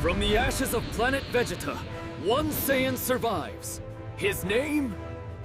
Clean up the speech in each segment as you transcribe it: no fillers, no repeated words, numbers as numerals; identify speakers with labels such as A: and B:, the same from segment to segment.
A: From the ashes of planet Vegeta, one Saiyan survives. His name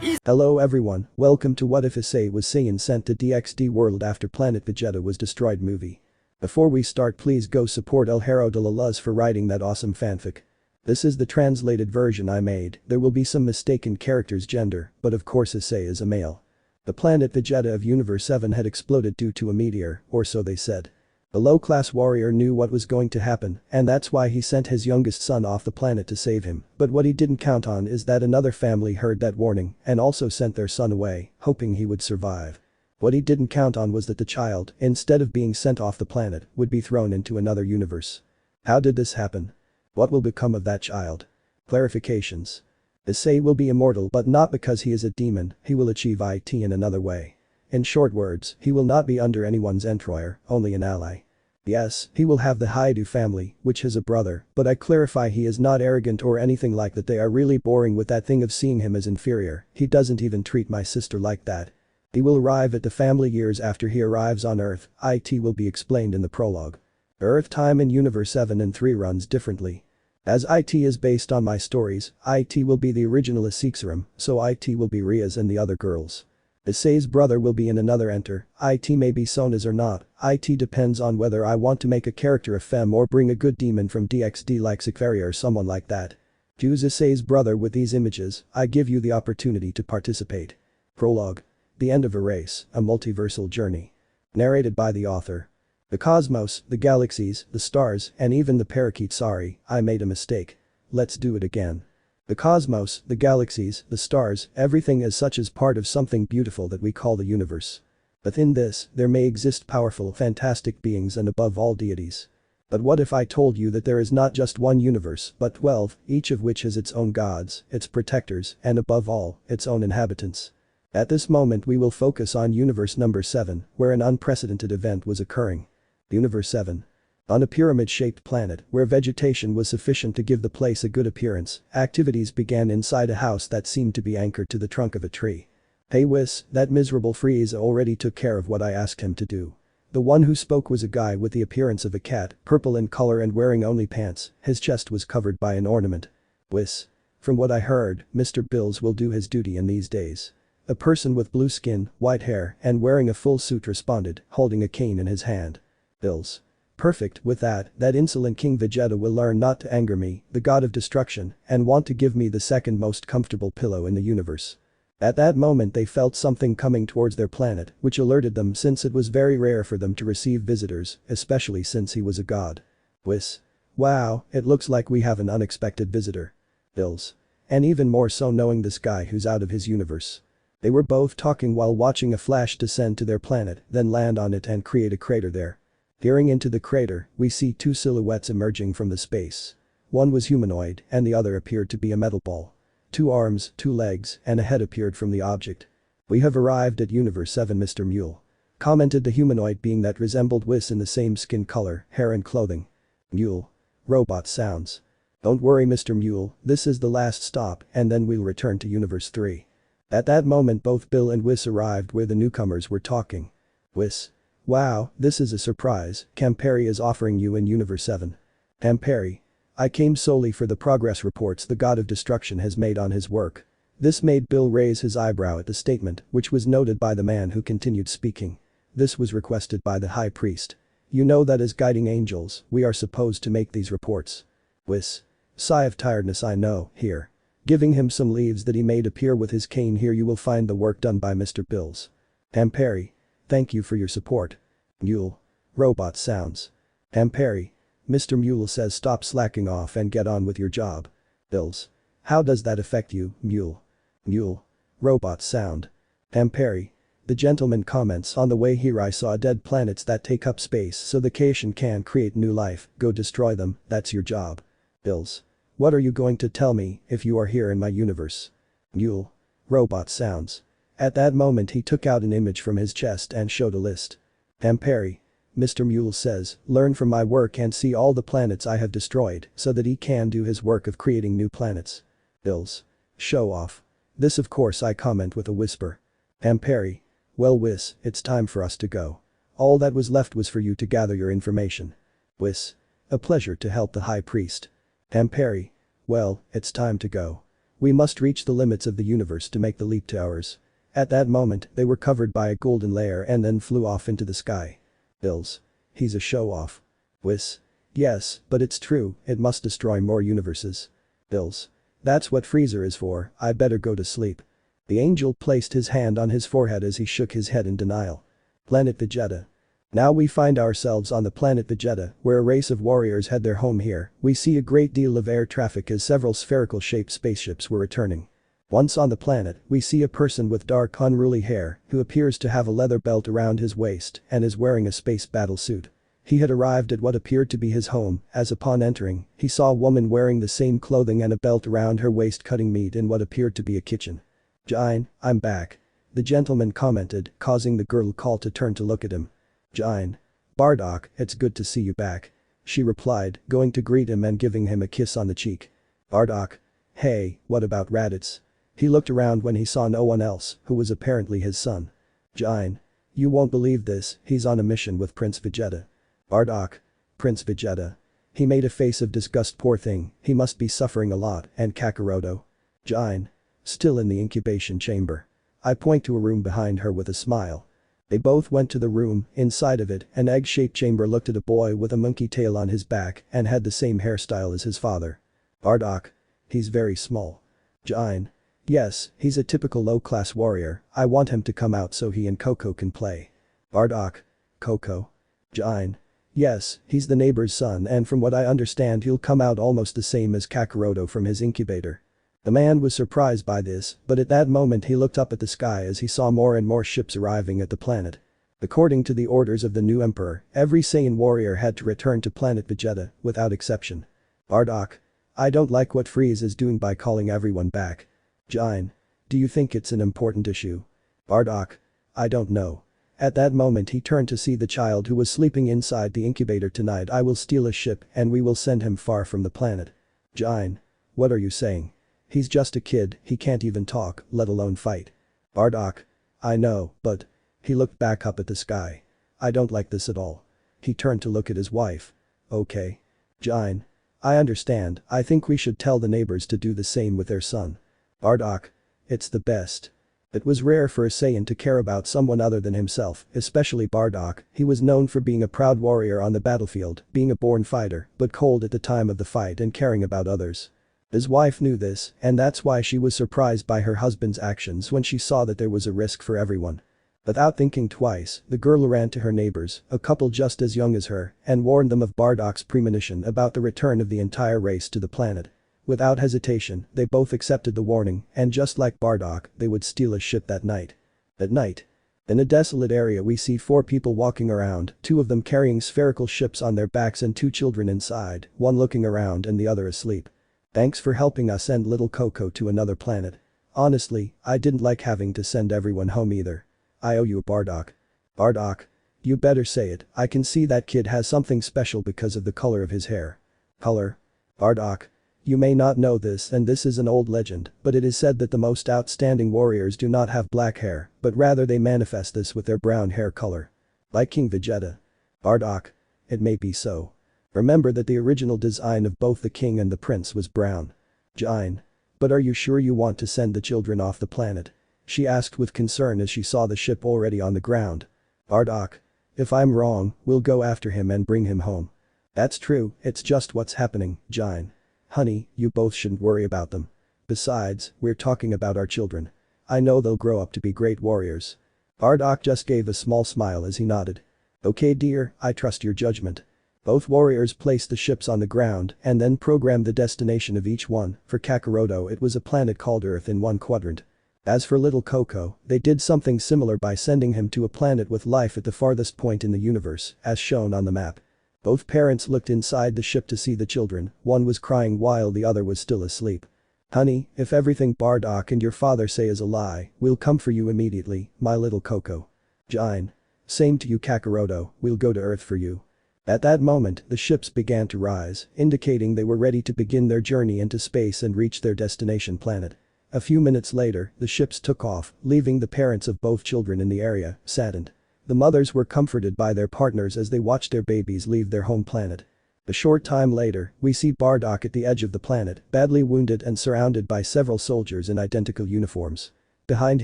A: is...
B: Hello everyone, welcome to What If Issei was Saiyan sent to DxD world after planet Vegeta was destroyed movie. Before we start, please go support El Hero de la Luz for writing that awesome fanfic. This is the translated version I made. There will be some mistaken characters' gender, but of course Issei is a male. The planet Vegeta of Universe 7 had exploded due to a meteor, or so they said. The low-class warrior knew what was going to happen, and that's why he sent his youngest son off the planet to save him, but what he didn't count on is that another family heard that warning and also sent their son away, hoping he would survive. What he didn't count on was that the child, instead of being sent off the planet, would be thrown into another universe. How did this happen? What will become of that child? Clarifications. Issei will be immortal, but not because he is a demon. He will achieve it in another way. In short words, he will not be under anyone's employer, only an ally. Yes, he will have the Hyoudou family, which has a brother, but I clarify he is not arrogant or anything like that. They are really boring with that thing of seeing him as inferior. He doesn't even treat my sister like that. He will arrive at the family years after he arrives on Earth. It will be explained in the prologue. Earth time in Universe 7 and 3 runs differently. As it is based on my stories, it will be the original Seekvaira, so it will be Rias and the other girls. Issei's brother will be in another enter. It may be Sona's or not. It depends on whether I want to make a character a femme or bring a good demon from DxD like Seekvaira or someone like that. Choose Issei's brother with these images. I give you the opportunity to participate. Prologue. The end of a race, a multiversal journey. Narrated by the author. The cosmos, the galaxies, the stars, and even the parakeet. Sorry, I made a mistake. Let's do it again. The cosmos, the galaxies, the stars, everything as such is part of something beautiful that we call the universe. Within this, there may exist powerful, fantastic beings and above all deities. But what if I told you that there is not just one universe but 12, each of which has its own gods, its protectors, and above all, its own inhabitants? At this moment we will focus on universe number 7, where an unprecedented event was occurring. Universe 7. On a pyramid-shaped planet, where vegetation was sufficient to give the place a good appearance, activities began inside a house that seemed to be anchored to the trunk of a tree. Hey Whis, that miserable Frieza already took care of what I asked him to do. The one who spoke was a guy with the appearance of a cat, purple in color and wearing only pants. His chest was covered by an ornament. Whis. From what I heard, Mr. Bills will do his duty in these days. A person with blue skin, white hair, and wearing a full suit responded, holding a cane in his hand. Bills. Perfect. With that insolent King Vegeta will learn not to anger me, the god of destruction, and want to give me the second most comfortable pillow in the universe. At that moment they felt something coming towards their planet, which alerted them since it was very rare for them to receive visitors, especially since he was a god. Whis. Wow, it looks like we have an unexpected visitor. Bills. And even more so knowing this guy who's out of his universe. They were both talking while watching a flash descend to their planet, then land on it and create a crater there. Peering into the crater, we see two silhouettes emerging from the space. One was humanoid and the other appeared to be a metal ball. 2 arms, 2 legs, and a head appeared from the object. We have arrived at Universe 7, Mr. Mule. Commented the humanoid being that resembled Whis in the same skin color, hair and clothing. Mule. Robot sounds. Don't worry Mr. Mule, this is the last stop and then we'll return to Universe 3. At that moment both Bill and Whis arrived where the newcomers were talking. Whis. Wow, this is a surprise. Campari is offering you in Universe 7. Campari. I came solely for the progress reports the god of destruction has made on his work. This made Bill raise his eyebrow at the statement, which was noted by the man who continued speaking. This was requested by the high priest. You know that as guiding angels, we are supposed to make these reports. Whis. Sigh of tiredness. I know, here. Giving him some leaves that he made appear with his cane. Here you will find the work done by Mr. Bills. Campari. Thank you for your support. Mule. Robot sounds. Campari. Mr. Mule says stop slacking off and get on with your job. Bills. How does that affect you, Mule? Mule. Robot sound. Campari. The gentleman comments on the way here I saw dead planets that take up space so the Kaishan can create new life, go destroy them, that's your job. Bills. What are you going to tell me if you are here in my universe? Mule. Robot sounds. At that moment he took out an image from his chest and showed a list. Campari. Mr. Mule says, learn from my work and see all the planets I have destroyed so that he can do his work of creating new planets. Bills. Show off. This of course I comment with a whisper. Campari. Well Whis, it's time for us to go. All that was left was for you to gather your information. Whis. A pleasure to help the High Priest. Amperi. Well, it's time to go. We must reach the limits of the universe to make the leap to ours. At that moment, they were covered by a golden layer and then flew off into the sky. Bills. He's a show-off. Whis. Yes, but it's true, it must destroy more universes. Bills. That's what Freezer is for, I better go to sleep. The angel placed his hand on his forehead as he shook his head in denial. Planet Vegeta. Now we find ourselves on the planet Vegeta, where a race of warriors had their home here. We see a great deal of air traffic as several spherical-shaped spaceships were returning. Once on the planet, we see a person with dark unruly hair, who appears to have a leather belt around his waist and is wearing a space battle suit. He had arrived at what appeared to be his home, as upon entering, he saw a woman wearing the same clothing and a belt around her waist cutting meat in what appeared to be a kitchen. "Jine, I'm back," the gentleman commented, causing the girl called to turn to look at him. "Jine. Bardock, it's good to see you back," she replied, going to greet him and giving him a kiss on the cheek. Bardock. "Hey, what about Raditz?" He looked around when he saw no one else, who was apparently his son. "Jine. You won't believe this, he's on a mission with Prince Vegeta." Bardock. "Prince Vegeta." He made a face of disgust. "Poor thing, he must be suffering a lot, and Kakaroto." Jine. "Still in the incubation chamber." I point to a room behind her with a smile. They both went to the room. Inside of it, an egg-shaped chamber looked at a boy with a monkey tail on his back and had the same hairstyle as his father. Bardock. "He's very small." Jine. "Yes, he's a typical low-class warrior, I want him to come out so he and Coco can play." Bardock. "Coco?" Jine. "Yes, he's the neighbor's son and from what I understand he'll come out almost the same as Kakaroto from his incubator." The man was surprised by this, but at that moment he looked up at the sky as he saw more and more ships arriving at the planet. According to the orders of the new emperor, every Saiyan warrior had to return to planet Vegeta, without exception. Bardock. "I don't like what Freeze is doing by calling everyone back." Jine. "Do you think it's an important issue?" Bardock. "I don't know." At that moment he turned to see the child who was sleeping inside the incubator. "Tonight I will steal a ship and we will send him far from the planet." Jine. "What are you saying? He's just a kid, he can't even talk, let alone fight." Bardock. "I know, but..." He looked back up at the sky. "I don't like this at all." He turned to look at his wife. "Okay." Jine. "I understand, I think we should tell the neighbors to do the same with their son." Bardock. "It's the best." It was rare for a Saiyan to care about someone other than himself, especially Bardock. He was known for being a proud warrior on the battlefield, being a born fighter, but cold at the time of the fight and caring about others. His wife knew this, and that's why she was surprised by her husband's actions when she saw that there was a risk for everyone. Without thinking twice, the girl ran to her neighbors, a couple just as young as her, and warned them of Bardock's premonition about the return of the entire race to the planet. Without hesitation, they both accepted the warning, and just like Bardock, they would steal a ship that night. At night. In a desolate area we see 4 people walking around, 2 of them carrying spherical ships on their backs and 2 children inside, one looking around and the other asleep. "Thanks for helping us send little Coco to another planet. Honestly, I didn't like having to send everyone home either. I owe you, Bardock." Bardock. "You better say it, I can see that kid has something special because of the color of his hair." Color? Bardock. "You may not know this and this is an old legend, but it is said that the most outstanding warriors do not have black hair, but rather they manifest this with their brown hair color. Like King Vegeta." Bardock. "It may be so. Remember that the original design of both the king and the prince was brown." Jine. "But are you sure you want to send the children off the planet?" she asked with concern as she saw the ship already on the ground. Bardock. "If I'm wrong, we'll go after him and bring him home." "That's true, it's just what's happening, Jine. Honey, you both shouldn't worry about them. Besides, we're talking about our children. I know they'll grow up to be great warriors." Bardock just gave a small smile as he nodded. "Okay dear, I trust your judgment." Both warriors placed the ships on the ground and then programmed the destination of each one. For Kakaroto it was a planet called Earth in one quadrant. As for little Coco, they did something similar by sending him to a planet with life at the farthest point in the universe, as shown on the map. Both parents looked inside the ship to see the children, one was crying while the other was still asleep. "Honey, if everything Bardock and your father say is a lie, we'll come for you immediately, my little Coco." Jine. "Same to you Kakaroto, we'll go to Earth for you." At that moment, the ships began to rise, indicating they were ready to begin their journey into space and reach their destination planet. A few minutes later, the ships took off, leaving the parents of both children in the area, saddened. The mothers were comforted by their partners as they watched their babies leave their home planet. A short time later, we see Bardock at the edge of the planet, badly wounded and surrounded by several soldiers in identical uniforms. Behind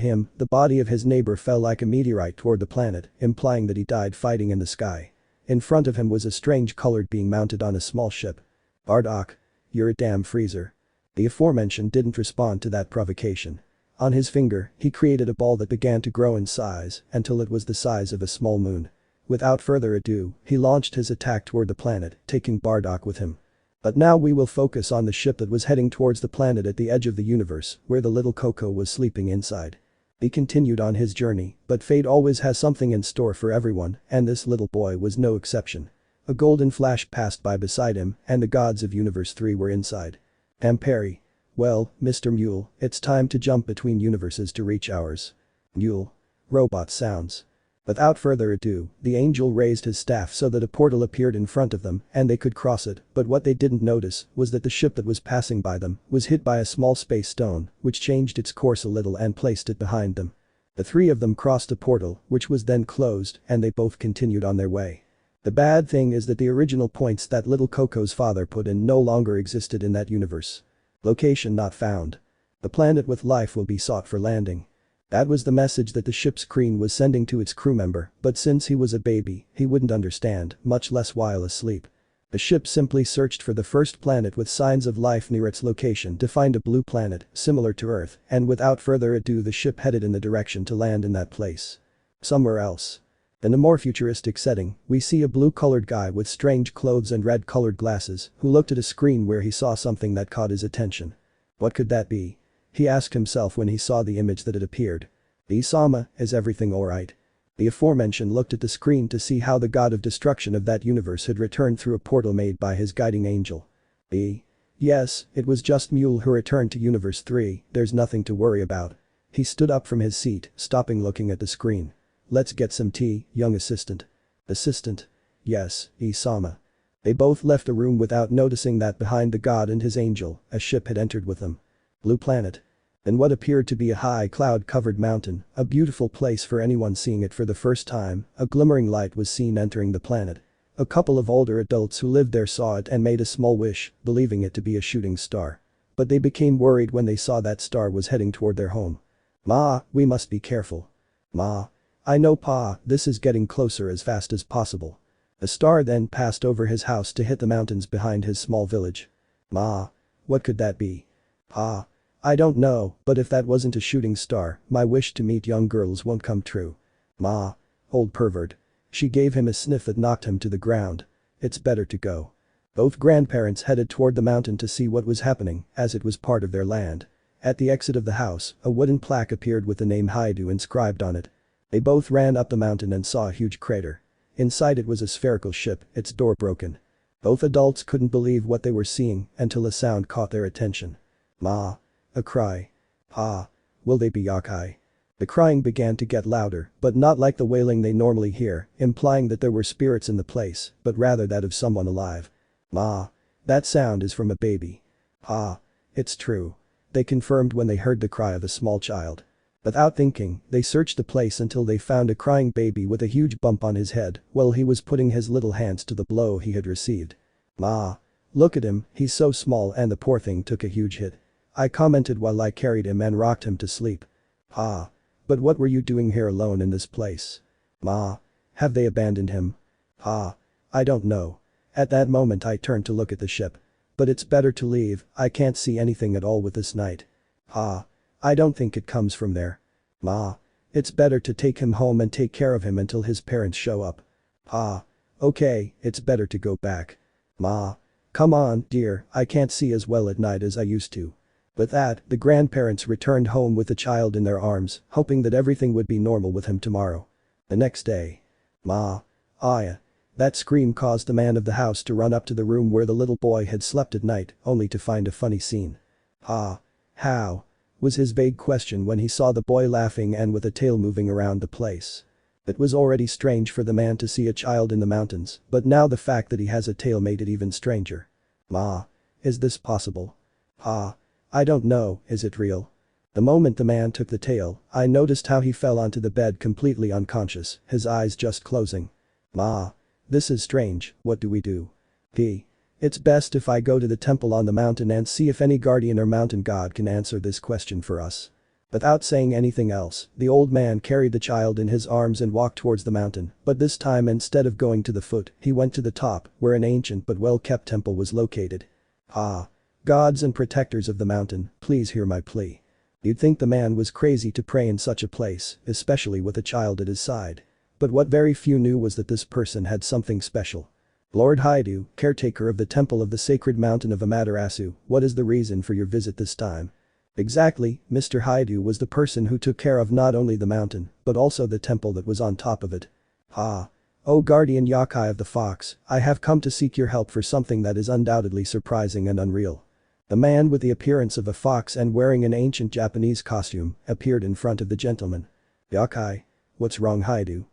B: him, the body of his neighbor fell like a meteorite toward the planet, implying that he died fighting in the sky. In front of him was a strange colored being mounted on a small ship. Bardock. You're a damn freezer. The aforementioned didn't respond to that provocation. On his finger, he created a ball that began to grow in size until it was the size of a small moon. Without further ado, he launched his attack toward the planet, taking Bardock with him. But now we will focus on the ship that was heading towards the planet at the edge of the universe, where the little Kuoh was sleeping inside. He continued on his journey, but fate always has something in store for everyone, and this little boy was no exception. A golden flash passed by beside him, and the gods of Universe 3 were inside. Amperi. Well, Mr. Mule, it's time to jump between universes to reach ours. Mule. Robot sounds. Without further ado, the angel raised his staff so that a portal appeared in front of them and they could cross it, but what they didn't notice was that the ship that was passing by them was hit by a small space stone, which changed its course a little and placed it behind them. The three of them crossed the portal, which was then closed, and they both continued on their way. The bad thing is that the original points that little Kuoh's father put in no longer existed in that universe. Location not found. The planet with life will be sought for landing. That was the message that the ship's screen was sending to its crew member, but since he was a baby, he wouldn't understand, much less while asleep. The ship simply searched for the first planet with signs of life near its location to find a blue planet, similar to Earth, and without further ado the ship headed in the direction to land in that place. Somewhere else. In a more futuristic setting, we see a blue-colored guy with strange clothes and red-colored glasses who looked at a screen where he saw something that caught his attention. What could that be? He asked himself when he saw the image that had appeared. Isama, is everything alright? The aforementioned looked at the screen to see how the god of destruction of that universe had returned through a portal made by his guiding angel. Yes, it was just Mule who returned to Universe 3, there's nothing to worry about. He stood up from his seat, stopping looking at the screen. Let's get some tea, young assistant. Assistant? Yes, Isama. They both left the room without noticing that behind the god and his angel, a ship had entered with them. Blue planet. In what appeared to be a high cloud-covered mountain, a beautiful place for anyone seeing it for the first time, a glimmering light was seen entering the planet. A couple of older adults who lived there saw it and made a small wish, believing it to be a shooting star. But they became worried when they saw that star was heading toward their home. Ma, we must be careful. Ma. I know Pa, this is getting closer as fast as possible. The star then passed over his house to hit the mountains behind his small village. Ma. What could that be? Pa. I don't know, but if that wasn't a shooting star, my wish to meet young girls won't come true. Ma. Old pervert. She gave him a sniff that knocked him to the ground. It's better to go. Both grandparents headed toward the mountain to see what was happening, as it was part of their land. At the exit of the house, a wooden plaque appeared with the name Hyoudou inscribed on it. They both ran up the mountain and saw a huge crater. Inside it was a spherical ship, its door broken. Both adults couldn't believe what they were seeing until a sound caught their attention. Ma. A cry. Pa. Will they be yokai? The crying began to get louder, but not like the wailing they normally hear, implying that there were spirits in the place, but rather that of someone alive. Ma. That sound is from a baby. Pa. It's true. They confirmed when they heard the cry of a small child. Without thinking, they searched the place until they found a crying baby with a huge bump on his head while he was putting his little hands to the blow he had received. Ma. Look at him, he's so small and the poor thing took a huge hit. I commented while I carried him and rocked him to sleep. Pa. But what were you doing here alone in this place? Ma. Have they abandoned him? Pa. I don't know. At that moment I turned to look at the ship. But it's better to leave, I can't see anything at all with this night. Pa. I don't think it comes from there. Ma. It's better to take him home and take care of him until his parents show up. Pa. Okay, it's better to go back. Ma. Come on, dear, I can't see as well at night as I used to. With that, the grandparents returned home with the child in their arms, hoping that everything would be normal with him tomorrow. The next day. Ma. Aya. That scream caused the man of the house to run up to the room where the little boy had slept at night, only to find a funny scene. Ha. How? Was his vague question when he saw the boy laughing and with a tail moving around the place. It was already strange for the man to see a child in the mountains, but now the fact that he has a tail made it even stranger. Ma. Is this possible? Pa. I don't know, is it real? The moment the man took the tail, I noticed how he fell onto the bed completely unconscious, his eyes just closing. Ma. This is strange, what do we do? P. It's best if I go to the temple on the mountain and see if any guardian or mountain god can answer this question for us. Without saying anything else, the old man carried the child in his arms and walked towards the mountain, but this time instead of going to the foot, he went to the top, where an ancient but well-kept temple was located. Ah. Gods and protectors of the mountain, please hear my plea. You'd think the man was crazy to pray in such a place, especially with a child at his side. But what very few knew was that this person had something special. Lord Hyoudou, caretaker of the temple of the sacred mountain of Amaterasu, what is the reason for your visit this time? Exactly, Mr. Hyoudou was the person who took care of not only the mountain, but also the temple that was on top of it. Ah. Oh guardian yokai of the fox, I have come to seek your help for something that is undoubtedly surprising and unreal. The man with the appearance of a fox and wearing an ancient Japanese costume appeared in front of the gentleman. Yokai? What's wrong Hyoudou?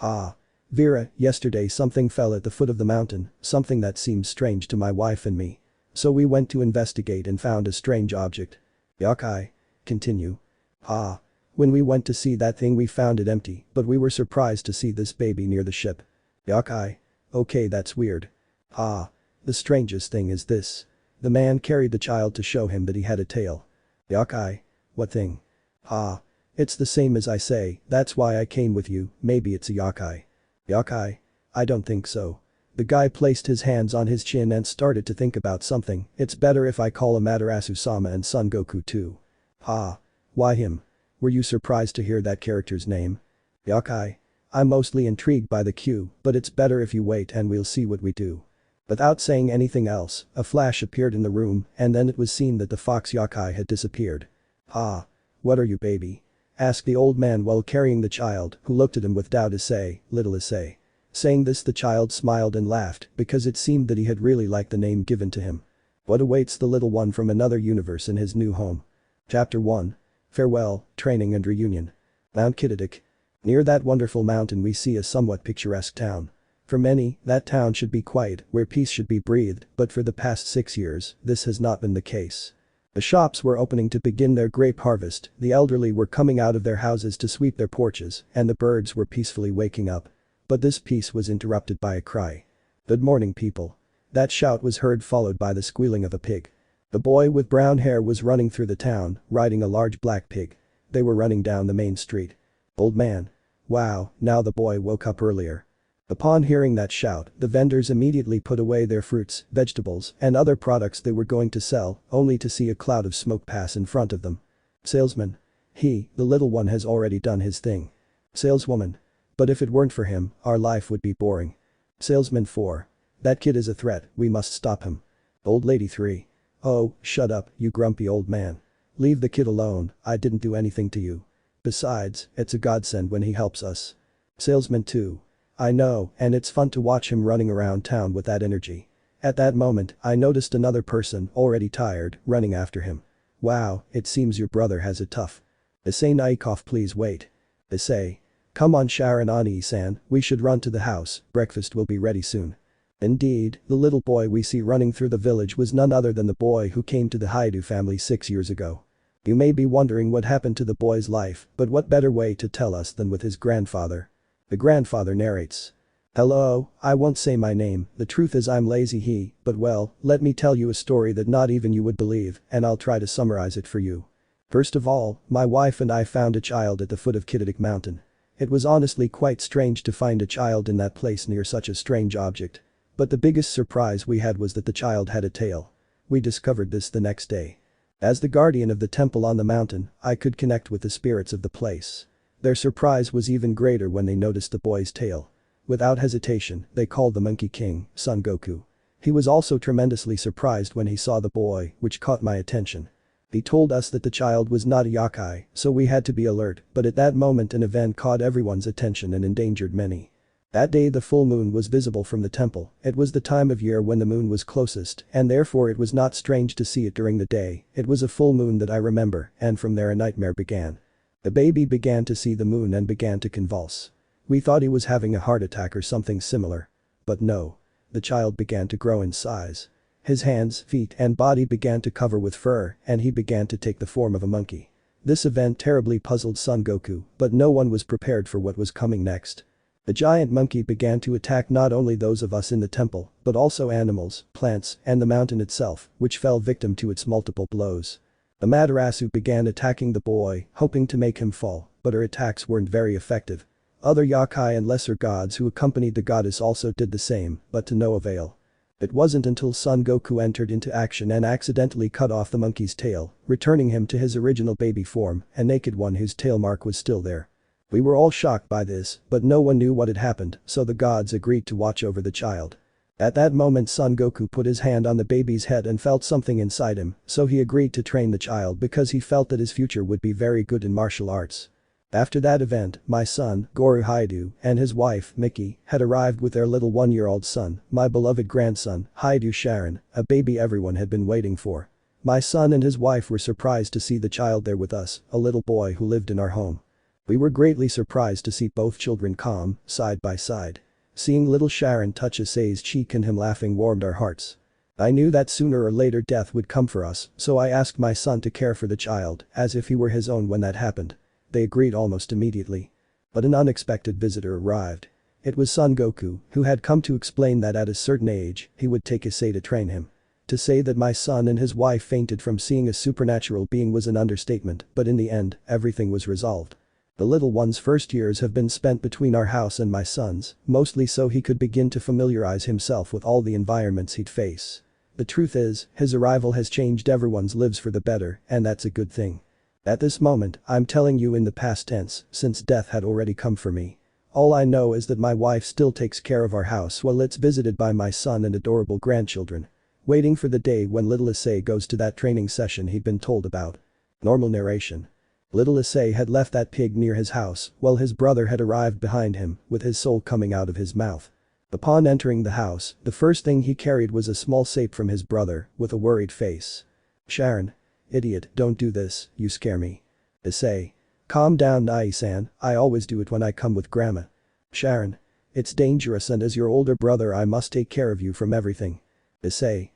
B: Ah. Vera, yesterday something fell at the foot of the mountain, something that seems strange to my wife and me. So we went to investigate and found a strange object. Yokai. Continue. Ah. When we went to see that thing we found it empty, but we were surprised to see this baby near the ship. Yokai. Okay, that's weird. Ah. The strangest thing is this. The man carried the child to show him that he had a tail. Yokai. What thing? Ah. It's the same as I say, that's why I came with you, maybe it's a yokai. Yokai? I don't think so. The guy placed his hands on his chin and started to think about something. It's better if I call Amaterasu-sama and Son Goku too. Ah. Why him? Were you surprised to hear that character's name? Yokai? I'm mostly intrigued by the Kuoh, but it's better if you wait and we'll see what we do. Without saying anything else, a flash appeared in the room and then it was seen that the fox yokai had disappeared. Ah. What are you baby? Asked the old man while carrying the child, who looked at him with doubt. Issei, little Issei. Saying this the child smiled and laughed because it seemed that he had really liked the name given to him. What awaits the little one from another universe in his new home? Chapter 1. Farewell, Training and Reunion. Mount Kiddidik. Near that wonderful mountain we see a somewhat picturesque town. For many, that town should be quiet, where peace should be breathed, but for the past 6 years, this has not been the case. The shops were opening to begin their grape harvest, the elderly were coming out of their houses to sweep their porches, and the birds were peacefully waking up. But this peace was interrupted by a cry. Good morning people. That shout was heard followed by the squealing of a pig. The boy with brown hair was running through the town, riding a large black pig. They were running down the main street. Old man. Wow, now the boy woke up earlier. Upon hearing that shout, the vendors immediately put away their fruits, vegetables, and other products they were going to sell, only to see a cloud of smoke pass in front of them. Salesman. The little one has already done his thing. Saleswoman. But if it weren't for him, our life would be boring. Salesman 4. That kid is a threat, we must stop him. Old lady 3. Oh, shut up, you grumpy old man. Leave the kid alone, I didn't do anything to you. Besides, it's a godsend when he helps us. Salesman 2. I know, and it's fun to watch him running around town with that energy. At that moment, I noticed another person, already tired, running after him. Wow, it seems your brother has it tough. Issei Naikov, please wait. Issei. Come on Sharon Ani-san, we should run to the house, breakfast will be ready soon. Indeed, the little boy we see running through the village was none other than the boy who came to the Hyoudou family 6 years ago. You may be wondering what happened to the boy's life, but what better way to tell us than with his grandfather. The grandfather narrates. Hello, I won't say my name, the truth is I'm lazy but well, let me tell you a story that not even you would believe, and I'll try to summarize it for you. First of all, my wife and I found a child at the foot of Kiddidik mountain. It was honestly quite strange to find a child in that place near such a strange object. But the biggest surprise we had was that the child had a tail. We discovered this the next day. As the guardian of the temple on the mountain, I could connect with the spirits of the place. Their surprise was even greater when they noticed the boy's tail. Without hesitation, they called the Monkey King, Son Goku. He was also tremendously surprised when he saw the boy, which caught my attention. He told us that the child was not a yokai, so we had to be alert, but at that moment an event caught everyone's attention and endangered many. That day the full moon was visible from the temple, it was the time of year when the moon was closest, and therefore it was not strange to see it during the day, it was a full moon that I remember, and from there a nightmare began. The baby began to see the moon and began to convulse. We thought he was having a heart attack or something similar. But no. The child began to grow in size. His hands, feet and body began to cover with fur and he began to take the form of a monkey. This event terribly puzzled Son Goku, but no one was prepared for what was coming next. The giant monkey began to attack not only those of us in the temple, but also animals, plants, and the mountain itself, which fell victim to its multiple blows. The Amaterasu began attacking the boy, hoping to make him fall, but her attacks weren't very effective. Other yokai and lesser gods who accompanied the goddess also did the same, but to no avail. It wasn't until Son Goku entered into action and accidentally cut off the monkey's tail, returning him to his original baby form, a naked one whose tail mark was still there. We were all shocked by this, but no one knew what had happened, so the gods agreed to watch over the child. At that moment Son Goku put his hand on the baby's head and felt something inside him, so he agreed to train the child because he felt that his future would be very good in martial arts. After that event, my son, Goro Hyoudou, and his wife, Miki, had arrived with their little 1-year-old son, my beloved grandson, Hyoudou Sharon, a baby everyone had been waiting for. My son and his wife were surprised to see the child there with us, a little boy who lived in our home. We were greatly surprised to see both children calm, side by side. Seeing little Sharon touch Issei's cheek and him laughing warmed our hearts. I knew that sooner or later death would come for us, so I asked my son to care for the child, as if he were his own when that happened. They agreed almost immediately. But an unexpected visitor arrived. It was Son Goku, who had come to explain that at a certain age, he would take Issei to train him. To say that my son and his wife fainted from seeing a supernatural being was an understatement, but in the end, everything was resolved. The little one's first years have been spent between our house and my son's, mostly so he could begin to familiarize himself with all the environments he'd face. The truth is, his arrival has changed everyone's lives for the better, and that's a good thing. At this moment, I'm telling you in the past tense, since death had already come for me. All I know is that my wife still takes care of our house while it's visited by my son and adorable grandchildren. Waiting for the day when little Issei goes to that training session he'd been told about. Normal narration. Little Issei had left that pig near his house, while his brother had arrived behind him, with his soul coming out of his mouth. Upon entering the house, the first thing he carried was a small sape from his brother, with a worried face. Sharon. Idiot, don't do this, you scare me. Issei. Calm down Nai-san, I always do it when I come with grandma. Sharon. It's dangerous and as your older brother I must take care of you from everything. Issei.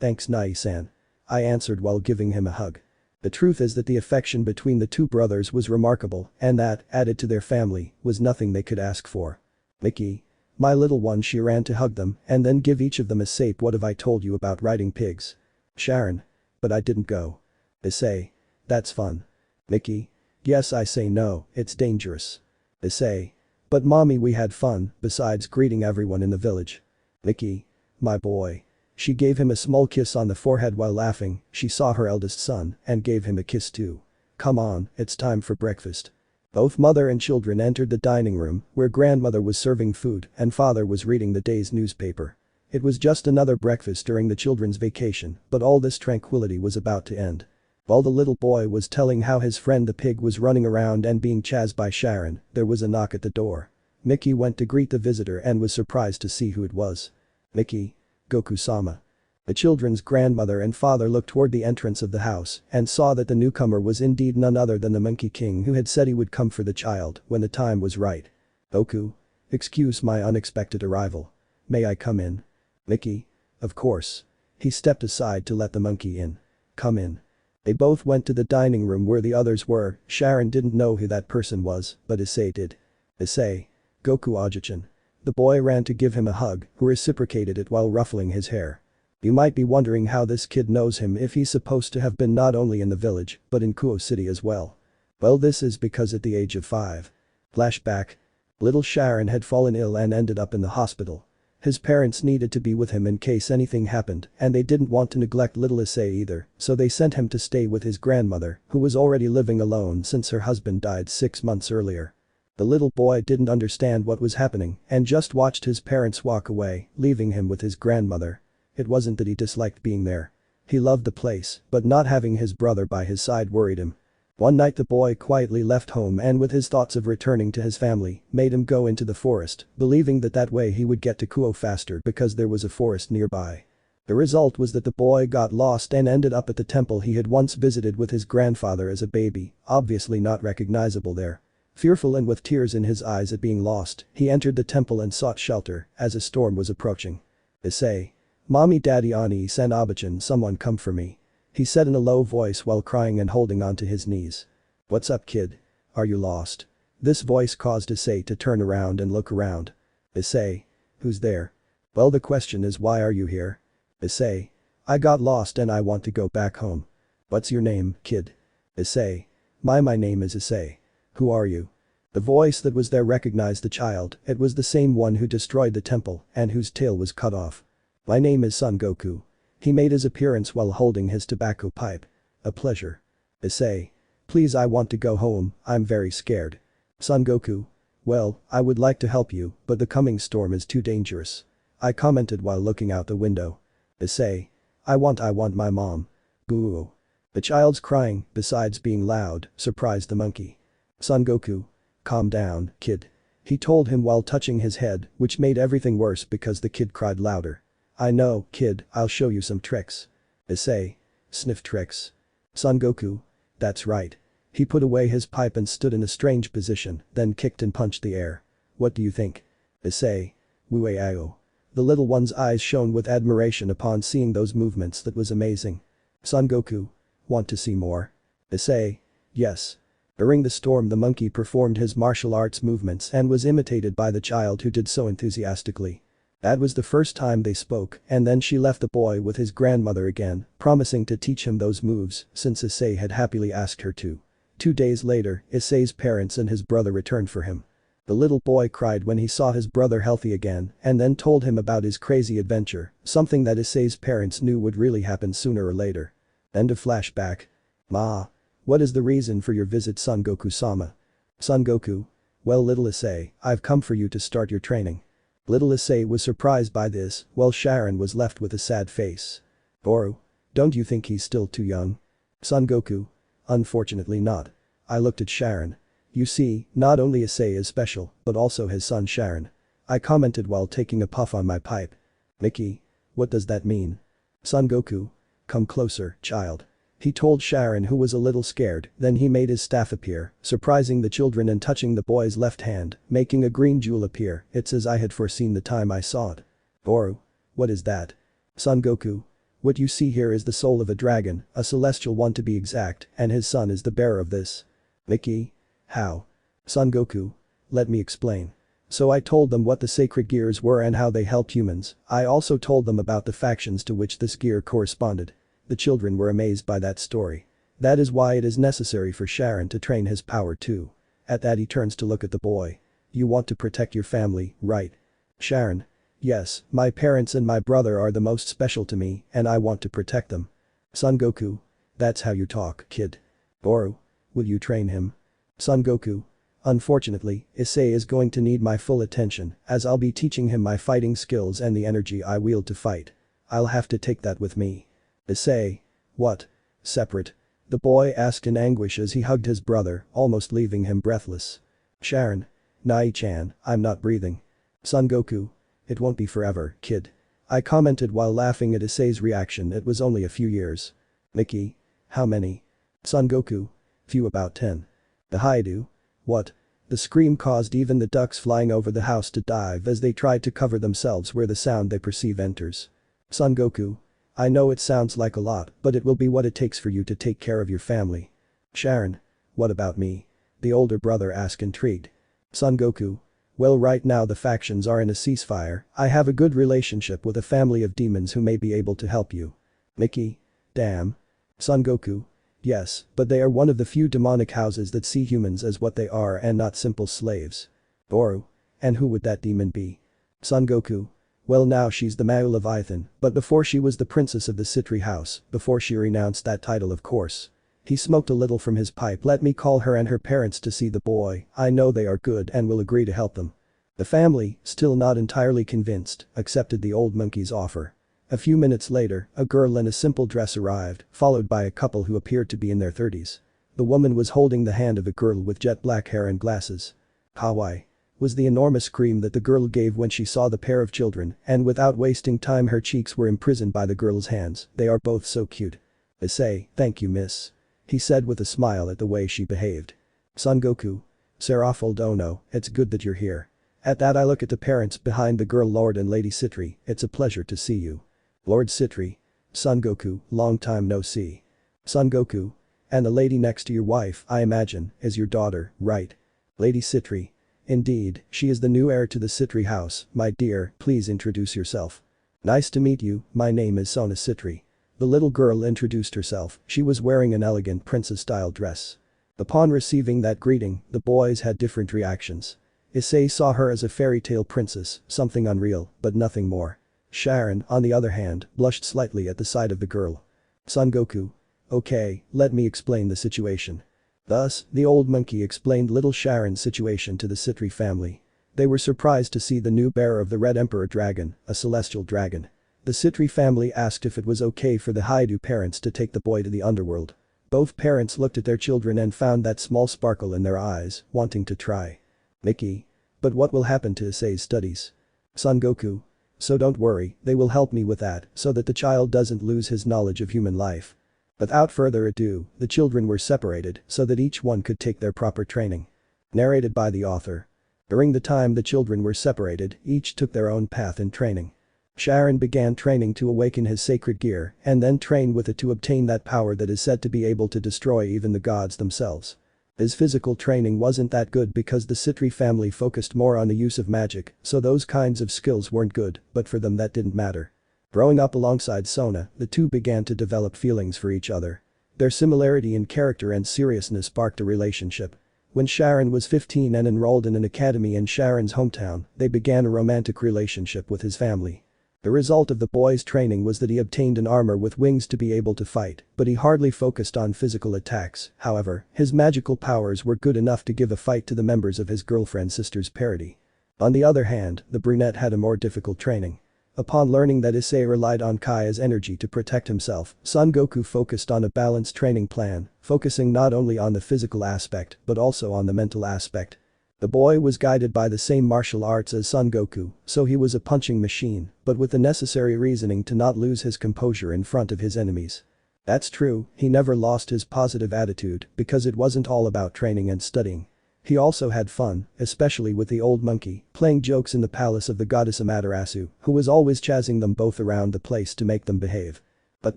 B: Thanks Nai-san. I answered while giving him a hug. The truth is that the affection between the two brothers was remarkable and that, added to their family, was nothing they could ask for. Miki. My little one, she ran to hug them and then give each of them a sape. What have I told you about riding pigs? Sharon. But I didn't go. Issei. That's fun. Miki. Yes I say no, it's dangerous. Issei. But mommy we had fun, besides greeting everyone in the village. Miki. My boy. She gave him a small kiss on the forehead while laughing, she saw her eldest son and gave him a kiss too. Come on, it's time for breakfast. Both mother and children entered the dining room, where grandmother was serving food and father was reading the day's newspaper. It was just another breakfast during the children's vacation, but all this tranquility was about to end. While the little boy was telling how his friend the pig was running around and being chased by Sharon, there was a knock at the door. Miki went to greet the visitor and was surprised to see who it was. Miki. Goku-sama. The children's grandmother and father looked toward the entrance of the house and saw that the newcomer was indeed none other than the Monkey King who had said he would come for the child when the time was right. Goku. Excuse my unexpected arrival. May I come in? Miki. Of course. He stepped aside to let the monkey in. Come in. They both went to the dining room where the others were. Sharon didn't know who that person was, but Issei did. Issei. Goku Ajichan. The boy ran to give him a hug, who reciprocated it while ruffling his hair. You might be wondering how this kid knows him if he's supposed to have been not only in the village, but in Kuoh City as well. Well, this is because at the age of 5. Flashback. Little Sharon had fallen ill and ended up in the hospital. His parents needed to be with him in case anything happened and they didn't want to neglect little Issei either, so they sent him to stay with his grandmother, who was already living alone since her husband died 6 months earlier. The little boy didn't understand what was happening and just watched his parents walk away, leaving him with his grandmother. It wasn't that he disliked being there. He loved the place, but not having his brother by his side worried him. One night the boy quietly left home and with his thoughts of returning to his family, made him go into the forest, believing that way he would get to Kuoh faster because there was a forest nearby. The result was that the boy got lost and ended up at the temple he had once visited with his grandfather as a baby, obviously not recognizable there. Fearful and with tears in his eyes at being lost, he entered the temple and sought shelter as a storm was approaching. Issei. Mommy daddy Ani-san Abachan, someone come for me. He said in a low voice while crying and holding onto his knees. What's up kid? Are you lost? This voice caused Issei to turn around and look around. Issei. Who's there? Well, the question is, why are you here? Issei. I got lost and I want to go back home. What's your name, kid? Issei. My name is Issei. Who are you? The voice that was there recognized the child. It was the same one who destroyed the temple and whose tail was cut off. My name is Son Goku. He made his appearance while holding his tobacco pipe. A pleasure. Issei. Please, I want to go home, I'm very scared. Son Goku. Well, I would like to help you, but the coming storm is too dangerous. I commented while looking out the window. Issei. I want my mom. Kuoh. The child's crying, besides being loud, surprised the monkey. Son Goku. Calm down, kid. He told him while touching his head, which made everything worse because the kid cried louder. I know, kid, I'll show you some tricks. Issei. Sniff tricks. Son Goku. That's right. He put away his pipe and stood in a strange position, then kicked and punched the air. What do you think? Issei. Wuao. The little one's eyes shone with admiration upon seeing those movements. That was amazing. Son Goku. Want to see more? Issei. Yes. During the storm, the monkey performed his martial arts movements and was imitated by the child, who did so enthusiastically. That was the first time they spoke, and then she left the boy with his grandmother again, promising to teach him those moves since Issei had happily asked her to. 2 days later, Issei's parents and his brother returned for him. The little boy cried when he saw his brother healthy again and then told him about his crazy adventure, something that Issei's parents knew would really happen sooner or later. End of flashback. Ma. What is the reason for your visit, Son Goku-sama? Son Goku. Well, little Issei, I've come for you to start your training. Little Issei was surprised by this, while Sharon was left with a sad face. Boru. Don't you think he's still too young? Son Goku. Unfortunately not. I looked at Sharon. You see, not only Issei is special, but also his son Sharon. I commented while taking a puff on my pipe. Mickey. What does that mean? Son Goku. Come closer, child. He told Sharon, who was a little scared. Then he made his staff appear, surprising the children and touching the boy's left hand, making a green jewel appear. It's as I had foreseen the time I saw it. Boru. What is that? Son Goku. What you see here is the soul of a dragon, a celestial one to be exact, and his son is the bearer of this. Mickey. How? Son Goku. Let me explain. So I told them what the sacred gears were and how they helped humans. I also told them about the factions to which this gear corresponded. The children were amazed by that story. That is why it is necessary for Sharon to train his power too. At that, he turns to look at the boy. You want to protect your family, right? Sharon. Yes, my parents and my brother are the most special to me and I want to protect them. Son Goku. That's how you talk, kid. Boru. Will you train him? Son Goku. Unfortunately, Issei is going to need my full attention, as I'll be teaching him my fighting skills and the energy I wield to fight. I'll have to take that with me. Issei. What? Separate? The boy asked in anguish as he hugged his brother, almost leaving him breathless. Sharon. Nai-chan, I'm not breathing. Son Goku. It won't be forever, kid. I commented while laughing at Issei's reaction. It was only a few years. Mickey. How many? Son Goku. Few, about 10. The Hyoudou. What? The scream caused even the ducks flying over the house to dive as they tried to cover themselves where the sound they perceive enters. Son Goku. I know it sounds like a lot, but it will be what it takes for you to take care of your family. Sharon. What about me? The older brother asked, intrigued. Son Goku. Well, right now the factions are in a ceasefire. I have a good relationship with a family of demons who may be able to help you. Mickey. Damn. Son Goku. Yes, but they are one of the few demonic houses that see humans as what they are and not simple slaves. Boru. And who would that demon be? Son Goku. Well, now she's the Male Leviathan, but before she was the princess of the Sitri house, before she renounced that title, of course. He smoked a little from his pipe. Let me call her and her parents to see the boy. I know they are good and will agree to help them. The family, still not entirely convinced, accepted the old monkey's offer. A few minutes later, a girl in a simple dress arrived, followed by a couple who appeared to be in their 30s. The woman was holding the hand of a girl with jet black hair and glasses. Kawaii. Was the enormous scream that the girl gave when she saw the pair of children, and without wasting time her cheeks were imprisoned by the girl's hands. They are both so cute. Issei, thank you, miss. He said with a smile at the way she behaved. Son Goku. Seraph Dono, it's good that you're here. At that, I look at the parents behind the girl, Lord and Lady Sitri. It's a pleasure to see you. Lord Sitri. Son Goku, long time no see. Son Goku. And the lady next to your wife, I imagine, is your daughter, right? Lady Sitri. Indeed, she is the new heir to the Sitri house, my dear, please introduce yourself. Nice to meet you, my name is Sona Sitri. The little girl introduced herself, she was wearing an elegant princess-style dress. Upon receiving that greeting, the boys had different reactions. Issei saw her as a fairy tale princess, something unreal, but nothing more. Sharon, on the other hand, blushed slightly at the sight of the girl. Son Goku. Okay, let me explain the situation. Thus, the old monkey explained little Sharon's situation to the Sitri family. They were surprised to see the new bearer of the Red Emperor Dragon, a celestial dragon. The Sitri family asked if it was okay for the Hyoudou parents to take the boy to the underworld. Both parents looked at their children and found that small sparkle in their eyes, wanting to try. Mickey. But what will happen to Issei's studies? Son Goku. So don't worry, they will help me with that so that the child doesn't lose his knowledge of human life. Without further ado, the children were separated so that each one could take their proper training. Narrated by the author. During the time the children were separated, each took their own path in training. Sharon began training to awaken his sacred gear and then trained with it to obtain that power that is said to be able to destroy even the gods themselves. His physical training wasn't that good because the Sitri family focused more on the use of magic, so those kinds of skills weren't good, but for them that didn't matter. Growing up alongside Sona, the two began to develop feelings for each other. Their similarity in character and seriousness sparked a relationship. When Sharon was 15 and enrolled in an academy in Sharon's hometown, they began a romantic relationship with his family. The result of the boy's training was that he obtained an armor with wings to be able to fight, but he hardly focused on physical attacks. However, his magical powers were good enough to give a fight to the members of his girlfriend's sister's party. On the other hand, the brunette had a more difficult training. Upon learning that Issei relied on Kai's energy to protect himself, Son Goku focused on a balanced training plan, focusing not only on the physical aspect but also on the mental aspect. The boy was guided by the same martial arts as Son Goku, so he was a punching machine, but with the necessary reasoning to not lose his composure in front of his enemies. That's true, he never lost his positive attitude because it wasn't all about training and studying. He also had fun, especially with the old monkey, playing jokes in the palace of the goddess Amaterasu, who was always chasing them both around the place to make them behave. But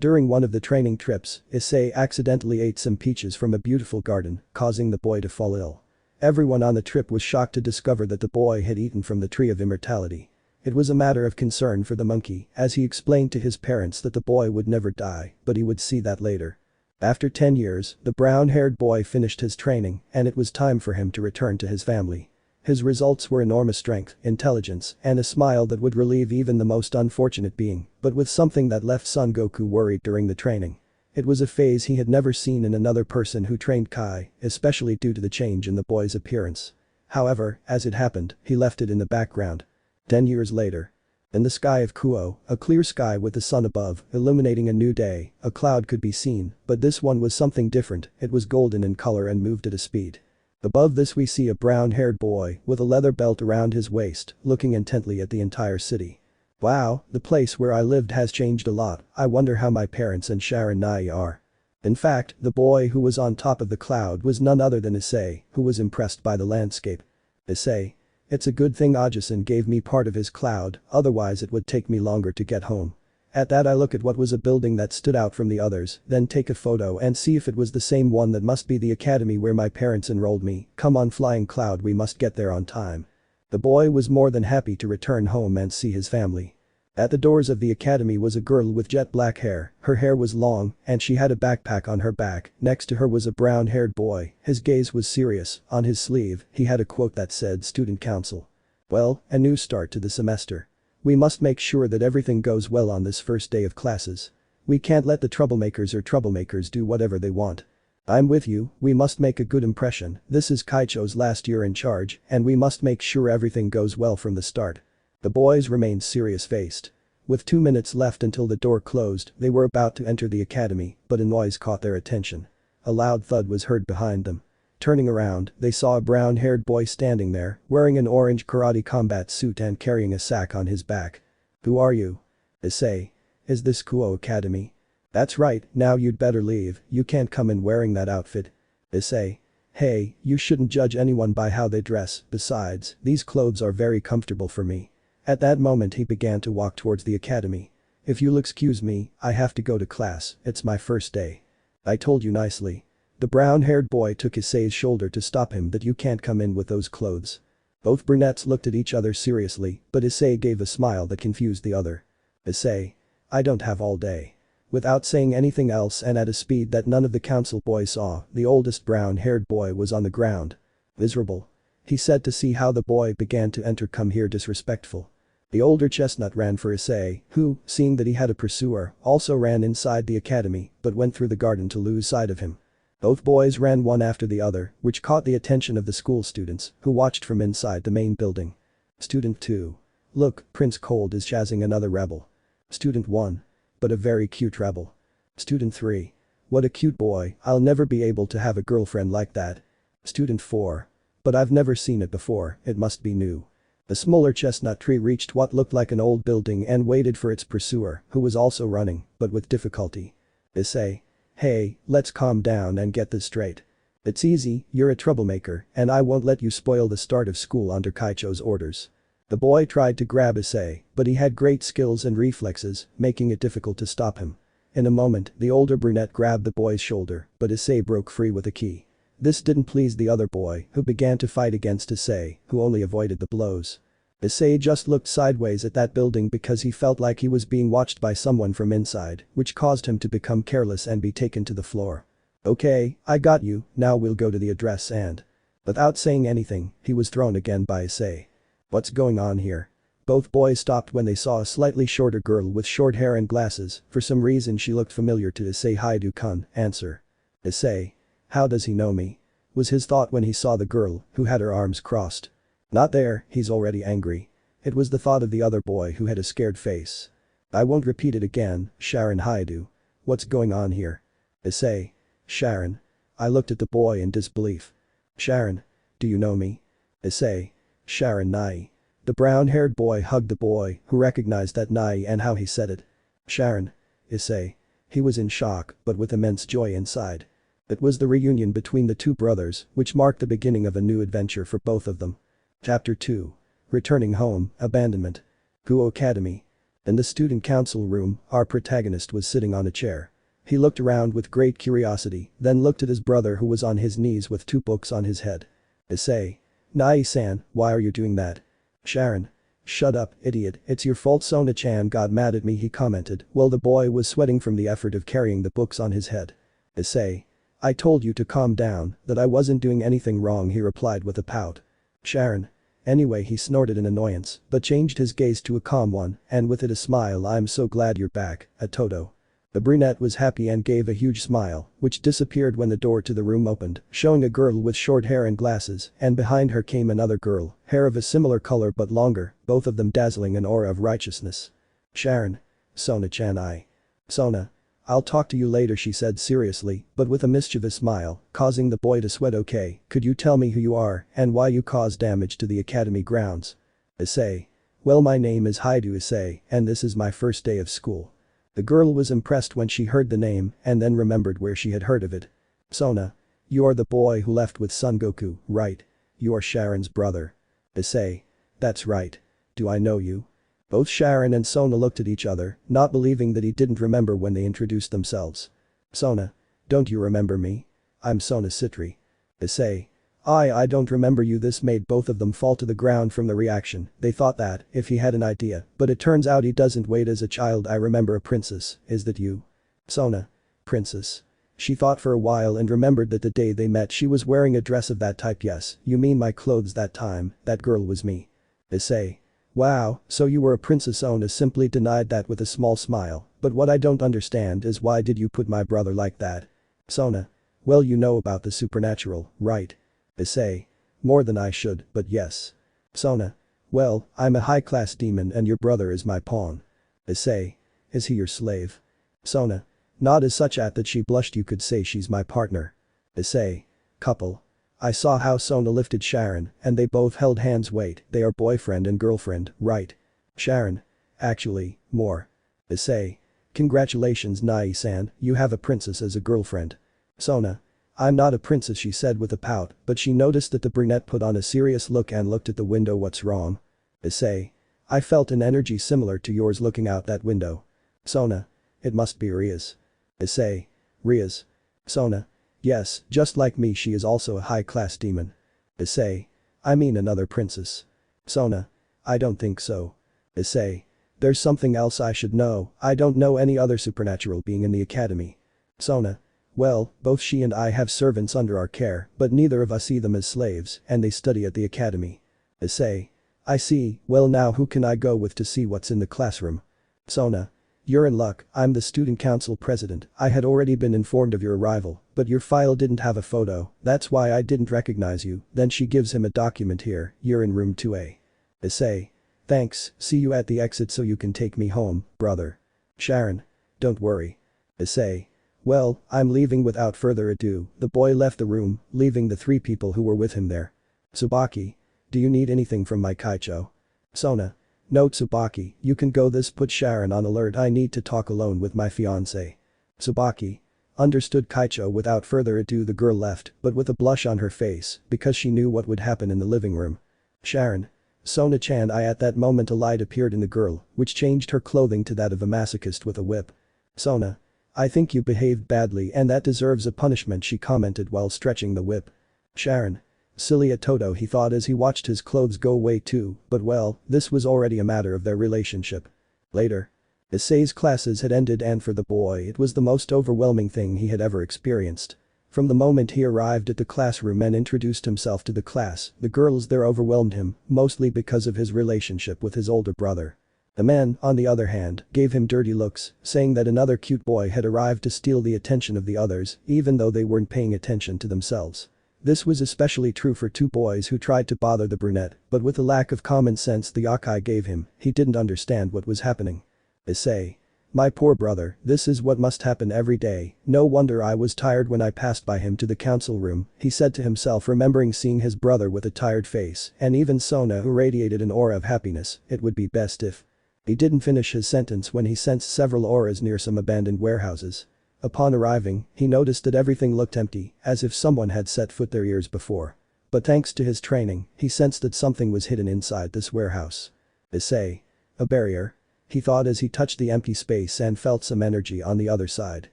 B: during one of the training trips, Issei accidentally ate some peaches from a beautiful garden, causing the boy to fall ill. Everyone on the trip was shocked to discover that the boy had eaten from the tree of immortality. It was a matter of concern for the monkey, as he explained to his parents that the boy would never die, but he would see that later. After 10 years, the brown-haired boy finished his training, and it was time for him to return to his family. His results were enormous strength, intelligence, and a smile that would relieve even the most unfortunate being, but with something that left Son Goku worried during the training. It was a phase he had never seen in another person who trained Kai, especially due to the change in the boy's appearance. However, as it happened, he left it in the background. 10 years later. In the sky of Kuoh, a clear sky with the sun above, illuminating a new day, a cloud could be seen, but this one was something different, it was golden in color and moved at a speed. Above this we see a brown-haired boy with a leather belt around his waist, looking intently at the entire city. Wow, the place where I lived has changed a lot, I wonder how my parents and Sharon Nai are. In fact, the boy who was on top of the cloud was none other than Issei, who was impressed by the landscape. Issei. It's a good thing Ajasan gave me part of his cloud, otherwise it would take me longer to get home. At that I look at what was a building that stood out from the others, then take a photo and see if it was the same one that must be the academy where my parents enrolled me. Come on flying cloud, we must get there on time. The boy was more than happy to return home and see his family. At the doors of the academy was a girl with jet black hair, her hair was long, and she had a backpack on her back, next to her was a brown-haired boy, his gaze was serious, on his sleeve, he had a quote that said Student Council. Well, a new start to the semester. We must make sure that everything goes well on this first day of classes. We can't let the troublemakers do whatever they want. I'm with you, we must make a good impression, this is Kaicho's last year in charge, and we must make sure everything goes well from the start. The boys remained serious-faced. With 2 minutes left until the door closed, they were about to enter the academy, but a noise caught their attention. A loud thud was heard behind them. Turning around, they saw a brown-haired boy standing there, wearing an orange karate combat suit and carrying a sack on his back. Who are you? Issei. Is this Kuoh Academy? That's right, now you'd better leave, you can't come in wearing that outfit. Issei. Hey, you shouldn't judge anyone by how they dress, besides, these clothes are very comfortable for me. At that moment he began to walk towards the academy. If you'll excuse me, I have to go to class, it's my first day. I told you nicely. The brown-haired boy took Issei's shoulder to stop him. That you can't come in with those clothes. Both brunettes looked at each other seriously, but Issei gave a smile that confused the other. Issei. I don't have all day. Without saying anything else and at a speed that none of the council boys saw, the oldest brown-haired boy was on the ground. Miserable. He said to see how the boy began to enter. Come here, disrespectful. The older chestnut ran for Issei, who, seeing that he had a pursuer, also ran inside the academy but went through the garden to lose sight of him. Both boys ran one after the other, which caught the attention of the school students, who watched from inside the main building. Student 2. Look, Prince Cold is chasing another rebel. Student 1. But a very cute rebel. Student 3. What a cute boy, I'll never be able to have a girlfriend like that. Student 4. But I've never seen it before, it must be new. The smaller chestnut tree reached what looked like an old building and waited for its pursuer, who was also running, but with difficulty. Issei. Hey, let's calm down and get this straight. It's easy, you're a troublemaker, and I won't let you spoil the start of school under Kaicho's orders. The boy tried to grab Issei, but he had great skills and reflexes, making it difficult to stop him. In a moment, the older brunette grabbed the boy's shoulder, but Issei broke free with a key. This didn't please the other boy, who began to fight against Issei, who only avoided the blows. Issei just looked sideways at that building because he felt like he was being watched by someone from inside, which caused him to become careless and be taken to the floor. Okay, I got you, now we'll go to the address and… Without saying anything, he was thrown again by Issei. What's going on here? Both boys stopped when they saw a slightly shorter girl with short hair and glasses. For some reason she looked familiar to Issei. Hyoudou-kun, answer. Issei. How does he know me? Was his thought when he saw the girl, who had her arms crossed. Not there, he's already angry. It was the thought of the other boy who had a scared face. I won't repeat it again, Sharon. Hyoudou. What's going on here? Issei. Sharon. I looked at the boy in disbelief. Sharon. Do you know me? Issei. Sharon Nai. The brown-haired boy hugged the boy, who recognized that Nai and how he said it. Sharon. Issei. He was in shock, but with immense joy inside. It was the reunion between the two brothers, which marked the beginning of a new adventure for both of them. Chapter 2. Returning home, abandonment. Kuoh Academy. In the student council room, our protagonist was sitting on a chair. He looked around with great curiosity, then looked at his brother who was on his knees with 2 books on his head. Issei. Nai-san, why are you doing that? Sharon. Shut up, idiot, it's your fault. Sona-chan got mad at me, he commented, while the boy was sweating from the effort of carrying the books on his head. Issei. I told you to calm down, that I wasn't doing anything wrong, he replied with a pout. Sharon. Anyway, he snorted in annoyance, but changed his gaze to a calm one, and with it a smile. I'm so glad you're back, Atoto. The brunette was happy and gave a huge smile, which disappeared when the door to the room opened, showing a girl with short hair and glasses, and behind her came another girl, hair of a similar color but longer, both of them dazzling an aura of righteousness. Sharon. Sona-chan. Sona. I'll talk to you later, she said seriously, but with a mischievous smile, causing the boy to sweat. Okay, could you tell me who you are and why you caused damage to the academy grounds? Issei. Well, my name is Hyoudou Issei, and this is my first day of school. The girl was impressed when she heard the name and then remembered where she had heard of it. Sona. You are the boy who left with Son Goku, right? You are Sharon's brother. Issei. That's right. Do I know you? Both Sharon and Sona looked at each other, not believing that he didn't remember when they introduced themselves. Sona. Don't you remember me? I'm Sona Sitri. Issei. I don't remember you. This made both of them fall to the ground from the reaction. They thought that, if he had an idea, but it turns out he doesn't. Wait, as a child I remember a princess, is that you? Sona. Princess. She thought for a while and remembered that the day they met she was wearing a dress of that type. Yes, you mean my clothes that time, that girl was me. Issei. Wow, so you were a princess. Sona simply denied that with a small smile, but what I don't understand is why did you put my brother like that? Sona. Well, you know about the supernatural, right? Issei. More than I should, but yes. Sona. Well, I'm a high-class demon and your brother is my pawn. Issei. Is he your slave? Sona. Not as such. At that she blushed. You could say she's my partner. Issei. Couple. I saw how Sona lifted Sharon and they both held hands. Wait, they are boyfriend and girlfriend, right? Sharon. Actually, more. Issei. Congratulations Nai-san, you have a princess as a girlfriend. Sona. I'm not a princess, she said with a pout, but she noticed that the brunette put on a serious look and looked at the window. What's wrong? Issei. I felt an energy similar to yours looking out that window. Sona. It must be Rias. Issei. Rias. Sona. Yes, just like me she is also a high-class demon. Issei. I mean another princess. Sona. I don't think so. Issei. There's something else I should know, I don't know any other supernatural being in the academy. Sona. Well, both she and I have servants under our care, but neither of us see them as slaves, and they study at the academy. Issei. I see, well now who can I go with to see what's in the classroom? Sona. You're in luck, I'm the student council president, I had already been informed of your arrival, but your file didn't have a photo, that's why I didn't recognize you, then she gives him a document here, you're in room 2A. Issei. Thanks, see you at the exit so you can take me home, brother. Sharon. Don't worry. Issei. Well, I'm leaving without further ado, the boy left the room, leaving the 3 people who were with him there. Tsubaki. Do you need anything from my Kaicho? Sona. No Tsubaki, you can go, this put Sharon on alert, I need to talk alone with my fiancé. Tsubaki. Understood Kaicho. Without further ado the girl left, but with a blush on her face, because she knew what would happen in the living room. Sharon. Sona-chan. At that moment a light appeared in the girl, which changed her clothing to that of a masochist with a whip. Sona. I think you behaved badly and that deserves a punishment, she commented while stretching the whip. Sharon. Silly Toto, he thought as he watched his clothes go away too, but well, this was already a matter of their relationship. Later. Issei's classes had ended and for the boy it was the most overwhelming thing he had ever experienced. From the moment he arrived at the classroom and introduced himself to the class, the girls there overwhelmed him, mostly because of his relationship with his older brother. The men, on the other hand, gave him dirty looks, saying that another cute boy had arrived to steal the attention of the others, even though they weren't paying attention to themselves. This was especially true for 2 boys who tried to bother the brunette, but with the lack of common sense the yokai gave him, he didn't understand what was happening. Issei. My poor brother, this is what must happen every day, no wonder I was tired when I passed by him to the council room, he said to himself, remembering seeing his brother with a tired face, and even Sona who radiated an aura of happiness, it would be best if. He didn't finish his sentence when he sensed several auras near some abandoned warehouses. Upon arriving, he noticed that everything looked empty, as if someone had set foot there years before. But thanks to his training, he sensed that something was hidden inside this warehouse. Issei. A barrier? He thought as he touched the empty space and felt some energy on the other side.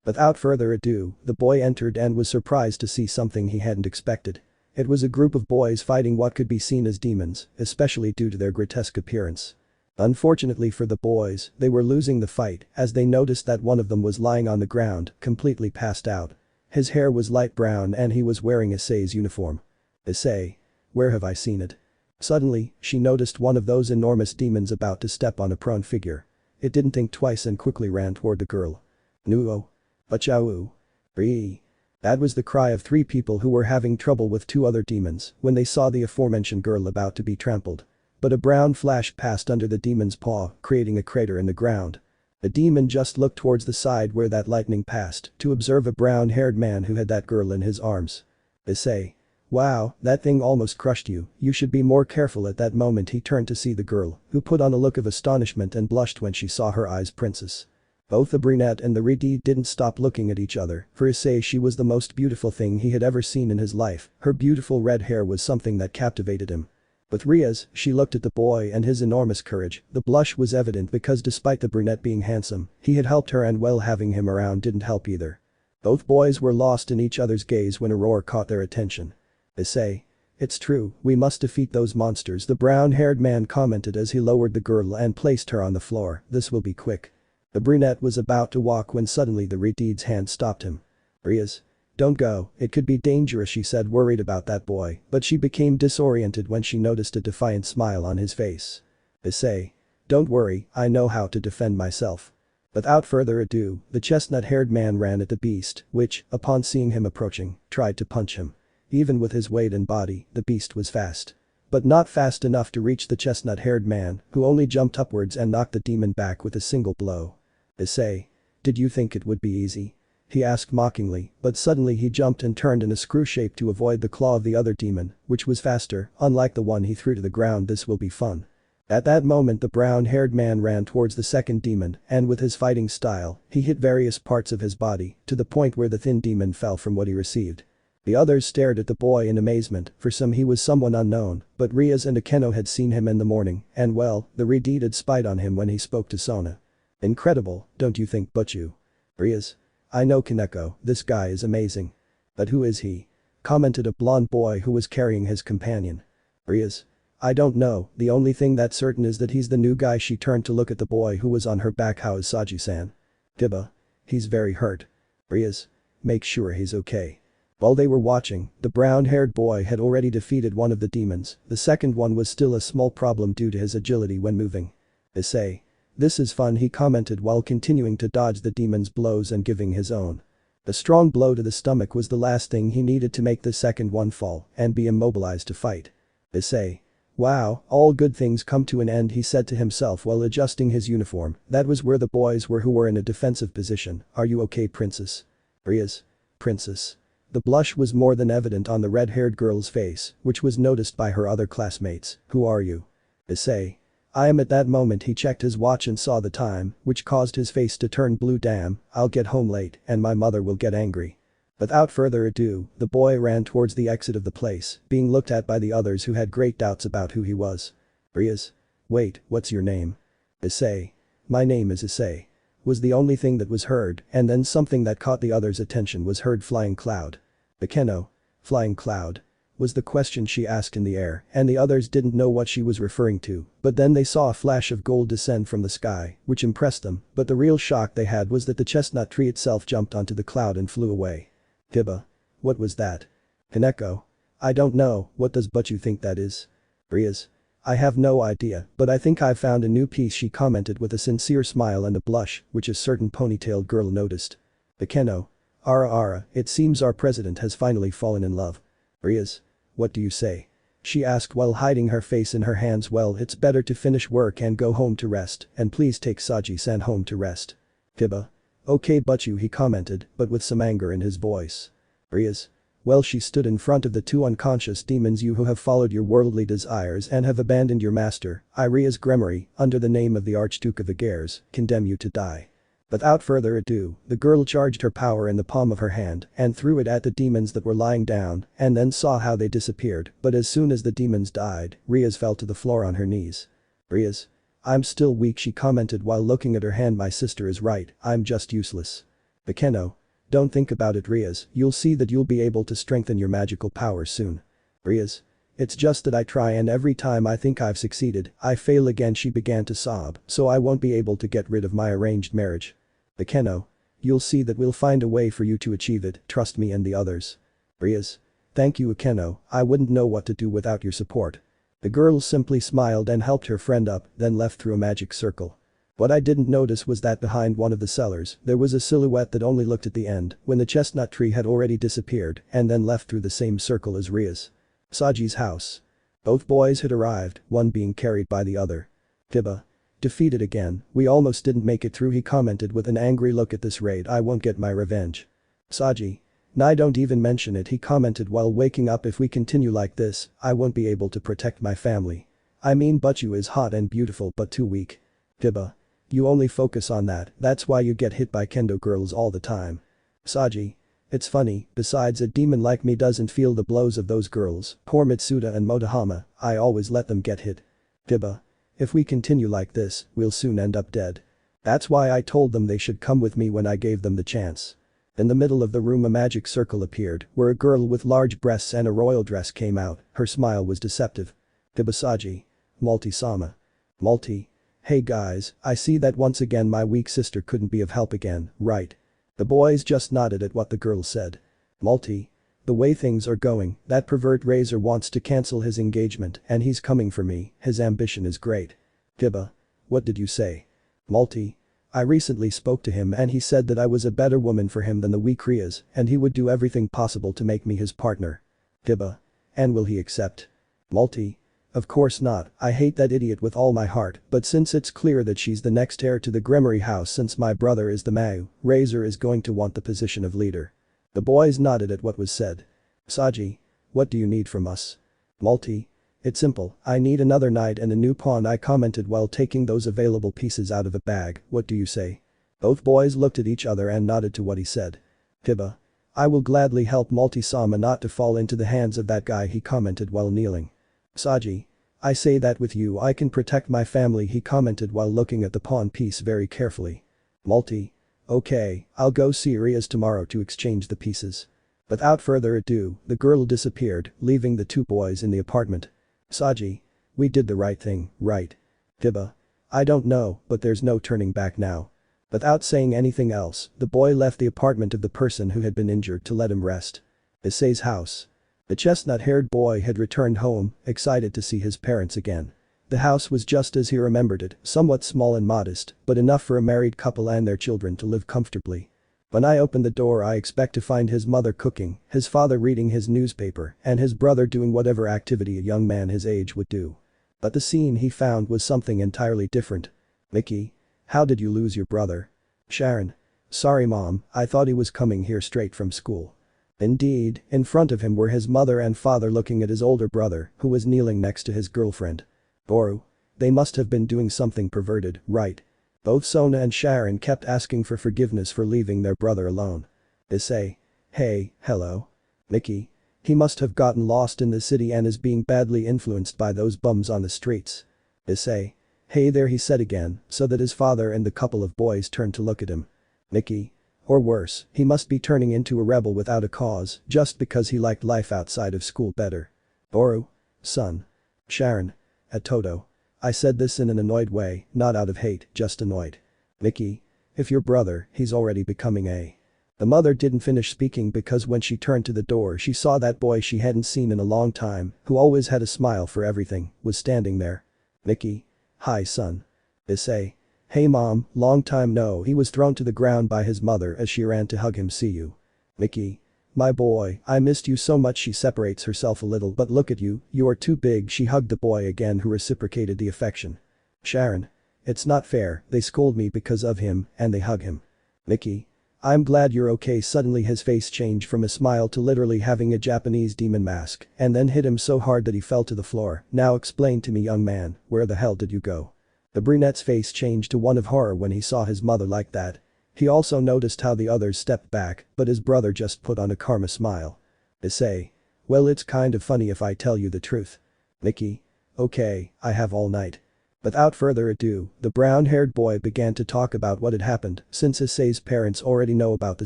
B: Without further ado, the boy entered and was surprised to see something he hadn't expected. It was a group of boys fighting what could be seen as demons, especially due to their grotesque appearance. Unfortunately for the boys, they were losing the fight as they noticed that one of them was lying on the ground, completely passed out. His hair was light brown and he was wearing Issei's uniform. Issei. Where have I seen it? Suddenly, she noticed one of those enormous demons about to step on a prone figure. It didn't think twice and quickly ran toward the girl. Nuo. Bachao. Rii. That was the cry of 3 people who were having trouble with 2 other demons when they saw the aforementioned girl about to be trampled. But a brown flash passed under the demon's paw, creating a crater in the ground. The demon just looked towards the side where that lightning passed to observe a brown-haired man who had that girl in his arms. Issei. Wow, that thing almost crushed you, you should be more careful. At that moment he turned to see the girl, who put on a look of astonishment and blushed when she saw her eyes princess. Both the brunette and the Redi didn't stop looking at each other, for Issei she was the most beautiful thing he had ever seen in his life, her beautiful red hair was something that captivated him. With Rias, she looked at the boy and his enormous courage, the blush was evident because despite the brunette being handsome, he had helped her and well having him around didn't help either. Both boys were lost in each other's gaze when a roar caught their attention. Issei. It's true, we must defeat those monsters, the brown-haired man commented as he lowered the girl and placed her on the floor, this will be quick. The brunette was about to walk when suddenly the Redi's hand stopped him. Rias. Don't go, it could be dangerous, she said, worried about that boy, but she became disoriented when she noticed a defiant smile on his face. Issei. Don't worry, I know how to defend myself. Without further ado, the chestnut-haired man ran at the beast, which, upon seeing him approaching, tried to punch him. Even with his weight and body, the beast was fast. But not fast enough to reach the chestnut-haired man, who only jumped upwards and knocked the demon back with a single blow. Issei. Did you think it would be easy? He asked mockingly, but suddenly he jumped and turned in a screw shape to avoid the claw of the other demon, which was faster, unlike the one he threw to the ground. This will be fun. At that moment the brown-haired man ran towards the second demon and with his fighting style, he hit various parts of his body to the point where the thin demon fell from what he received. The others stared at the boy in amazement, for some he was someone unknown, but Rias and Akeno had seen him in the morning, and well, the Redi had spied on him when he spoke to Sona. Incredible, don't you think, Butchu? Rias. I know Kaneko, this guy is amazing. But who is he? Commented a blonde boy who was carrying his companion. Rias. I don't know, the only thing that's certain is that he's the new guy. She turned to look at the boy who was on her back. How is Saji-san? Tiba. He's very hurt. Rias. Make sure he's okay. While they were watching, the brown-haired boy had already defeated one of the demons, the second one was still a small problem due to his agility when moving. Issei. This is fun, he commented while continuing to dodge the demon's blows and giving his own. The strong blow to the stomach was the last thing he needed to make the second one fall and be immobilized to fight. Issei. Wow, all good things come to an end, he said to himself while adjusting his uniform. That was where the boys were who were in a defensive position. Are you okay, princess? Rias. Princess. The blush was more than evident on the red-haired girl's face, which was noticed by her other classmates. Who are you? Issei. I am. At that moment he checked his watch and saw the time, which caused his face to turn blue. Damn, I'll get home late and my mother will get angry. Without further ado, the boy ran towards the exit of the place, being looked at by the others who had great doubts about who he was. Rias. Wait, what's your name? Issei. My name is Issei. Was the only thing that was heard, and then something that caught the others' attention was heard. Flying cloud. Bekeno. Flying cloud? Was the question she asked in the air, and the others didn't know what she was referring to, but then they saw a flash of gold descend from the sky, which impressed them, but the real shock they had was that the chestnut tree itself jumped onto the cloud and flew away. Tiba. What was that? Kaneko. I don't know, what does but you think that is? Rias. I have no idea, but I think I've found a new piece, she commented with a sincere smile and a blush, which a certain ponytailed girl noticed. Bekeno. Ara, it seems our president has finally fallen in love. Rias. What do you say? She asked while hiding her face in her hands. Well, it's better to finish work and go home to rest, and please take Saji-san home to rest. Tiba. Okay but you, he commented, but with some anger in his voice. Rias. Well, she stood in front of the two unconscious demons. You who have followed your worldly desires and have abandoned your master, I, Rias Gremory, under the name of the Archduke of Agares, condemn you to die. Without further ado, the girl charged her power in the palm of her hand and threw it at the demons that were lying down and then saw how they disappeared, but as soon as the demons died, Rias fell to the floor on her knees. Rias. I'm still weak, she commented while looking at her hand. My sister is right, I'm just useless. Bekeno. Don't think about it, Rias, you'll see that you'll be able to strengthen your magical power soon. Rias. It's just that I try and every time I think I've succeeded, I fail again. She began to sob, so I won't be able to get rid of my arranged marriage. Bekeno. You'll see that we'll find a way for you to achieve it, trust me and the others. Rias. Thank you, Bekeno, I wouldn't know what to do without your support. The girl simply smiled and helped her friend up, then left through a magic circle. What I didn't notice was that behind one of the cellars, there was a silhouette that only looked at the end when the chestnut tree had already disappeared and then left through the same circle as Rias. Saji's house. Both boys had arrived, one being carried by the other. Tiba. Defeated again, we almost didn't make it through, he commented with an angry look. At this rate I won't get my revenge. Saji. Nah, don't even mention it, he commented while waking up. If we continue like this, I won't be able to protect my family. I mean Butchu is hot and beautiful but too weak. Tiba. You only focus on that, that's why you get hit by kendo girls all the time. Saji. It's funny, besides a demon like me doesn't feel the blows of those girls, poor Mitsuda and Motohama, I always let them get hit. Tiba. If we continue like this, we'll soon end up dead. That's why I told them they should come with me when I gave them the chance. In the middle of the room a magic circle appeared, where a girl with large breasts and a royal dress came out, her smile was deceptive. Tibasaji. Multi-sama. Multi. Hey guys, I see that once again my weak sister couldn't be of help again, right? The boys just nodded at what the girl said. Multi. The way things are going, that pervert Razor wants to cancel his engagement and he's coming for me, his ambition is great. Tiba. What did you say? Multi. I recently spoke to him and he said that I was a better woman for him than the weak Rias and he would do everything possible to make me his partner. Tiba. And will he accept? Multi. Of course not, I hate that idiot with all my heart, but since it's clear that she's the next heir to the Gremory house, since my brother is the Mau, Razor is going to want the position of leader. The boys nodded at what was said. Saji. What do you need from us? Multi. It's simple, I need another knight and a new pawn, I commented while taking those available pieces out of a bag. What do you say? Both boys looked at each other and nodded to what he said. Tiba. I will gladly help Multi-sama not to fall into the hands of that guy, he commented while kneeling. Saji. I say that with you I can protect my family, he commented while looking at the pawn piece very carefully. Multi. Okay, I'll go see Rias tomorrow to exchange the pieces. Without further ado, the girl disappeared, leaving the two boys in the apartment. Saji. We did the right thing, right? Tiba. I don't know, but there's no turning back now. Without saying anything else, the boy left the apartment of the person who had been injured to let him rest. Issei's house. The chestnut-haired boy had returned home, excited to see his parents again. The house was just as he remembered it, somewhat small and modest, but enough for a married couple and their children to live comfortably. When I opened the door, I expect to find his mother cooking, his father reading his newspaper, and his brother doing whatever activity a young man his age would do. But the scene he found was something entirely different. Mickey. How did you lose your brother? Sharon. Sorry mom, I thought he was coming here straight from school. Indeed, in front of him were his mother and father looking at his older brother, who was kneeling next to his girlfriend. Boru. They must have been doing something perverted, right? Both Sona and Sharon kept asking for forgiveness for leaving their brother alone. Issei. Hey, hello. Mickey. He must have gotten lost in the city and is being badly influenced by those bums on the streets. Issei. Hey there, he said again, so that his father and the couple of boys turned to look at him. Mickey. Or worse, he must be turning into a rebel without a cause, just because he liked life outside of school better. Boru. Son. Sharon. Atoto. I said this in an annoyed way, not out of hate, just annoyed. Mickey. If your brother, he's already becoming a. The mother didn't finish speaking because when she turned to the door she saw that boy she hadn't seen in a long time, who always had a smile for everything, was standing there. Mickey. Hi son. Issei. Hey mom, long time no. He was thrown to the ground by his mother as she ran to hug him. See you. Mickey. My boy, I missed you so much. She separates herself a little, but look at you, you are too big. She hugged the boy again, who reciprocated the affection. Sharon. It's not fair, they scold me because of him, and they hug him. Mickey. I'm glad you're okay. Suddenly his face changed from a smile to literally having a Japanese demon mask, and then hit him so hard that he fell to the floor. Now explain to me, young man, where the hell did you go? The brunette's face changed to one of horror when he saw his mother like that. He also noticed how the others stepped back, but his brother just put on a karma smile. Issei. Well, it's kind of funny if I tell you the truth. Mickey. Okay, I have all night. Without further ado, the brown-haired boy began to talk about what had happened. Since Issei's parents already know about the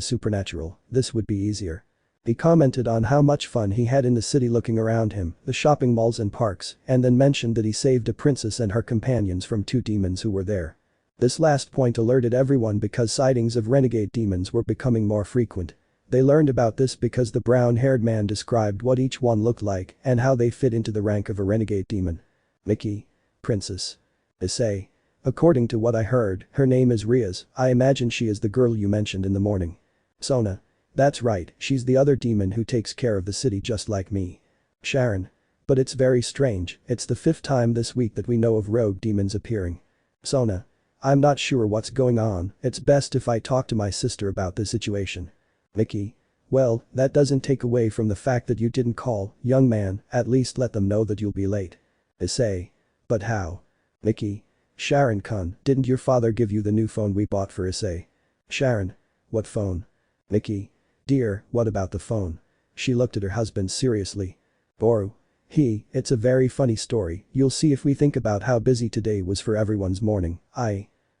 B: supernatural, this would be easier. He commented on how much fun he had in the city looking around him, the shopping malls and parks, and then mentioned that he saved a princess and her companions from two demons who were there. This last point alerted everyone because sightings of renegade demons were becoming more frequent. They learned about this because the brown-haired man described what each one looked like and how they fit into the rank of a renegade demon. Mickey. Princess. Issei. According to what I heard, her name is Rias. I imagine she is the girl you mentioned in the morning. Sona. That's right, she's the other demon who takes care of the city just like me. Sharon. But it's very strange, it's the 5th time this week that we know of rogue demons appearing. Sona. I'm not sure what's going on, it's best if I talk to my sister about the situation. Mickey. Well, that doesn't take away from the fact that you didn't call, young man, at least let them know that you'll be late. Issei. But how? Mickey. Sharon-kun, didn't your father give you the new phone we bought for Issei? Sharon. What phone? Mickey. Dear, what about the phone? She looked at her husband seriously. Boru. It's a very funny story, you'll see if we think about how busy today was for everyone's morning.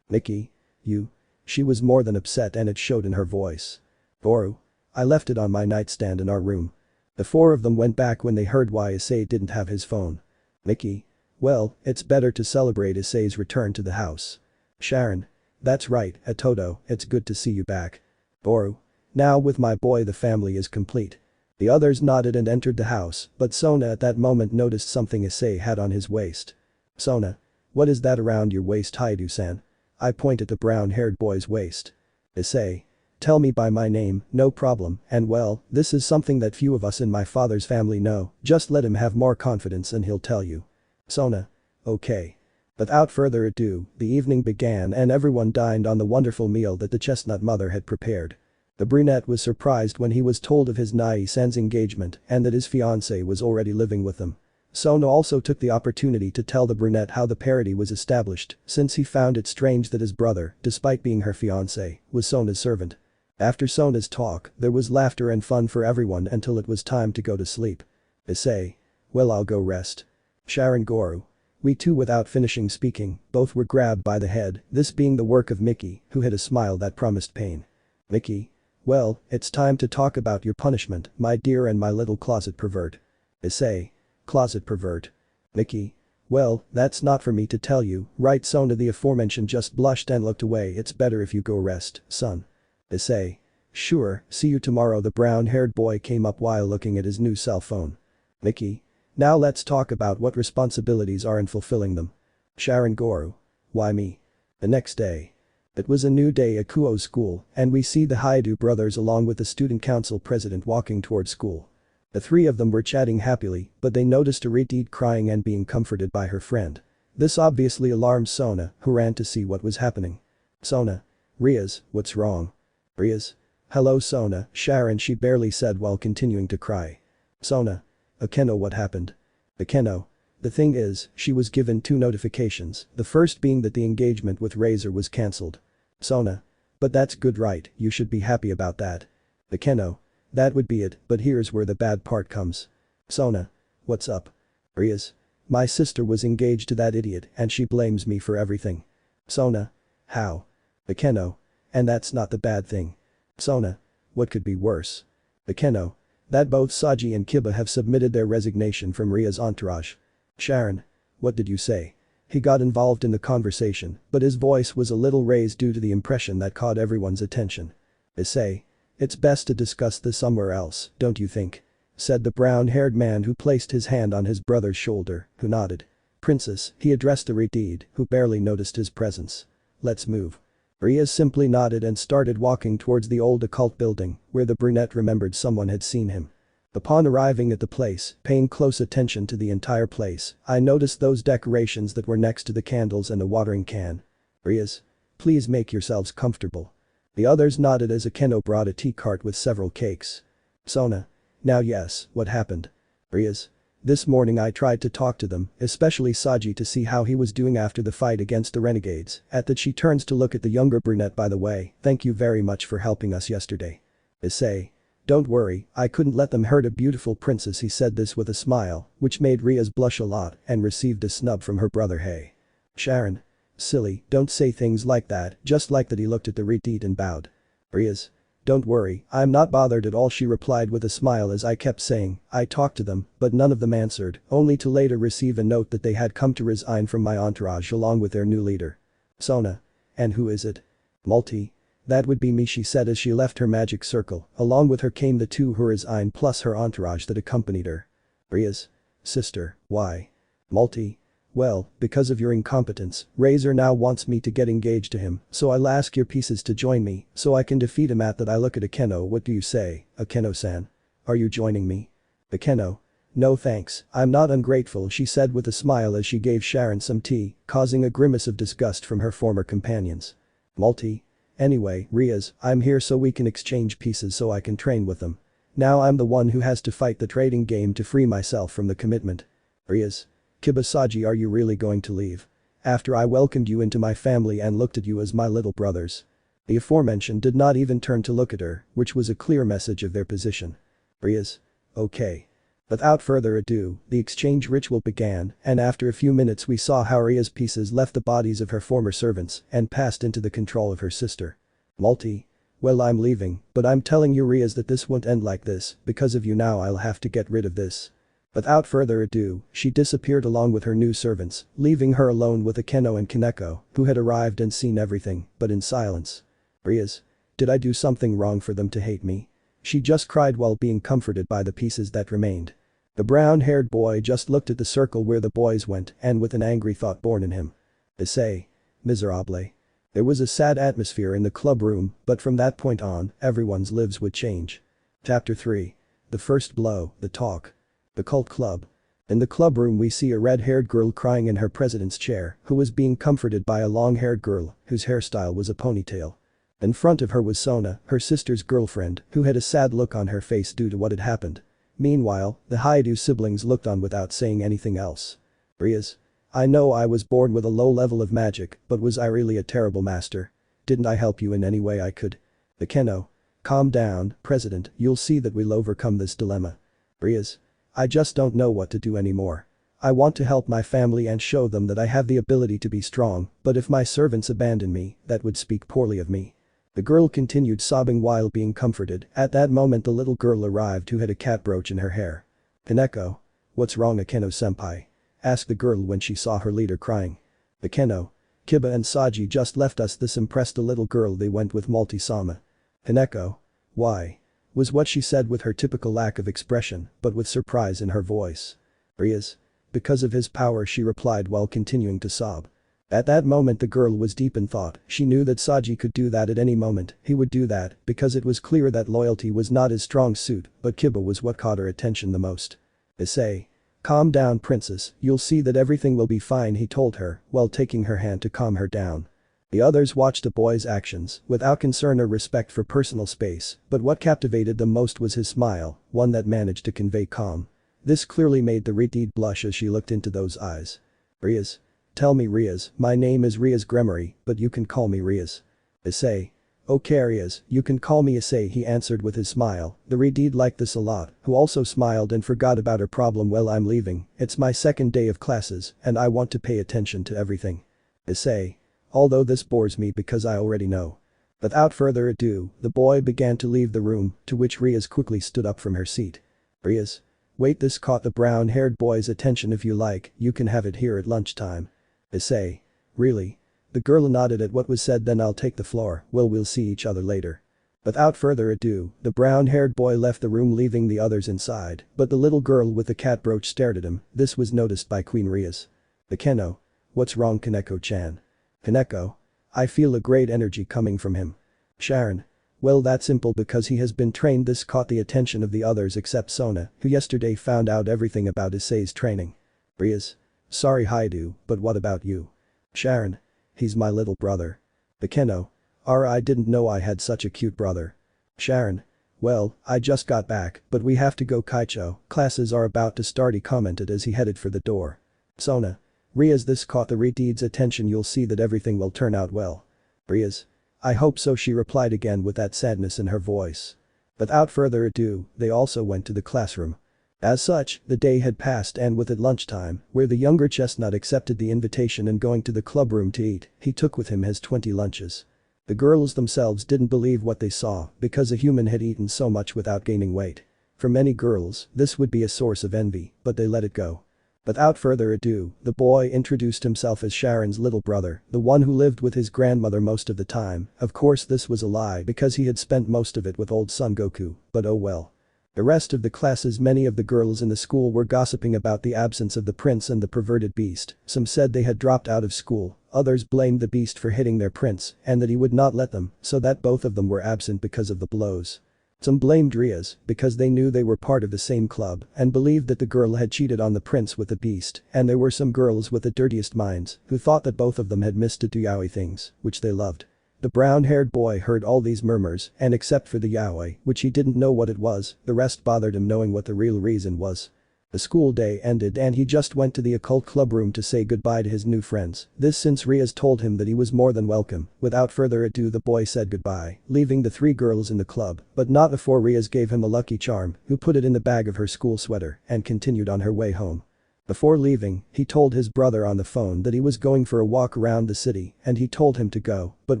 B: Mickey. You. She was more than upset and it showed in her voice. Boru. I left it on my nightstand in our room. The 4 of them went back when they heard why Issei didn't have his phone. Mickey. Well, it's better to celebrate Issei's return to the house. Sharon. That's right, Atoto, it's good to see you back. Boru. Now with my boy the family is complete. The others nodded and entered the house, but Sona at that moment noticed something Issei had on his waist. Sona. What is that around your waist, Hyoudou-san? I point at the brown-haired boy's waist. Issei. Tell me by my name, no problem, and well, this is something that few of us in my father's family know, just let him have more confidence and he'll tell you. Sona. Okay. Without further ado, the evening began and everyone dined on the wonderful meal that the chestnut mother had prepared. The brunette was surprised when he was told of his Nai-san's engagement and that his fiancée was already living with them. Sona also took the opportunity to tell the brunette how the parody was established, since he found it strange that his brother, despite being her fiancé, was Sona's servant. After Sona's talk, there was laughter and fun for everyone until it was time to go to sleep. Issei. Well, I'll go rest. Sharon. Goru. We too. Without finishing speaking, both were grabbed by the head, this being the work of Mickey, who had a smile that promised pain. Mickey. Well, it's time to talk about your punishment, my dear and my little closet pervert. Issei. Closet pervert. Mickey. Well, that's not for me to tell you, right? Sona the aforementioned just blushed and looked away. It's better if you go rest, son. Issei. Sure, see you tomorrow. The brown-haired boy came up while looking at his new cell phone. Mickey. Now let's talk about what responsibilities are in fulfilling them. Sharon Goru. Why me? The next day. It was a new day at Kuoh's school, and we see the Hyoudou brothers along with the student council president walking toward school. The three of them were chatting happily, but they noticed Arete crying and being comforted by her friend. This obviously alarmed Sona, who ran to see what was happening. Sona. Rias, what's wrong? Rias. Hello Sona, Sharon, she barely said while continuing to cry. Sona. Akeno, what happened? Akeno. The thing is, she was given 2 notifications, the first being that the engagement with Razor was cancelled. Sona. But that's good, right? You should be happy about that. Akeno. That would be it, but here's where the bad part comes. Sona. What's up? Rias. My sister was engaged to that idiot and she blames me for everything. Sona. How? Akeno. And that's not the bad thing. Sona. What could be worse? Akeno. That both Saji and Kiba have submitted their resignation from Ria's entourage. Sharon. What did you say? He got involved in the conversation, but his voice was a little raised due to the impression that caught everyone's attention. Issei. It's best to discuss this somewhere else, don't you think? Said the brown-haired man who placed his hand on his brother's shoulder, who nodded. Princess, he addressed Arete, who barely noticed his presence. Let's move. Rias simply nodded and started walking towards the old occult building, where the brunette remembered someone had seen him. Upon arriving at the place, paying close attention to the entire place, I noticed those decorations that were next to the candles and a watering can. Rias. Please make yourselves comfortable. The others nodded as Akeno brought a tea cart with several cakes. Sona. Now yes, what happened? Rias. This morning I tried to talk to them, especially Saji, to see how he was doing after the fight against the renegades. At that she turns to look at the younger brunette. By the way, thank you very much for helping us yesterday. Issei. Don't worry, I couldn't let them hurt a beautiful princess. He said this with a smile, which made Rias blush a lot and received a snub from her brother. Hey. Sharon. Silly, don't say things like that. Just like that he looked at the Arete and bowed. Rias. Don't worry, I'm not bothered at all, she replied with a smile. As I kept saying, I talked to them, but none of them answered, only to later receive a note that they had come to resign from my entourage along with their new leader. Sona. And who is it? Multi. That would be me, she said as she left her magic circle. Along with her came the 2 who resigned plus her entourage that accompanied her. Rias. Sister, why? Multi. Well, because of your incompetence, Razor now wants me to get engaged to him, so I'll ask your pieces to join me, so I can defeat him. At that I look at Akeno. What do you say, Akeno-san? Are you joining me? Akeno. No thanks, I'm not ungrateful, she said with a smile as she gave Sharon some tea, causing a grimace of disgust from her former companions. Multi. Anyway, Rias, I'm here so we can exchange pieces so I can train with them. Now I'm the one who has to fight the trading game to free myself from the commitment. Rias. Kibasaji, are you really going to leave? After I welcomed you into my family and looked at you as my little brothers. The aforementioned did not even turn to look at her, which was a clear message of their position. Rias. Okay. Without further ado, the exchange ritual began, and after a few minutes we saw how Ria's pieces left the bodies of her former servants and passed into the control of her sister. Multi. Well, I'm leaving, but I'm telling you, Rias, that this won't end like this. Because of you now I'll have to get rid of this. Without further ado, she disappeared along with her new servants, leaving her alone with Akeno and Kaneko, who had arrived and seen everything, but in silence. Rias. Did I do something wrong for them to hate me? She just cried while being comforted by the pieces that remained. The brown-haired boy just looked at the circle where the boys went and with an angry thought born in him. Issei. Miserable. There was a sad atmosphere in the club room, but from that point on, everyone's lives would change. Chapter 3. The First Blow, The Talk. The Cult Club. In the club room we see a red-haired girl crying in her president's chair, who was being comforted by a long-haired girl, whose hairstyle was a ponytail. In front of her was Sona, her sister's girlfriend, who had a sad look on her face due to what had happened. Meanwhile, the Hyoudou siblings looked on without saying anything else. Rias. I know I was born with a low level of magic, but was I really a terrible master? Didn't I help you in any way I could? Akeno. Calm down, President, you'll see that we'll overcome this dilemma. Rias. I just don't know what to do anymore. I want to help my family and show them that I have the ability to be strong, but if my servants abandon me, that would speak poorly of me. The girl continued sobbing while being comforted. At that moment the little girl arrived who had a cat brooch in her hair. "Kaneko? What's wrong, Akeno-senpai?" asked the girl when she saw her leader crying. "Akeno, Kiba and Saji just left us." This impressed the little girl. They went with Multi-sama. "Kaneko? Why?" was what she said with her typical lack of expression, but with surprise in her voice. "Rias? Because of his power," she replied while continuing to sob. At that moment the girl was deep in thought. She knew that Saji could do that at any moment. He would do that because it was clear that loyalty was not his strong suit, but Kiba was what caught her attention the most. "Issei. Calm down, princess, you'll see that everything will be fine," he told her while taking her hand to calm her down. The others watched the boy's actions without concern or respect for personal space, but what captivated them most was his smile, one that managed to convey calm. This clearly made the Retid blush as she looked into those eyes. "Rias? Tell me, Rias. My name is Rias Gremory, but you can call me Rias." "Issei. Okay, Rias, you can call me Issei," he answered with his smile. The Retid liked this a lot, who also smiled and forgot about her problem. "Well, I'm leaving, it's my second day of classes and I want to pay attention to everything." "Issei. Although this bores me because I already know." Without further ado, the boy began to leave the room, to which Rias quickly stood up from her seat. "Rias? Wait." This caught the brown-haired boy's attention. "If you like, you can have it here at lunchtime." "Issei? Really?" The girl nodded at what was said. "Then I'll take the floor. Well, we'll see each other later." Without further ado, the brown-haired boy left the room, leaving the others inside, but the little girl with the cat brooch stared at him. This was noticed by Queen Rias. "Akeno? What's wrong, Kaneko-chan?" "Kaneko? I feel a great energy coming from him." "Sharon? Well, that's simple because he has been trained." This caught the attention of the others except Sona, who yesterday found out everything about Issei's training. "Rias? Sorry, Hyoudou, but what about you?" "Sharon? He's my little brother." "Akeno? I didn't know I had such a cute brother." "Sharon? Well, I just got back, but we have to go, Kaicho, classes are about to start," he commented as he headed for the door. "Sona? Rias?" This caught the Retid's attention. "You'll see that everything will turn out well." "Rias? I hope so," she replied again with that sadness in her voice. Without further ado, they also went to the classroom. As such, the day had passed and with it lunchtime, where the younger chestnut accepted the invitation and going to the club room to eat, he took with him his 20 lunches. The girls themselves didn't believe what they saw because a human had eaten so much without gaining weight. For many girls, this would be a source of envy, but they let it go. Without further ado, the boy introduced himself as Sharon's little brother, the one who lived with his grandmother most of the time. Of course this was a lie because he had spent most of it with old Son Goku, but oh well. The rest of the classes, many of the girls in the school were gossiping about the absence of the prince and the perverted beast. Some said they had dropped out of school, others blamed the beast for hitting their prince and that he would not let them, so that both of them were absent because of the blows. Some blamed Rias because they knew they were part of the same club and believed that the girl had cheated on the prince with the beast, and there were some girls with the dirtiest minds who thought that both of them had missed to do yaoi things, which they loved. The brown-haired boy heard all these murmurs and except for the yaoi, which he didn't know what it was, the rest bothered him knowing what the real reason was. The school day ended and he just went to the occult club room to say goodbye to his new friends, this since Rias told him that he was more than welcome. Without further ado, the boy said goodbye, leaving the 3 girls in the club, but not before Rias gave him a lucky charm, who put it in the bag of her school sweater and continued on her way home. Before leaving, he told his brother on the phone that he was going for a walk around the city and he told him to go, but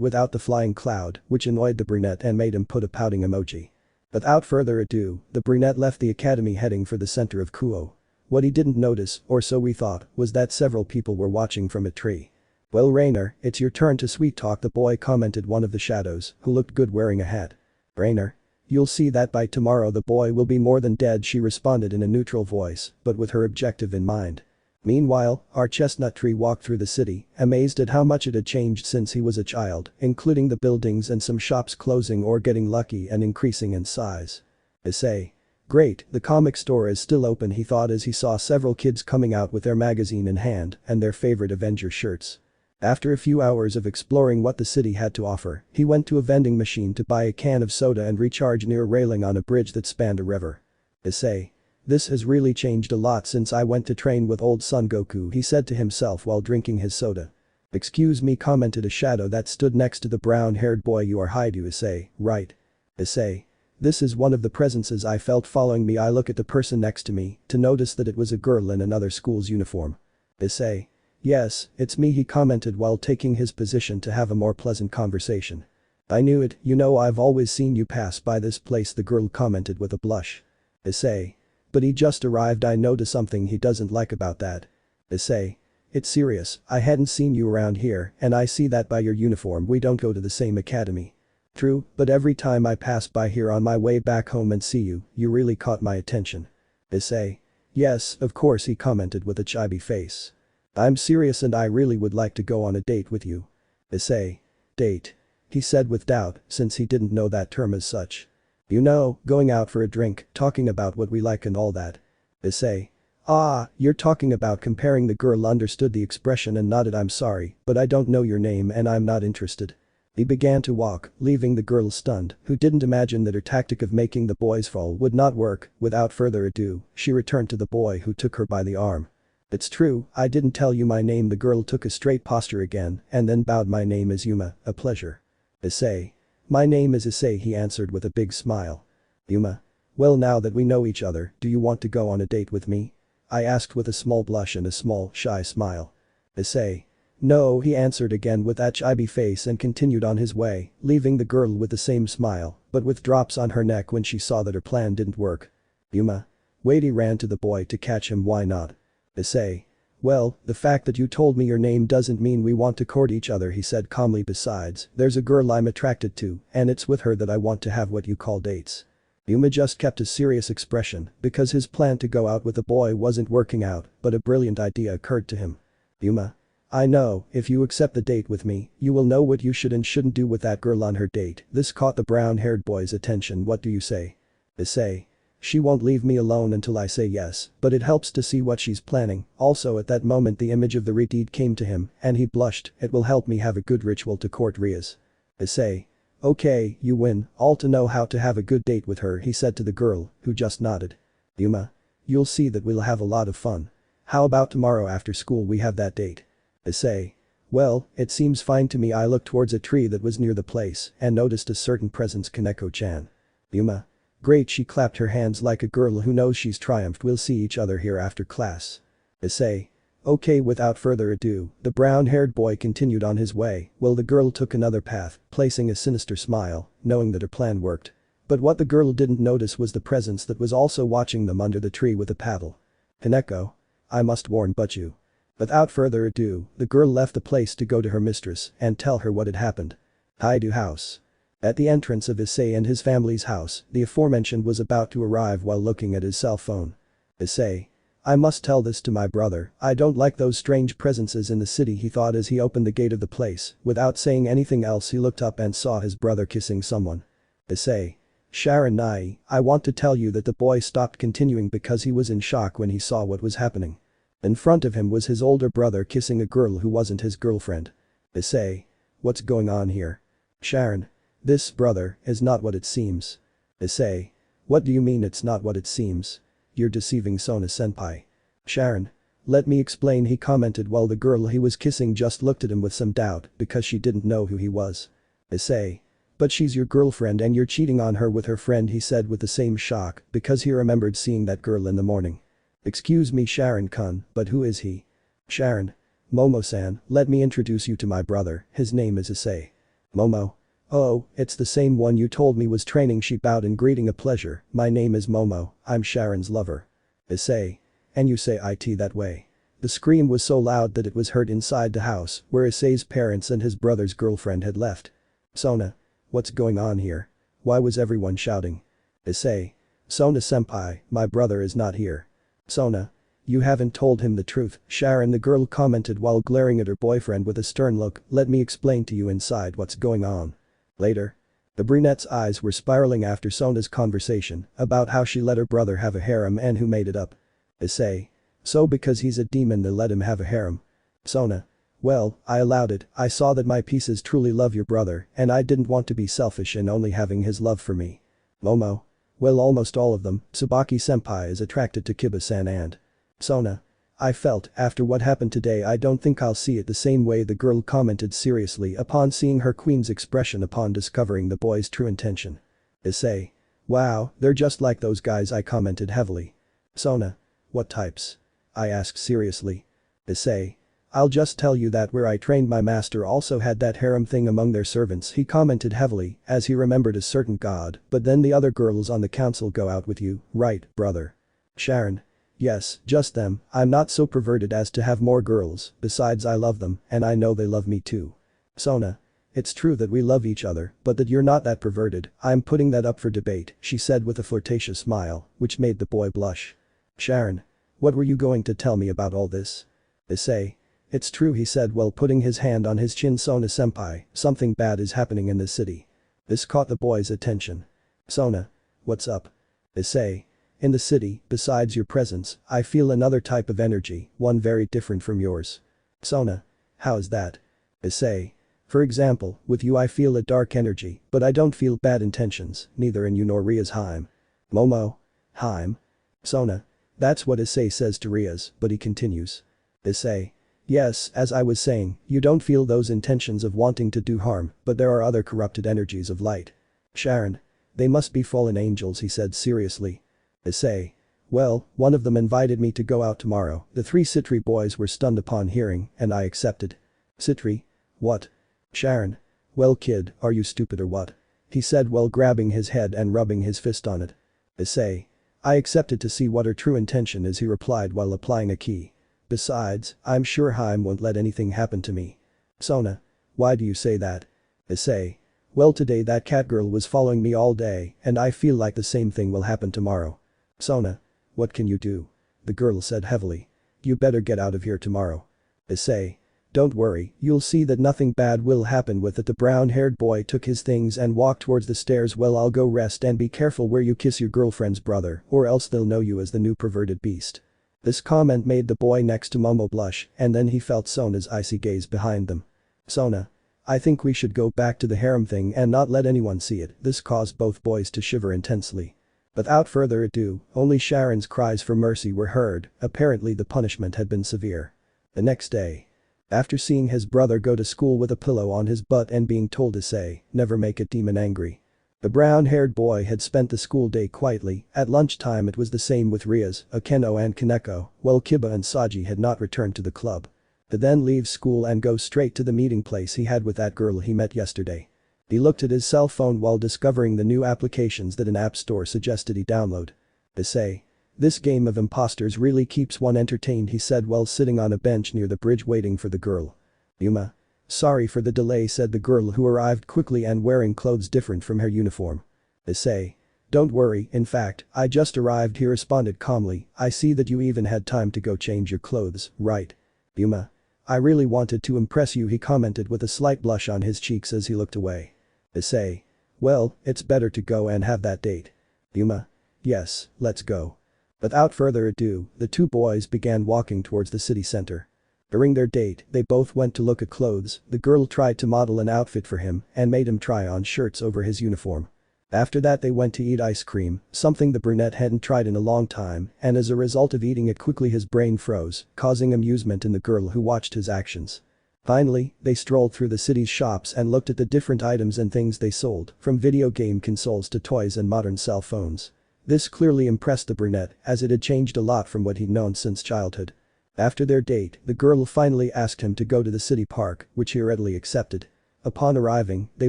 B: without the flying cloud, which annoyed the brunette and made him put a pouting emoji. Without further ado, the brunette left the academy heading for the center of Kuoh. What he didn't notice, or so we thought, was that several people were watching from a tree. "Well, Rainer, it's your turn to sweet talk," the boy commented, one of the shadows, who looked good wearing a hat. "Rainer? You'll see that by tomorrow the boy will be more than dead," she responded in a neutral voice, but with her objective in mind. Meanwhile, our chestnut tree walked through the city, amazed at how much it had changed since he was a child, including the buildings and some shops closing or getting lucky and increasing in size. Issei. Great, the comic store is still open, he thought as he saw several kids coming out with their magazine in hand and their favorite Avenger shirts. After a few hours of exploring what the city had to offer, he went to a vending machine to buy a can of soda and recharge near a railing on a bridge that spanned a river. Issei. This has really changed a lot since I went to train with old Son Goku, he said to himself while drinking his soda. Excuse me, commented a shadow that stood next to the brown-haired boy. You are Hyoudou, Issei, right? Issei. This is one of the presences I felt following me. I look at the person next to me to notice that it was a girl in another school's uniform. Issei. Yes, it's me, he commented while taking his position to have a more pleasant conversation. I knew it, you know I've always seen you pass by this place, the girl commented with a blush. Issei. But he just arrived, I noticed something he doesn't like about that. Issei. It's serious, I hadn't seen you around here and I see that by your uniform we don't go to the same academy. True, but every time I pass by here on my way back home and see you, you really caught my attention. Issei. Yes, of course, he commented with a chibi face. I'm serious and I really would like to go on a date with you. Issei. Date. He said with doubt, since he didn't know that term as such. You know, going out for a drink, talking about what we like and all that. Issei. Ah, you're talking about comparing. The girl understood the expression and nodded. I'm sorry, but I don't know your name and I'm not interested. He began to walk, leaving the girl stunned, who didn't imagine that her tactic of making the boys fall would not work. Without further ado, she returned to the boy who took her by the arm. It's true, I didn't tell you my name. The girl took a straight posture again and then bowed. My name is Yuma, a pleasure. Issei. My name is Issei, he answered with a big smile. Yuma. Well, now that we know each other, do you want to go on a date with me? I asked with a small blush and a small, shy smile. Issei. No, he answered again with that chibi face and continued on his way, leaving the girl with the same smile, but with drops on her neck when she saw that her plan didn't work. Yuma. Wait, he ran to the boy to catch him. Why not? Issei. Well, the fact that you told me your name doesn't mean we want to court each other, he said calmly. Besides, there's a girl I'm attracted to, and it's with her that I want to have what you call dates. Yuma just kept a serious expression because his plan to go out with the boy wasn't working out, but a brilliant idea occurred to him. Yuma. I know, if you accept the date with me, you will know what you should and shouldn't do with that girl on her date. This caught the brown-haired boy's attention. What do you say? Issei. She won't leave me alone until I say yes, but it helps to see what she's planning. Also at that moment the image of the redeed came to him and he blushed. It will help me have a good ritual to court Rias. Issei. Okay, you win, all to know how to have a good date with her, he said to the girl, who just nodded. Yuma. You'll see that we'll have a lot of fun. How about tomorrow after school we have that date? Issei. Well, it seems fine to me. I looked towards a tree that was near the place and noticed a certain presence. Kaneko-chan. Yuma. Great, she clapped her hands like a girl who knows she's triumphed. We'll see each other here after class. Issei. Okay, without further ado, the brown-haired boy continued on his way while the girl took another path, placing a sinister smile, knowing that her plan worked. But what the girl didn't notice was the presence that was also watching them under the tree with a paddle. Kaneko. I must warn but you. Without further ado, the girl left the place to go to her mistress and tell her what had happened. Hyoudou house. At the entrance of Issei and his family's house, the aforementioned was about to arrive while looking at his cell phone. Issei. I must tell this to my brother. I don't like those strange presences in the city, he thought as he opened the gate of the place. Without saying anything else he looked up and saw his brother kissing someone. Issei. Sharon Nai, I want to tell you that the boy stopped continuing because he was in shock when he saw what was happening. In front of him was his older brother kissing a girl who wasn't his girlfriend. Issei. What's going on here? Sharon. This, brother, is not what it seems. Issei. What do you mean it's not what it seems? You're deceiving Sona-senpai. Sharon. Let me explain, he commented while the girl he was kissing just looked at him with some doubt because she didn't know who he was. Issei. But she's your girlfriend and you're cheating on her with her friend, he said with the same shock because he remembered seeing that girl in the morning. Excuse me Sharon-kun, but who is he? Sharon. Momo-san, let me introduce you to my brother, his name is Issei. Momo. Oh, it's the same one you told me was training, she bowed in greeting. A pleasure, my name is Momo, I'm Sharon's lover. Issei. And you say it that way. The scream was so loud that it was heard inside the house where Issei's parents and his brother's girlfriend had left. Sona. What's going on here? Why was everyone shouting? Issei. Sona-senpai, my brother is not here. Sona. You haven't told him the truth, Sharon, the girl commented while glaring at her boyfriend with a stern look. Let me explain to you inside what's going on. Later. The brunette's eyes were spiraling after Sona's conversation about how she let her brother have a harem and who made it up. Issei. So because he's a demon they let him have a harem. Sona. Well, I allowed it. I saw that my pieces truly love your brother and I didn't want to be selfish in only having his love for me. Momo. Well, almost all of them. Tsubaki-senpai is attracted to Kiba-san and Sona. I felt, after what happened today, I don't think I'll see it the same way, the girl commented seriously upon seeing her queen's expression upon discovering the boy's true intention. Issei. Wow, they're just like those guys, I commented heavily. Sona. What types? I asked seriously. Issei. I'll just tell you that where I trained my master also had that harem thing among their servants, he commented heavily as he remembered a certain god, but then the other girls on the council go out with you, right, brother? Sharon. Yes, just them, I'm not so perverted as to have more girls, besides I love them, and I know they love me too. Sona. It's true that we love each other, but that you're not that perverted, I'm putting that up for debate, she said with a flirtatious smile, which made the boy blush. Sharon. What were you going to tell me about all this? Issei. It's true, he said while putting his hand on his chin. Sona-senpai, something bad is happening in the city. This caught the boy's attention. Sona. What's up? Issei. In the city, besides your presence, I feel another type of energy, one very different from yours. Sona. How is that? Issei. For example, with you I feel a dark energy, but I don't feel bad intentions, neither in you nor Rias. Heim. Momo. Heim. Sona. That's what Issei says to Rias, but he continues. Issei. Yes, as I was saying, you don't feel those intentions of wanting to do harm, but there are other corrupted energies of light. Sharon. They must be fallen angels, he said seriously. Issei. Well, one of them invited me to go out tomorrow. The 3 Sitri boys were stunned upon hearing, and I accepted. Sitri. What? Sharon. Well kid, are you stupid or what? He said while grabbing his head and rubbing his fist on it. Issei. I accepted to see what her true intention is, he replied while applying a key. Besides, I'm sure Heim won't let anything happen to me. Sona. Why do you say that? Issei. Well, today that catgirl was following me all day and I feel like the same thing will happen tomorrow. Sona. What can you do? The girl said heavily. You better get out of here tomorrow. Issei. Don't worry, you'll see that nothing bad will happen with it. The brown-haired boy took his things and walked towards the stairs. Well, I'll go rest and be careful where you kiss your girlfriend's brother or else they'll know you as the new perverted beast. This comment made the boy next to Momo blush and then he felt Sona's icy gaze behind them. Sona. I think we should go back to the harem thing and not let anyone see it. This caused both boys to shiver intensely. Without further ado, only Sharon's cries for mercy were heard, apparently the punishment had been severe. The next day. After seeing his brother go to school with a pillow on his butt and being told to say, never make a demon angry. The brown-haired boy had spent the school day quietly. At lunchtime it was the same with Rias, Akeno and Kaneko, while Kiba and Saji had not returned to the club. To then leave school and go straight to the meeting place he had with that girl he met yesterday. He looked at his cell phone while discovering the new applications that an app store suggested he download. Issei. This game of imposters really keeps one entertained, he said while sitting on a bench near the bridge waiting for the girl. Yuma. Sorry for the delay, said the girl who arrived quickly and wearing clothes different from her uniform. Issei. Don't worry, in fact, I just arrived, he responded calmly. I see that you even had time to go change your clothes, right? Yuma. I really wanted to impress you, he commented with a slight blush on his cheeks as he looked away. Issei. Well, it's better to go and have that date. Yuma. Yes, let's go. Without further ado, the 2 boys began walking towards the city center. During their date, they both went to look at clothes. The girl tried to model an outfit for him and made him try on shirts over his uniform. After that they went to eat ice cream, something the brunette hadn't tried in a long time, and as a result of eating it quickly his brain froze, causing amusement in the girl who watched his actions. Finally, they strolled through the city's shops and looked at the different items and things they sold, from video game consoles to toys and modern cell phones. This clearly impressed the brunette as it had changed a lot from what he'd known since childhood. After their date, the girl finally asked him to go to the city park, which he readily accepted. Upon arriving, they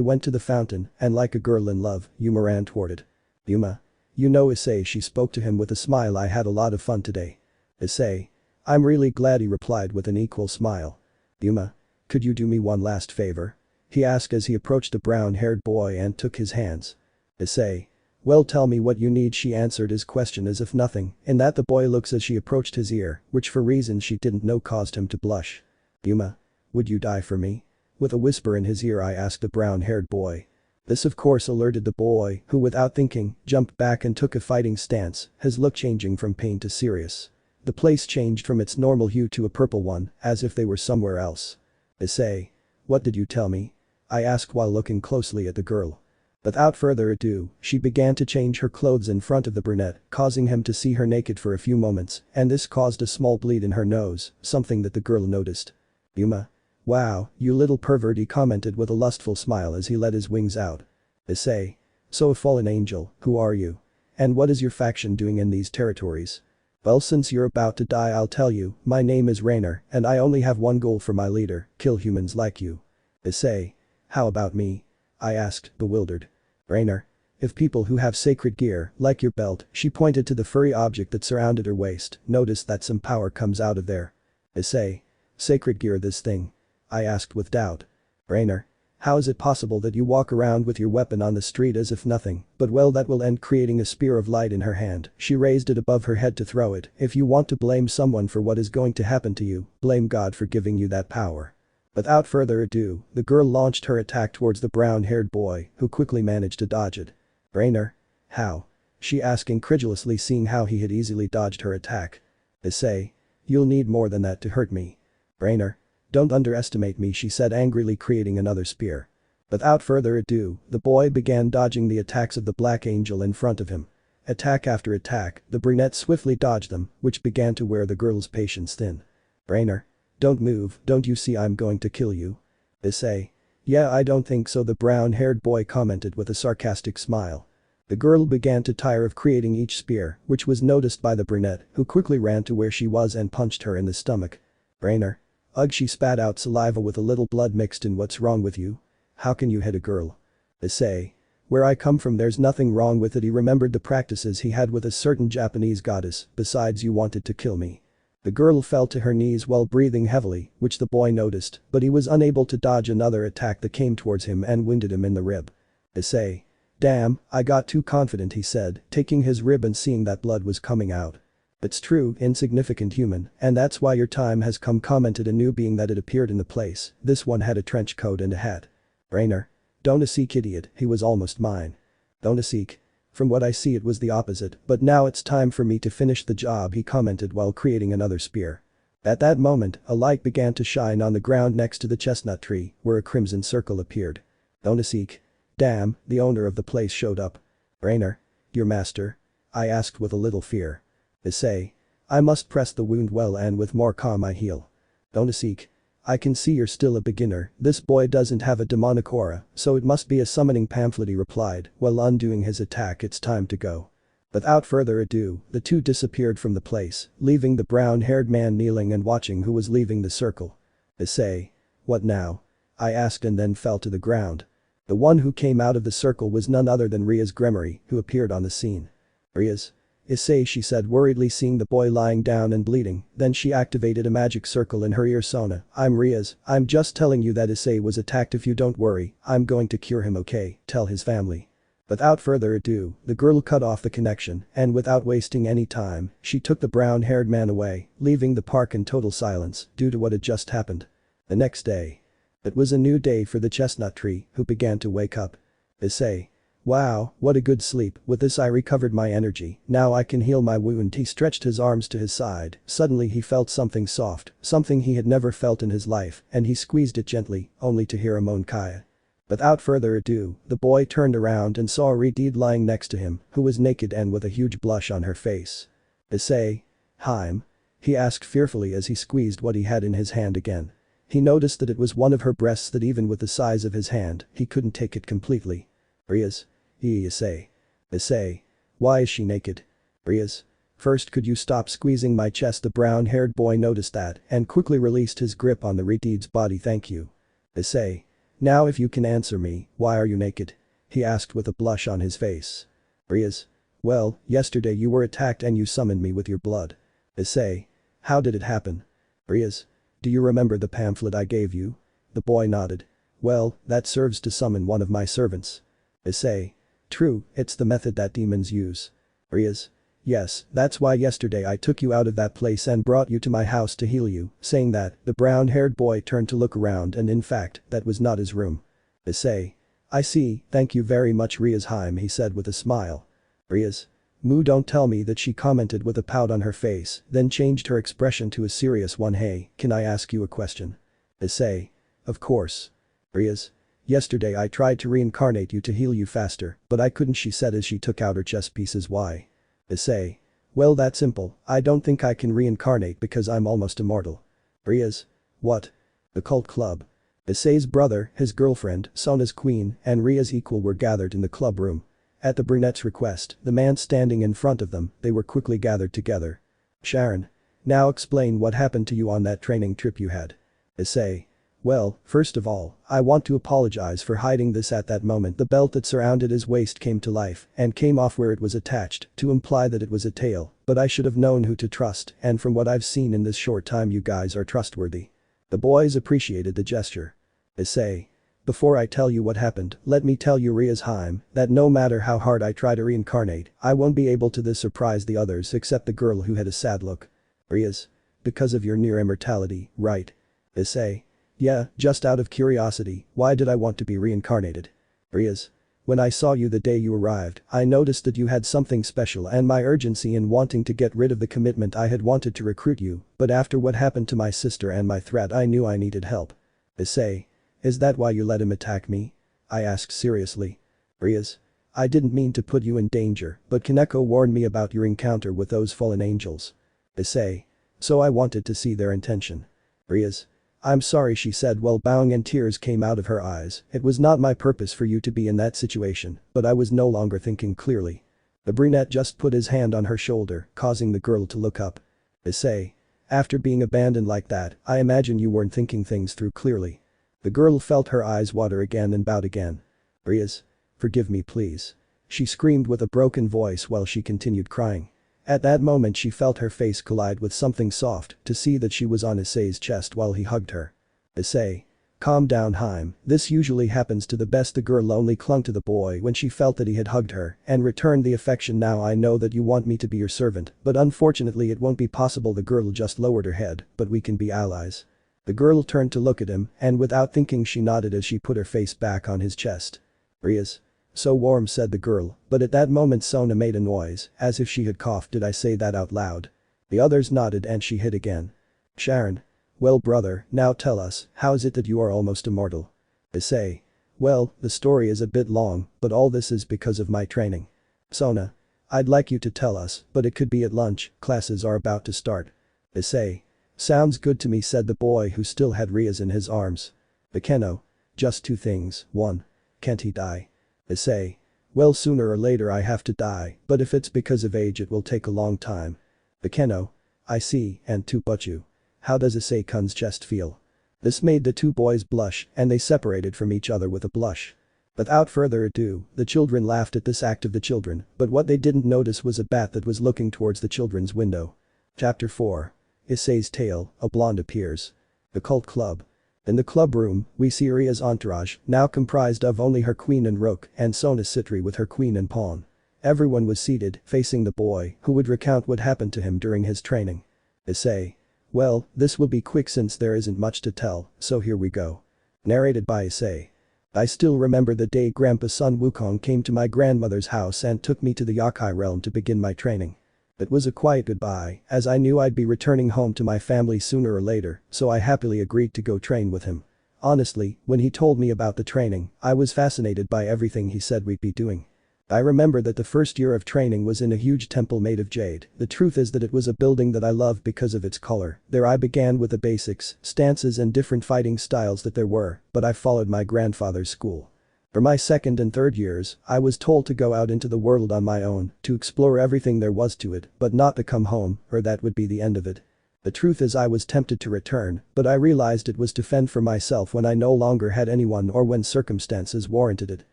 B: went to the fountain and like a girl in love, Yuma ran toward it. Yuma. You know Issei, she spoke to him with a smile, I had a lot of fun today. Issei. I'm really glad, he replied with an equal smile. Yuma. Could you do me one last favor? He asked as he approached the brown-haired boy and took his hands. Issei. Well, tell me what you need, she answered his question as if nothing, in that the boy looks as she approached his ear, which for reasons she didn't know caused him to blush. Yuma. Would you die for me? With a whisper in his ear I asked the brown-haired boy. This of course alerted the boy, who without thinking, jumped back and took a fighting stance, his look changing from pain to serious. The place changed from its normal hue to a purple one, as if they were somewhere else. Issei. What did you tell me? I asked while looking closely at the girl. Without further ado, she began to change her clothes in front of the brunette, causing him to see her naked for a few moments, and this caused a small bleed in her nose, something that the girl noticed. Yuma. Wow, you little pervert, he commented with a lustful smile as he let his wings out. Issei. So a fallen angel, who are you? And what is your faction doing in these territories? Well, since you're about to die, I'll tell you, my name is Rainer and I only have one goal for my leader, kill humans like you. Issei. How about me? I asked, bewildered. Rainer. If people who have sacred gear, like your belt, she pointed to the furry object that surrounded her waist, noticed that some power comes out of there. Issei. Sacred gear, this thing? I asked with doubt. Rainer. How is it possible that you walk around with your weapon on the street as if nothing, but well, that will end, creating a spear of light in her hand. She raised it above her head to throw it. If you want to blame someone for what is going to happen to you, blame God for giving you that power. Without further ado, the girl launched her attack towards the brown-haired boy, who quickly managed to dodge it. Rainer. How? She asked incredulously, seeing how he had easily dodged her attack. Issei. You'll need more than that to hurt me. Rainer. Don't underestimate me, she said angrily, creating another spear. Without further ado, the boy began dodging the attacks of the Black Angel in front of him. Attack after attack, the brunette swiftly dodged them, which began to wear the girl's patience thin. Rainer. Don't move, don't you see I'm going to kill you? Issei. Yeah, I don't think so, the brown-haired boy commented with a sarcastic smile. The girl began to tire of creating each spear, which was noticed by the brunette, who quickly ran to where she was and punched her in the stomach. Rainer. Ugh, she spat out saliva with a little blood mixed in. What's wrong with you? How can you hit a girl? Issei. Where I come from, there's nothing wrong with it. He remembered the practices he had with a certain Japanese goddess. Besides, you wanted to kill me. The girl fell to her knees while breathing heavily, which the boy noticed, but he was unable to dodge another attack that came towards him and winded him in the rib. Issei. Damn, I got too confident, he said, taking his rib and seeing that blood was coming out. It's true, insignificant human, and that's why your time has come, commented a new being that had appeared in the place. This one had a trench coat and a hat. Rainer. Don't seek, idiot, he was almost mine. Don't seek. From what I see, it was the opposite, but now it's time for me to finish the job, he commented while creating another spear. At that moment, a light began to shine on the ground next to the chestnut tree, where a crimson circle appeared. Don't seek. Damn, the owner of the place showed up. Rainer. Your master? I asked with a little fear. Issei. I must press the wound well and with more calm I heal. Don't seek. I can see you're still a beginner, this boy doesn't have a demonic aura, so it must be a summoning pamphlet, he replied, while undoing his attack. It's time to go. Without further ado, the two disappeared from the place, leaving the brown-haired man kneeling and watching who was leaving the circle. Issei. What now? I asked and then fell to the ground. The one who came out of the circle was none other than Rias Gremory, who appeared on the scene. Rias. Issei, she said worriedly, seeing the boy lying down and bleeding. Then she activated a magic circle in her ear. Sona. I'm Rias, I'm just telling you that Issei was attacked. If you don't worry, I'm going to cure him, okay? Tell his family. Without further ado, the girl cut off the connection, and without wasting any time, she took the brown-haired man away, leaving the park in total silence due to what had just happened. The next day. It was a new day for the chestnut tree, who began to wake up. Issei. Wow, what a good sleep, with this I recovered my energy, now I can heal my wound. He stretched his arms to his side, suddenly he felt something soft, something he had never felt in his life, and he squeezed it gently, only to hear a moan. Kaya. Without further ado, the boy turned around and saw Redeed lying next to him, who was naked and with a huge blush on her face. Issei. Haim? He asked fearfully as he squeezed what he had in his hand again. He noticed that it was one of her breasts, that even with the size of his hand, he couldn't take it completely. Rias. Issei. Issei. Why is she naked? Rias. First, could you stop squeezing my chest? The brown-haired boy noticed that and quickly released his grip on the Redeed's body. Thank you. Issei. Now if you can answer me, why are you naked? He asked with a blush on his face. Rias. Well, yesterday you were attacked and you summoned me with your blood. Issei. How did it happen? Rias. Do you remember the pamphlet I gave you? The boy nodded. Well, that serves to summon one of my servants. Issei. True, it's the method that demons use. Rias. Yes, that's why yesterday I took you out of that place and brought you to my house to heal you. Saying that, the brown-haired boy turned to look around and in fact, that was not his room. Issei. I see, thank you very much Rias Haim, he said with a smile. Rias. Moo, don't tell me that, she commented with a pout on her face, then changed her expression to a serious one. Hey, can I ask you a question? Issei. Of course. Rias. Yesterday I tried to reincarnate you to heal you faster, but I couldn't, she said as she took out her chess pieces. Why? Issei. Well, that's simple, I don't think I can reincarnate because I'm almost immortal. Rias. What? The cult club. Issei's brother, his girlfriend, Sona's queen, and Ria's equal were gathered in the club room. At the brunette's request, the man standing in front of them, they were quickly gathered together. Sharon. Now explain what happened to you on that training trip you had. Issei. Well, first of all, I want to apologize for hiding this at that moment. The belt that surrounded his waist came to life and came off where it was attached to imply that it was a tail, but I should have known who to trust, and from what I've seen in this short time you guys are trustworthy. The boys appreciated the gesture. Issei. Before I tell you what happened, let me tell you Rias Heim, that no matter how hard I try to reincarnate, I won't be able to surprise the others except the girl who had a sad look. Rias. Because of your near immortality, right? Issei. Yeah, just out of curiosity, why did I want to be reincarnated? Rias. When I saw you the day you arrived, I noticed that you had something special and my urgency in wanting to get rid of the commitment I had wanted to recruit you, but after what happened to my sister and my threat I knew I needed help. Issei. Is that why you let him attack me? I asked seriously. Rias. I didn't mean to put you in danger, but Kaneko warned me about your encounter with those fallen angels. Issei. So I wanted to see their intention. Rias. I'm sorry she said while bowing and tears came out of her eyes. It was not my purpose for you to be in that situation, but I was no longer thinking clearly. The brunette just put his hand on her shoulder, causing the girl to look up. Issei. After being abandoned like that, I imagine you weren't thinking things through clearly. The girl felt her eyes water again and bowed again. Rias. Forgive me please. She screamed with a broken voice while she continued crying. At that moment she felt her face collide with something soft to see that she was on Issei's chest while he hugged her. Issei. Calm down Heim, this usually happens to the best. The girl only clung to the boy when she felt that he had hugged her and returned the affection. Now I know that you want me to be your servant, but unfortunately it won't be possible. The girl just lowered her head, but we can be allies. The girl turned to look at him and without thinking she nodded as she put her face back on his chest. Rias. So warm said the girl, but at that moment Sona made a noise, as if she had coughed. Did I say that out loud? The others nodded and she hid again. Sharon. Well brother, now tell us, how is it that you are almost immortal? Issei. Well, the story is a bit long, but all this is because of my training. Sona. I'd like you to tell us, but it could be at lunch, classes are about to start. Issei. Sounds good to me said the boy who still had Rias in his arms. Bakeno. Just two things, 1. Can't he die? Issei. Well sooner or later I have to die, but if it's because of age it will take a long time. Bakeno. I see, and 2. But you. How does Issei-kun's chest feel? This made the two boys blush and they separated from each other with a blush. Without further ado, the children laughed at this act of the children, but what they didn't notice was a bat that was looking towards the children's window. Chapter 4. Issei's tale, a blonde appears. The cult club. In the club room, we see Ria's entourage, now comprised of only her queen and rook and Sona Sitri with her queen and pawn. Everyone was seated, facing the boy, who would recount what happened to him during his training. Issei. Well, this will be quick since there isn't much to tell, so here we go. Narrated by Issei. I still remember the day Grandpa's son Wukong came to my grandmother's house and took me to the Yokai realm to begin my training. It was a quiet goodbye, as I knew I'd be returning home to my family sooner or later, so I happily agreed to go train with him. Honestly, when he told me about the training, I was fascinated by everything he said we'd be doing. I remember that the first year of training was in a huge temple made of jade. The truth is that it was a building that I loved because of its color. There I began with the basics, stances and different fighting styles that there were, but I followed my grandfather's school. For my second and third years, I was told to go out into the world on my own, to explore everything there was to it, but not to come home, or that would be the end of it. The truth is I was tempted to return, but I realized it was to fend for myself when I no longer had anyone or when circumstances warranted it.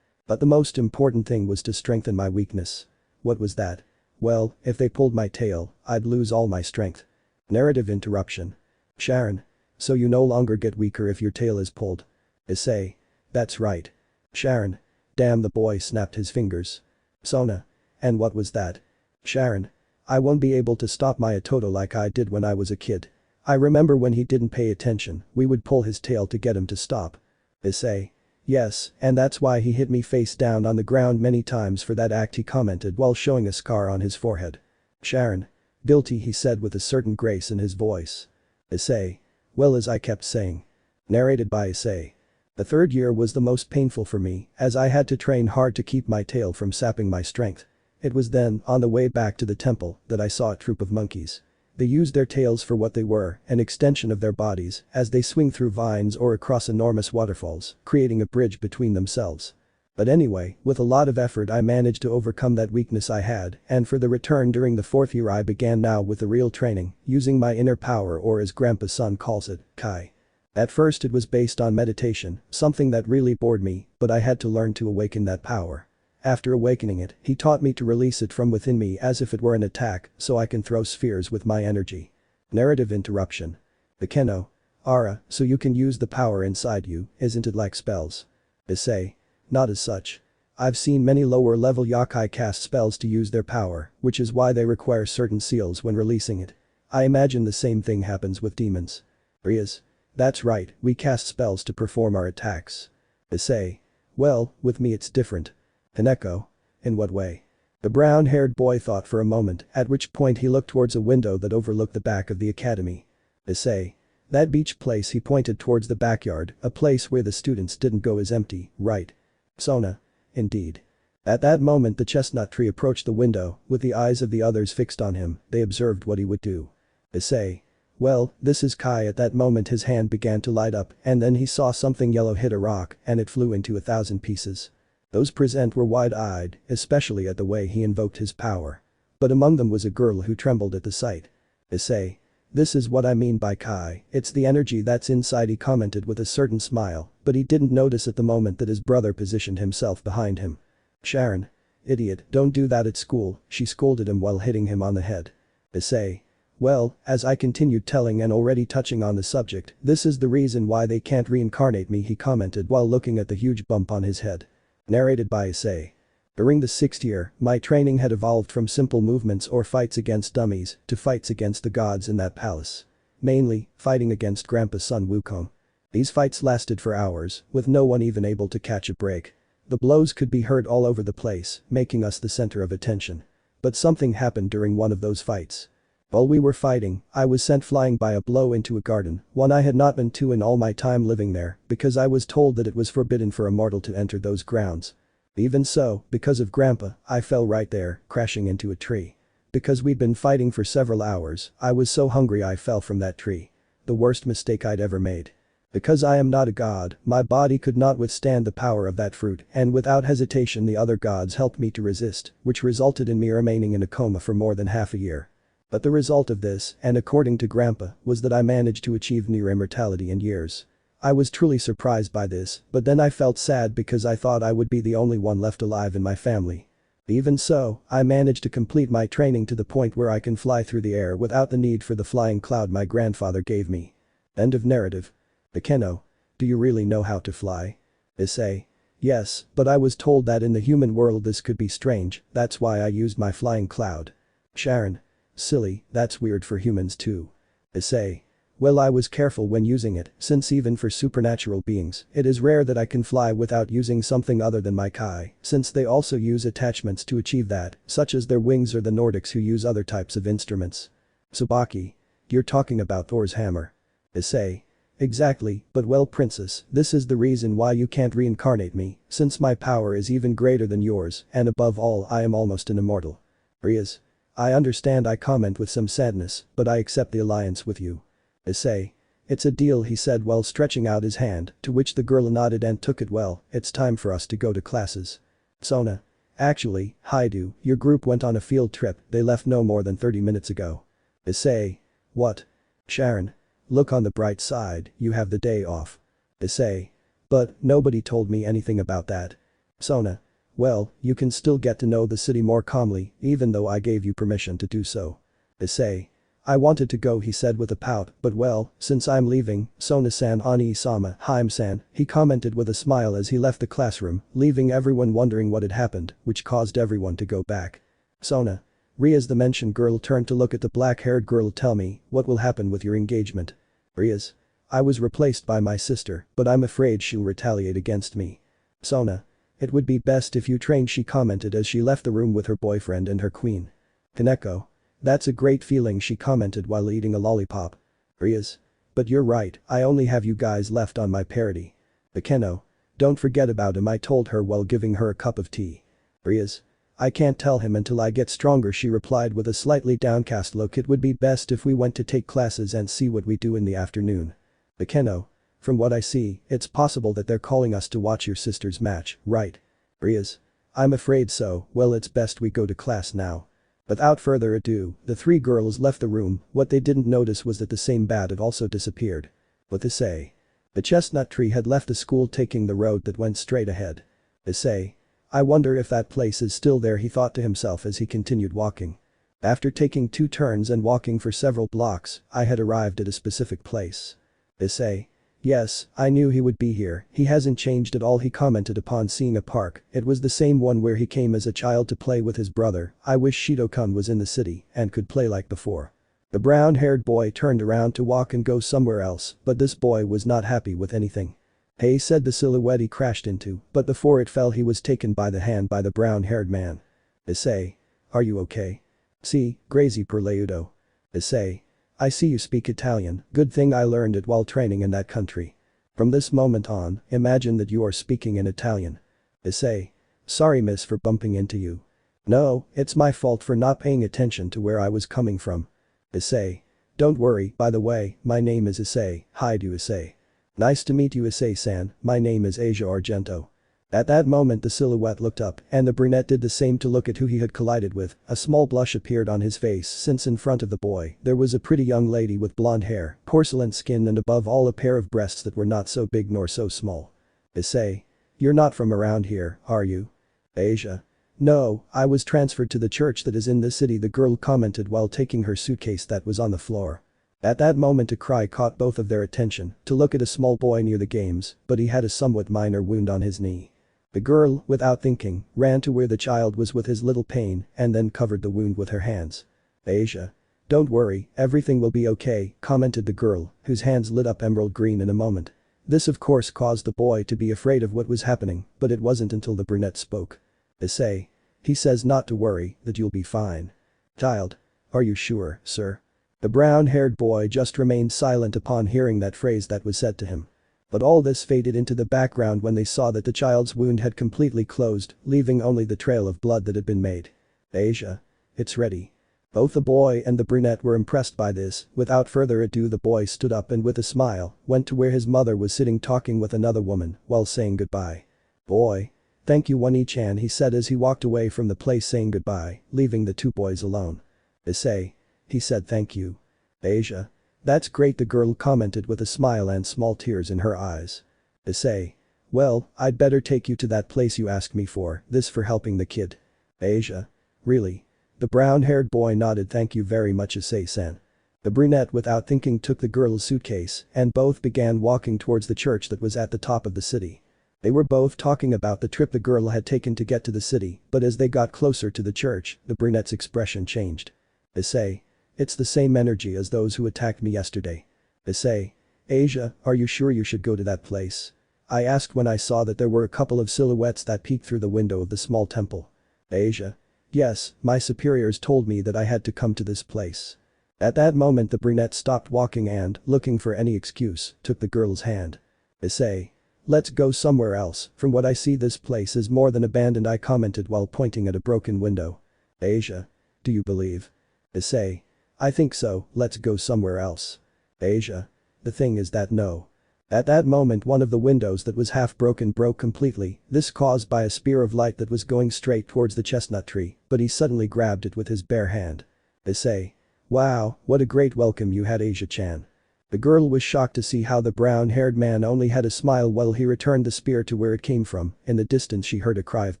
B: But the most important thing was to strengthen my weakness. What was that? Well, if they pulled my tail, I'd lose all my strength. Narrative interruption. Sharon. So you no longer get weaker if your tail is pulled. Issei. That's right. Sharon. Damn, the boy snapped his fingers. Sona. And what was that? Sharon. I won't be able to stop my Itoto like I did when I was a kid. I remember when he didn't pay attention, we would pull his tail to get him to stop. Issei. Yes, and that's why he hit me face down on the ground many times for that act, he commented while showing a scar on his forehead. Sharon. Guilty, he said with a certain grace in his voice. Issei. Well, as I kept saying. Narrated by Issei. The third year was the most painful for me, as I had to train hard to keep my tail from sapping my strength. It was then, on the way back to the temple, that I saw a troop of monkeys. They used their tails for what they were, an extension of their bodies, as they swing through vines or across enormous waterfalls, creating a bridge between themselves. But anyway, with a lot of effort I managed to overcome that weakness I had, and for the return during the 4th year I began now with the real training, using my inner power, or as Grandpa's son calls it, Kai. At first it was based on meditation, something that really bored me, but I had to learn to awaken that power. After awakening it, he taught me to release it from within me as if it were an attack, so I can throw spheres with my energy. Narrative interruption. Bekeno. Ara, so you can use the power inside you, isn't it like spells? Issei. Not as such. I've seen many lower level yokai cast spells to use their power, which is why they require certain seals when releasing it. I imagine the same thing happens with demons. Rias. That's right, we cast spells to perform our attacks. Issei. Well, with me it's different. Hineko. In what way? The brown-haired boy thought for a moment, at which point he looked towards a window that overlooked the back of the academy. Issei. That beach place, he pointed towards the backyard, a place where the students didn't go, is empty, right? Sona. Indeed. At that moment the chestnut tree approached the window, with the eyes of the others fixed on him, they observed what he would do. Issei. Well, this is Kai. At that moment his hand began to light up, and then he saw something yellow hit a rock, and it flew into 1,000 pieces. Those present were wide-eyed, especially at the way he invoked his power. But among them was a girl who trembled at the sight. Issei. This is what I mean by Kai, it's the energy that's inside, he commented with a certain smile, but he didn't notice at the moment that his brother positioned himself behind him. Sharon. Idiot, don't do that at school, she scolded him while hitting him on the head. Issei. Well, as I continued telling and already touching on the subject, this is the reason why they can't reincarnate me, he commented while looking at the huge bump on his head. Narrated by Issei. During the 6th year, my training had evolved from simple movements or fights against dummies to fights against the gods in that palace. Mainly, fighting against Grandpa's son Wukong. These fights lasted for hours, with no one even able to catch a break. The blows could be heard all over the place, making us the center of attention. But something happened during one of those fights. While we were fighting, I was sent flying by a blow into a garden, one I had not been to in all my time living there, because I was told that it was forbidden for a mortal to enter those grounds. Even so, because of Grandpa, I fell right there, crashing into a tree. Because we'd been fighting for several hours, I was so hungry I fell from that tree. The worst mistake I'd ever made. Because I am not a god, my body could not withstand the power of that fruit, and without hesitation the other gods helped me to resist, which resulted in me remaining in a coma for more than half a year. But the result of this, and according to Grandpa, was that I managed to achieve near immortality in years. I was truly surprised by this, but then I felt sad because I thought I would be the only one left alive in my family. Even so, I managed to complete my training to the point where I can fly through the air without the need for the flying cloud my grandfather gave me. End of narrative. Bekeno. Do you really know how to fly? Issei. Yes, but I was told that in the human world this could be strange, that's why I used my flying cloud. Sharon. Silly, that's weird for humans too. Issei. Well, I was careful when using it, since even for supernatural beings, it is rare that I can fly without using something other than my Kai, since they also use attachments to achieve that, such as their wings or the Nordics who use other types of instruments. Tsubaki. You're talking about Thor's hammer. Issei. Exactly, but well princess, this is the reason why you can't reincarnate me, since my power is even greater than yours, and above all I am almost an immortal. Rias. I understand, I comment with some sadness, but I accept the alliance with you. Issei. It's a deal, he said while stretching out his hand, to which the girl nodded and took it. Well, it's time for us to go to classes. Sona. Actually, Hyoudou, your group went on a field trip, they left no more than 30 minutes ago. Issei. What? Sharon. Look on the bright side, you have the day off. Issei. But, nobody told me anything about that. Sona. Well, you can still get to know the city more calmly, even though I gave you permission to do so. Issei. I wanted to go, he said with a pout, but well, since I'm leaving, Sona-san Ani-sama, Haim-san, he commented with a smile as he left the classroom, leaving everyone wondering what had happened, which caused everyone to go back. Sona. Rias, the mentioned girl, turned to look at the black-haired girl. Tell me, what will happen with your engagement? Rias. I was replaced by my sister, but I'm afraid she'll retaliate against me. Sona. It would be best if you trained, she commented as she left the room with her boyfriend and her queen. Kaneko. That's a great feeling, she commented while eating a lollipop. Rias. But you're right, I only have you guys left on my party. Bekeno. Don't forget about him, I told her while giving her a cup of tea. Rias. I can't tell him until I get stronger, she replied with a slightly downcast look. It would be best if we went to take classes and see what we do in the afternoon. Bekeno. From what I see, it's possible that they're calling us to watch your sister's match, right? Rias. I'm afraid so, well it's best we go to class now. Without further ado, the three girls left the room. What they didn't notice was that the same bat had also disappeared. With Issei. The chestnut tree had left the school taking the road that went straight ahead. Issei. I wonder if that place is still there, he thought to himself as he continued walking. After taking 2 turns and walking for several blocks, I had arrived at a specific place. Issei. Yes, I knew he would be here, he hasn't changed at all, he commented upon seeing a park. It was the same one where he came as a child to play with his brother. I wish Shido-kun was in the city and could play like before. The brown-haired boy turned around to walk and go somewhere else, but this boy was not happy with anything. Hey, said the silhouette he crashed into, but before it fell he was taken by the hand by the brown-haired man. Issei. Are you okay? Si, grazie per l'aiuto. Issei. I see you speak Italian, good thing I learned it while training in that country. From this moment on, imagine that you are speaking in Italian. Issei. Sorry miss for bumping into you. No, it's my fault for not paying attention to where I was coming from. Issei. Don't worry, by the way, my name is Issei, Hyoudou Issei. Nice to meet you Issei-san, my name is Asia Argento. At that moment the silhouette looked up and the brunette did the same to look at who he had collided with. A small blush appeared on his face since in front of the boy there was a pretty young lady with blonde hair, porcelain skin and above all a pair of breasts that were not so big nor so small. Issei. You're not from around here, are you? Asia. No, I was transferred to the church that is in this city, the girl commented while taking her suitcase that was on the floor. At that moment a cry caught both of their attention, to look at a small boy near the games, but he had a somewhat minor wound on his knee. The girl, without thinking, ran to where the child was with his little pain and then covered the wound with her hands. Asia. Don't worry, everything will be okay, commented the girl, whose hands lit up emerald green in a moment. This of course caused the boy to be afraid of what was happening, but it wasn't until the brunette spoke. Issei. He says not to worry, that you'll be fine. Child. Are you sure, sir? The brown-haired boy just remained silent upon hearing that phrase that was said to him. But all this faded into the background when they saw that the child's wound had completely closed, leaving only the trail of blood that had been made. Asia. It's ready. Both the boy and the brunette were impressed by this. Without further ado the boy stood up and with a smile, went to where his mother was sitting talking with another woman, while saying goodbye. Boy. Thank you Wani-chan, he said as he walked away from the place saying goodbye, leaving the 2 boys alone. Issei. He said thank you. Asia. That's great, the girl commented with a smile and small tears in her eyes. Issei. Well, I'd better take you to that place you asked me for, this for helping the kid. Asia. Really? The brown-haired boy nodded. Thank you very much Issei-san. The brunette without thinking took the girl's suitcase and both began walking towards the church that was at the top of the city. They were both talking about the trip the girl had taken to get to the city, but as they got closer to the church, the brunette's expression changed. Issei. It's the same energy as those who attacked me yesterday. Issei. Asia, are you sure you should go to that place? I asked when I saw that there were a couple of silhouettes that peeked through the window of the small temple. Asia. Yes, my superiors told me that I had to come to this place. At that moment the brunette stopped walking and, looking for any excuse, took the girl's hand. Issei. Let's go somewhere else, from what I see this place is more than abandoned, I commented while pointing at a broken window. Asia. Do you believe? Issei. I think so, let's go somewhere else. Asia. The thing is that no. At that moment one of the windows that was half broken broke completely, this caused by a spear of light that was going straight towards the chestnut tree, but he suddenly grabbed it with his bare hand. Issei. Wow, what a great welcome you had Asia-chan. The girl was shocked to see how the brown-haired man only had a smile while he returned the spear to where it came from. In the distance she heard a cry of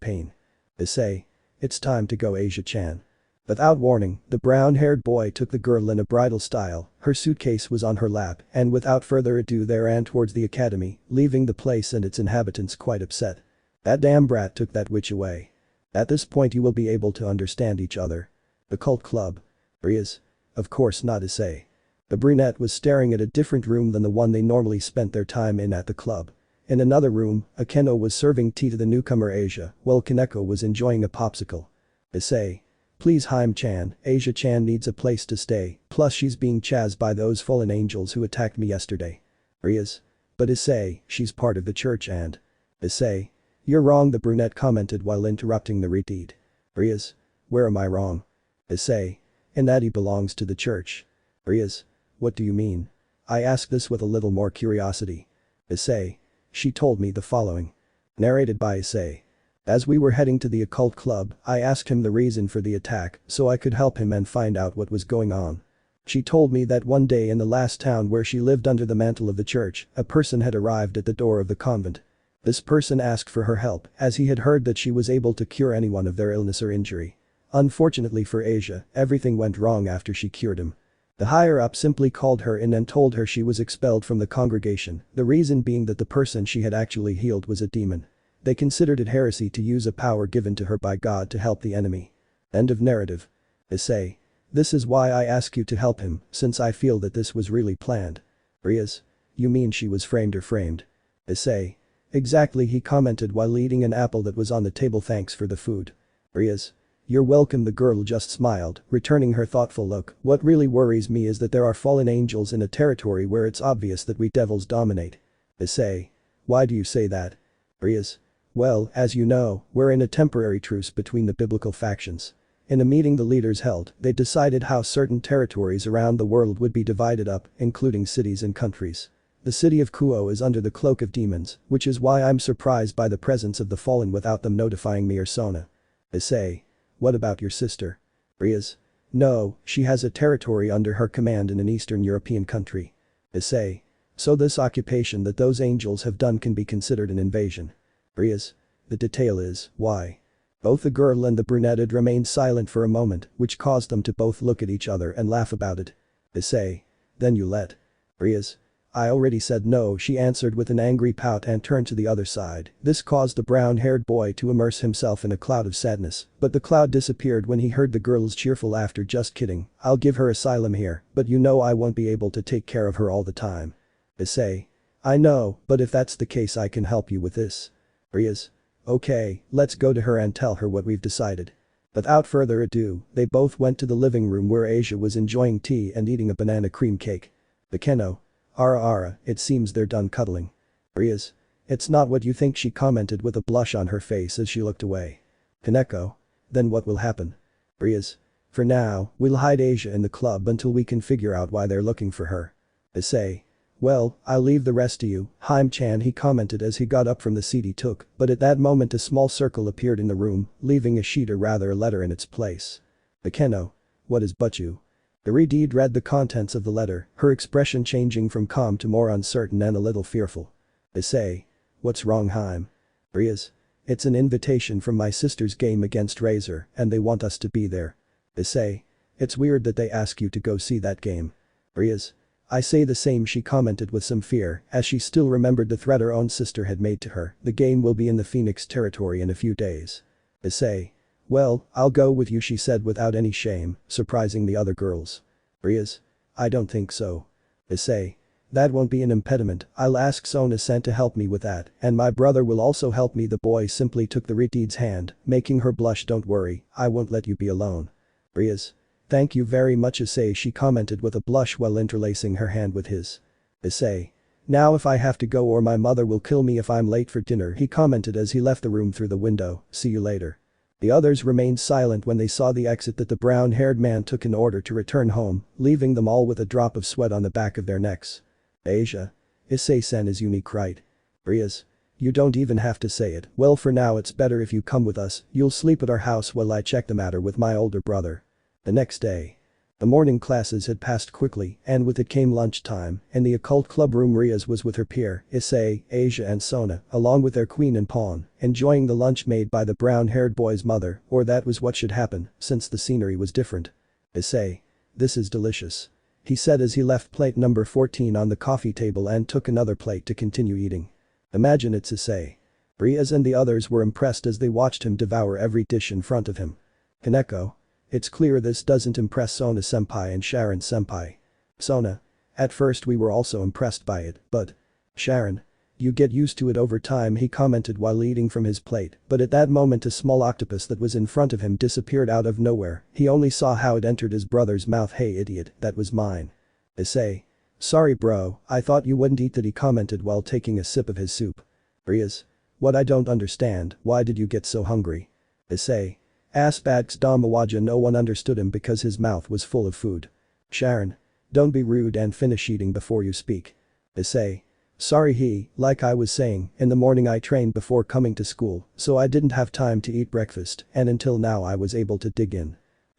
B: pain. Issei. It's time to go Asia-chan. Without warning, the brown-haired boy took the girl in a bridal style, her suitcase was on her lap, and without further ado they ran towards the academy, leaving the place and its inhabitants quite upset. That damn brat took that witch away. At this point you will be able to understand each other. The cult club. Rias. Of course not Issei. The brunette was staring at a different room than the one they normally spent their time in at the club. In another room, Akeno was serving tea to the newcomer Asia, while Kaneko was enjoying a popsicle. Issei. Please Haim-chan, Asia-chan needs a place to stay, plus she's being chased by those fallen angels who attacked me yesterday. Rias. But Issei, she's part of the church and… Issei. You're wrong, the brunette commented while interrupting the redeed. Rias. Where am I wrong? Issei. Inadi belongs to the church. Rias. What do you mean? I asked this with a little more curiosity. Issei. She told me the following. Narrated by Issei. As we were heading to the occult club, I asked him the reason for the attack so I could help him and find out what was going on. She told me that one day in the last town where she lived under the mantle of the church, a person had arrived at the door of the convent. This person asked for her help as he had heard that she was able to cure anyone of their illness or injury. Unfortunately for Asia, everything went wrong after she cured him. The higher-up simply called her in and told her she was expelled from the congregation, the reason being that the person she had actually healed was a demon. They considered it heresy to use a power given to her by God to help the enemy. End of narrative. Issei. This is why I ask you to help him, since I feel that this was really planned. Rias. You mean she was framed or framed? Issei. Exactly, he commented while eating an apple that was on the table. Thanks for the food. Rias. You're welcome, the girl just smiled, returning her thoughtful look. What really worries me is that there are fallen angels in a territory where it's obvious that we devils dominate. Issei. Why do you say that? Rias. Well, as you know, we're in a temporary truce between the biblical factions. In a meeting the leaders held, they decided how certain territories around the world would be divided up, including cities and countries. The city of Kuoh is under the cloak of demons, which is why I'm surprised by the presence of the fallen without them notifying me or Sona. Issei. What about your sister? Rias. No, she has a territory under her command in an Eastern European country. Issei. So this occupation that those angels have done can be considered an invasion. Rias. The detail is, why? Both the girl and the brunette had remained silent for a moment, which caused them to both look at each other and laugh about it. Issei. Then you let. Rias. I already said no, she answered with an angry pout and turned to the other side. This caused the brown-haired boy to immerse himself in a cloud of sadness, but the cloud disappeared when he heard the girl's cheerful laughter. Just kidding, I'll give her asylum here, but you know I won't be able to take care of her all the time. Issei. I know, but if that's the case I can help you with this. Rias. Okay, let's go to her and tell her what we've decided. Without further ado, they both went to the living room where Asia was enjoying tea and eating a banana cream cake. Bakeno. Ara, it seems they're done cuddling. Rias. It's not what you think, she commented with a blush on her face as she looked away. Kaneko. Then what will happen? Rias. For now, we'll hide Asia in the club until we can figure out why they're looking for her. Issei. Well, I'll leave the rest to you, Haim-chan, he commented as he got up from the seat he took, but at that moment a small circle appeared in the room, leaving a sheet or rather a letter in its place. Bakeno. What is Butchu? Iridid read the contents of the letter, her expression changing from calm to more uncertain and a little fearful. Issei. What's wrong, Haim? Rias. It's an invitation from my sister's game against Razor, and they want us to be there. Issei. It's weird that they ask you to go see that game. Rias. I say the same, she commented with some fear, as she still remembered the threat her own sister had made to her. The game will be in the Phoenix territory in a few days. Issei. Well, I'll go with you, she said without any shame, surprising the other girls. Rias. I don't think so. Issei. That won't be an impediment, I'll ask Sona-san to help me with that, and my brother will also help me. The boy simply took the Ridid's hand, making her blush. Don't worry, I won't let you be alone. Rias. Thank you very much, Issei, she commented with a blush while interlacing her hand with his. Issei. Now if I have to go or my mother will kill me if I'm late for dinner, he commented as he left the room through the window. See you later. The others remained silent when they saw the exit that the brown-haired man took in order to return home, leaving them all with a drop of sweat on the back of their necks. Asia. Issei-san is unique, right? Rias. You don't even have to say it. Well, for now it's better if you come with us, you'll sleep at our house while I check the matter with my older brother. The next day. The morning classes had passed quickly, and with it came lunchtime. In the occult club room, Rias was with her peer, Issei, Asia and Sona, along with their queen and pawn, enjoying the lunch made by the brown-haired boy's mother, or that was what should happen, since the scenery was different. Issei. This is delicious. He said as he left plate number 14 on the coffee table and took another plate to continue eating. Imagine it's Issei. Rias and the others were impressed as they watched him devour every dish in front of him. Kaneko. It's clear this doesn't impress Sona-senpai and Sharon-senpai. Sona. At first we were also impressed by it, but… Sharon. You get used to it over time, he commented while eating from his plate, but at that moment a small octopus that was in front of him disappeared out of nowhere. He only saw how it entered his brother's mouth. Hey idiot, that was mine. Issei. Sorry bro, I thought you wouldn't eat that, he commented while taking a sip of his soup. Rias. What I don't understand, why did you get so hungry? Issei. Aspax Damawaja. No one understood him because his mouth was full of food. Sharon. Don't be rude and finish eating before you speak. Issei. Sorry like I was saying, in the morning I trained before coming to school, so I didn't have time to eat breakfast and until now I was able to dig in.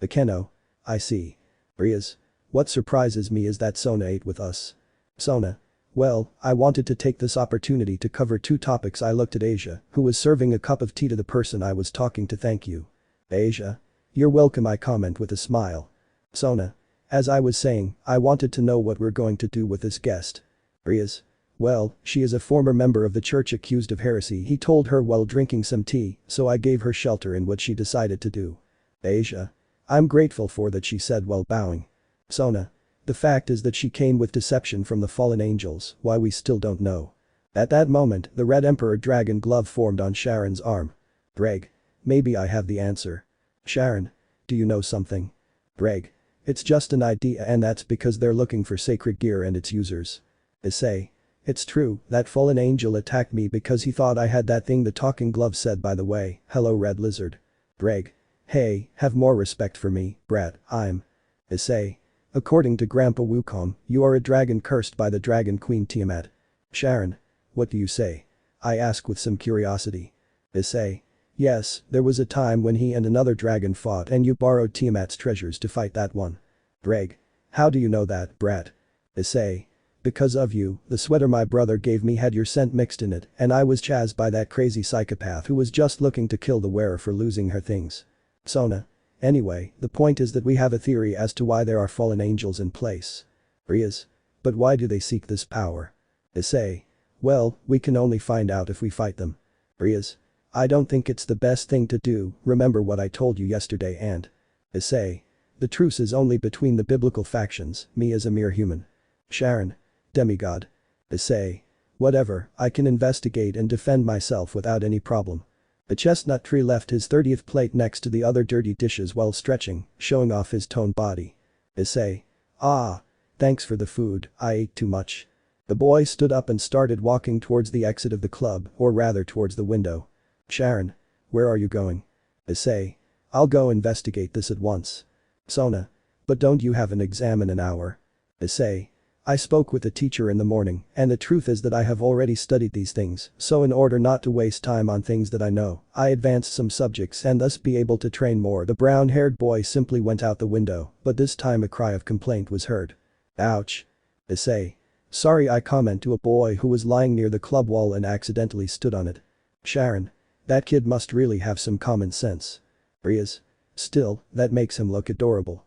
B: Keno. I see. Rias. What surprises me is that Sona ate with us. Sona. Well, I wanted to take this opportunity to cover two topics. I looked at Asia, who was serving a cup of tea to the person I was talking to. Thank you. Asia. You're welcome, I comment with a smile. Sona. As I was saying, I wanted to know what we're going to do with this guest. Rias. Well, she is a former member of the church accused of heresy, he told her while drinking some tea, so I gave her shelter in what she decided to do. Asia. I'm grateful for that, she said while bowing. Sona. The fact is that she came with deception from the fallen angels, why we still don't know. At that moment, the Red Emperor Dragon glove formed on Sharon's arm. Greg. Maybe I have the answer. Sharon. Do you know something? Greg. It's just an idea and that's because they're looking for sacred gear and its users. Issei. It's true, that fallen angel attacked me because he thought I had that thing the talking glove said. By the way, hello Red Lizard. Greg. Hey, have more respect for me, brat, I'm. Issei. According to Grandpa Wukong, you are a dragon cursed by the Dragon Queen Tiamat. Sharon. What do you say? I ask with some curiosity. Issei. Yes, there was a time when he and another dragon fought and you borrowed Tiamat's treasures to fight that one. Greg. How do you know that, brat? Issei. Because of you, the sweater my brother gave me had your scent mixed in it and I was chased by that crazy psychopath who was just looking to kill the wearer for losing her things. Sona. Anyway, the point is that we have a theory as to why there are fallen angels in place. Rias. But why do they seek this power? Issei. Well, we can only find out if we fight them. Rias. I don't think it's the best thing to do, remember what I told you yesterday and. Issei. The truce is only between the biblical factions, me as a mere human. Sharon. Demigod. Issei. Whatever, I can investigate and defend myself without any problem. The chestnut tree left his 30th plate next to the other dirty dishes while stretching, showing off his toned body. Issei. Ah. Thanks for the food, I ate too much. The boy stood up and started walking towards the exit of the club, or rather towards the window. Sharon. Where are you going? Issei. I'll go investigate this at once. Sona. But don't you have an exam in an hour? Issei. I spoke with the teacher in the morning, and the truth is that I have already studied these things, so in order not to waste time on things that I know, I advanced some subjects and thus be able to train more. The brown-haired boy simply went out the window, but this time a cry of complaint was heard. Ouch. Issei. Sorry, I comment to a boy who was lying near the club wall and accidentally stood on it. Sharon. That kid must really have some common sense. Rias. Still, that makes him look adorable.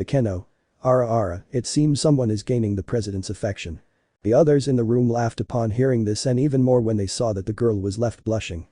B: Keno. Ara, it seems someone is gaining the president's affection. The others in the room laughed upon hearing this and even more when they saw that the girl was left blushing.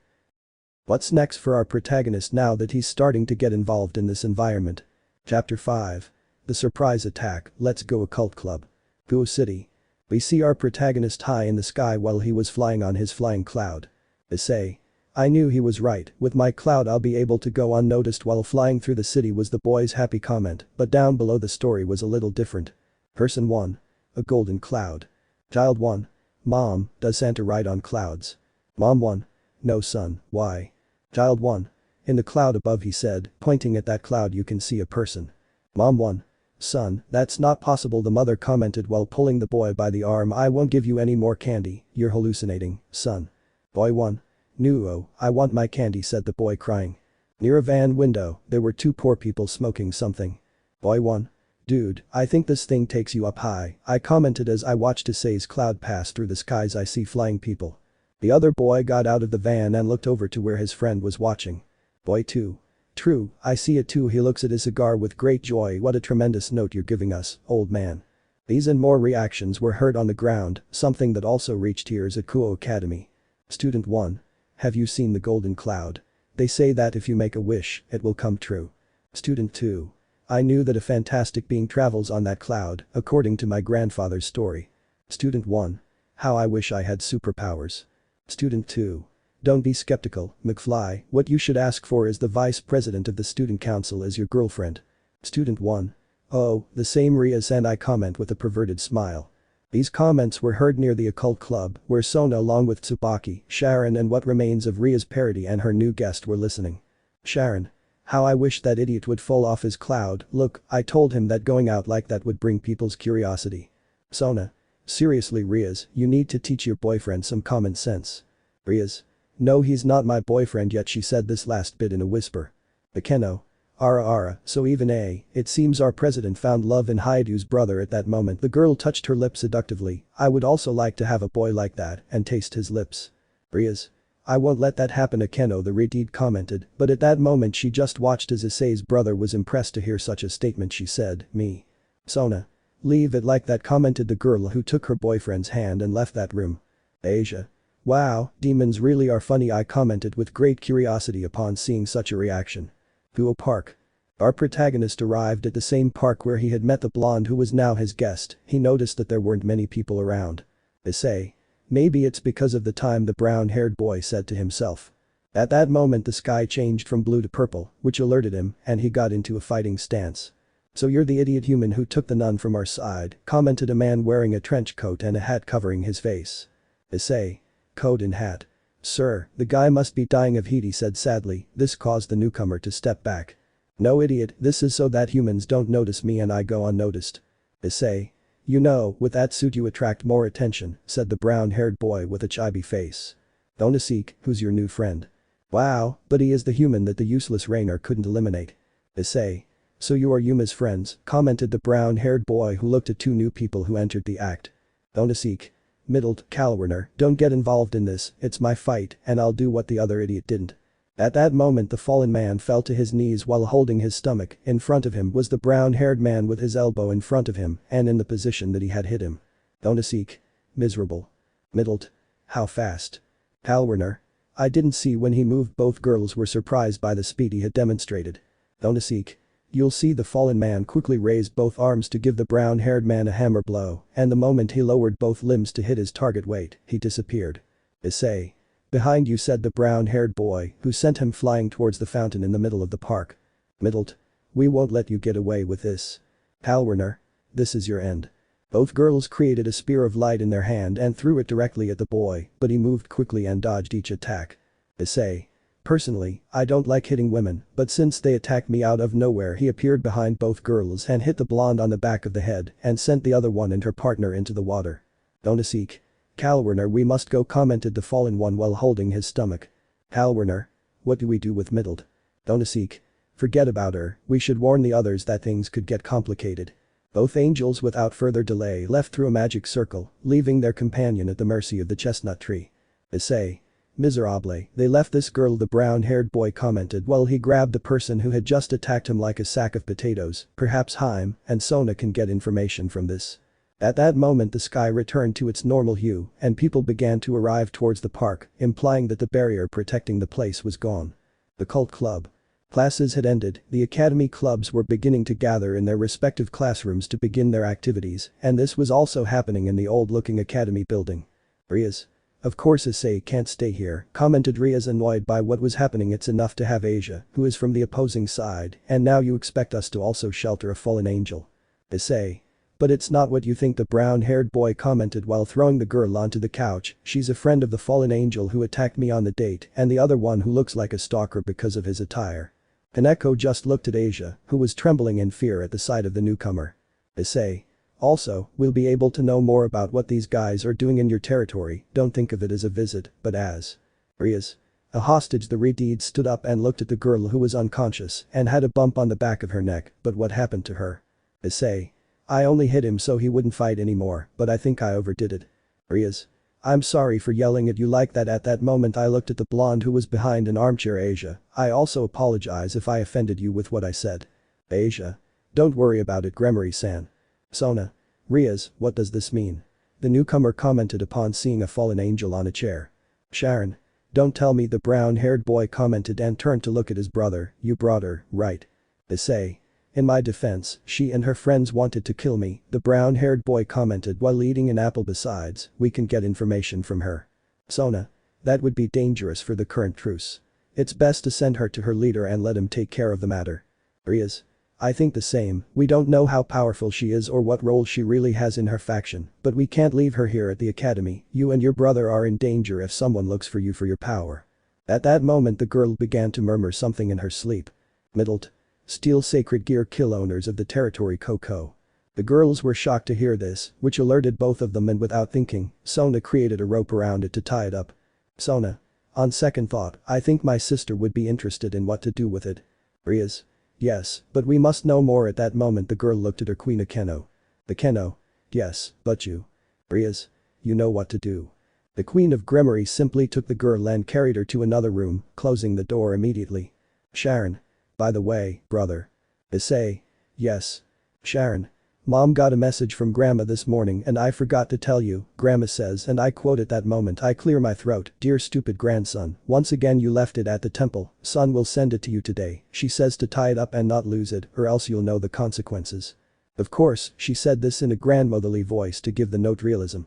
B: What's next for our protagonist now that he's starting to get involved in this environment? Chapter 5. The surprise attack, let's go occult club. Kuoh City. We see our protagonist high in the sky while he was flying on his flying cloud. Issei. I knew he was right, with my cloud I'll be able to go unnoticed while flying through the city was the boy's happy comment, but down below the story was a little different. Person 1. A golden cloud. Child 1. Mom, does Santa ride on clouds? Mom 1. No son, why? Child 1. In the cloud above he said, pointing at that cloud you can see a person. Mom 1. Son, that's not possible, the mother commented while pulling the boy by the arm. I won't give you any more candy, you're hallucinating, son. Boy 1. No, I want my candy, said the boy crying. Near a van window, there were two poor people smoking something. Boy 1. Dude, I think this thing takes you up high, I commented as I watched Issei's cloud pass through the skies. I see flying people. The other boy got out of the van and looked over to where his friend was watching. Boy 2. True, I see it too. He looks at his cigar with great joy. What a tremendous note you're giving us, old man. These and more reactions were heard on the ground, something that also reached ears at Kuoh Academy. Student 1. Have you seen the golden cloud? They say that if you make a wish, it will come true. Student 2. I knew that a fantastic being travels on that cloud, according to my grandfather's story. Student 1. How I wish I had superpowers. Student 2. Don't be skeptical, McFly, what you should ask for is the vice president of the student council as your girlfriend. Student 1. Oh, the same Rias, and I comment with a perverted smile. These comments were heard near the occult club, where Sona along with Tsubaki, Sharon and what remains of Ria's parody and her new guest were listening. Sharon. How I wish that idiot would fall off his cloud, look, I told him that going out like that would bring people's curiosity. Sona. Seriously Rias, you need to teach your boyfriend some common sense. Rias. No, he's not my boyfriend yet. She said this last bit in a whisper. Bakeno. Ara, so even it seems our president found love in Hyoudu's brother. At that moment the girl touched her lips seductively. I would also like to have a boy like that and taste his lips. Rias. I won't let that happen, Akeno, the redhead commented, but at that moment she just watched as Issei's brother was impressed to hear such a statement. She said, me. Sona. Leave it like that, commented the girl who took her boyfriend's hand and left that room. Asia. Wow, demons really are funny, I commented with great curiosity upon seeing such a reaction. Kuoh Park. Our protagonist arrived at the same park where he had met the blonde who was now his guest. He noticed that there weren't many people around. Issei. Maybe it's because of the time, the brown-haired boy said to himself. At that moment the sky changed from blue to purple, which alerted him, and he got into a fighting stance. So you're the idiot human who took the nun from our side, commented a man wearing a trench coat and a hat covering his face. Issei. Coat and hat. Sir, the guy must be dying of heat, he said sadly. This caused the newcomer to step back. No, idiot, this is so that humans don't notice me and I go unnoticed. Issei. You know, with that suit you attract more attention, said the brown-haired boy with a chibi face. Donasek, who's your new friend? Wow, but he is the human that the useless Rainer couldn't eliminate. Issei. So you are Yuma's friends, commented the brown-haired boy who looked at two new people who entered the act. Donasek. Middled, Kalwerner, don't get involved in this, it's my fight and I'll do what the other idiot didn't. At that moment the fallen man fell to his knees while holding his stomach. In front of him was the brown-haired man with his elbow in front of him and in the position that he had hit him. Donasek. Miserable. Middled. How fast? Kalwerner. I didn't see when he moved. Both girls were surprised by the speed he had demonstrated. Donasek. You'll see. The fallen man quickly raised both arms to give the brown-haired man a hammer blow, and the moment he lowered both limbs to hit his target weight, he disappeared. Issei. Behind you, said the brown-haired boy, who sent him flying towards the fountain in the middle of the park. Middled. We won't let you get away with this. Kalwerner. This is your end. Both girls created a spear of light in their hand and threw it directly at the boy, but he moved quickly and dodged each attack. Issei. Personally, I don't like hitting women, but since they attacked me out of nowhere, he appeared behind both girls and hit the blonde on the back of the head and sent the other one and her partner into the water. Donasek. Kalwerner, we must go, commented the fallen one while holding his stomach. Kalwerner. What do we do with Middled? Donasek. Forget about her, we should warn the others that things could get complicated. Both angels without further delay left through a magic circle, leaving their companion at the mercy of the chestnut tree. Issei. Miserable, they left this girl, the brown-haired boy commented while he grabbed the person who had just attacked him like a sack of potatoes. Perhaps Haim and Sona can get information from this. At that moment the sky returned to its normal hue and people began to arrive towards the park, implying that the barrier protecting the place was gone. The cult club. Classes had ended, the academy clubs were beginning to gather in their respective classrooms to begin their activities, and this was also happening in the old-looking academy building. Rias. Of course Issei can't stay here, commented Rias, annoyed by what was happening. It's enough to have Asia, who is from the opposing side, and now you expect us to also shelter a fallen angel. Issei. But it's not what you think, the brown-haired boy commented while throwing the girl onto the couch. She's a friend of the fallen angel who attacked me on the date and the other one who looks like a stalker because of his attire. Kaneko just looked at Asia, who was trembling in fear at the sight of the newcomer. Issei. Also, we'll be able to know more about what these guys are doing in your territory. Don't think of it as a visit, but as Rias. A hostage. The redhead stood up and looked at the girl who was unconscious and had a bump on the back of her neck, but what happened to her? Issei. I only hit him so he wouldn't fight anymore, but I think I overdid it. Rias. I'm sorry for yelling at you like that. At that moment I looked at the blonde who was behind an armchair. Asia, I also apologize if I offended you with what I said. Asia. Don't worry about it, Gremory-san. Sona. Rias, what does this mean? The newcomer commented upon seeing a fallen angel on a chair. Sharon. Don't tell me, the brown-haired boy commented and turned to look at his brother. You brought her, right? Issei. In my defense, she and her friends wanted to kill me, the brown-haired boy commented while eating an apple. Besides, we can get information from her. Sona. That would be dangerous for the current truce. It's best to send her to her leader and let him take care of the matter. Rias. I think the same. We don't know how powerful she is or what role she really has in her faction, but we can't leave her here at the academy. You and your brother are in danger if someone looks for you for your power. At that moment the girl began to murmur something in her sleep. Middled. Steal sacred gear, kill owners of the territory. Kuoh. The girls were shocked to hear this, which alerted both of them, and without thinking, Sona created a rope around it to tie it up. Sona. On second thought, I think my sister would be interested in what to do with it. Rias. Yes, but we must know more. At that moment the girl looked at her queen Kuoh. The Kuoh. Yes, but you. Rias. You know what to do. The queen of Gremory simply took the girl and carried her to another room, closing the door immediately. Sharon. By the way, brother. Issei. Yes. Sharon. Mom got a message from Grandma this morning and I forgot to tell you, Grandma says, and I quote, at that moment I clear my throat, dear stupid grandson, once again you left it at the temple, son will send it to you today, she says to tie it up and not lose it or else you'll know the consequences. Of course, she said this in a grandmotherly voice to give the note realism.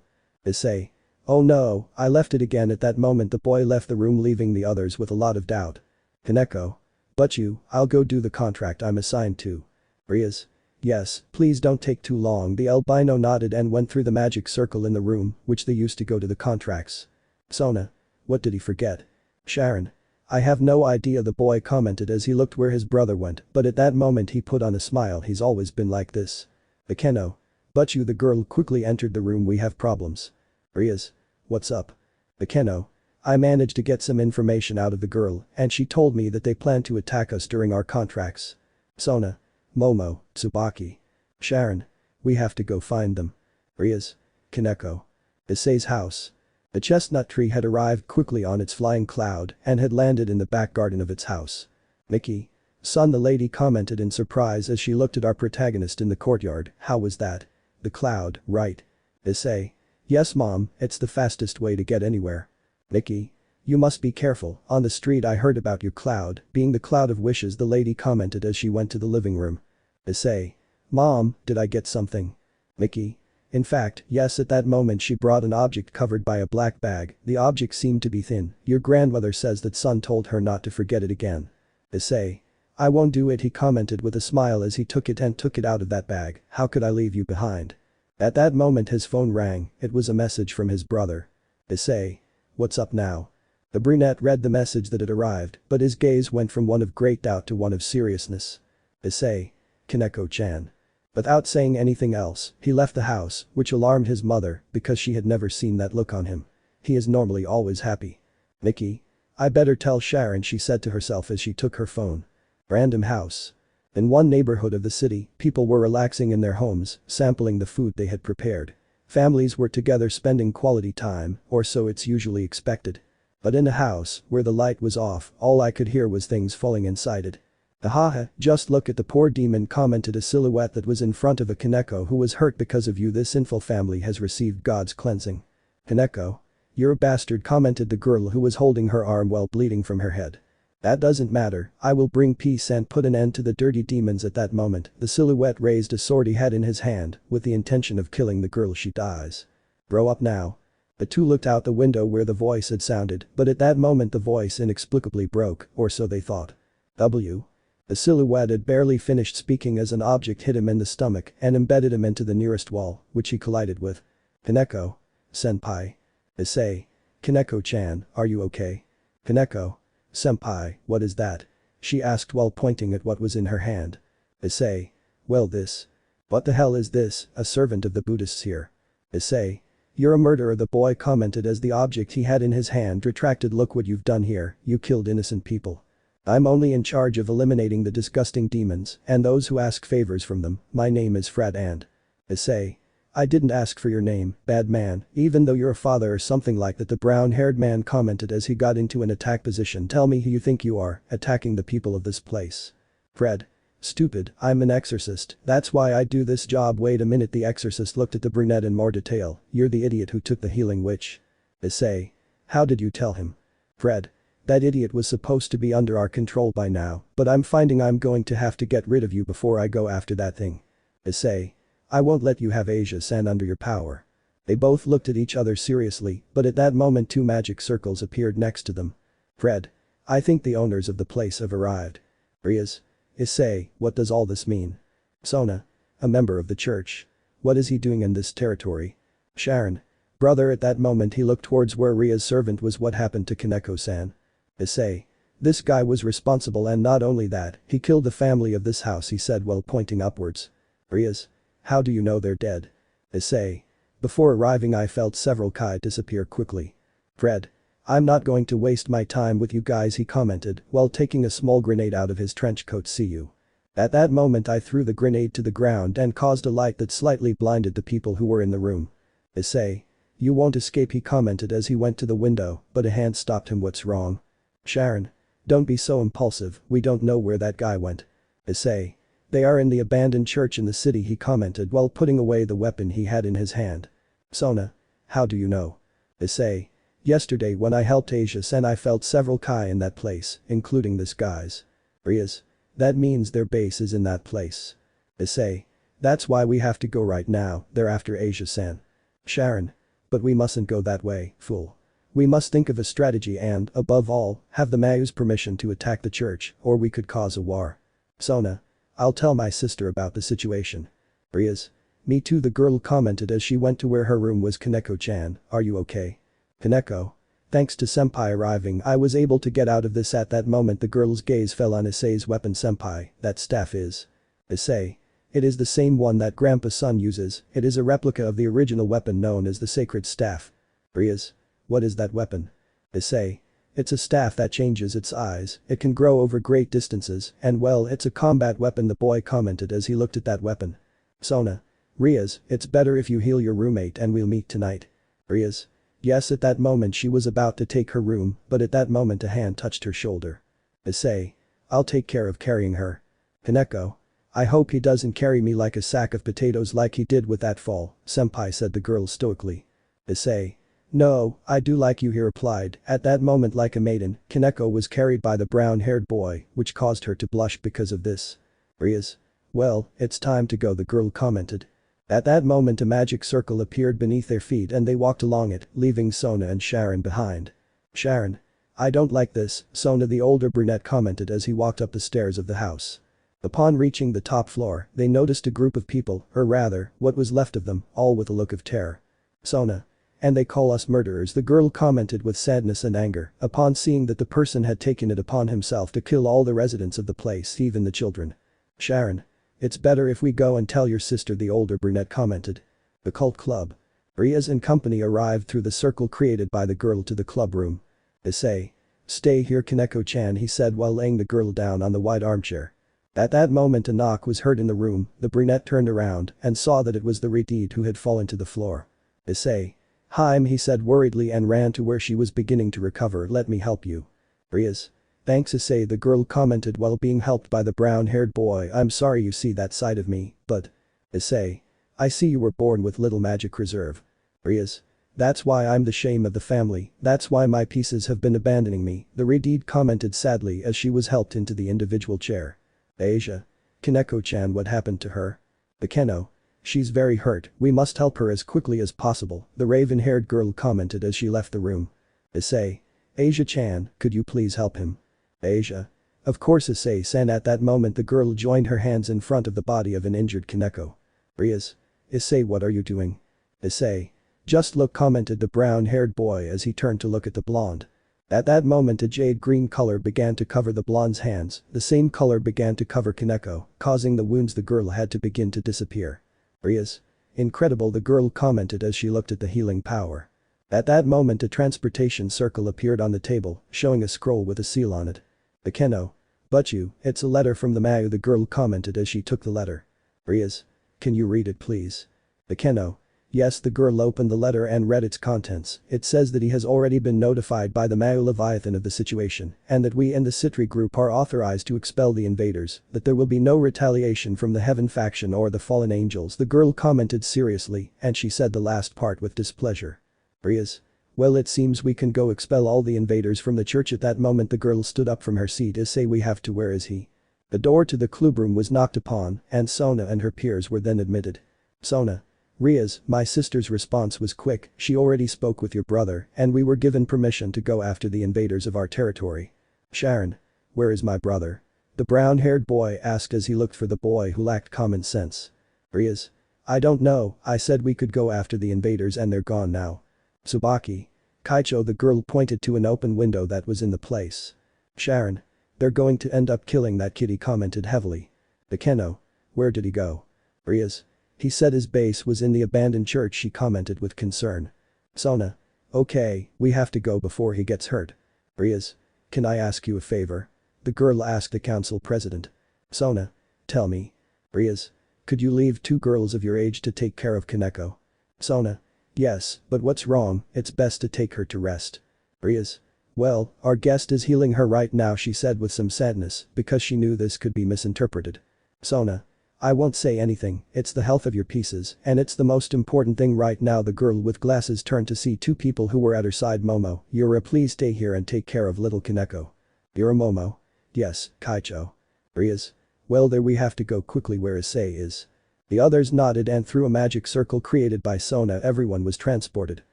B: Issei. Oh no, I left it again. At that moment the boy left the room, leaving the others with a lot of doubt. Kuoh. But you, I'll go do the contract I'm assigned to. Rias. Yes, please don't take too long. The albino nodded and went through the magic circle in the room, which they used to go to the contracts. Sona. What did he forget? Sharon. I have no idea, the boy commented as he looked where his brother went, but at that moment he put on a smile. He's always been like this. The Kuoh. But you, the girl quickly entered the room. We have problems. Rias. What's up? The Kuoh. I managed to get some information out of the girl and she told me that they plan to attack us during our contracts. Sona. Momo, Tsubaki. Sharon. We have to go find them. Rias. Kuoh. Issei's house. The chestnut tree had arrived quickly on its flying cloud and had landed in the back garden of its house. Mickey. Son, the lady commented in surprise as she looked at our protagonist in the courtyard. How was that? The cloud, right? Issei. Yes mom, it's the fastest way to get anywhere. Mickey. You must be careful, on the street I heard about your cloud being the cloud of wishes, the lady commented as she went to the living room. Issei. Mom, did I get something? Mickey. In fact, yes. At that moment she brought an object covered by a black bag, the object seemed to be thin. Your grandmother says that son told her not to forget it again. Issei. I won't do it, he commented with a smile as he took it out of that bag. How could I leave you behind? At that moment his phone rang, it was a message from his brother. Issei. What's up now? The brunette read the message that had arrived, but his gaze went from one of great doubt to one of seriousness. Issei. Kuoh-chan. Without saying anything else, he left the house, which alarmed his mother because she had never seen that look on him. He is normally always happy. Mickey. I better tell Sharon, she said to herself as she took her phone. Random house. In one neighborhood of the city, people were relaxing in their homes, sampling the food they had prepared. Families were together spending quality time, or so it's usually expected. But in a house, where the light was off, all I could hear was things falling inside it. Ahaha, just look at the poor demon, commented a silhouette that was in front of a Kuoh who was hurt because of you. This sinful family has received God's cleansing. Kuoh. You're a bastard, commented the girl who was holding her arm while bleeding from her head. That doesn't matter, I will bring peace and put an end to the dirty demons. At that moment, the silhouette raised a sword he had in his hand, with the intention of killing the girl. She dies. Grow up now. The two looked out the window where the voice had sounded, but at that moment the voice inexplicably broke, or so they thought. W. The silhouette had barely finished speaking as an object hit him in the stomach and embedded him into the nearest wall, which he collided with. Kuoh. Senpai. Issei. Kuoh-chan, are you okay? Kuoh. Senpai, what is that? She asked while pointing at what was in her hand. Issei. Well, this. What the hell is this? A servant of the Buddhists here. Issei. You're a murderer, the boy commented as the object he had in his hand retracted. Look what you've done here, you killed innocent people. I'm only in charge of eliminating the disgusting demons and those who ask favors from them. My name is Fred and. Issei. I didn't ask for your name, bad man, even though you're a father or something like that, the brown-haired man commented as he got into an attack position. Tell me who you think you are, attacking the people of this place. Fred. Stupid, I'm an exorcist, that's why I do this job. Wait a minute, the exorcist looked at the brunette in more detail. You're the idiot who took the healing witch. Issei. How did you tell him? Fred. That idiot was supposed to be under our control by now, but I'm finding I'm going to have to get rid of you before I go after that thing. Issei. I won't let you have Asia-san under your power. They both looked at each other seriously, but at that moment two magic circles appeared next to them. Fred. I think the owners of the place have arrived. Rias. Issei, what does all this mean? Sona. A member of the church. What is he doing in this territory? Sharon. Brother. At that moment he looked towards where Ria's servant was. What happened to Kuoh-san? Issei. This guy was responsible, and not only that, he killed the family of this house, he said while pointing upwards. Rias. How do you know they're dead? Issei. Before arriving I felt several Kai disappear quickly. Fred. I'm not going to waste my time with you guys, he commented while taking a small grenade out of his trench coat. See you. At that moment I threw the grenade to the ground and caused a light that slightly blinded the people who were in the room. Issei. You won't escape, he commented as he went to the window, but a hand stopped him. What's wrong? Sharon. Don't be so impulsive, we don't know where that guy went. Issei. They are in the abandoned church in the city, he commented while putting away the weapon he had in his hand. Sona. How do you know? Issei. Yesterday when I helped Asia-san I felt several Kai in that place, including this guy's. Rias. That means their base is in that place. Issei. That's why we have to go right now, they're after Asia-san. Sharon. But we mustn't go that way, fool. We must think of a strategy and, above all, have the Mayu's permission to attack the church, or we could cause a war. Sona. I'll tell my sister about the situation. Rias. Me too, the girl commented as she went to where her room was. Kaneko-chan, are you okay? Kaneko. Thanks to senpai arriving I was able to get out of this. At that moment the girl's gaze fell on Issei's weapon. Senpai, that staff is. Issei. It is the same one that Grandpa's son uses, it is a replica of the original weapon known as the sacred staff. Rias. What is that weapon? Issei. It's a staff that changes its size, it can grow over great distances, and well, it's a combat weapon, the boy commented as he looked at that weapon. Sona. Rias, it's better if you heal your roommate and we'll meet tonight. Rias. Yes, at that moment she was about to take her room, but at that moment a hand touched her shoulder. Issei. I'll take care of carrying her. Kaneko. I hope he doesn't carry me like a sack of potatoes like he did with that fall, senpai, said the girl stoically. Issei. No, I do like you, he replied. At that moment, like a maiden, Kaneko was carried by the brown-haired boy, which caused her to blush because of this. Rias. Well, it's time to go, the girl commented. At that moment a magic circle appeared beneath their feet and they walked along it, leaving Sona and Sharon behind. Sharon. I don't like this, Sona, the older brunette, commented as he walked up the stairs of the house. Upon reaching the top floor, they noticed a group of people, or rather, what was left of them, all with a look of terror. Sona. And they call us murderers, the girl commented with sadness and anger upon seeing that the person had taken it upon himself to kill all the residents of the place, even the children. Sharon. It's better if we go and tell your sister, the older brunette commented. The cult club. Rias and company arrived through the circle created by the girl to the club room. Issei. Stay here, Kaneko-chan, he said while laying the girl down on the wide armchair. At that moment a knock was heard in the room, the brunette turned around and saw that it was the Redid who had fallen to the floor. Issei. Haim, he said worriedly and ran to where she was beginning to recover. Let me help you. Rias. Thanks, Issei, the girl commented while being helped by the brown-haired boy. I'm sorry you see that side of me, but. Issei. I see you were born with little magic reserve. Rias. That's why I'm the shame of the family, that's why my pieces have been abandoning me, the Redid commented sadly as she was helped into the individual chair. Asia. Kaneko-chan, what happened to her? The Keno. She's very hurt, we must help her as quickly as possible, the raven-haired girl commented as she left the room. Issei. Asia-chan, could you please help him? Asia. Of course, Issei-san. At that moment the girl joined her hands in front of the body of an injured Kaneko. Rias. Issei, what are you doing? Issei. Just look, commented the brown-haired boy as he turned to look at the blonde. At that moment a jade green color began to cover the blonde's hands, the same color began to cover Kaneko, causing the wounds the girl had to begin to disappear. Rias. Incredible, the girl commented as she looked at the healing power. At that moment a transportation circle appeared on the table, showing a scroll with a seal on it. The Keno. But you, it's a letter from the Mayu, the girl commented as she took the letter. Rias. Can you read it please? The Keno. Yes, the girl opened the letter and read its contents. It says that he has already been notified by the Mayu Leviathan of the situation, and that we and the Sitri group are authorized to expel the invaders, that there will be no retaliation from the Heaven faction or the fallen angels, the girl commented seriously, and she said the last part with displeasure. Rias. Well, it seems we can go expel all the invaders from the church. At that moment the girl stood up from her seat. Issei, we have to, where is he? The door to the clubroom was knocked upon, and Sona and her peers were then admitted. Sona. Rias, my sister's response was quick, she already spoke with your brother, and we were given permission to go after the invaders of our territory. Sharon. Where is my brother? The brown-haired boy asked as he looked for the boy who lacked common sense. Rias. I don't know, I said we could go after the invaders and they're gone now. Tsubaki. Kaicho, the girl pointed to an open window that was in the place. Sharon. They're going to end up killing that kid, he commented heavily. The Keno. Where did he go? Rias. He said his base was in the abandoned church, she commented with concern. Sona. Okay, we have to go before he gets hurt. Rias. Can I ask you a favor? The girl asked the council president. Sona. Tell me. Rias. Could you leave 2 girls of your age to take care of Kaneko? Sona. Yes, but what's wrong? It's best to take her to rest. Rias. Well, our guest is healing her right now, she said with some sadness, because she knew this could be misinterpreted. Sona. I won't say anything, it's the health of your pieces, and it's the most important thing right now. The girl with glasses turned to see 2 people who were at her side. Momo, Yura, please stay here and take care of little Kaneko. Yura. Momo. Yes, Kaicho. Rias. Well, there we have to go quickly. Where Issei is. The others nodded, and through a magic circle created by Sona everyone was transported.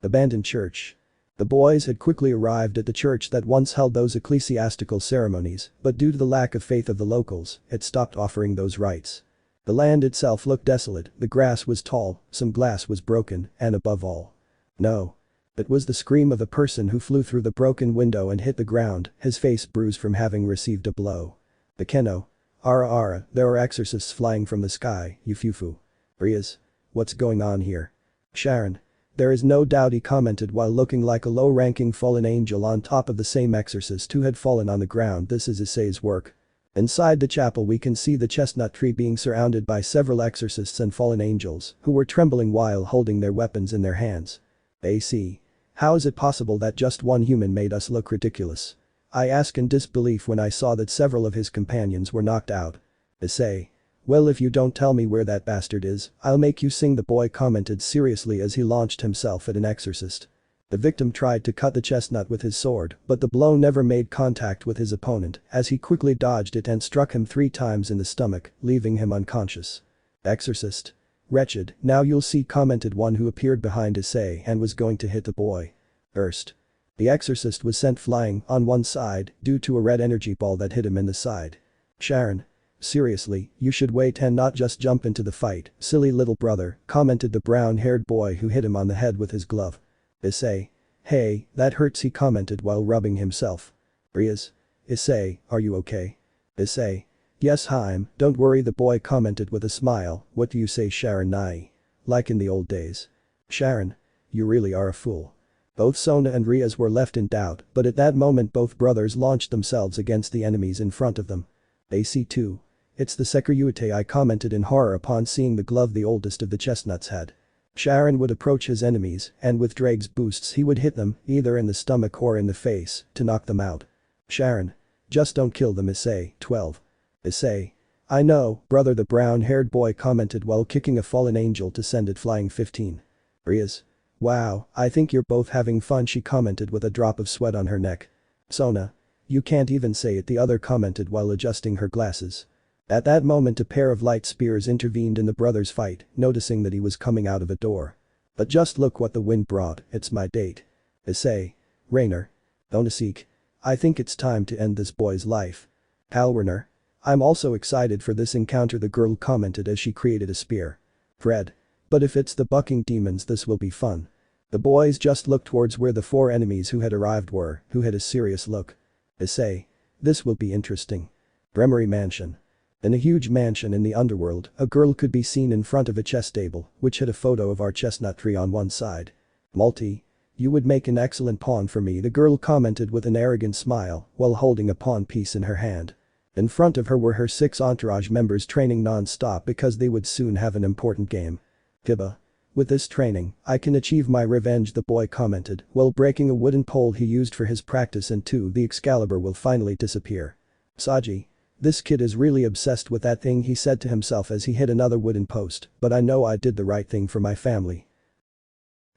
B: Abandoned church. The boys had quickly arrived at the church that once held those ecclesiastical ceremonies, but due to the lack of faith of the locals, it stopped offering those rites. The land itself looked desolate, the grass was tall, some glass was broken, and above all. No. It was the scream of a person who flew through the broken window and hit the ground, his face bruised from having received a blow. The Keno. Ara, there are exorcists flying from the sky, Yufufu. Rias. What's going on here? Sharon. There is no doubt, he commented while looking like a low-ranking fallen angel on top of the same exorcist who had fallen on the ground. This is Issei's work. Inside the chapel we can see the chestnut tree being surrounded by several exorcists and fallen angels who were trembling while holding their weapons in their hands. AC. How is it possible that just one human made us look ridiculous? I asked in disbelief when I saw that several of his companions were knocked out. Issei. Well, if you don't tell me where that bastard is, I'll make you sing, the boy commented seriously as he launched himself at an exorcist. The victim tried to cut the chestnut with his sword, but the blow never made contact with his opponent as he quickly dodged it and struck him 3 times in the stomach, leaving him unconscious. Exorcist. Wretched, now you'll see, commented one who appeared behind Issei and was going to hit the boy. First. The exorcist was sent flying on one side due to a red energy ball that hit him in the side. Sharon. Seriously, you should wait and not just jump into the fight, silly little brother, commented the brown-haired boy who hit him on the head with his glove. Issei. Hey, that hurts, he commented while rubbing himself. Rias. Issei, are you okay? Issei. Yes, Haim, don't worry, the boy commented with a smile. What do you say, Sharon? Nai. Like in the old days. Sharon. You really are a fool. Both Sona and Rias were left in doubt, but at that moment both brothers launched themselves against the enemies in front of them. AC2. It's the Sekiryuutei, I commented in horror upon seeing the glove the oldest of the chestnuts had. Sharon would approach his enemies, and with Drake's boosts he would hit them, either in the stomach or in the face, to knock them out. Sharon. Just don't kill them, Issei. 12. Issei. I know, brother, the brown-haired boy commented while kicking a fallen angel to send it flying. 15. Rias. Wow, I think you're both having fun, she commented with a drop of sweat on her neck. Sona. You can't even say it, the other commented while adjusting her glasses. At that moment a pair of light spears intervened in the brothers' fight, noticing that he was coming out of a door. But just look what the wind brought, it's my date. Issei. Rainer. Donasik. I think it's time to end this boy's life. Halwerner. I'm also excited for this encounter, the girl commented as she created a spear. Fred. But if it's the bucking demons, this will be fun. The boys just looked towards where the 4 enemies who had arrived were, who had a serious look. Issei. This will be interesting. Gremory mansion. In a huge mansion in the underworld, a girl could be seen in front of a chess table, which had a photo of our chestnut tree on one side. Multi. You would make an excellent pawn for me, the girl commented with an arrogant smile while holding a pawn piece in her hand. In front of her were her 6 entourage members training non-stop because they would soon have an important game. Hiba. With this training, I can achieve my revenge, the boy commented while breaking a wooden pole he used for his practice, and 2, the Excalibur will finally disappear. Saji. This kid is really obsessed with that thing, he said to himself as he hit another wooden post, but I know I did the right thing for my family.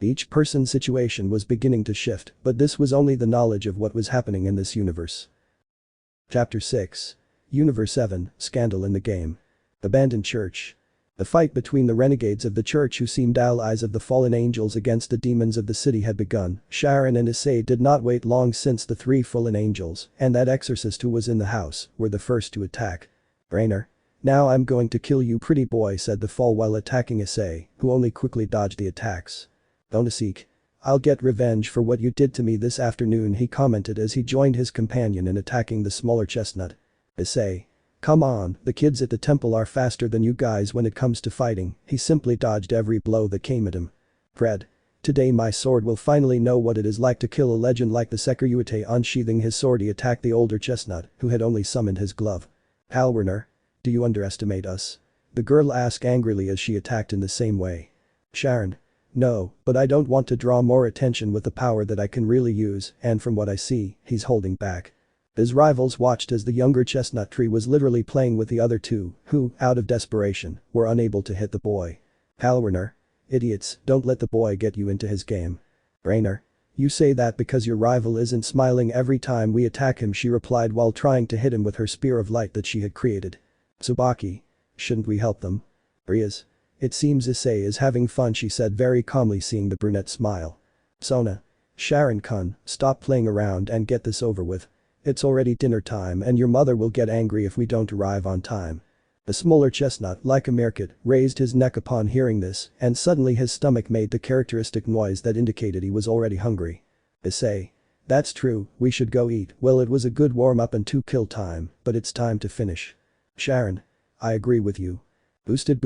B: Each person's situation was beginning to shift, but this was only the knowledge of what was happening in this universe. Chapter 6. Universe 7, Scandal in the Game. Abandoned Church. The fight between the renegades of the church who seemed allies of the fallen angels against the demons of the city had begun. Sharon and Issei did not wait long since the 3 fallen angels and that exorcist who was in the house were the first to attack. Rainer. Now I'm going to kill you, pretty boy, said the fall while attacking Issei, who only quickly dodged the attacks. Donasik. I'll get revenge for what you did to me this afternoon, he commented as he joined his companion in attacking the smaller chestnut. Issei. Come on, the kids at the temple are faster than you guys when it comes to fighting, he simply dodged every blow that came at him. Fred. Today my sword will finally know what it is like to kill a legend like the Sekiryuutei. Unsheathing his sword he attacked the older chestnut, who had only summoned his glove. Halwarner. Do you underestimate us? The girl asked angrily as she attacked in the same way. Sharon. No, but I don't want to draw more attention with the power that I can really use, and from what I see, he's holding back. His rivals watched as the younger chestnut tree was literally playing with the other two, who, out of desperation, were unable to hit the boy. Halwarner. Idiots, don't let the boy get you into his game. Rainer. You say that because your rival isn't smiling every time we attack him, she replied while trying to hit him with her spear of light that she had created. Tsubaki. Shouldn't we help them? Rias. It seems Issei is having fun, she said very calmly, seeing the brunette smile. Sona. Sharon-kun, stop playing around and get this over with. It's already dinner time and your mother will get angry if we don't arrive on time. The smaller chestnut, like a meerkat, raised his neck upon hearing this, and suddenly his stomach made the characteristic noise that indicated he was already hungry. Issei. That's true, we should go eat. Well, it was a good warm-up and 2-kill time, but it's time to finish. Sharon. I agree with you. Boosted.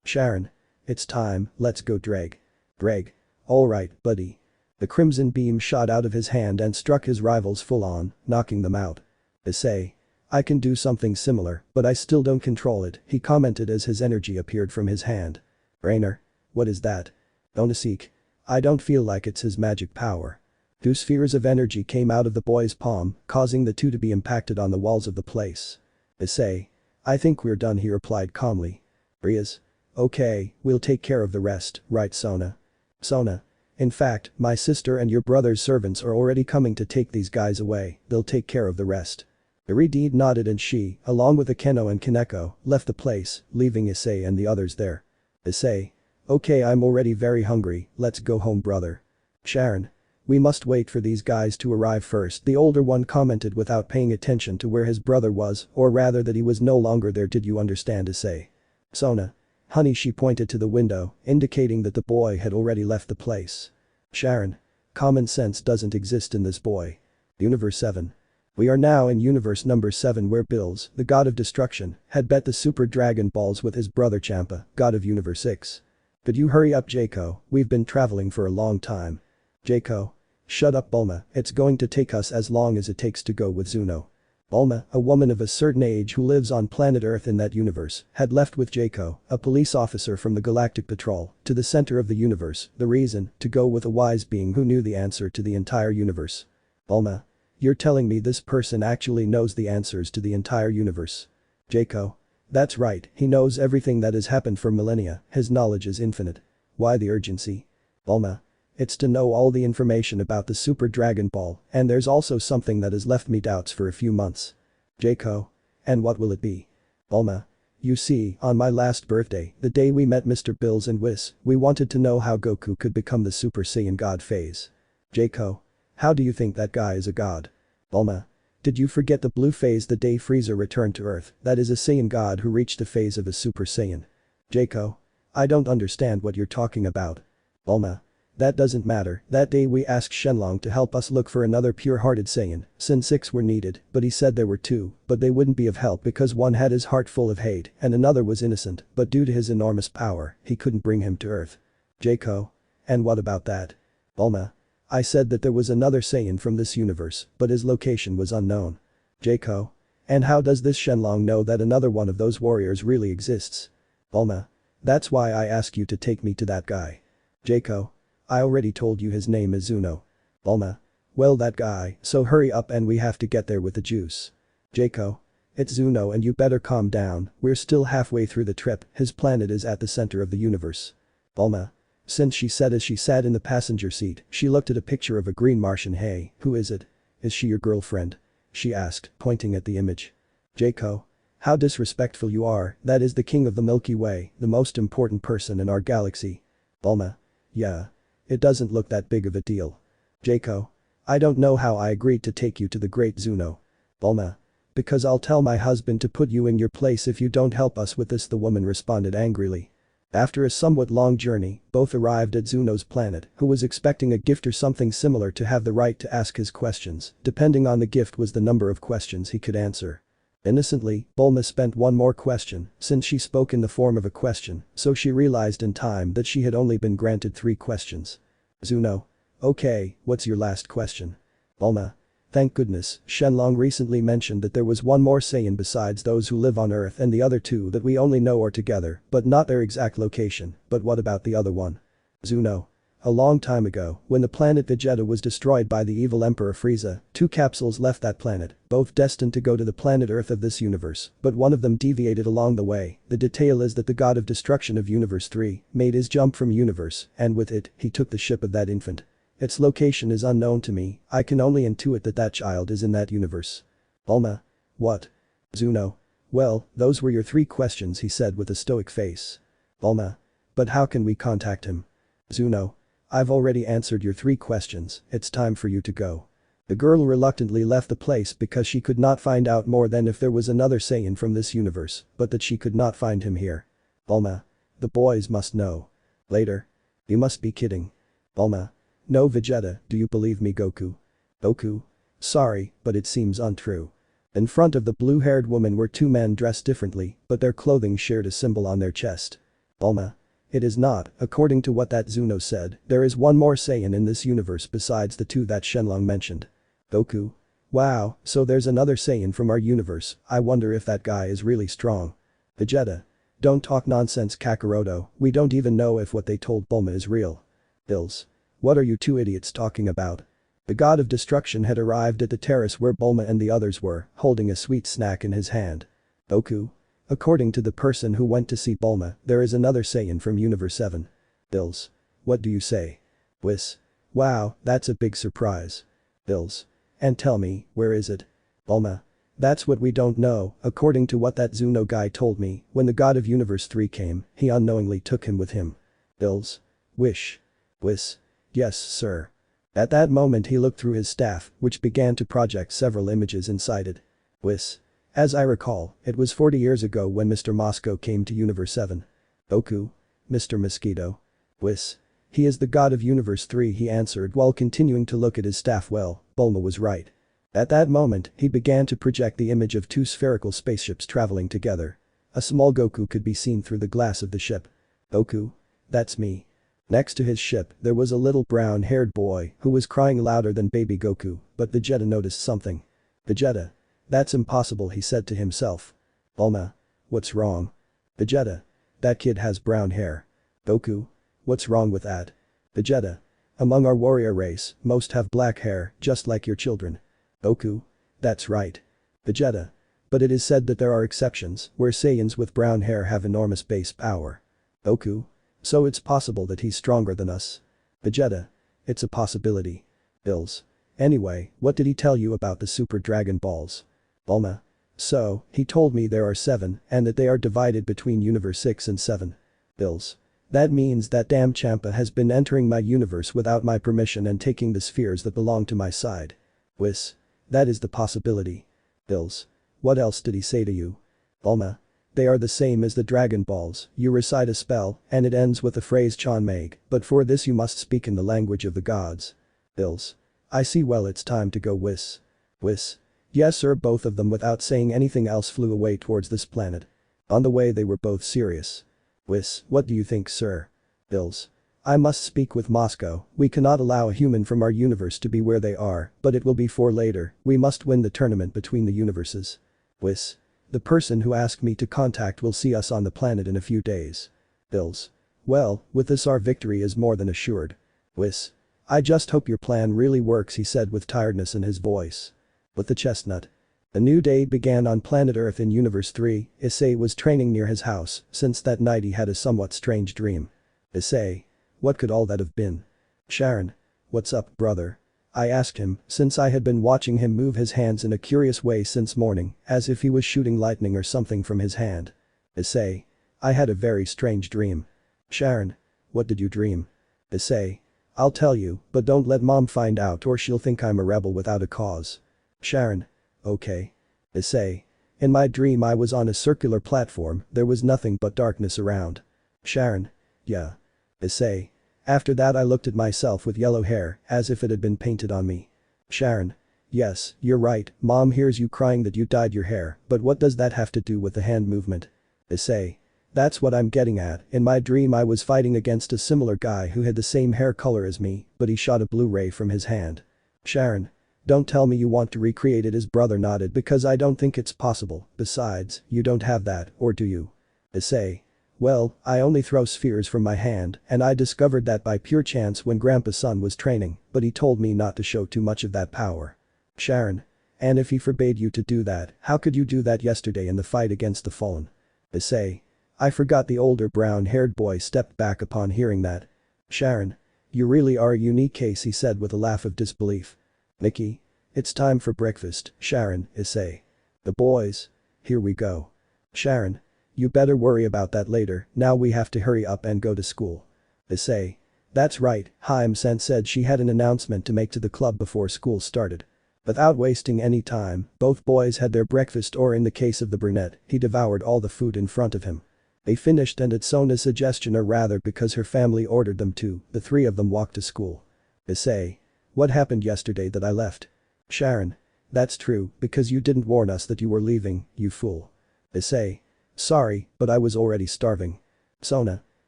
B: Sharon. It's time, let's go Dreg. Dreg. Alright, buddy. The crimson beam shot out of his hand and struck his rivals full on, knocking them out. Issei. I can do something similar, but I still don't control it, he commented as his energy appeared from his hand. Rainer. What is that? Onisek. I don't feel like it's his magic power. 2 spheres of energy came out of the boy's palm, causing the two to be impacted on the walls of the place. Issei. I think we're done, he replied calmly. Rias. Okay, we'll take care of the rest, right Sona? Sona. In fact, my sister and your brother's servants are already coming to take these guys away, they'll take care of the rest. Iridid nodded and she, along with Akeno and Kaneko, left the place, leaving Issei and the others there. Issei. Okay, I'm already very hungry, let's go home brother. Sharon. We must wait for these guys to arrive first, the older one commented without paying attention to where his brother was, or rather that he was no longer there. Did you understand, Issei? Sona. Honey, she pointed to the window, indicating that the boy had already left the place. Sharon. Common sense doesn't exist in this boy. Universe 7. We are now in universe number 7 where Bills, the god of destruction, had bet the super dragon balls with his brother Champa, god of universe 6. Could you hurry up Jaco, we've been traveling for a long time. Jaco. Shut up Bulma, it's going to take us as long as it takes to go with Zuno. Bulma, a woman of a certain age who lives on planet Earth in that universe, had left with Jaco, a police officer from the Galactic Patrol, to the center of the universe, the reason, to go with a wise being who knew the answer to the entire universe. Bulma. You're telling me this person actually knows the answers to the entire universe? Jaco. That's right, he knows everything that has happened for millennia, his knowledge is infinite. Why the urgency? Bulma. It's to know all the information about the Super Dragon Ball, and there's also something that has left me doubts for a few months. Jaco. And what will it be? Bulma. You see, on my last birthday, the day we met Mr. Bills and Whis, we wanted to know how Goku could become the Super Saiyan God phase. Jaco. How do you think that guy is a god? Bulma. Did you forget the blue phase the day Frieza returned to Earth, that is a Saiyan god who reached the phase of a Super Saiyan? Jaco. I don't understand what you're talking about. Bulma. That doesn't matter, that day we asked Shenlong to help us look for another pure-hearted Saiyan, since 6 were needed, but he said there were 2, but they wouldn't be of help because one had his heart full of hate and another was innocent, but due to his enormous power, he couldn't bring him to Earth. Jaco. And what about that? Bulma. I said that there was another Saiyan from this universe, but his location was unknown. Jaco. And how does this Shenlong know that another one of those warriors really exists? Bulma. That's why I ask you to take me to that guy. Jaco. I already told you his name is Zuno. Bulma. Well that guy, so hurry up and we have to get there with the juice. Jaco. It's Zuno and you better calm down, we're still halfway through the trip, his planet is at the center of the universe. Bulma. Since she said as she sat in the passenger seat, she looked at a picture of a green Martian. Hey, who is it? Is she your girlfriend? She asked, pointing at the image. Jaco. How disrespectful you are, that is the king of the Milky Way, the most important person in our galaxy. Bulma. Yeah. It doesn't look that big of a deal. Jaco. I don't know how I agreed to take you to the great Zuno. Bulma. Because I'll tell my husband to put you in your place if you don't help us with this, the woman responded angrily. After a somewhat long journey, both arrived at Zuno's planet, who was expecting a gift or something similar to have the right to ask his questions, depending on the gift was the number of questions he could answer. Innocently, Bulma spent one more question, since she spoke in the form of a question, so she realized in time that she had only been granted 3 questions. Zuno. Okay, what's your last question? Bulma. Thank goodness, Shenlong recently mentioned that there was one more Saiyan besides those who live on Earth and the other 2 that we only know are together, but not their exact location, but what about the other one? Zuno. A long time ago, when the planet Vegeta was destroyed by the evil Emperor Frieza, 2 capsules left that planet, both destined to go to the planet Earth of this universe, but one of them deviated along the way. The detail is that the god of destruction of Universe 3 made his jump from universe, and with it, he took the ship of that infant. Its location is unknown to me, I can only intuit that that child is in that universe. Bulma. What? Zuno. Well, those were your 3 questions, he said with a stoic face. Bulma. But how can we contact him? Zuno. I've already answered your 3 questions, it's time for you to go. The girl reluctantly left the place because she could not find out more than if there was another Saiyan from this universe, but that she could not find him here. Bulma. The boys must know. Later. You must be kidding. Bulma. No Vegeta, do you believe me Goku? Goku? Sorry, but it seems untrue. In front of the blue-haired woman were 2 men dressed differently, but their clothing shared a symbol on their chest. Bulma. It is not, according to what that Zuno said, there is one more Saiyan in this universe besides the 2 that Shenlong mentioned. Goku. Wow, so there's another Saiyan from our universe, I wonder if that guy is really strong. Vegeta. Don't talk nonsense Kakaroto, we don't even know if what they told Bulma is real. Bills. What are you 2 idiots talking about? The god of destruction had arrived at the terrace where Bulma and the others were, holding a sweet snack in his hand. Goku. According to the person who went to see Bulma, there is another Saiyan from Universe 7. Bills. What do you say? Whis. Wow, that's a big surprise. Bills. And tell me, where is it? Bulma. That's what we don't know, according to what that Zuno guy told me, when the god of Universe 3 came, he unknowingly took him with him. Bills. Wish. Whis. Yes, sir. At that moment he looked through his staff, which began to project several images inside it. Whis. As I recall, it was 40 years ago when Mr. Moscow came to Universe 7. Goku. Mr. Mosquito. Whis. He is the god of Universe 3, he answered while continuing to look at his staff. Well, Bulma was right. At that moment, he began to project the image of 2 spherical spaceships traveling together. A small Goku could be seen through the glass of the ship. Goku. That's me. Next to his ship, there was a little brown-haired boy who was crying louder than baby Goku, but Vegeta noticed something. Vegeta. That's impossible, he said to himself. Bulma. What's wrong? Vegeta. That kid has brown hair. Goku. What's wrong with that? Vegeta. Among our warrior race, most have black hair, just like your children. Goku. That's right. Vegeta. But it is said that there are exceptions, where Saiyans with brown hair have enormous base power. Goku. So it's possible that he's stronger than us. Vegeta. It's a possibility. Bills. Anyway, what did he tell you about the Super Dragon Balls? Bulma. So, he told me there are 7, and that they are divided between Universe 6 and 7. Bills. That means that damn Champa has been entering my universe without my permission and taking the spheres that belong to my side. Whis. That is the possibility. Bills. What else did he say to you? Bulma. They are the same as the Dragon Balls, you recite a spell, and it ends with the phrase Chanmeg, but for this you must speak in the language of the gods. Bills. I see, well it's time to go. Whis. Whis. Yes sir, both of them without saying anything else flew away towards this planet. On the way they were both serious. Whis. What do you think, sir? Bills. I must speak with Moscow, we cannot allow a human from our universe to be where they are, but it will be for later, we must win the tournament between the universes. Whis. The person who asked me to contact will see us on the planet in a few days. Bills. Well, with this our victory is more than assured. Whis. I just hope your plan really works, he said with tiredness in his voice. With the chestnut. A new day began on planet Earth in Universe 3, Issei was training near his house, since that night he had a somewhat strange dream. Issei. What could all that have been? Sharon. What's up, brother? I asked him, since I had been watching him move his hands in a curious way since morning, as if he was shooting lightning or something from his hand. Issei. I had a very strange dream. Sharon. What did you dream? Issei. I'll tell you, but don't let mom find out or she'll think I'm a rebel without a cause. Sharon. Okay. Issei. In my dream I was on a circular platform, there was nothing but darkness around. Sharon. Yeah. Issei. After that I looked at myself with yellow hair, as if it had been painted on me. Sharon. Yes, you're right, Mom hears you crying that you dyed your hair, but what does that have to do with the hand movement? Issei. That's what I'm getting at, in my dream I was fighting against a similar guy who had the same hair color as me, but he shot a blue ray from his hand. Sharon. Don't tell me you want to recreate it. His brother nodded because I don't think it's possible, besides, you don't have that, or do you? Issei. Well, I only throw spheres from my hand, and I discovered that by pure chance when Grandpa's son was training, but he told me not to show too much of that power. Sharon. And if he forbade you to do that, how could you do that yesterday in the fight against the Fallen? Issei. I forgot. The older brown-haired boy stepped back upon hearing that. Sharon. You really are a unique case, he said with a laugh of disbelief. Nikki. It's time for breakfast, Sharon, Issei. The boys. Here we go. Sharon. You better worry about that later, now we have to hurry up and go to school. Issei. That's right, Haim-san said she had an announcement to make to the club before school started. Without wasting any time, both boys had their breakfast, or in the case of the brunette, he devoured all the food in front of him. They finished, and at Sona's suggestion, or rather because her family ordered them to, the three of them walked to school. Issei. What happened yesterday that I left? Sharon. That's true, because you didn't warn us that you were leaving, you fool. Issei. Sorry, but I was already starving. Sona.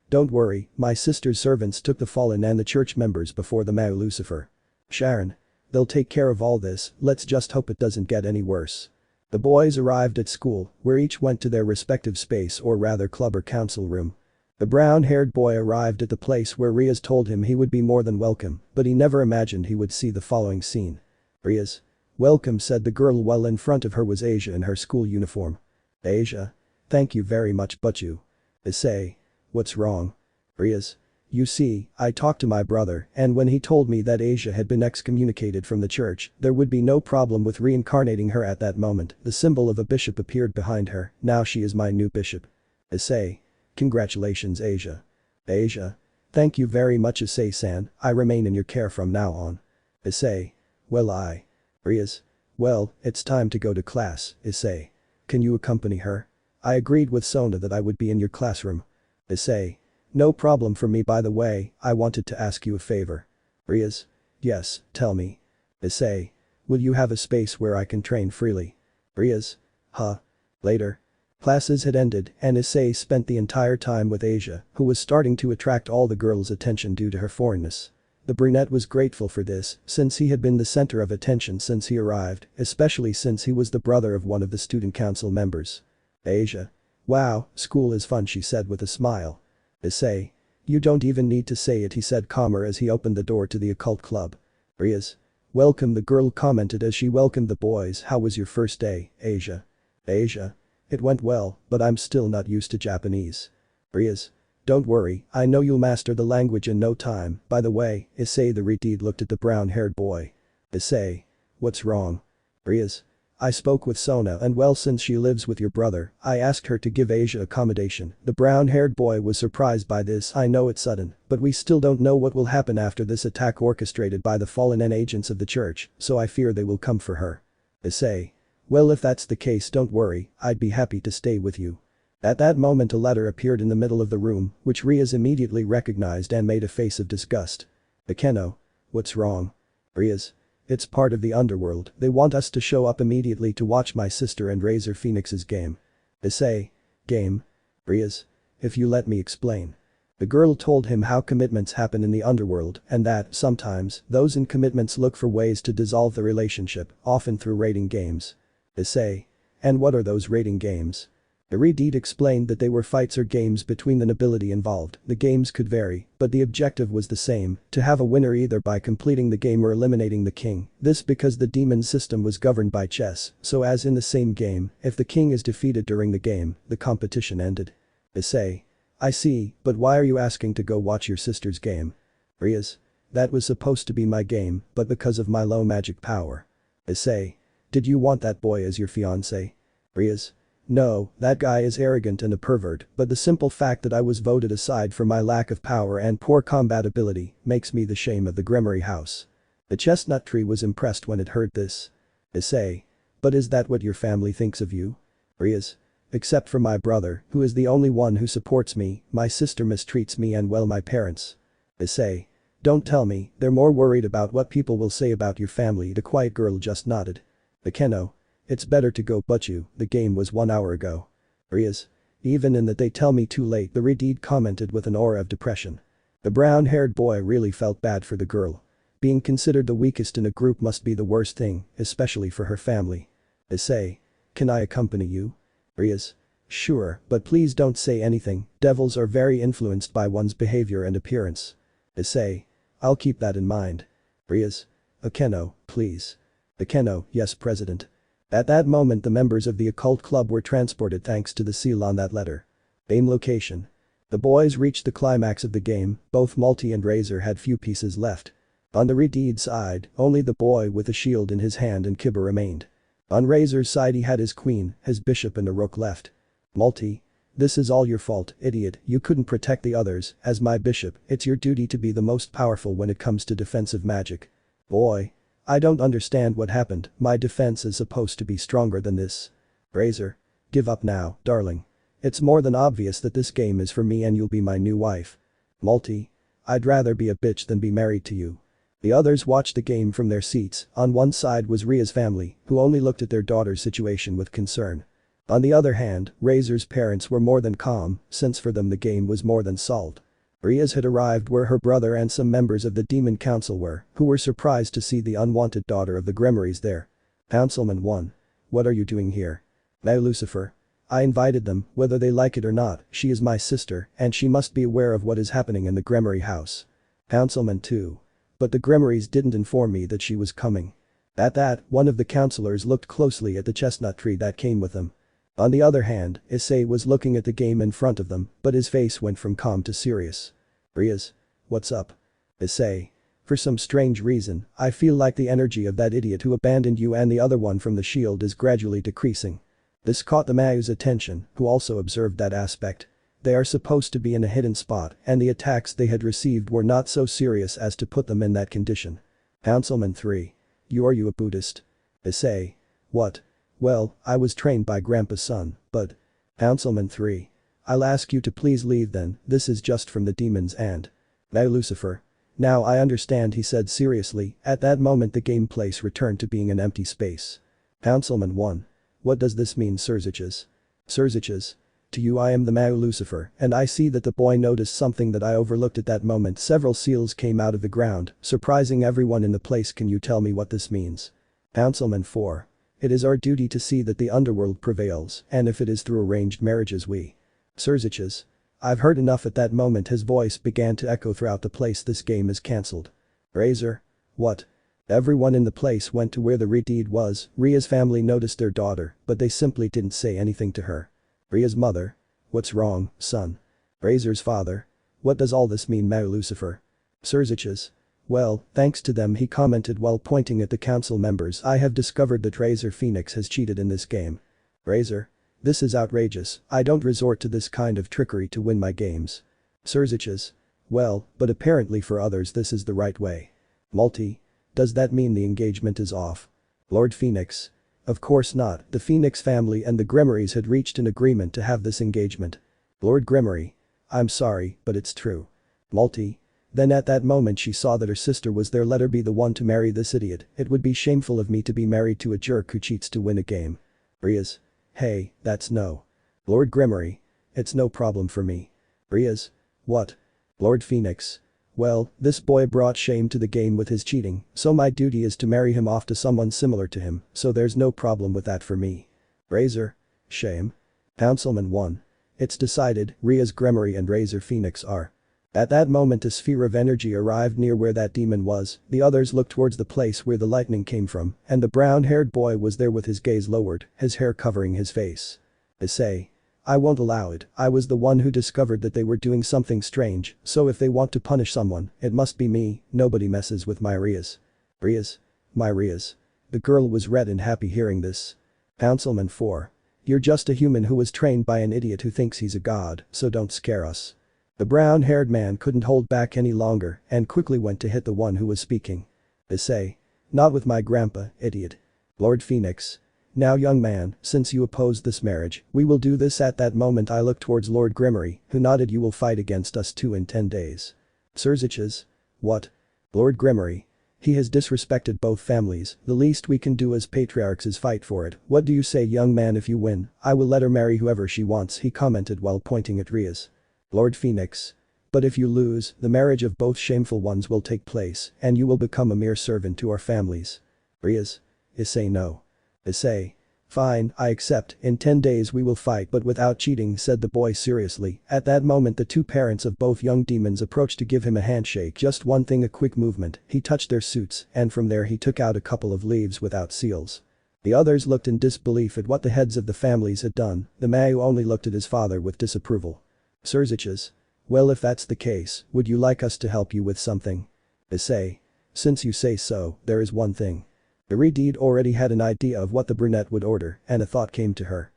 B: Don't worry, my sister's servants took the Fallen and the church members before the Mao Lucifer. Sharon. They'll take care of all this, let's just hope it doesn't get any worse. The boys arrived at school, where each went to their respective space, or rather club or council room. The brown-haired boy arrived at the place where Rias told him he would be more than welcome, but he never imagined he would see the following scene. Rias. Welcome, said the girl, while in front of her was Asia in her school uniform. Asia. Thank you very much, but you. Issei. What's wrong? Rias. You see, I talked to my brother, and when he told me that Asia had been excommunicated from the church, there would be no problem with reincarnating her at that moment. The symbol of a bishop appeared behind her, now she is my new bishop. Issei. Congratulations, Asia. Asia. Thank you very much, Issei-san, I remain in your care from now on. Issei. Well, Rias. Well, it's time to go to class, Issei. Can you accompany her? I agreed with Sona that I would be in your classroom. Issei. No problem for me. By the way, I wanted to ask you a favor. Rias. Yes, tell me. Issei. Will you have a space where I can train freely? Rias. Huh. Later. Classes had ended, and Issei spent the entire time with Asia, who was starting to attract all the girls' attention due to her foreignness. The brunette was grateful for this, since he had been the center of attention since he arrived, especially since he was the brother of one of the student council members. Asia. Wow, school is fun, she said with a smile. Issei. You don't even need to say it, he said calmer as he opened the door to the occult club. Rias. Welcome, the girl commented as she welcomed the boys. How was your first day, Asia? Asia. It went well, but I'm still not used to Japanese. Rias. Don't worry, I know you'll master the language in no time. By the way, Issei. The retard looked at the brown-haired boy. Issei. What's wrong? Rias. I spoke with Sona, and well, since she lives with your brother, I asked her to give Asia accommodation. The brown-haired boy was surprised by this. I know it's sudden, but we still don't know what will happen after this attack orchestrated by the Fallen and agents of the church, so I fear they will come for her. Issei. Well, if that's the case, don't worry, I'd be happy to stay with you. At that moment a letter appeared in the middle of the room, which Rias immediately recognized and made a face of disgust. Akeno. What's wrong? Rias. It's part of the underworld, they want us to show up immediately to watch my sister and Razor Phoenix's game. Issei. Game? Rias. If you let me explain. The girl told him how commitments happen in the underworld, and that, sometimes, those in commitments look for ways to dissolve the relationship, often through rating games. Issei. And what are those rating games? Iridid explained that they were fights or games between the nobility involved. The games could vary, but the objective was the same, to have a winner either by completing the game or eliminating the king. This because the demon system was governed by chess, so as in the same game, if the king is defeated during the game, the competition ended. Issei. I see, but why are you asking to go watch your sister's game? Rias. That was supposed to be my game, but because of my low magic power. Issei. Did you want that boy as your fiancé? Rias. No, that guy is arrogant and a pervert, but the simple fact that I was voted aside for my lack of power and poor combat ability makes me the shame of the Gremory house. The chestnut tree was impressed when it heard this. Issei. But is that what your family thinks of you? Rias. Except for my brother, who is the only one who supports me, my sister mistreats me and well my parents. Issei. Don't tell me, they're more worried about what people will say about your family. The quiet girl just nodded. Akeno. It's better to go but the game was 1 hour ago. Rias. Even in that they tell me too late, the Redeed commented with an aura of depression. The brown-haired boy really felt bad for the girl. Being considered the weakest in a group must be the worst thing, especially for her family. Issei. Can I accompany you? Rias. Sure, but please don't say anything, devils are very influenced by one's behavior and appearance. Issei. I'll keep that in mind. Rias. Akeno, please. Akeno, yes President. At that moment the members of the occult club were transported thanks to the seal on that letter. Aim location. The boys reached the climax of the game, both Multi and Razor had few pieces left. On the Redeed side, only the boy with a shield in his hand and Kibba remained. On Razor's side he had his queen, his bishop and a rook left. Multi. This is all your fault, idiot, you couldn't protect the others, as my bishop, it's your duty to be the most powerful when it comes to defensive magic. Boy. I don't understand what happened, my defense is supposed to be stronger than this. Razor. Give up now, darling. It's more than obvious that this game is for me and you'll be my new wife. Multi. I'd rather be a bitch than be married to you. The others watched the game from their seats, on one side was Ria's family, who only looked at their daughter's situation with concern. On the other hand, Razor's parents were more than calm, since for them the game was more than solved. Rias had arrived where her brother and some members of the Demon Council were, who were surprised to see the unwanted daughter of the Gremorys there. Councilman 1. What are you doing here? Now Lucifer. I invited them, whether they like it or not, she is my sister, and she must be aware of what is happening in the Gremory house. Councilman 2. But the Gremorys didn't inform me that she was coming. At that, one of the councillors looked closely at the chestnut tree that came with them. On the other hand, Issei was looking at the game in front of them, but his face went from calm to serious. Rias. What's up? Issei. For some strange reason, I feel like the energy of that idiot who abandoned you and the other one from the shield is gradually decreasing. This caught the Mau's attention, who also observed that aspect. They are supposed to be in a hidden spot, and the attacks they had received were not so serious as to put them in that condition. Councilman 3. Are you a Buddhist? Issei. What? Well, I was trained by Grandpa's son, but… Councilman 3. I'll ask you to please leave then, this is just from the demons and… Now Lucifer. Now I understand, he said seriously. At that moment the game place returned to being an empty space. Councilman 1. What does this mean, Sirzechs? Sirzechs. To you I am the Mao Lucifer, and I see that the boy noticed something that I overlooked at that moment. Several seals came out of the ground, surprising everyone in the place. Can you tell me what this means? Councilman 4. It is our duty to see that the underworld prevails, and if it is through arranged marriages we… Sirzechs. I've heard enough. At that moment his voice began to echo throughout the place. This game is cancelled. Razor. What? Everyone in the place went to where the Redeed was. Ria's family noticed their daughter, but they simply didn't say anything to her. Ria's mother. What's wrong, son? Razor's father. What does all this mean, Mao Lucifer? Sirzechs. Well, thanks to them, he commented while pointing at the council members. I have discovered that Razor Phoenix has cheated in this game. Razor. This is outrageous, I don't resort to this kind of trickery to win my games. Sirzechs. Well, but apparently for others this is the right way. Multi. Does that mean the engagement is off? Lord Phoenix. Of course not, the Phoenix family and the Gremorys had reached an agreement to have this engagement. Lord Gremory. I'm sorry, but it's true. Multi. Then at that moment she saw that her sister was there. Let her be the one to marry this idiot. It would be shameful of me to be married to a jerk who cheats to win a game. Rias. Hey, that's no. Lord Gremory. It's no problem for me. Rias. What? Lord Phoenix. Well, this boy brought shame to the game with his cheating, so my duty is to marry him off to someone similar to him, so there's no problem with that for me. Razor. Shame. Councilman 1. It's decided, Rias Gremory and Razor Phoenix are. At that moment a sphere of energy arrived near where that demon was. The others looked towards the place where the lightning came from, and the brown-haired boy was there with his gaze lowered, his hair covering his face. Issei. I won't allow it. I was the one who discovered that they were doing something strange, so if they want to punish someone, it must be me. Nobody messes with my Rias. Rias. My Rias. The girl was red and happy hearing this. Councilman 4. You're just a human who was trained by an idiot who thinks he's a god, so don't scare us. The brown-haired man couldn't hold back any longer and quickly went to hit the one who was speaking. Issei. Not with my grandpa, idiot. Lord Phoenix. Now young man, since you oppose this marriage, we will do this. At that moment I looked towards Lord Gremory, who nodded. You will fight against us too in 10 days. Sirzechs? What? Lord Gremory. He has disrespected both families. The least we can do as patriarchs is fight for it. What do you say, young man? If you win, I will let her marry whoever she wants, he commented while pointing at Rias. Lord Phoenix. But if you lose, the marriage of both shameful ones will take place, and you will become a mere servant to our families. Rias. Issei. No. Issei. Fine, I accept. In 10 days we will fight, but without cheating, said the boy seriously. At that moment the two parents of both young demons approached to give him a handshake. Just one thing, a quick movement, he touched their suits, and from there he took out a couple of leaves without seals. The others looked in disbelief at what the heads of the families had done. The Mayu only looked at his father with disapproval. Sirzechs. Well, if that's the case, would you like us to help you with something? Issei. Since you say so, there is one thing. Iridid already had an idea of what the brunette would order, and a thought came to her.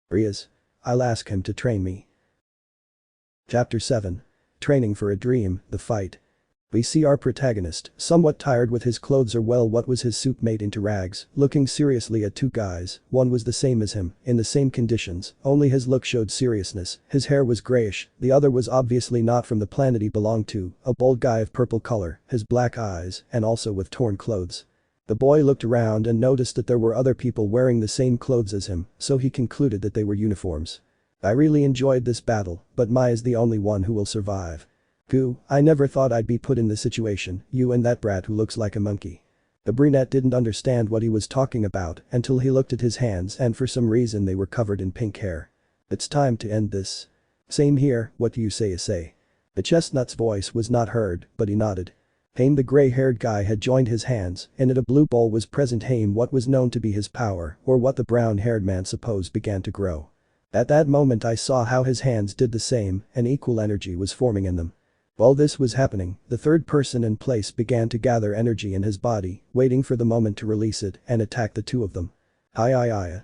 B: Rias. I'll ask him to train me. Chapter 7. Training for a Dream, The Fight. We see our protagonist, somewhat tired with his clothes, or well, what was his suit, made into rags, looking seriously at two guys. One was the same as him, in the same conditions, only his look showed seriousness. His hair was grayish, the other was obviously not from the planet he belonged to, a bald guy of purple color, his black eyes, and also with torn clothes. The boy looked around and noticed that there were other people wearing the same clothes as him, so he concluded that they were uniforms. I really enjoyed this battle, but Mai is the only one who will survive. Kuoh, I never thought I'd be put in this situation, you and that brat who looks like a monkey. The brunette didn't understand what he was talking about until he looked at his hands, and for some reason they were covered in pink hair. It's time to end this. Same here, what do you say, Issei? The chestnut's voice was not heard, but he nodded. Haim, the gray-haired guy, had joined his hands, and in a blue bowl was present Haim, what was known to be his power, or what the brown-haired man supposed began to grow. At that moment I saw how his hands did the same, and equal energy was forming in them. While this was happening, the third person in place began to gather energy in his body, waiting for the moment to release it and attack the two of them. Hi.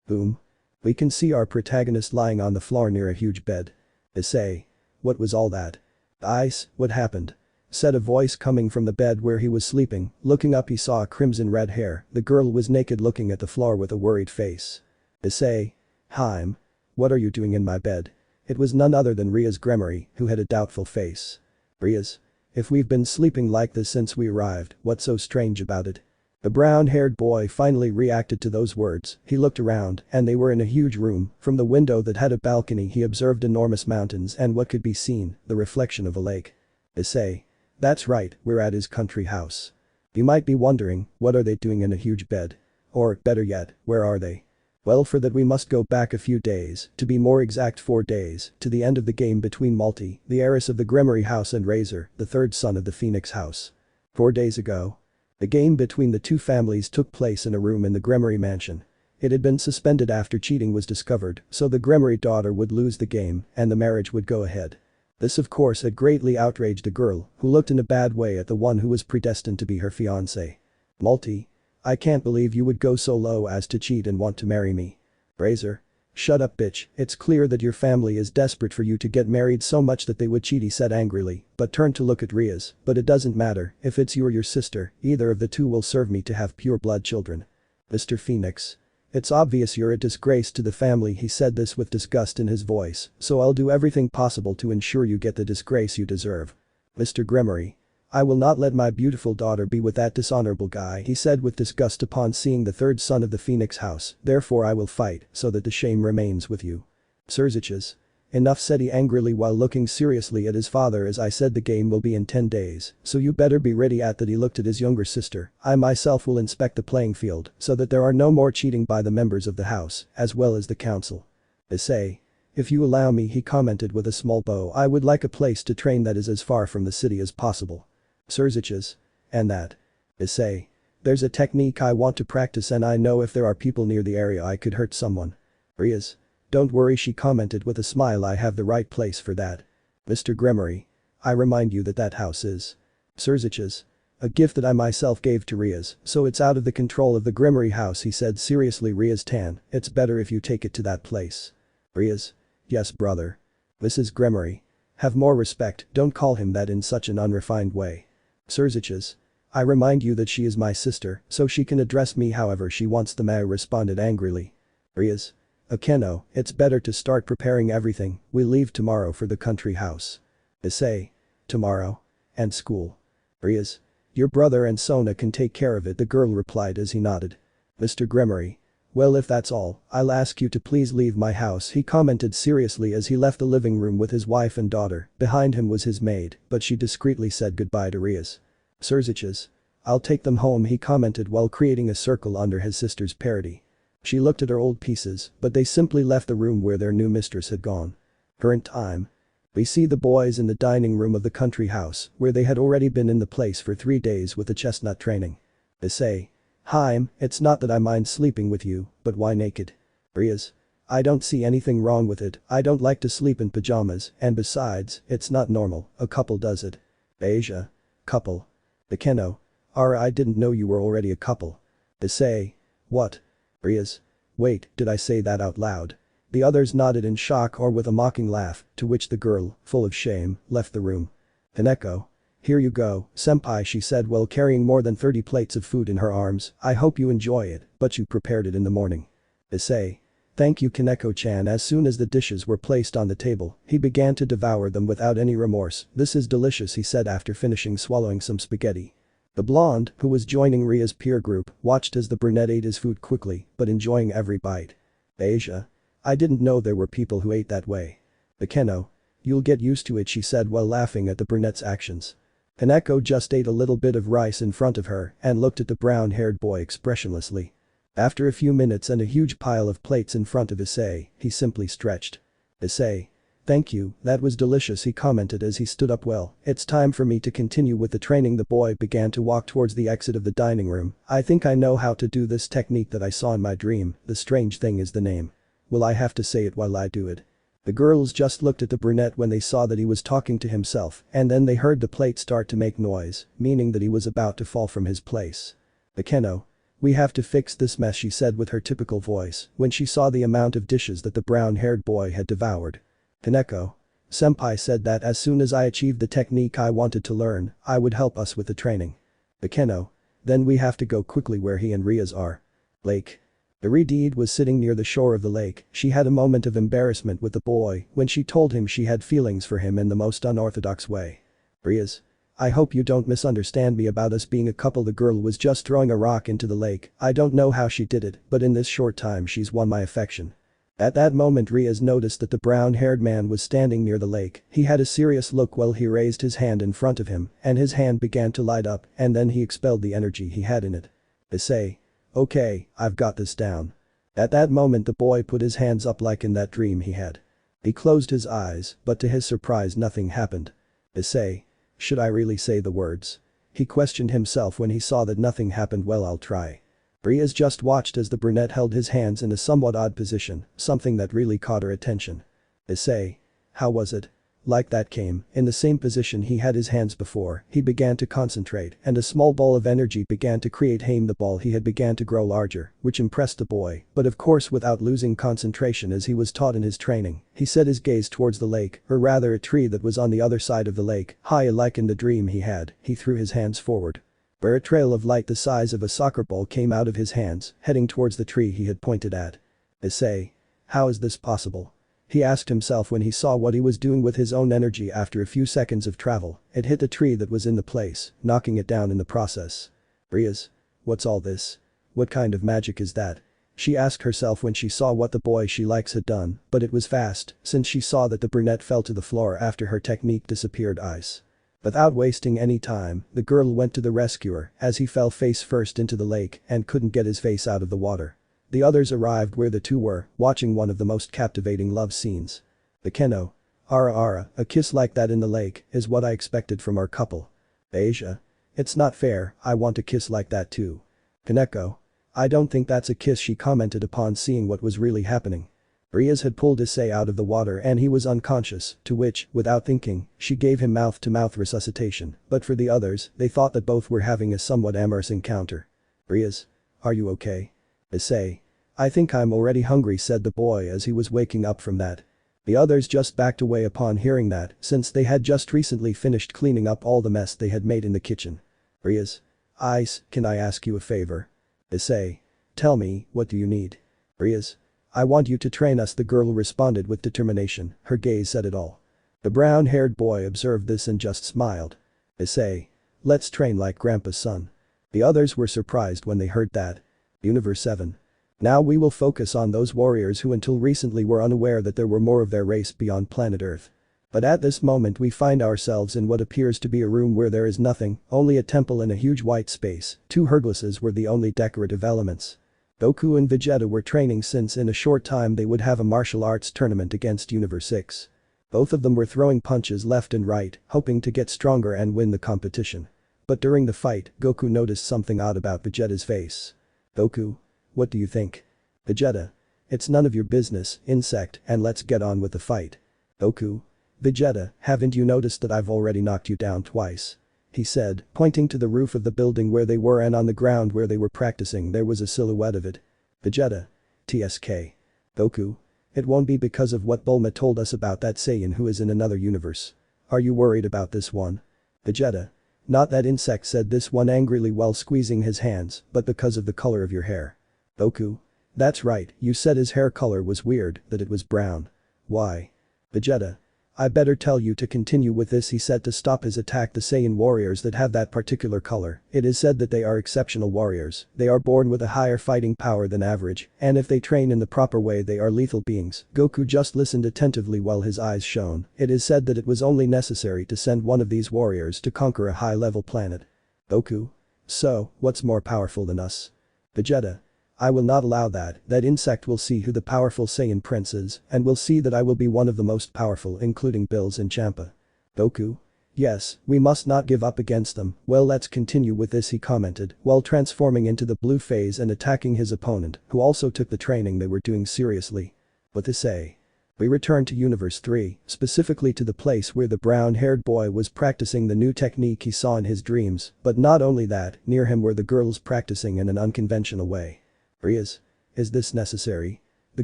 B: Boom. We can see our protagonist lying on the floor near a huge bed. Issei. What was all that? Ice, what happened? Said a voice coming from the bed where he was sleeping. Looking up he saw crimson red hair. The girl was naked, looking at the floor with a worried face. Issei. Haim. What are you doing in my bed? It was none other than Rias Gremory, who had a doubtful face. Rias. If we've been sleeping like this since we arrived, what's so strange about it? The brown-haired boy finally reacted to those words. He looked around, and they were in a huge room. From the window that had a balcony he observed enormous mountains and what could be seen, the reflection of a lake. Issei. That's right, we're at his country house. You might be wondering, what are they doing in a huge bed? Or, better yet, where are they? Well, for that we must go back a few days, to be more exact 4 days, to the end of the game between Multi, the heiress of the Gremory house, and Razor, the third son of the Phoenix house. 4 days ago. The game between the two families took place in a room in the Gremory mansion. It had been suspended after cheating was discovered, so the Gremory daughter would lose the game, and the marriage would go ahead. This of course had greatly outraged the girl, who looked in a bad way at the one who was predestined to be her fiancé. Multi. I can't believe you would go so low as to cheat and want to marry me. Razor. Shut up, bitch, it's clear that your family is desperate for you to get married so much that they would cheat, he said angrily, but turned to look at Rias. But it doesn't matter, if it's you or your sister, either of the two will serve me to have pure blood children. Mr. Phoenix. It's obvious you're a disgrace to the family, he said this with disgust in his voice, so I'll do everything possible to ensure you get the disgrace you deserve. Mr. Gremory. I will not let my beautiful daughter be with that dishonorable guy, he said with disgust upon seeing the third son of the Phoenix house, therefore I will fight so that the shame remains with you. Sirzechs. Enough, said he angrily while looking seriously at his father. As I said, the game will be in 10 days, so you better be ready. At that he looked at his younger sister. I myself will inspect the playing field so that there are no more cheating by the members of the house, as well as the council. Issei. If you allow me, he commented with a small bow, I would like a place to train that is as far from the city as possible. Sirzechs. And that? Issei. There's a technique I want to practice, and I know if there are people near the area I could hurt someone. Rias. Don't worry, she commented with a smile, I have the right place for that. Mr. Gremory. I remind you that that house is. Sirzechs. A gift that I myself gave to Rias, so it's out of the control of the Gremory house, he said seriously. Rias Tan, it's better if you take it to that place. Rias. Yes, brother. Mrs. Gremory. Have more respect, don't call him that in such an unrefined way. Sirzechs. I remind you that she is my sister, so she can address me however she wants, the Mecha responded angrily. Rias. Akeno, it's better to start preparing everything, we leave tomorrow for the country house. Issei. Tomorrow? And school. Rias. Your brother and Sona can take care of it, the girl replied as he nodded. Mr. Gremory. Well, if that's all, I'll ask you to please leave my house, he commented seriously as he left the living room with his wife and daughter. Behind him was his maid, but she discreetly said goodbye to Rias. Sirzechs. I'll take them home, he commented while creating a circle under his sister's parody. She looked at her old pieces, but they simply left the room where their new mistress had gone. Current time. We see the boys in the dining room of the country house, where they had already been in the place for 3 days with the chestnut training. Issei. Haim, it's not that I mind sleeping with you, but why naked? Rias. I don't see anything wrong with it, I don't like to sleep in pajamas, and besides, it's not normal, a couple does it. Asia. Couple. Akeno. I didn't know you were already a couple. Issei. What? Rias. Wait, did I say that out loud? The others nodded in shock or with a mocking laugh, to which the girl, full of shame, left the room. Haneko. Here you go, senpai, she said while carrying more than 30 plates of food in her arms. I hope you enjoy it, but you prepared it in the morning. Issei. Thank you, Kaneko-chan. As soon as the dishes were placed on the table, he began to devour them without any remorse. This is delicious, he said after finishing swallowing some spaghetti. The blonde, who was joining Ria's peer group, watched as the brunette ate his food quickly, but enjoying every bite. Asia. I didn't know there were people who ate that way. Akeno. You'll get used to it, she said while laughing at the brunette's actions. Haneko just ate a little bit of rice in front of her and looked at the brown-haired boy expressionlessly. After a few minutes and a huge pile of plates in front of Issei, he simply stretched. Issei. Thank you, that was delicious, he commented as he stood up. Well, it's time for me to continue with the training. The boy began to walk towards the exit of the dining room. I think I know how to do this technique that I saw in my dream, the strange thing is the name. Will I have to say it while I do it? The girls just looked at the brunette when they saw that he was talking to himself, and then they heard the plate start to make noise, meaning that he was about to fall from his place. Akeno. We have to fix this mess, she said with her typical voice when she saw the amount of dishes that the brown-haired boy had devoured. Haneko. Senpai said that as soon as I achieved the technique I wanted to learn, I would help us with the training. Akeno. Then we have to go quickly where he and Rias are. Lake. Iridide was sitting near the shore of the lake. She had a moment of embarrassment with the boy when she told him she had feelings for him in the most unorthodox way. Rias. I hope you don't misunderstand me about us being a couple. The girl was just throwing a rock into the lake. I don't know how she did it, but in this short time she's won my affection. At that moment Rias noticed that the brown-haired man was standing near the lake. He had a serious look while he raised his hand in front of him, and his hand began to light up, and then he expelled the energy he had in it. Issei. Okay, I've got this down. At that moment the boy put his hands up like in that dream he had. He closed his eyes, but to his surprise nothing happened. Issei. Should I really say the words? He questioned himself when he saw that nothing happened. Well, I'll try. Rias just watched as the brunette held his hands in a somewhat odd position, something that really caught her attention. Issei. How was it? Like that came, in the same position he had his hands before. He began to concentrate and a small ball of energy began to create him. The ball he had began to grow larger, which impressed the boy, but of course without losing concentration as he was taught in his training. He set his gaze towards the lake, or rather a tree that was on the other side of the lake, high like in the dream he had. He threw his hands forward. Where a trail of light the size of a soccer ball came out of his hands, heading towards the tree he had pointed at. Issei. How is this possible? He asked himself when he saw what he was doing with his own energy. After a few seconds of travel, it hit the tree that was in the place, knocking it down in the process. Rias. What's all this? What kind of magic is that? She asked herself when she saw what the boy she likes had done, but it was fast, since she saw that the brunette fell to the floor after her technique disappeared ice. Without wasting any time, the girl went to the rescuer as he fell face first into the lake and couldn't get his face out of the water. The others arrived where the two were, watching one of the most captivating love scenes. Akeno. Ara, a kiss like that in the lake is what I expected from our couple. Asia. It's not fair, I want a kiss like that too. Kaneko. I don't think that's a kiss, she commented upon seeing what was really happening. Rias had pulled Issei out of the water and he was unconscious, to which, without thinking, she gave him mouth-to-mouth resuscitation, but for the others, they thought that both were having a somewhat amorous encounter. Rias. Are you okay? Issei. I think I'm already hungry, said the boy as he was waking up from that. The others just backed away upon hearing that, since they had just recently finished cleaning up all the mess they had made in the kitchen. Rias. Ice, can I ask you a favor? Issei. Tell me, what do you need? Rias. I want you to train us, the girl responded with determination, her gaze said it all. The brown-haired boy observed this and just smiled. Issei. Let's train like Grandpa's son. The others were surprised when they heard that. Universe 7. Now we will focus on those warriors who until recently were unaware that there were more of their race beyond planet Earth. But at this moment we find ourselves in what appears to be a room where there is nothing, only a temple in a huge white space. Two Herglasses were the only decorative elements. Goku and Vegeta were training since in a short time they would have a martial arts tournament against Universe 6. Both of them were throwing punches left and right, hoping to get stronger and win the competition. But during the fight, Goku noticed something odd about Vegeta's face. Goku. What do you think? Vegeta. It's none of your business, insect, and let's get on with the fight. Goku. Vegeta, haven't you noticed that I've already knocked you down twice? He said, pointing to the roof of the building where they were, and on the ground where they were practicing there was a silhouette of it. Vegeta. TSK. Goku. It won't be because of what Bulma told us about that Saiyan who is in another universe. Are you worried about this one? Vegeta. Not that, insect said this one angrily while squeezing his hands, but because of the color of your hair. Goku. That's right, you said his hair color was weird, that it was brown. Why? Vegeta. I better tell you to continue with this, he said to stop his attack. The Saiyan warriors that have that particular color, it is said that they are exceptional warriors, they are born with a higher fighting power than average, and if they train in the proper way they are lethal beings. Goku just listened attentively while his eyes shone. It is said that it was only necessary to send one of these warriors to conquer a high-level planet. Goku. So, what's more powerful than us? Vegeta. I will not allow that insect will see who the powerful Saiyan prince is and will see that I will be one of the most powerful including Bills and Champa. Goku. Yes, we must not give up against them. Well, let's continue with this, he commented while transforming into the blue phase and attacking his opponent who also took the training they were doing seriously. With Issei. We return to Universe 3, specifically to the place where the brown-haired boy was practicing the new technique he saw in his dreams, but not only that, near him were the girls practicing in an unconventional way. Rias. Is this necessary? The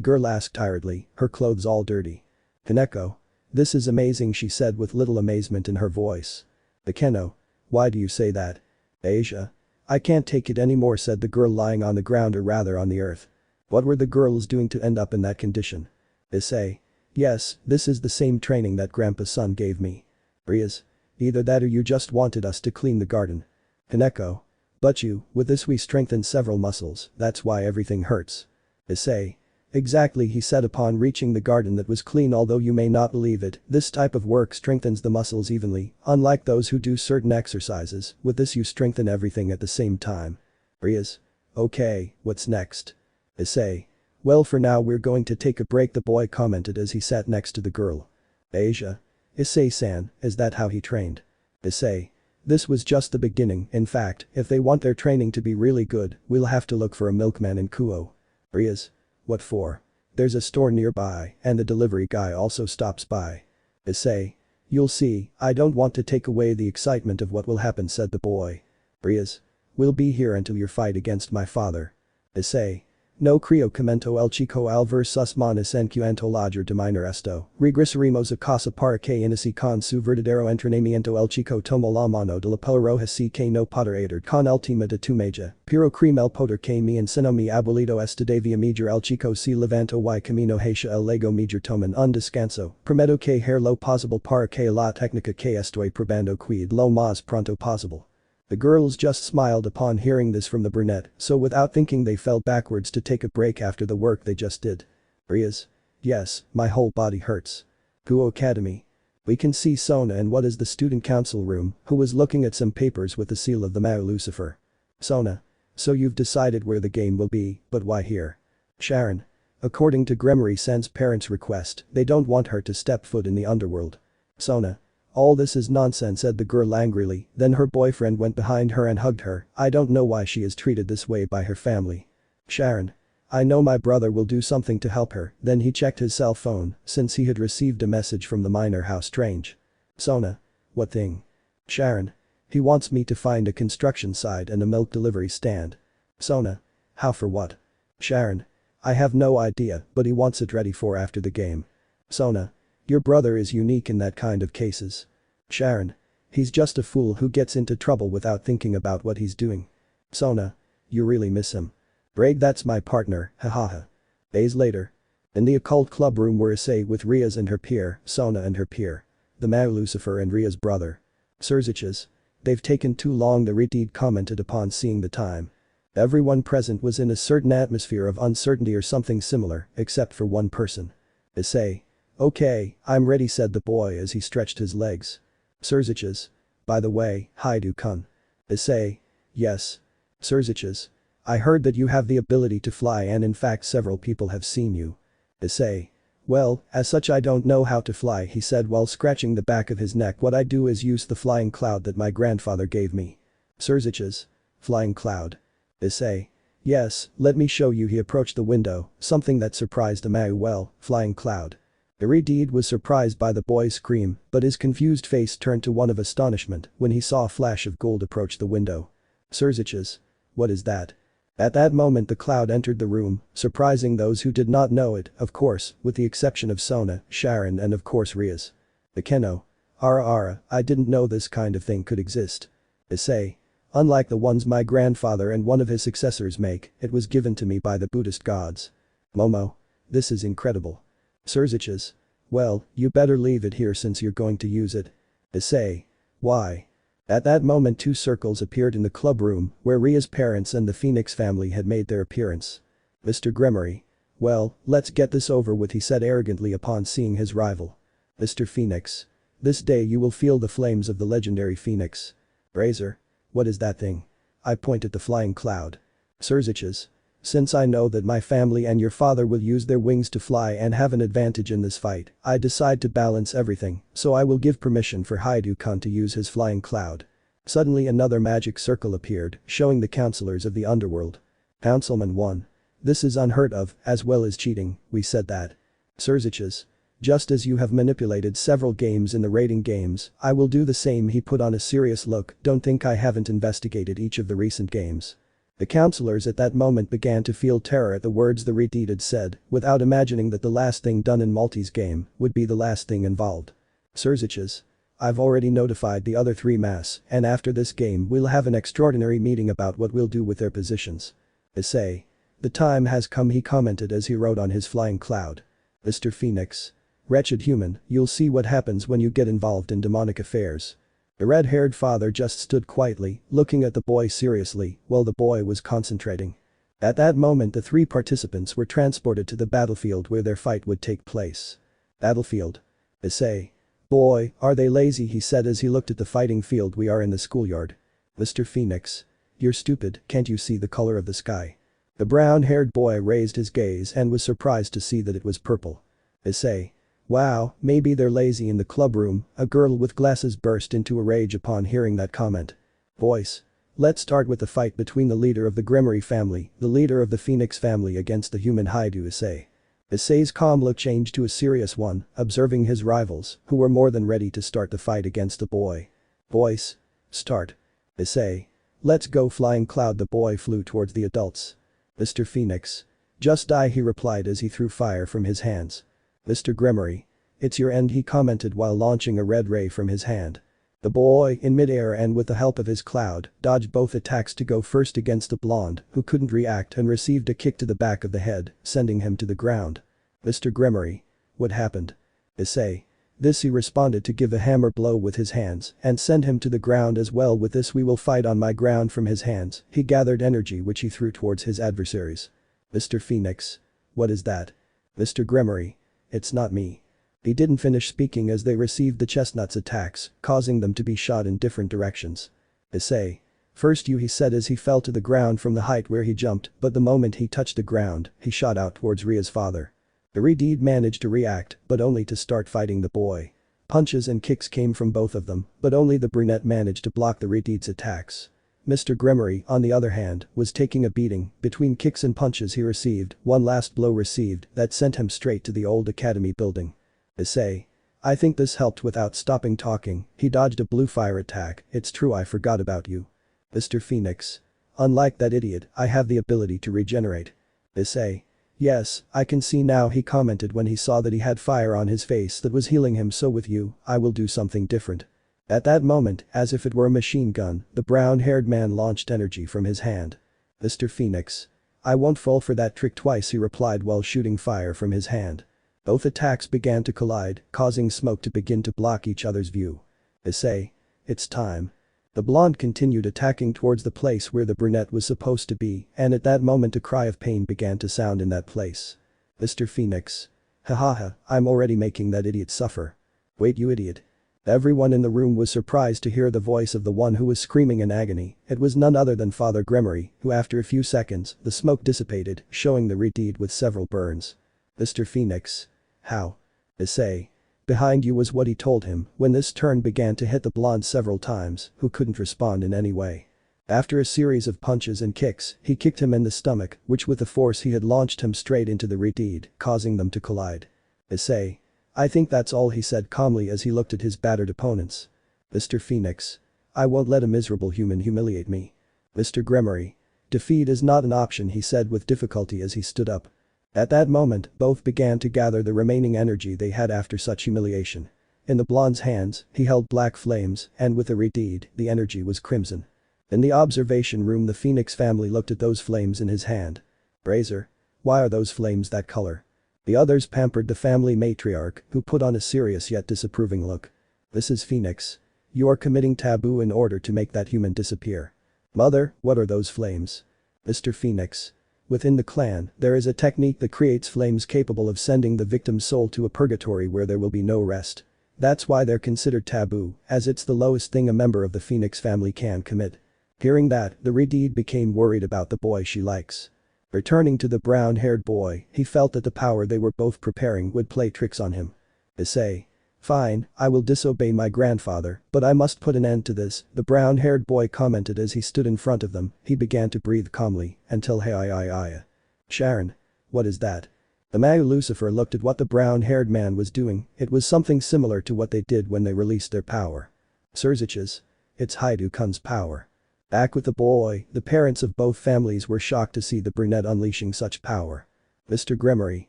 B: girl asked tiredly, her clothes all dirty. Kaneko. This is amazing, she said with little amazement in her voice. Akeno. Why do you say that? Asia. I can't take it anymore, said the girl lying on the ground, or rather on the earth. What were the girls doing to end up in that condition? Issei. Yes, this is the same training that Grandpa's son gave me. Rias. Either that or you just wanted us to clean the garden. Kaneko. But with this we strengthened several muscles, that's why everything hurts. Issei. Exactly, he said upon reaching the garden that was clean. Although you may not believe it, this type of work strengthens the muscles evenly, unlike those who do certain exercises. With this you strengthen everything at the same time. Rias. Okay, what's next? Issei. Well, for now we're going to take a break, the boy commented as he sat next to the girl. Asia. Issei-san, is that how he trained? Issei. This was just the beginning. In fact, if they want their training to be really good, we'll have to look for a milkman in Kuoh. Rias. What for? There's a store nearby, and the delivery guy also stops by. Issei. You'll see, I don't want to take away the excitement of what will happen, said the boy. Rias. We'll be here until your fight against my father. Issei. No creo comento el chico al ver sus manos en cuanto lager de minor esto, regresaremos a casa para que inicie con su verdadero entrenamiento. El chico tomó la mano de la pela roja si que no poder ader con el tema de tu meja, pero crema el poder que me enseñó mi abuelito este devia medir. El chico se levantó y camino hacia el lego medir toman un descanso, prometo que hacer lo posible para que la técnica que estoy probando quede lo más pronto posible. The girls just smiled upon hearing this from the brunette, so without thinking they fell backwards to take a break after the work they just did. Rias. Yes, my whole body hurts. Kuoh Academy. We can see Sona in what is the student council room, who was looking at some papers with the seal of the Mao Lucifer. Sona. So you've decided where the game will be, but why here? Sharon. According to Gremory-san's parents' request, they don't want her to step foot in the underworld. Sona. All this is nonsense, said the girl angrily, then her boyfriend went behind her and hugged her. I don't know why she is treated this way by her family. Sharon. I know my brother will do something to help her. Then he checked his cell phone, since he had received a message from the miner. How strange. Sona. What thing? Sharon. He wants me to find a construction site and a milk delivery stand. Sona. How, for what? Sharon. I have no idea, but he wants it ready for after the game. Sona. Your brother is unique in that kind of cases. Sharon. He's just a fool who gets into trouble without thinking about what he's doing. Sona. You really miss him. Braid, that's my partner, hahaha. Days later. In the occult club room were Issei with Rias and her peer, Sona and her peer. The Mao Lucifer and Rias' brother. Sirzechs. They've taken too long, the Redeed commented upon seeing the time. Everyone present was in a certain atmosphere of uncertainty or something similar, except for one person. Issei. Okay, I'm ready, said the boy as he stretched his legs. Sirzechs. By the way, Hyoudou-kun. Issei. Yes. Sirzechs. I heard that you have the ability to fly, and in fact several people have seen you. Issei. Well, as such I don't know how to fly, he said while scratching the back of his neck. What I do is use the flying cloud that my grandfather gave me. Sirzechs. Flying cloud. Issei. Yes, let me show you. He approached the window, something that surprised Amau. Well, flying cloud. Redeed was surprised by the boy's scream, but his confused face turned to one of astonishment when he saw a flash of gold approach the window. Sirzechs. What is that? At that moment the cloud entered the room, surprising those who did not know it, of course, with the exception of Sona, Sharon and of course Rias. Akeno. Ara, I didn't know this kind of thing could exist. Issei. Unlike the ones my grandfather and one of his successors make, it was given to me by the Buddhist gods. Momo. This is incredible. Sirzechs. Well, you better leave it here since you're going to use it. Issei. Why? At that moment two circles appeared in the club room where Ria's parents and the Phoenix family had made their appearance. Mr. Gremory. Well, let's get this over with, he said arrogantly upon seeing his rival. Mr. Phoenix. This day you will feel the flames of the legendary Phoenix. Razor. What is that thing? I point at the flying cloud. Sirzechs. Since I know that my family and your father will use their wings to fly and have an advantage in this fight, I decide to balance everything, so I will give permission for Hyoudou-kun to use his flying cloud. Suddenly another magic circle appeared, showing the counselors of the underworld. Councilman 1. This is unheard of, as well as cheating, we said that. Sirzechs. Just as you have manipulated several games in the rating games, I will do the same. He put on a serious look. Don't think I haven't investigated each of the recent games. The counselors at that moment began to feel terror at the words the Redeed had said, without imagining that the last thing done in Multi's game would be the last thing involved. Sirzechs. I've already notified the other three mass, and after this game we'll have an extraordinary meeting about what we'll do with their positions. Issei. The time has come, he commented as he rode on his flying cloud. Mr. Phoenix. Wretched human, you'll see what happens when you get involved in demonic affairs. The red-haired father just stood quietly, looking at the boy seriously, while the boy was concentrating. At that moment the three participants were transported to the battlefield where their fight would take place. Battlefield. Issei. Boy, are they lazy, he said as he looked at the fighting field. We are in the schoolyard. Mr. Phoenix. You're stupid, can't you see the color of the sky? The brown-haired boy raised his gaze and was surprised to see that it was purple. Issei. Wow, maybe they're lazy. In the club room, a girl with glasses burst into a rage upon hearing that comment. Voice. Let's start with the fight between the leader of the Gremory family, the leader of the Phoenix family against the human Hyoudou Issei. Issei's calm look changed to a serious one, observing his rivals, who were more than ready to start the fight against the boy. Voice. Start. Issei. Let's go, flying cloud. The boy flew towards the adults. Mr. Phoenix. Just die, he replied as he threw fire from his hands. Mr. Gremory. It's your end, he commented while launching a red ray from his hand. The boy, in midair and with the help of his cloud, dodged both attacks to go first against the blonde, who couldn't react and received a kick to the back of the head, sending him to the ground. Mr. Gremory. What happened? Issei. This, he responded to give a hammer blow with his hands and send him to the ground as well. With this we will fight on my ground. From his hands, he gathered energy which he threw towards his adversaries. Mr. Phoenix. What is that? Mr. Gremory. It's not me. He didn't finish speaking as they received the chestnut's attacks, causing them to be shot in different directions. Issei. First you, he said as he fell to the ground from the height where he jumped, but the moment he touched the ground, he shot out towards Ria's father. The Redeed managed to react, but only to start fighting the boy. Punches and kicks came from both of them, but only the brunette managed to block the Redeed's attacks. Mr. Gremory, on the other hand, was taking a beating. Between kicks and punches he received one last blow received that sent him straight to the old academy building. Issei. I think this helped. Without stopping talking, he dodged a blue fire attack. It's true, I forgot about you. Mr. Phoenix. Unlike that idiot, I have the ability to regenerate. Issei. Yes, I can see now, he commented when he saw that he had fire on his face that was healing him. So with you, I will do something different. At that moment, as if it were a machine gun, the brown-haired man launched energy from his hand. Mr. Phoenix. I won't fall for that trick twice, he replied while shooting fire from his hand. Both attacks began to collide, causing smoke to begin to block each other's view. Issei. It's time. The blonde continued attacking towards the place where the brunette was supposed to be, and at that moment a cry of pain began to sound in that place. Mr. Phoenix. Hahaha, I'm already making that idiot suffer. Wait, you idiot. Everyone in the room was surprised to hear the voice of the one who was screaming in agony. It was none other than Father Gremory, who after a few seconds, the smoke dissipated, showing the redeed with several burns. Mr. Phoenix. How? Issei. Behind you was what he told him when this turn began to hit the blonde several times, who couldn't respond in any way. After a series of punches and kicks, he kicked him in the stomach, which with the force he had launched him straight into the redeed, causing them to collide. Issei. I think that's all, he said calmly as he looked at his battered opponents. Mr. Phoenix. I won't let a miserable human humiliate me. Mr. Gremory. Defeat is not an option, he said with difficulty as he stood up. At that moment, both began to gather the remaining energy they had after such humiliation. In the blonde's hands, he held black flames, and with the redeed, the energy was crimson. In the observation room, the Phoenix family looked at those flames in his hand. Razor. Why are those flames that color? The others pampered the family matriarch, who put on a serious yet disapproving look. This is Phoenix. You are committing taboo in order to make that human disappear. Mother, what are those flames? Mr. Phoenix. Within the clan, there is a technique that creates flames capable of sending the victim's soul to a purgatory where there will be no rest. That's why they're considered taboo, as it's the lowest thing a member of the Phoenix family can commit. Hearing that, the redeed became worried about the boy she likes. Returning to the brown-haired boy, he felt that the power they were both preparing would play tricks on him. Issei. Fine, I will disobey my grandfather, but I must put an end to this, the brown-haired boy commented as he stood in front of them. He began to breathe calmly, until hey. Sharon. What is that? The man Lucifer looked at what the brown-haired man was doing. It was something similar to what they did when they released their power. Sirzechs. It's Hyoudou-kun's power. Back with the boy, the parents of both families were shocked to see the brunette unleashing such power. Mr. Gremory.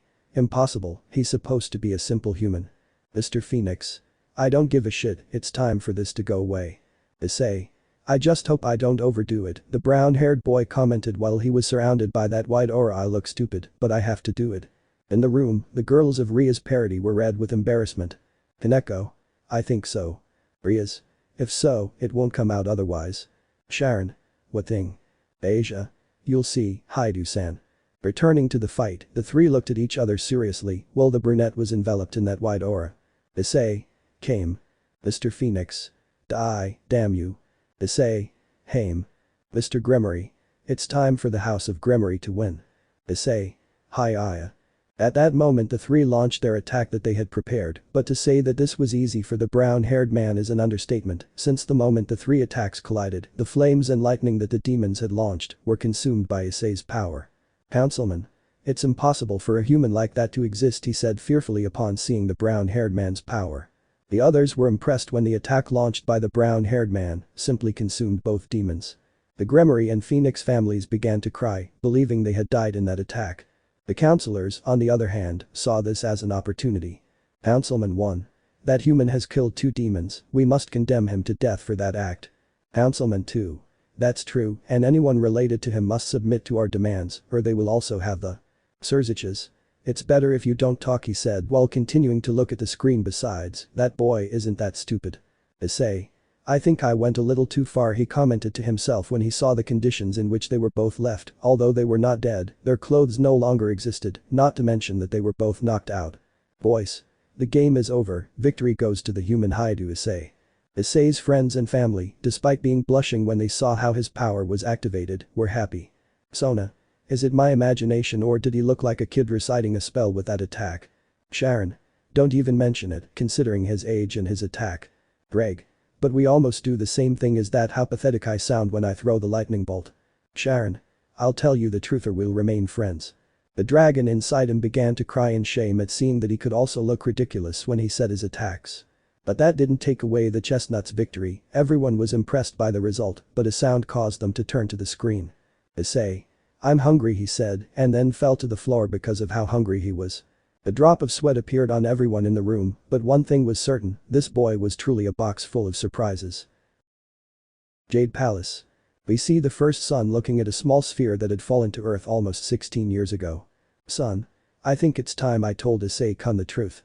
B: Impossible, he's supposed to be a simple human. Mr. Phoenix. I don't give a shit, it's time for this to go away. Issei. I just hope I don't overdo it, the brown-haired boy commented while he was surrounded by that white aura. I look stupid, but I have to do it. In the room, the girls of Rias' parody were red with embarrassment. Hineko. I think so. Rias. If so, it won't come out otherwise. Sharon. What thing? Asia. You'll see, Hyoudou-san. Returning to the fight, the three looked at each other seriously while the brunette was enveloped in that white aura. Issei. Came. Mr. Phoenix. Die, damn you. Issei. Haim. Mr. Gremory. It's time for the House of Gremory to win. Issei. Hi. At that moment the three launched their attack that they had prepared, but to say that this was easy for the brown-haired man is an understatement, since the moment the three attacks collided, the flames and lightning that the demons had launched were consumed by Issei's power. Councilman. It's impossible for a human like that to exist, he said fearfully upon seeing the brown-haired man's power. The others were impressed when the attack launched by the brown-haired man simply consumed both demons. The Gremory and Phoenix families began to cry, believing they had died in that attack. The councillors, on the other hand, saw this as an opportunity. Councilman 1. That human has killed 2 demons, we must condemn him to death for that act. Councilman 2. That's true, and anyone related to him must submit to our demands, or they will also have the Sirzechs. It's better if you don't talk, he said while continuing to look at the screen. Besides, that boy isn't that stupid. Issei. I think I went a little too far, he commented to himself when he saw the conditions in which they were both left. Although they were not dead, their clothes no longer existed, not to mention that they were both knocked out. Boys. The game is over, victory goes to the human Hyoudou Issei. Issei's friends and family, despite being blushing when they saw how his power was activated, were happy. Sona. Is it my imagination or did he look like a kid reciting a spell with that attack? Sharon. Don't even mention it, considering his age and his attack. Greg. But we almost do the same thing as that. How pathetic I sound when I throw the lightning bolt. Sharon. I'll tell you the truth or we'll remain friends. The dragon inside him began to cry in shame at seeing that he could also look ridiculous when he said his attacks. But that didn't take away the chestnut's victory. Everyone was impressed by the result, but a sound caused them to turn to the screen. Issei. I'm hungry, he said, and then fell to the floor because of how hungry he was. A drop of sweat appeared on everyone in the room, but one thing was certain, this boy was truly a box full of surprises. Jade Palace. We see the first son looking at a small sphere that had fallen to Earth almost 16 years ago. Son. I think it's time I told Issei-kun the truth.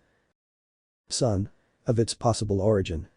B: Son. Of its possible origin.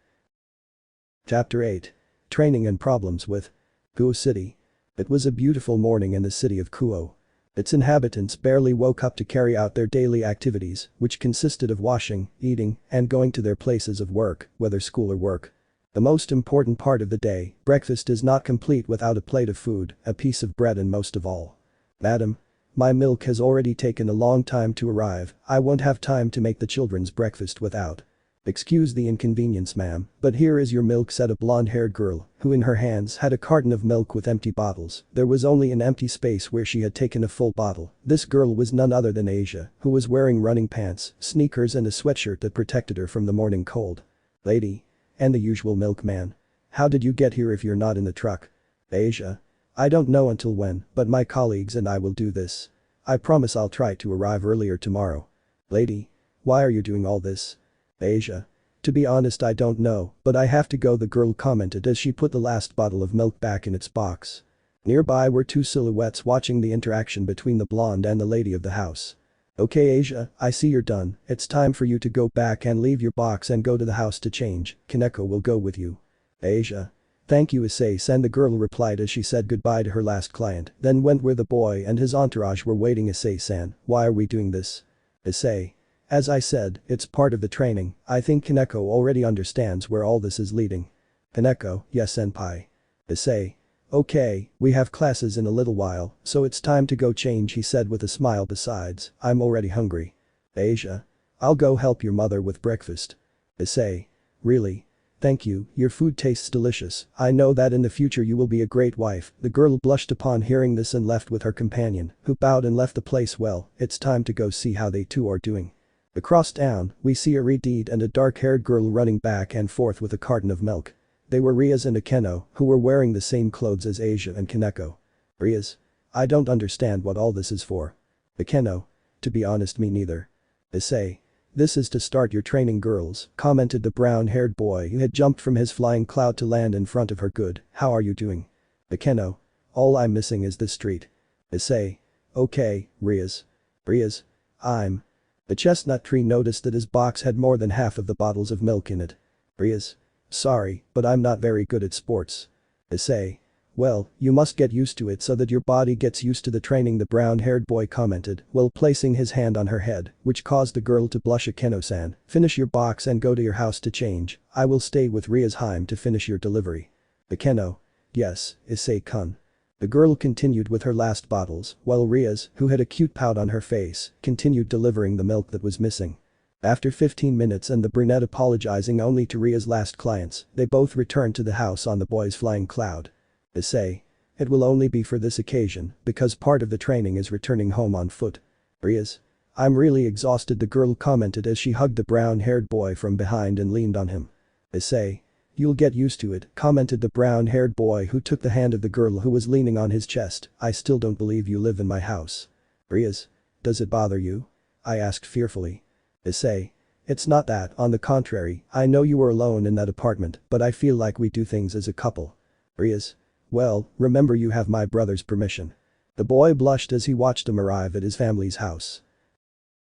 B: Chapter 8. Training and problems with Kuoh City. It was a beautiful morning in the city of Kuoh. Its inhabitants barely woke up to carry out their daily activities, which consisted of washing, eating, and going to their places of work, whether school or work. The most important part of the day, breakfast is not complete without a plate of food, a piece of bread and most of all. Madam. My milk has already taken a long time to arrive, I won't have time to make the children's breakfast without. Excuse the inconvenience ma'am, but here is your milk, said a blonde-haired girl, who in her hands had a carton of milk with empty bottles. There was only an empty space where she had taken a full bottle. This girl was none other than Asia, who was wearing running pants, sneakers and a sweatshirt that protected her from the morning cold. Lady. And the usual milkman. How did you get here if you're not in the truck? Asia. I don't know until when, but my colleagues and I will do this. I promise I'll try to arrive earlier tomorrow. Lady. Why are you doing all this? Asia. To be honest, I don't know, but I have to go, the girl commented as she put the last bottle of milk back in its box. Nearby were two silhouettes watching the interaction between the blonde and the lady of the house. Okay Asia, I see you're done, it's time for you to go back and leave your box and go to the house to change, Kaneko will go with you. Asia. Thank you Issei-san, the girl replied as she said goodbye to her last client, then went where the boy and his entourage were waiting. Issei-san, why are we doing this? Issei. As I said, it's part of the training, I think Kaneko already understands where all this is leading. Kaneko, yes senpai. Issei. Okay, we have classes in a little while, so it's time to go change, he said with a smile. Besides, I'm already hungry. Asia. I'll go help your mother with breakfast. Issei. Really? Thank you, your food tastes delicious, I know that in the future you will be a great wife. The girl blushed upon hearing this and left with her companion, who bowed and left the place. Well, it's time to go see how they two are doing. Across town, we see a Redeed and a dark-haired girl running back and forth with a carton of milk. They were Rias and Akeno, who were wearing the same clothes as Asia and Kaneko. Rias. I don't understand what all this is for. Akeno. To be honest, me neither. Issei. This is to start your training, girls, commented the brown-haired boy who had jumped from his flying cloud to land in front of her. Good, how are you doing? Akeno. All I'm missing is this street. Issei. Okay, Rias. Rias. The chestnut tree noticed that his box had more than half of the bottles of milk in it. Rias. Sorry, but I'm not very good at sports. Issei. Well, you must get used to it so that your body gets used to the training, the brown-haired boy commented while placing his hand on her head, which caused the girl to blush. Akeno-san, finish your box and go to your house to change, I will stay with Rias Heim to finish your delivery. Akeno. Yes, Issei-kun. The girl continued with her last bottles, while Rias, who had a cute pout on her face, continued delivering the milk that was missing. After 15 minutes and the brunette apologizing only to Ria's last clients, they both returned to the house on the boy's flying cloud. Issei. It will only be for this occasion, because part of the training is returning home on foot. Rias. I'm really exhausted, the girl commented as she hugged the brown-haired boy from behind and leaned on him. Issei. You'll get used to it, commented the brown-haired boy who took the hand of the girl who was leaning on his chest. I still don't believe you live in my house. Rias. Does it bother you? I asked fearfully. Issei. It's not that, on the contrary, I know you were alone in that apartment, but I feel like we do things as a couple. Rias. Well, remember you have my brother's permission. The boy blushed as he watched him arrive at his family's house.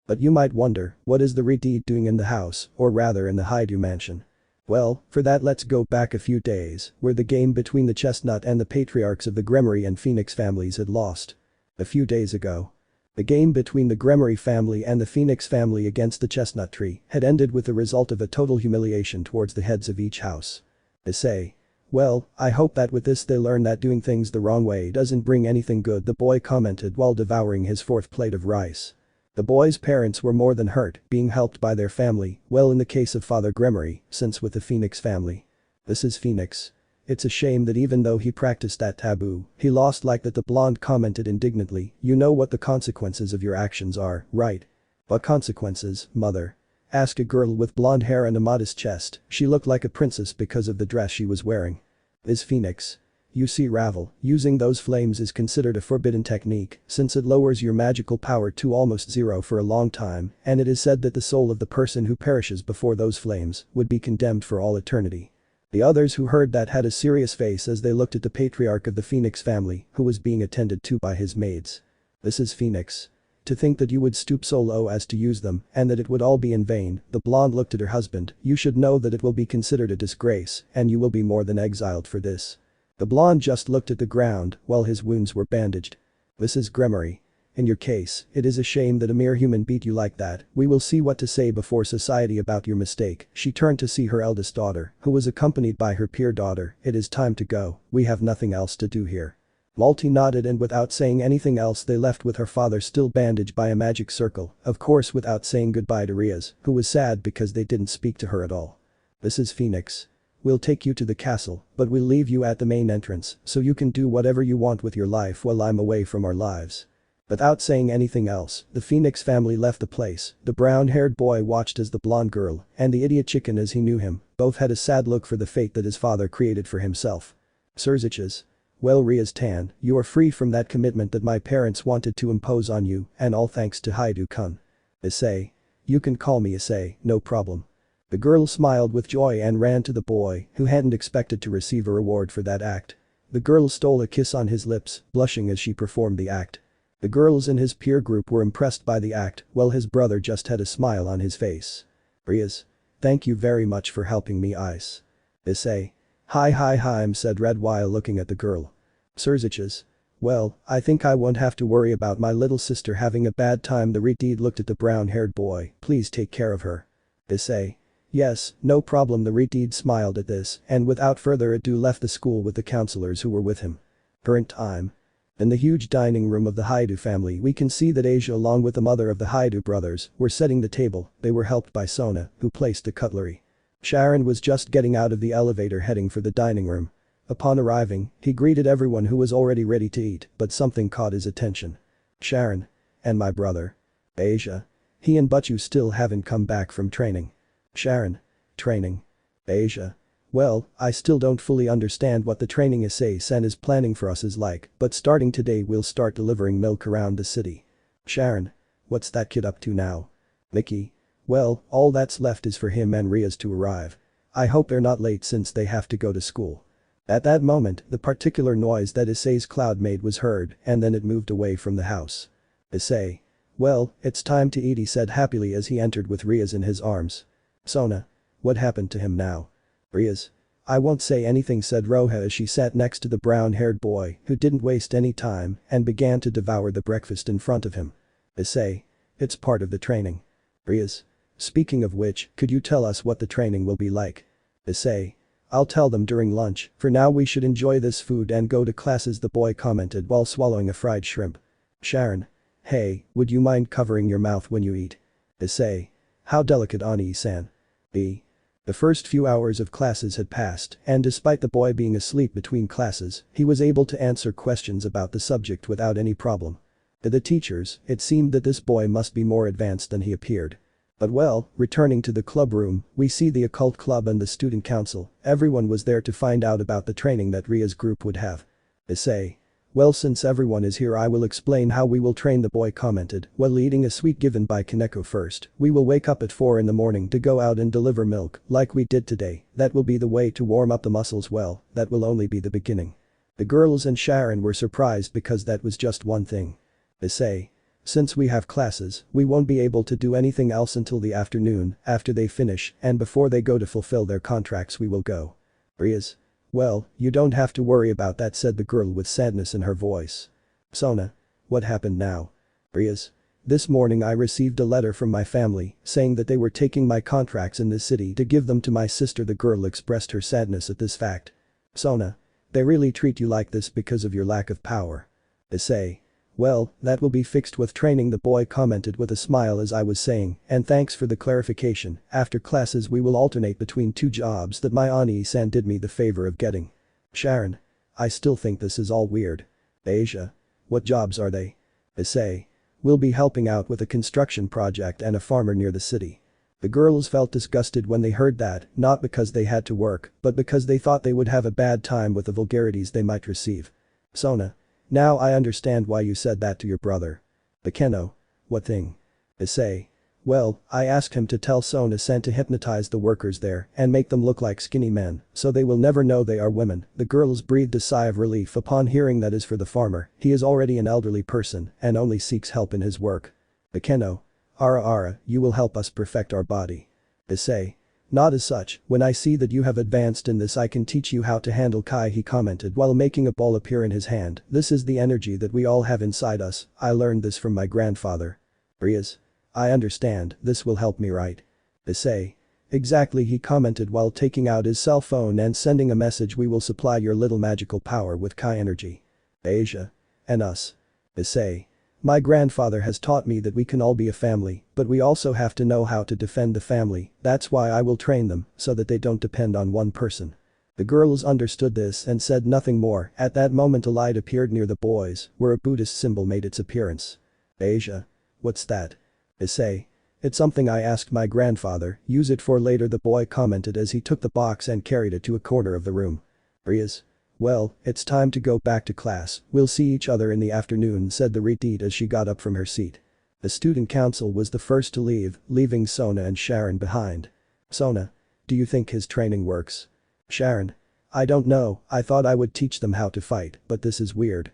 B: But you might wonder, what is the Redeed doing in the house, or rather in the Hyoudou mansion? Well, for that let's go back a few days, where the game between the Chestnut and the patriarchs of the Gremory and Phoenix families had lost. A few days ago. The game between the Gremory family and the Phoenix family against the Chestnut Tree had ended with the result of a total humiliation towards the heads of each house. Issei. Well, I hope that with this they learn that doing things the wrong way doesn't bring anything good, the boy commented while devouring his fourth plate of rice. The boy's parents were more than hurt, being helped by their family, well in the case of Father Gremory, since with the Phoenix family. This is Phoenix. It's a shame that even though he practiced that taboo, he lost like that, the blonde commented indignantly. You know what the consequences of your actions are, right? What consequences, mother? Asked a girl with blonde hair and a modest chest. She looked like a princess because of the dress she was wearing. Is Phoenix? You see Ravel, using those flames is considered a forbidden technique since it lowers your magical power to almost zero for a long time, and it is said that the soul of the person who perishes before those flames would be condemned for all eternity. The others who heard that had a serious face as they looked at the patriarch of the Phoenix family who was being attended to by his maids. This is Phoenix. To think that you would stoop so low as to use them and that it would all be in vain, the blonde looked at her husband, you should know that it will be considered a disgrace and you will be more than exiled for this. The blonde just looked at the ground while his wounds were bandaged. This is Gremory. In your case, it is a shame that a mere human beat you like that, we will see what to say before society about your mistake. She turned to see her eldest daughter, who was accompanied by her peer daughter, it is time to go, we have nothing else to do here. Multi nodded and without saying anything else they left with her father still bandaged by a magic circle, of course without saying goodbye to Rias, who was sad because they didn't speak to her at all. This is Phoenix. We'll take you to the castle, but we'll leave you at the main entrance so you can do whatever you want with your life while I'm away from our lives. Without saying anything else, the Phoenix family left the place. The brown-haired boy watched as the blonde girl and the idiot chicken as he knew him both had a sad look for the fate that his father created for himself. Sirzechs. Well Rias Tan, you are free from that commitment that my parents wanted to impose on you and all thanks to Hyoudou-kun. Issei. You can call me Issei, no problem. The girl smiled with joy and ran to the boy who hadn't expected to receive a reward for that act. The girl stole a kiss on his lips, blushing as she performed the act. The girls in his peer group were impressed by the act while his brother just had a smile on his face. Rias. Thank you very much for helping me Ice. Issei. Hi, said Red while looking at the girl. Sirzechs. Well, I think I won't have to worry about my little sister having a bad time. The Redeed looked at the brown-haired boy, please take care of her. Issei. Yes, no problem. The Redeed smiled at this and without further ado left the school with the counselors who were with him. Current time. In the huge dining room of the Hyoudou family we can see that Asia along with the mother of the Hyoudou brothers were setting the table, they were helped by Sona, who placed the cutlery. Sharon was just getting out of the elevator heading for the dining room. Upon arriving, he greeted everyone who was already ready to eat, but something caught his attention. Sharon. And my brother. Asia. He and Butchu still haven't come back from training. Sharon. Training. Asia. Well, I still don't fully understand what the training Issei-san is planning for us is like, but starting today we'll start delivering milk around the city. Sharon. What's that kid up to now? Mickey. Well, all that's left is for him and Rias to arrive. I hope they're not late since they have to go to school. At that moment, the particular noise that Issei's cloud made was heard and then it moved away from the house. Issei. Well, it's time to eat, he said happily as he entered with Rias in his arms. Sona. What happened to him now? Rias. I won't say anything, said Roja as she sat next to the brown-haired boy who didn't waste any time and began to devour the breakfast in front of him. Issei. It's part of the training. Rias. Speaking of which, could you tell us what the training will be like? Issei. I'll tell them during lunch, for now we should enjoy this food and go to classes, the boy commented while swallowing a fried shrimp. Sharon. Hey, would you mind covering your mouth when you eat? Issei. How delicate, Ani-san. B. The first few hours of classes had passed and despite the boy being asleep between classes, he was able to answer questions about the subject without any problem. To the teachers, it seemed that this boy must be more advanced than he appeared. But well, returning to the club room, we see the occult club and the student council, everyone was there to find out about the training that Ria's group would have. Issei. Well, since everyone is here I will explain how we will train, the boy commented while eating a sweet given by Kaneko. First, we will wake up at 4 in the morning to go out and deliver milk, like we did today, that will be the way to warm up the muscles. Well, that will only be the beginning. The girls and Sharon were surprised because that was just one thing. Issei. Since we have classes, we won't be able to do anything else until the afternoon, after they finish and before they go to fulfill their contracts we will go. Rias. Well, you don't have to worry about that, said the girl with sadness in her voice. Sona. What happened now? Rias. This morning I received a letter from my family saying that they were taking my contracts in this city to give them to my sister. The girl expressed her sadness at this fact. Sona. They really treat you like this because of your lack of power. Issei. Well, that will be fixed with training, the boy commented with a smile as I was saying, and thanks for the clarification, after classes we will alternate between 2 jobs that my Ani-san did me the favor of getting. Sharon. I still think this is all weird. Asia. What jobs are they? Issei. We'll be helping out with a construction project and a farmer near the city. The girls felt disgusted when they heard that, not because they had to work, but because they thought they would have a bad time with the vulgarities they might receive. Sona. Now I understand why you said that to your brother. Bakeno. What thing? Issei. Well, I asked him to tell Sona-san to hypnotize the workers there and make them look like skinny men, so they will never know they are women. The girls breathed a sigh of relief upon hearing that is for the farmer. He is already an elderly person and only seeks help in his work. Bakeno. Ara, you will help us perfect our body. Issei. Not as such, when I see that you have advanced in this I can teach you how to handle Kai, he commented while making a ball appear in his hand. This is the energy that we all have inside us, I learned this from my grandfather. Rias. I understand, this will help me, right? Issei. Exactly, he commented while taking out his cell phone and sending a message. We will supply your little magical power with Kai energy. Asia. And us. Issei. My grandfather has taught me that we can all be a family, but we also have to know how to defend the family. That's why I will train them, so that they don't depend on one person. The girls understood this and said nothing more. At that moment a light appeared near the boys, where a Buddhist symbol made its appearance. Asia. What's that? Issei. It's something I asked my grandfather, use it for later, the boy commented as he took the box and carried it to a corner of the room. Rias. Well, it's time to go back to class, we'll see each other in the afternoon, said the retreat as she got up from her seat. The student council was the first to leave, leaving Sona and Sharon behind. Sona. Do you think his training works? Sharon. I don't know, I thought I would teach them how to fight, but this is weird.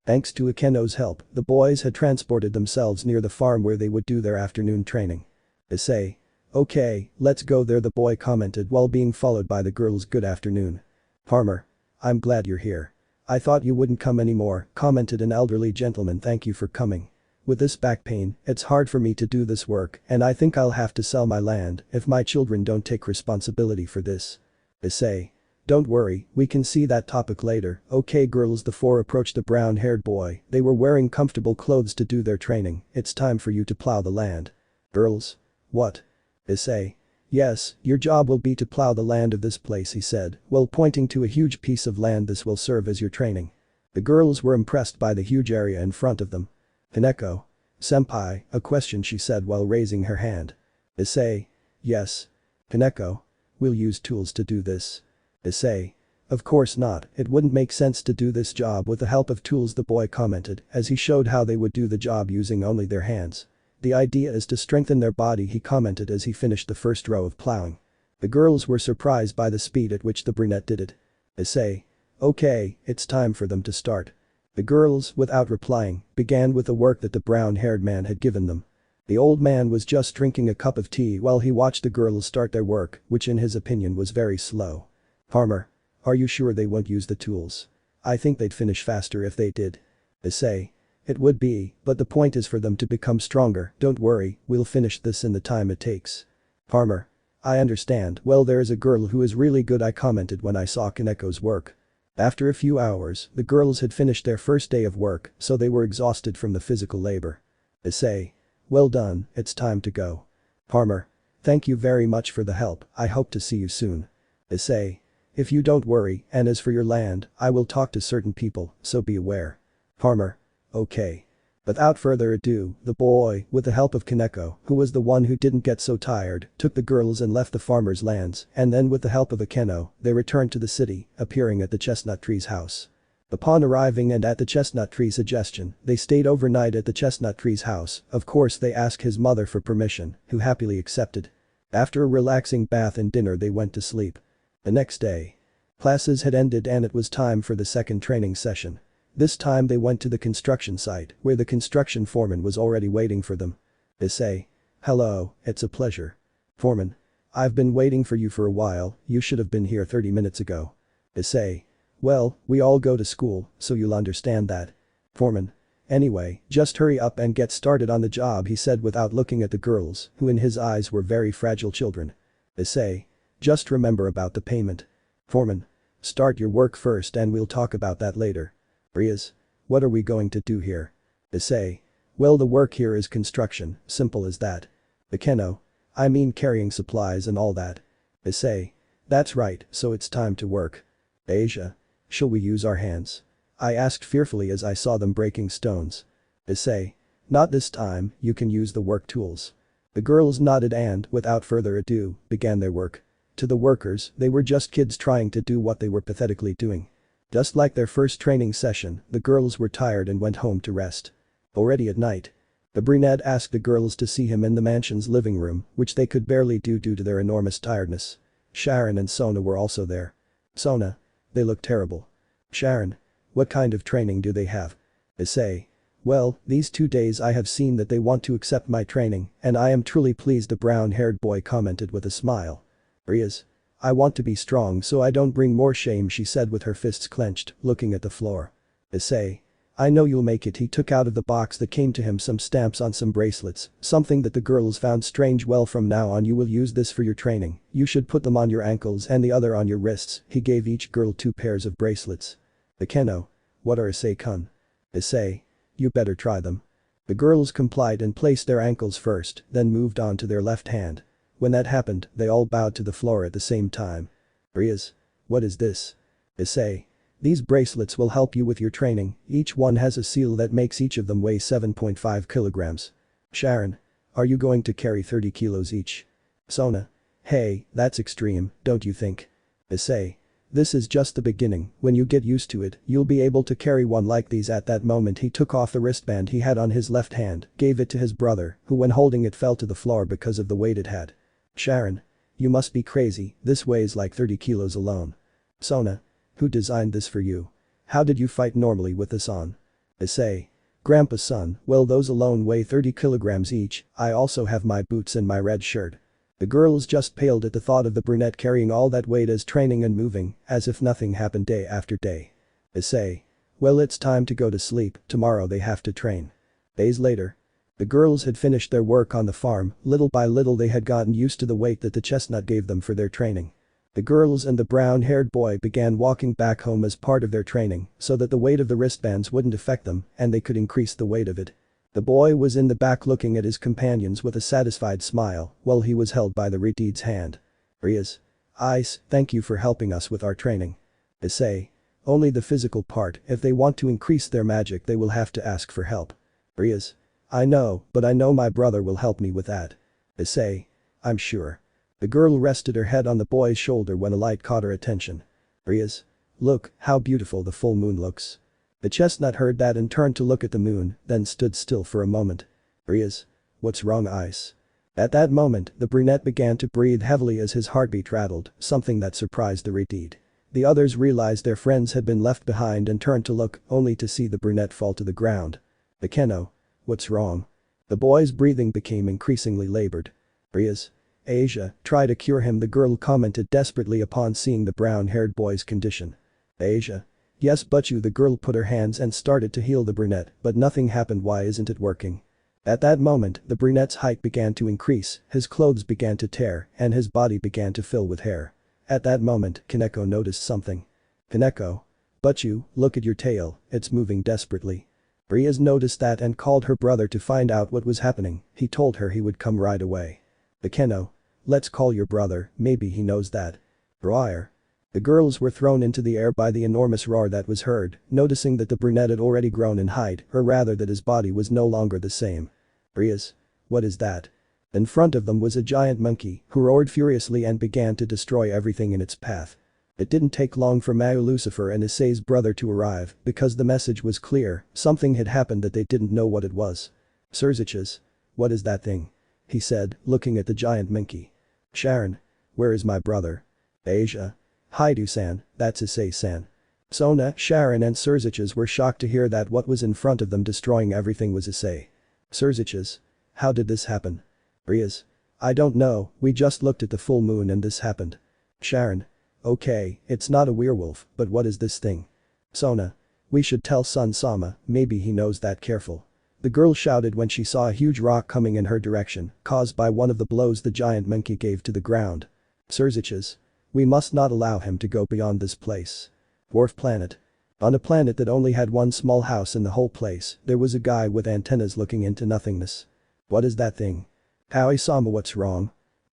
B: Thanks to Akeno's help, the boys had transported themselves near the farm where they would do their afternoon training. Issei. Okay, let's go there, the boy commented while being followed by the girls. Good afternoon. Farmer. I'm glad you're here. I thought you wouldn't come anymore, commented an elderly gentleman. Thank you for coming. With this back pain, it's hard for me to do this work and I think I'll have to sell my land if my children don't take responsibility for this. Issei. Don't worry, we can see that topic later. Okay girls, the four approached the brown-haired boy. They were wearing comfortable clothes to do their training. It's time for you to plow the land. Girls. What? Issei. Yes, your job will be to plow the land of this place, he said, while pointing to a huge piece of land. This will serve as your training. The girls were impressed by the huge area in front of them. Kaneko. Senpai, a question, she said while raising her hand. Issei. Yes. Kaneko. We'll use tools to do this. Issei. Of course not, it wouldn't make sense to do this job with the help of tools, the boy commented as he showed how they would do the job using only their hands. The idea is to strengthen their body, he commented as he finished the first row of plowing. The girls were surprised by the speed at which the brunette did it. Issei. Okay, it's time for them to start. The girls, without replying, began with the work that the brown-haired man had given them. The old man was just drinking a cup of tea while he watched the girls start their work, which in his opinion was very slow. Farmer. Are you sure they won't use the tools? I think they'd finish faster if they did. Issei. It would be, but the point is for them to become stronger. Don't worry, we'll finish this in the time it takes. Farmer. I understand. Well, there is a girl who is really good, I commented when I saw Kaneko's work. After a few hours, the girls had finished their first day of work, so they were exhausted from the physical labor. Issei. Well done, it's time to go. Farmer. Thank you very much for the help, I hope to see you soon. Issei. If you don't worry, and as for your land, I will talk to certain people, so be aware. Farmer. Okay. Without further ado, the boy, with the help of Kaneko, who was the one who didn't get so tired, took the girls and left the farmer's lands, and then with the help of Akeno, they returned to the city, appearing at the chestnut tree's house. Upon arriving and at the chestnut tree's suggestion, they stayed overnight at the chestnut tree's house. Of course they asked his mother for permission, who happily accepted. After a relaxing bath and dinner they went to sleep. The next day. Classes had ended and it was time for the second training session. This time they went to the construction site, where the construction foreman was already waiting for them. Issei. Hello, it's a pleasure. Foreman. I've been waiting for you for a while, you should have been here 30 minutes ago. Issei. Well, we all go to school, so you'll understand that. Foreman. Anyway, just hurry up and get started on the job, he said without looking at the girls, who in his eyes were very fragile children. Issei. Just remember about the payment. Foreman. Start your work first and we'll talk about that later. Rias. What are we going to do here? Issei. Well, the work here is construction, simple as that. Akeno. I mean carrying supplies and all that. Issei. That's right, so it's time to work. Asia. Shall we use our hands? I asked fearfully as I saw them breaking stones. Issei. Not this time, you can use the work tools. The girls nodded and, without further ado, began their work. To the workers, they were just kids trying to do what they were pathetically doing. Just like their first training session, the girls were tired and went home to rest. Already at night. The brunette asked the girls to see him in the mansion's living room, which they could barely do due to their enormous tiredness. Sharon and Sona were also there. Sona. They look terrible. Sharon. What kind of training do they have? Issei. Well, these 2 days I have seen that they want to accept my training, and I am truly pleased, the brown-haired boy commented with a smile. Rias. I want to be strong so I don't bring more shame, she said with her fists clenched, looking at the floor. Issei. I know you'll make it. He took out of the box that came to him some stamps on some bracelets, something that the girls found strange. Well, from now on you will use this for your training. You should put them on your ankles and the other on your wrists. He gave each girl 2 pairs of bracelets. The Keno. What are Issei-kun? Issei. You better try them. The girls complied and placed their ankles first, then moved on to their left hand. When that happened, they all bowed to the floor at the same time. Rias. What is this? Issei. These bracelets will help you with your training. Each one has a seal that makes each of them weigh 7.5 kilograms. Sharon. Are you going to carry 30 kilos each? Sona. Hey, that's extreme, don't you think? Issei. This is just the beginning. When you get used to it, you'll be able to carry one like these. At that moment he took off the wristband he had on his left hand, gave it to his brother, who when holding it fell to the floor because of the weight it had. Sharon. You must be crazy, this weighs like 30 kilos alone. Sona. Who designed this for you? How did you fight normally with this on? Issei. Grandpa's son. Well, those alone weigh 30 kilograms each. I also have my boots and my red shirt. The girls just paled at the thought of the brunette carrying all that weight as training and moving, as if nothing happened day after day. Issei. Well, it's time to go to sleep, tomorrow they have to train. Days later. The girls had finished their work on the farm. Little by little they had gotten used to the weight that the chestnut gave them for their training. The girls and the brown-haired boy began walking back home as part of their training so that the weight of the wristbands wouldn't affect them and they could increase the weight of it. The boy was in the back looking at his companions with a satisfied smile while he was held by the Redeed's hand. Rias. Ice, thank you for helping us with our training. Issei. Only the physical part. If they want to increase their magic they will have to ask for help. Rias. I know, but I know my brother will help me with that. Issei. I'm sure. The girl rested her head on the boy's shoulder when a light caught her attention. Rias. Look, how beautiful the full moon looks. The chestnut heard that and turned to look at the moon, then stood still for a moment. Rias. What's wrong, Ice? At that moment, the brunette began to breathe heavily as his heartbeat rattled, something that surprised the Redeed. The others realized their friends had been left behind and turned to look, only to see the brunette fall to the ground. The Keno. What's wrong? The boy's breathing became increasingly labored. Rias. Asia, try to cure him, the girl commented desperately upon seeing the brown-haired boy's condition. Asia. Yes, but you. The girl put her hands and started to heal the brunette, but nothing happened. Why isn't it working? At that moment, the brunette's height began to increase, his clothes began to tear, and his body began to fill with hair. At that moment, Kaneko noticed something. Kaneko. But you, look at your tail, it's moving desperately. Rias noticed that and called her brother to find out what was happening. He told her he would come right away. The Keno. Let's call your brother, maybe he knows that. Roar. The girls were thrown into the air by the enormous roar that was heard, noticing that the brunette had already grown in height, or rather that his body was no longer the same. Rias. What is that? In front of them was a giant monkey, who roared furiously and began to destroy everything in its path. It didn't take long for Lucifer and Issei's brother to arrive, because the message was clear, something had happened that they didn't know what it was. Sirzechs. What is that thing? He said, looking at the giant monkey. Sharon. Where is my brother? Asia. Hyoudou-san, that's Issei-san. Sona, Sharon and Sirzechs were shocked to hear that what was in front of them destroying everything was Issei. Sirzechs. How did this happen? Rias. I don't know, we just looked at the full moon and this happened. Sharon. Okay, it's not a werewolf, but what is this thing? Sona. We should tell Son Sama, maybe he knows that. Careful. The girl shouted when she saw a huge rock coming in her direction, caused by one of the blows the giant monkey gave to the ground. Sirzechs. We must not allow him to go beyond this place. Dwarf planet. On a planet that only had one small house in the whole place, there was a guy with antennas looking into nothingness. What is that thing? Aoi-sama, what's wrong?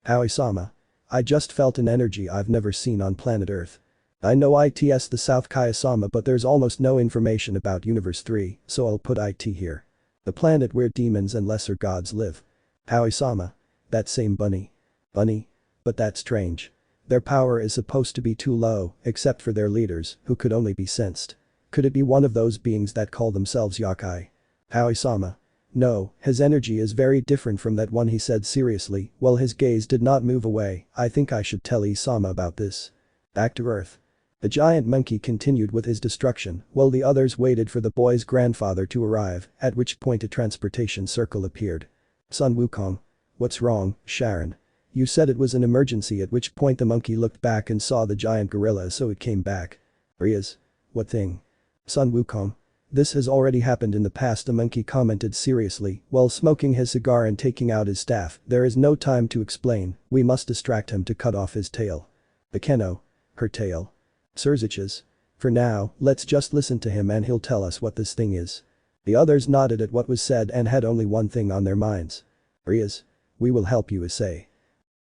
B: Aoi-sama. I just felt an energy I've never seen on planet Earth. I know it's the South Kaya-sama, but there's almost no information about Universe 3, so I'll put it here. The planet where demons and lesser gods live. Aoi-sama. That same bunny. Bunny? But that's strange. Their power is supposed to be too low, except for their leaders, who could only be sensed. Could it be one of those beings that call themselves yokai? Aoi-sama. No, his energy is very different from that one, he said seriously, while his gaze did not move away. I think I should tell Issei about this. Back to Earth. The giant monkey continued with his destruction, while the others waited for the boy's grandfather to arrive, at which point a transportation circle appeared. Sun Wukong. What's wrong, Sharon? You said it was an emergency, at which point the monkey looked back and saw the giant gorilla, so it came back. Rias. What thing? Sun Wukong. This has already happened in the past, the monkey commented seriously, while smoking his cigar and taking out his staff. There is no time to explain, we must distract him to cut off his tail. Bakeno. Her tail. Sirzechs. For now, let's just listen to him and he'll tell us what this thing is. The others nodded at what was said and had only one thing on their minds. Rias. We will help you, Issei.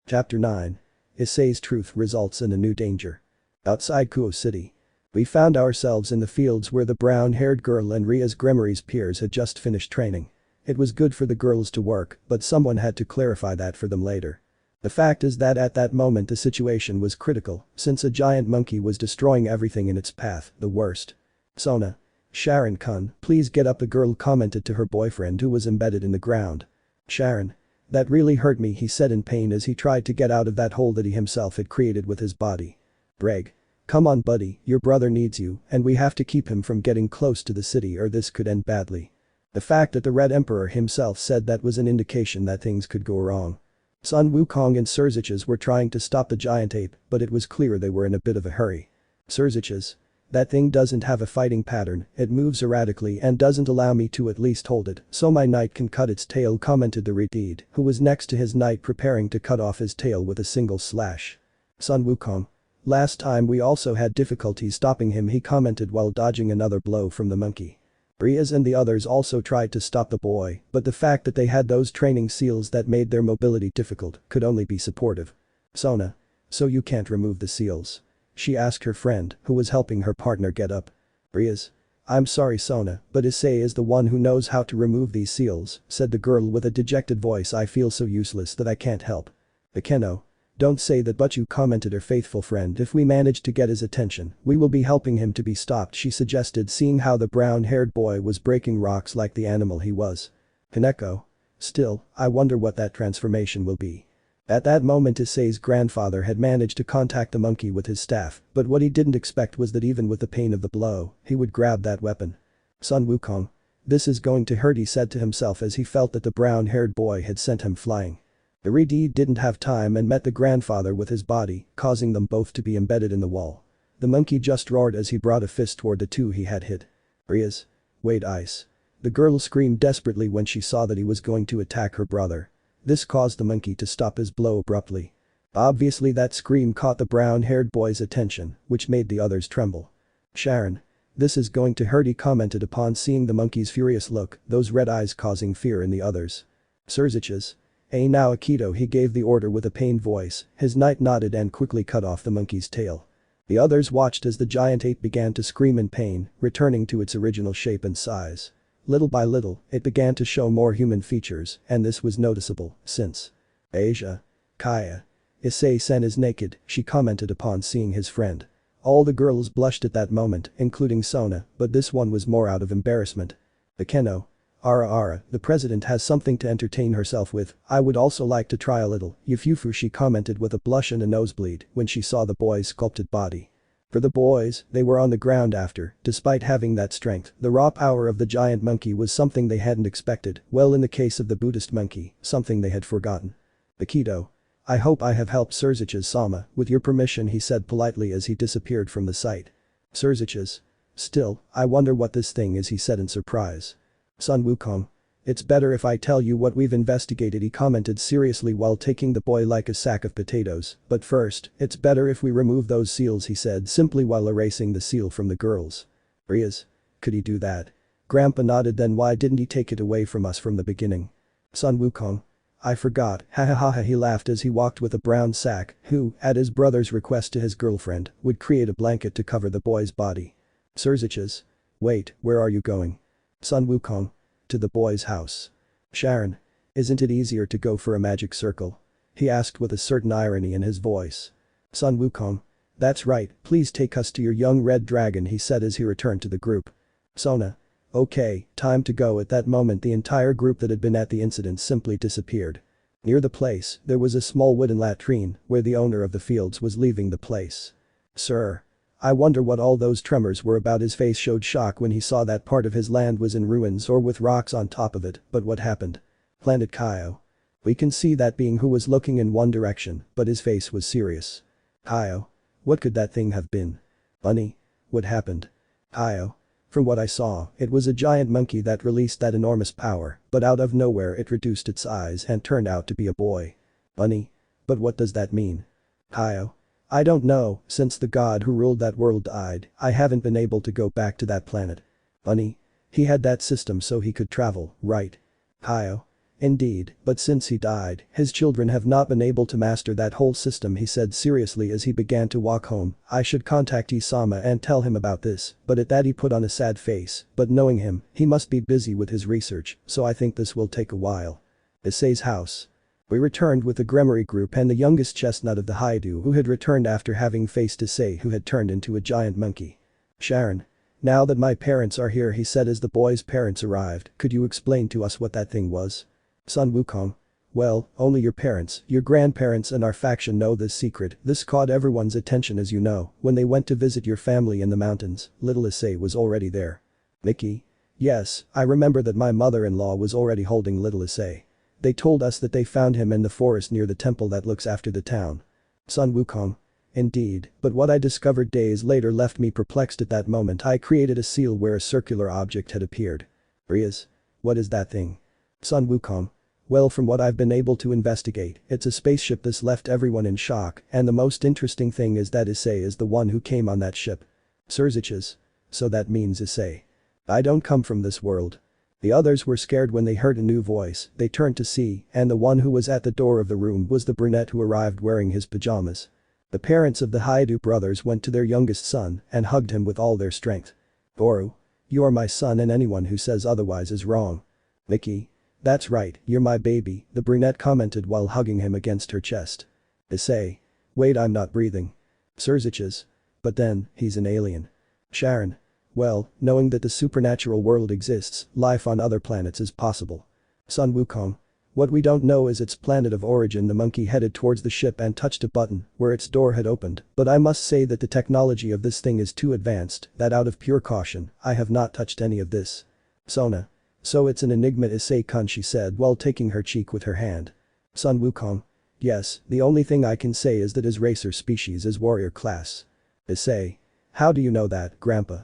B: Chapter 9. Issei's truth results in a new danger. Outside Kuoh City. We found ourselves in the fields where the brown-haired girl and Rias Gremory's peers had just finished training. It was good for the girls to work, but someone had to clarify that for them later. The fact is that at that moment the situation was critical, since a giant monkey was destroying everything in its path, the worst. Sona. Sharon-kun, please get up, the girl commented to her boyfriend who was embedded in the ground. Sharon. That really hurt me, he said in pain as he tried to get out of that hole that he himself had created with his body. Greg. Come on buddy, your brother needs you, and we have to keep him from getting close to the city or this could end badly. The fact that the Red Emperor himself said that was an indication that things could go wrong. Sun Wukong and Sirzechs were trying to stop the giant ape, but it was clear they were in a bit of a hurry. Sirzechs. That thing doesn't have a fighting pattern, it moves erratically and doesn't allow me to at least hold it, so my knight can cut its tail, commented the Redeed, who was next to his knight preparing to cut off his tail with a single slash. Sun Wukong. Last time we also had difficulty stopping him, he commented while dodging another blow from the monkey. Rias and the others also tried to stop the boy, but the fact that they had those training seals that made their mobility difficult could only be supportive. Sona. So you can't remove the seals? She asked her friend, who was helping her partner get up. Rias. I'm sorry Sona, but Issei is the one who knows how to remove these seals, said the girl with a dejected voice. I feel so useless that I can't help. Bakeno. Don't say that, but you commented her faithful friend. If we manage to get his attention, we will be helping him to be stopped, she suggested, seeing how the brown-haired boy was breaking rocks like the animal he was. Kaneko. Still, I wonder what that transformation will be. At that moment Issei's grandfather had managed to contact the monkey with his staff, but what he didn't expect was that even with the pain of the blow, he would grab that weapon. Sun Wukong. This is going to hurt, he said to himself as he felt that the brown-haired boy had sent him flying. The Redeed didn't have time and met the grandfather with his body, causing them both to be embedded in the wall. The monkey just roared as he brought a fist toward the two he had hit. Rias. Wait, Ice. The girl screamed desperately when she saw that he was going to attack her brother. This caused the monkey to stop his blow abruptly. Obviously that scream caught the brown-haired boy's attention, which made the others tremble. Sharon. This is going to hurt, he commented upon seeing the monkey's furious look, those red eyes causing fear in the others. Sirzechs. Now Aikido, he gave the order with a pained voice, his knight nodded and quickly cut off the monkey's tail. The others watched as the giant ape began to scream in pain, returning to its original shape and size. Little by little, it began to show more human features, and this was noticeable, since Asia. Kaya. Issei-sen is naked, she commented upon seeing his friend. All the girls blushed at that moment, including Sona, but this one was more out of embarrassment. Bakeno. Ara, the president has something to entertain herself with, I would also like to try a little, Yufufu, she commented with a blush and a nosebleed when she saw the boy's sculpted body. For the boys, they were on the ground after, despite having that strength, the raw power of the giant monkey was something they hadn't expected, well in the case of the Buddhist monkey, something they had forgotten. Aikido. I hope I have helped Sirzechs-sama, with your permission, he said politely as he disappeared from the site. Sirzechs. Still, I wonder what this thing is, he said in surprise. Sun Wukong. It's better if I tell you what we've investigated, he commented seriously while taking the boy like a sack of potatoes, but first, it's better if we remove those seals, he said simply while erasing the seal from the girls. Rias. Could he do that? Grandpa nodded. Then why didn't he take it away from us from the beginning? Sun Wukong. I forgot, ha ha ha ha, he laughed as he walked with a brown sack, who, at his brother's request to his girlfriend, would create a blanket to cover the boy's body. Sirzechs. Wait, where are you going? Sun Wukong. To the boy's house. Sharon. Isn't it easier to go for a magic circle? He asked with a certain irony in his voice. Sun Wukong. That's right, please take us to your young red dragon, he said as he returned to the group. Sona. Okay, time to go. At that moment the entire group that had been at the incident simply disappeared. Near the place, there was a small wooden latrine where the owner of the fields was leaving the place. Sir. I wonder what all those tremors were about. His face showed shock when he saw that part of his land was in ruins or with rocks on top of it, but what happened? Planet Kuoh. We can see that being who was looking in one direction, but his face was serious. Kuoh. What could that thing have been? Bunny. What happened? Kuoh. From what I saw, it was a giant monkey that released that enormous power, but out of nowhere it reduced its size and turned out to be a boy. Bunny. But what does that mean? Kuoh. I don't know, since the god who ruled that world died, I haven't been able to go back to that planet. Bunny. He had that system so he could travel, right? Kuoh. Indeed, but since he died, his children have not been able to master that whole system, he said seriously as he began to walk home. I should contact Isama and tell him about this, but at that he put on a sad face, but knowing him, he must be busy with his research, so I think this will take a while. Issei's house. We returned with the Gremory group and the youngest chestnut of the Hyoudou who had returned after having faced Issei who had turned into a giant monkey. Sharon. Now that my parents are here, he said as the boy's parents arrived, could you explain to us what that thing was? Sun Wukong. Well, only your parents, your grandparents and our faction know this secret. This caught everyone's attention as you know, when they went to visit your family in the mountains, little Issei was already there. Mickey. Yes, I remember that my mother-in-law was already holding little Issei. They told us that they found him in the forest near the temple that looks after the town. Sun Wukong. Indeed, but what I discovered days later left me perplexed. At that moment I created a seal where a circular object had appeared. Rias. What is that thing? Sun Wukong. Well, from what I've been able to investigate, it's a spaceship. This left everyone in shock, and the most interesting thing is that Issei is the one who came on that ship. Sirzechs. So that means Issei. I don't come from this world. The others were scared when they heard a new voice, they turned to see, and the one who was at the door of the room was the brunette who arrived wearing his pajamas. The parents of the Hyoudou brothers went to their youngest son and hugged him with all their strength. Boru. You are my son and anyone who says otherwise is wrong. Mickey. That's right, you're my baby, the brunette commented while hugging him against her chest. Issei. Wait, I'm not breathing. Sirzechs. But then, he's an alien. Sharon. Well, knowing that the supernatural world exists, life on other planets is possible. Sun Wukong. What we don't know is its planet of origin. The monkey headed towards the ship and touched a button where its door had opened, but I must say that the technology of this thing is too advanced that out of pure caution, I have not touched any of this. Sona. So it's an enigma, Issei-kun, she said while taking her cheek with her hand. Sun Wukong. Yes, the only thing I can say is that his racer species is warrior class. Issei. How do you know that, Grandpa?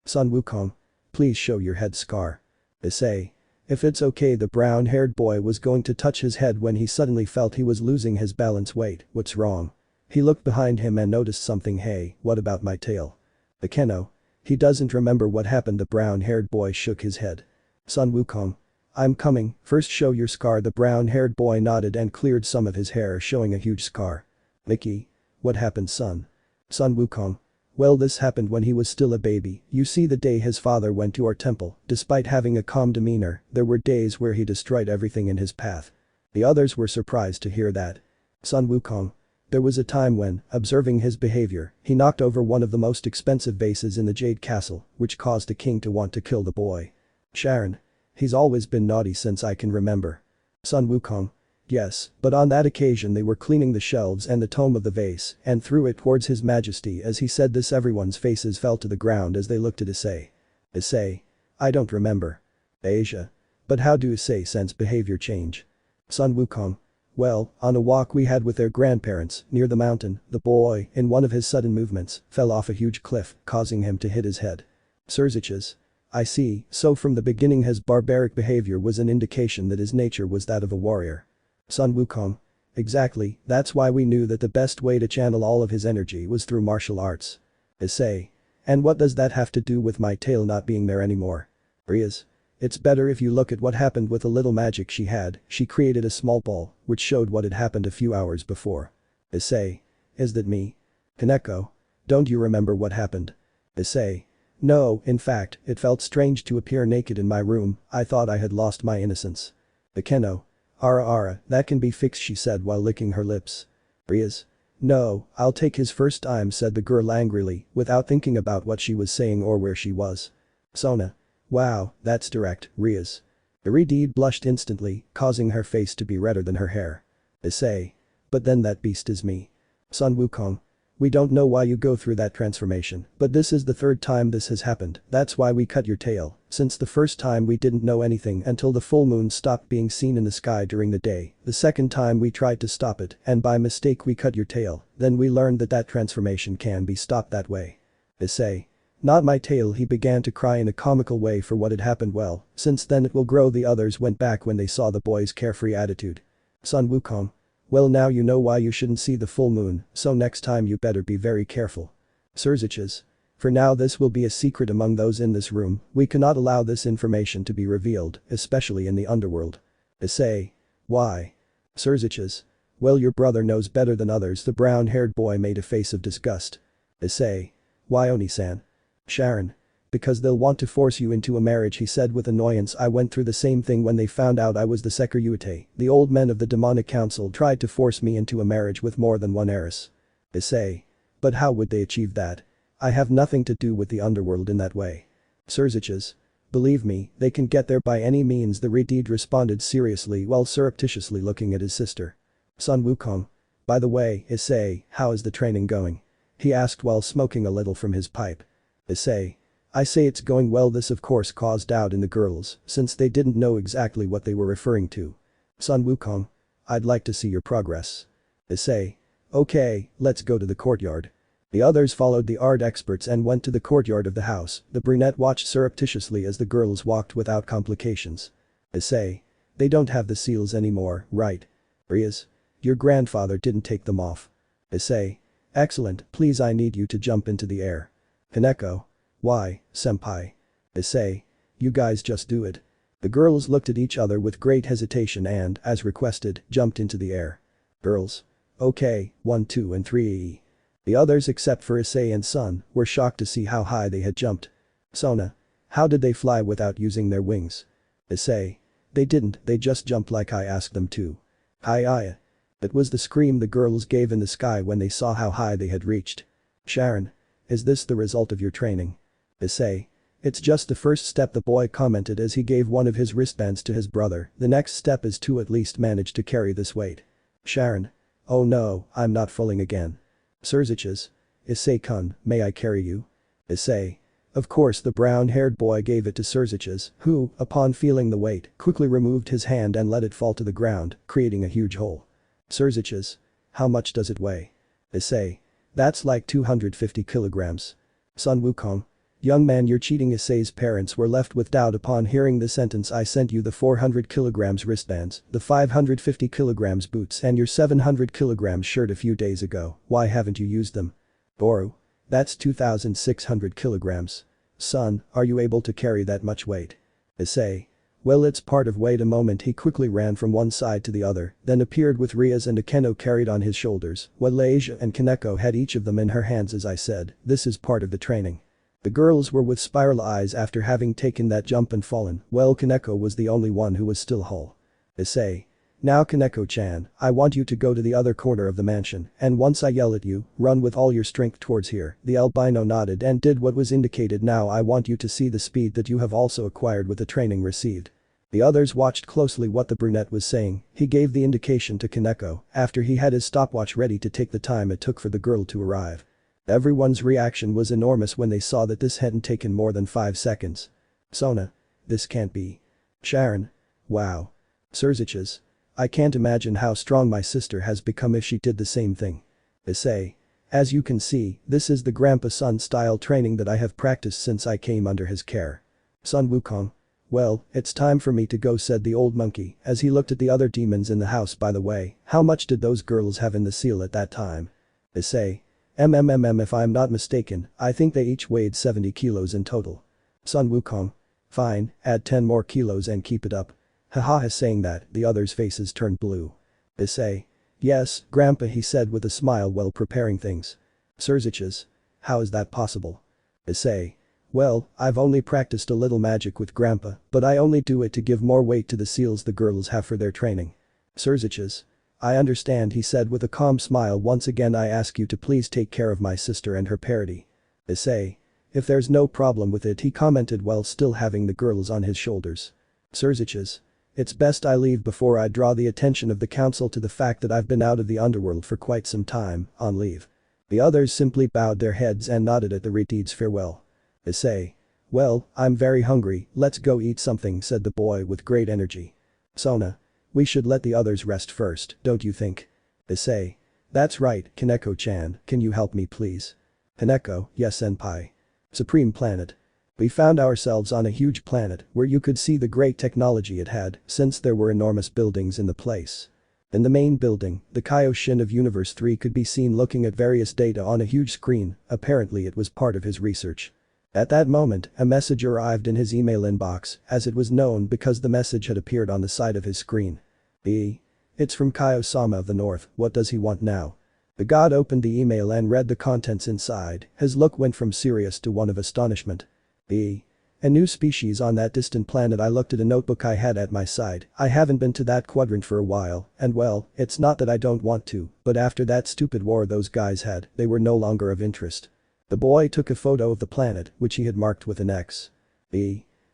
B: Sun Wukong. Please show your head scar. Issei. If it's okay. The brown-haired boy was going to touch his head when he suddenly felt he was losing his balance. Wait, what's wrong? He looked behind him and noticed something. Hey, what about my tail? The Keno. He doesn't remember what happened. The brown-haired boy shook his head. Sun Wukong. I'm coming, first show your scar. The brown-haired boy nodded and cleared some of his hair showing a huge scar. Mickey. What happened, son? Sun Wukong. Well, this happened when he was still a baby. You see, the day his father went to our temple, despite having a calm demeanor, there were days where he destroyed everything in his path. The others were surprised to hear that. Sun Wukong. There was a time when, observing his behavior, he knocked over one of the most expensive vases in the Jade Castle, which caused the king to want to kill the boy. Sharon. He's always been naughty since I can remember. Sun Wukong. Yes, but on that occasion they were cleaning the shelves and the tome of the vase and threw it towards His Majesty. As he said this, everyone's faces fell to the ground as they looked at Issei. Issei. I don't remember. Asia. But how do Issei sense behavior change? Sun Wukong. Well, on a walk we had with their grandparents near the mountain, the boy, in one of his sudden movements, fell off a huge cliff, causing him to hit his head. Sirzechs. I see, so from the beginning his barbaric behavior was an indication that his nature was that of a warrior. Sun Wukong. Exactly, that's why we knew that the best way to channel all of his energy was through martial arts. Issei. And what does that have to do with my tail not being there anymore? Rias. It's better if you look at what happened with the little magic she had. She created a small ball, which showed what had happened a few hours before. Issei. Is that me? Kaneko. Don't you remember what happened? Issei. No, in fact, it felt strange to appear naked in my room. I thought I had lost my innocence. The Keno. Ara, that can be fixed, she said while licking her lips. Rias. No, I'll take his first time, said the girl angrily, without thinking about what she was saying or where she was. Sona. Wow, that's direct, Rias. Iridied blushed instantly, causing her face to be redder than her hair. Issei. But then that beast is me. Sun Wukong. We don't know why you go through that transformation, but this is the third time this has happened, that's why we cut your tail, since the first time we didn't know anything until the full moon stopped being seen in the sky during the day, the second time we tried to stop it and by mistake we cut your tail, then we learned that that transformation can be stopped that way. Issei. Not my tail, he began to cry in a comical way for what had happened. Well, since then it will grow, the others went back when they saw the boy's carefree attitude. Sun Wukong. Well, now you know why you shouldn't see the full moon, so next time you better be very careful. Sirzechs. For now this will be a secret among those in this room, we cannot allow this information to be revealed, especially in the underworld. Issei. Why? Sirzechs. Well, your brother knows better than others, the brown-haired boy made a face of disgust. Issei. Why Oni-san? Sharon. Because they'll want to force you into a marriage, he said with annoyance. I went through the same thing when they found out I was the Sekiryuutei. The old men of the demonic council tried to force me into a marriage with more than one heiress. Issei. But how would they achieve that? I have nothing to do with the underworld in that way. Sirzechs. Believe me, they can get there by any means, the Redeed responded seriously while surreptitiously looking at his sister. Sun Wukong. By the way, Issei, how is the training going? He asked while smoking a little from his pipe. Issei. I say it's going well. This of course caused doubt in the girls, since they didn't know exactly what they were referring to. Sun Wukong. I'd like to see your progress. Issei. Okay, let's go to the courtyard. The others followed the art experts and went to the courtyard of the house. The brunette watched surreptitiously as the girls walked without complications. Issei. They don't have the seals anymore, right? Rias. Your grandfather didn't take them off. Issei. Excellent, please I need you to jump into the air. Kaneko. Why, senpai? Issei. You guys just do it. The girls looked at each other with great hesitation and, as requested, jumped into the air. Girls. Okay, 1, 2 and 3. The others except for Issei and Sun were shocked to see how high they had jumped. Sona. How did they fly without using their wings? Issei. They didn't, they just jumped like I asked them to. Hi. It was the scream the girls gave in the sky when they saw how high they had reached. Sharon. Is this the result of your training? Issei. It's just the first step, the boy commented as he gave one of his wristbands to his brother. The next step is to at least manage to carry this weight. Sharon. Oh no, I'm not falling again. Sirzechs. Issei-kun, may I carry you? Issei. Of course, the brown-haired boy gave it to Sirzechs, who, upon feeling the weight, quickly removed his hand and let it fall to the ground, creating a huge hole. Sirzechs. How much does it weigh? Issei. That's like 250 kilograms. Sun Wukong. Young man, you're cheating. Issei's parents were left with doubt upon hearing the sentence. I sent you the 400 kilograms wristbands, the 550 kilograms boots and your 700 kilograms shirt a few days ago, why haven't you used them? Boru. That's 2,600 kilograms. Son, are you able to carry that much weight? Issei. Well, it's part of. Wait a moment. He quickly ran from one side to the other, then appeared with Rias and Akeno carried on his shoulders, while Leisha and Kaneko had each of them in her hands. As I said, this is part of the training. The girls were with spiral eyes after having taken that jump and fallen, well, Kaneko was the only one who was still whole. Issei. Now Kaneko-chan, I want you to go to the other corner of the mansion, and once I yell at you, run with all your strength towards here. The albino nodded and did what was indicated. Now I want you to see the speed that you have also acquired with the training received. The others watched closely what the brunette was saying. He gave the indication to Kaneko after he had his stopwatch ready to take the time it took for the girl to arrive. Everyone's reaction was enormous when they saw that this hadn't taken more than 5 seconds. Sona. This can't be. Sharon. Wow. Sirzechs. I can't imagine how strong my sister has become if she did the same thing. Issei. As you can see, this is the grandpa-son style training that I have practiced since I came under his care. Sun Wukong. Well, it's time for me to go, said the old monkey as he looked at the other demons in the house. By the way, how much did those girls have in the seal at that time? Issei. If I'm not mistaken, I think they each weighed 70 kilos in total. Sun Wukong. Fine, add 10 more kilos and keep it up. Haha. Saying that, the others' faces turned blue. Issei. Yes, Grandpa, he said with a smile while preparing things. Sirzechs. How is that possible? Issei. Well, I've only practiced a little magic with Grandpa, but I only do it to give more weight to the seals the girls have for their training. Sirzechs. I understand, he said with a calm smile. Once again I ask you to please take care of my sister and her parody. Issei. If there's no problem with it, he commented while still having the girls on his shoulders. Sirzechs. It's best I leave before I draw the attention of the council to the fact that I've been out of the underworld for quite some time, on leave. The others simply bowed their heads and nodded at the Retide's farewell. Issei. Well, I'm very hungry, let's go eat something, said the boy with great energy. Sona. We should let the others rest first, don't you think? Issei. That's right, Kaneko-chan, can you help me please? Kaneko, yes senpai. Supreme planet. We found ourselves on a huge planet where you could see the great technology it had since there were enormous buildings in the place. In the main building, the Kaioshin of Universe 3 could be seen looking at various data on a huge screen, apparently it was part of his research. At that moment, a message arrived in his email inbox, as it was known because the message had appeared on the side of his screen. It's from Kaio-sama of the North, what does he want now? The god opened the email and read the contents inside, his look went from serious to one of astonishment. A new species on that distant planet. I looked at a notebook I had at my side. I haven't been to that quadrant for a while, and well, it's not that I don't want to, but after that stupid war those guys had, they were no longer of interest. The boy took a photo of the planet, which he had marked with an X.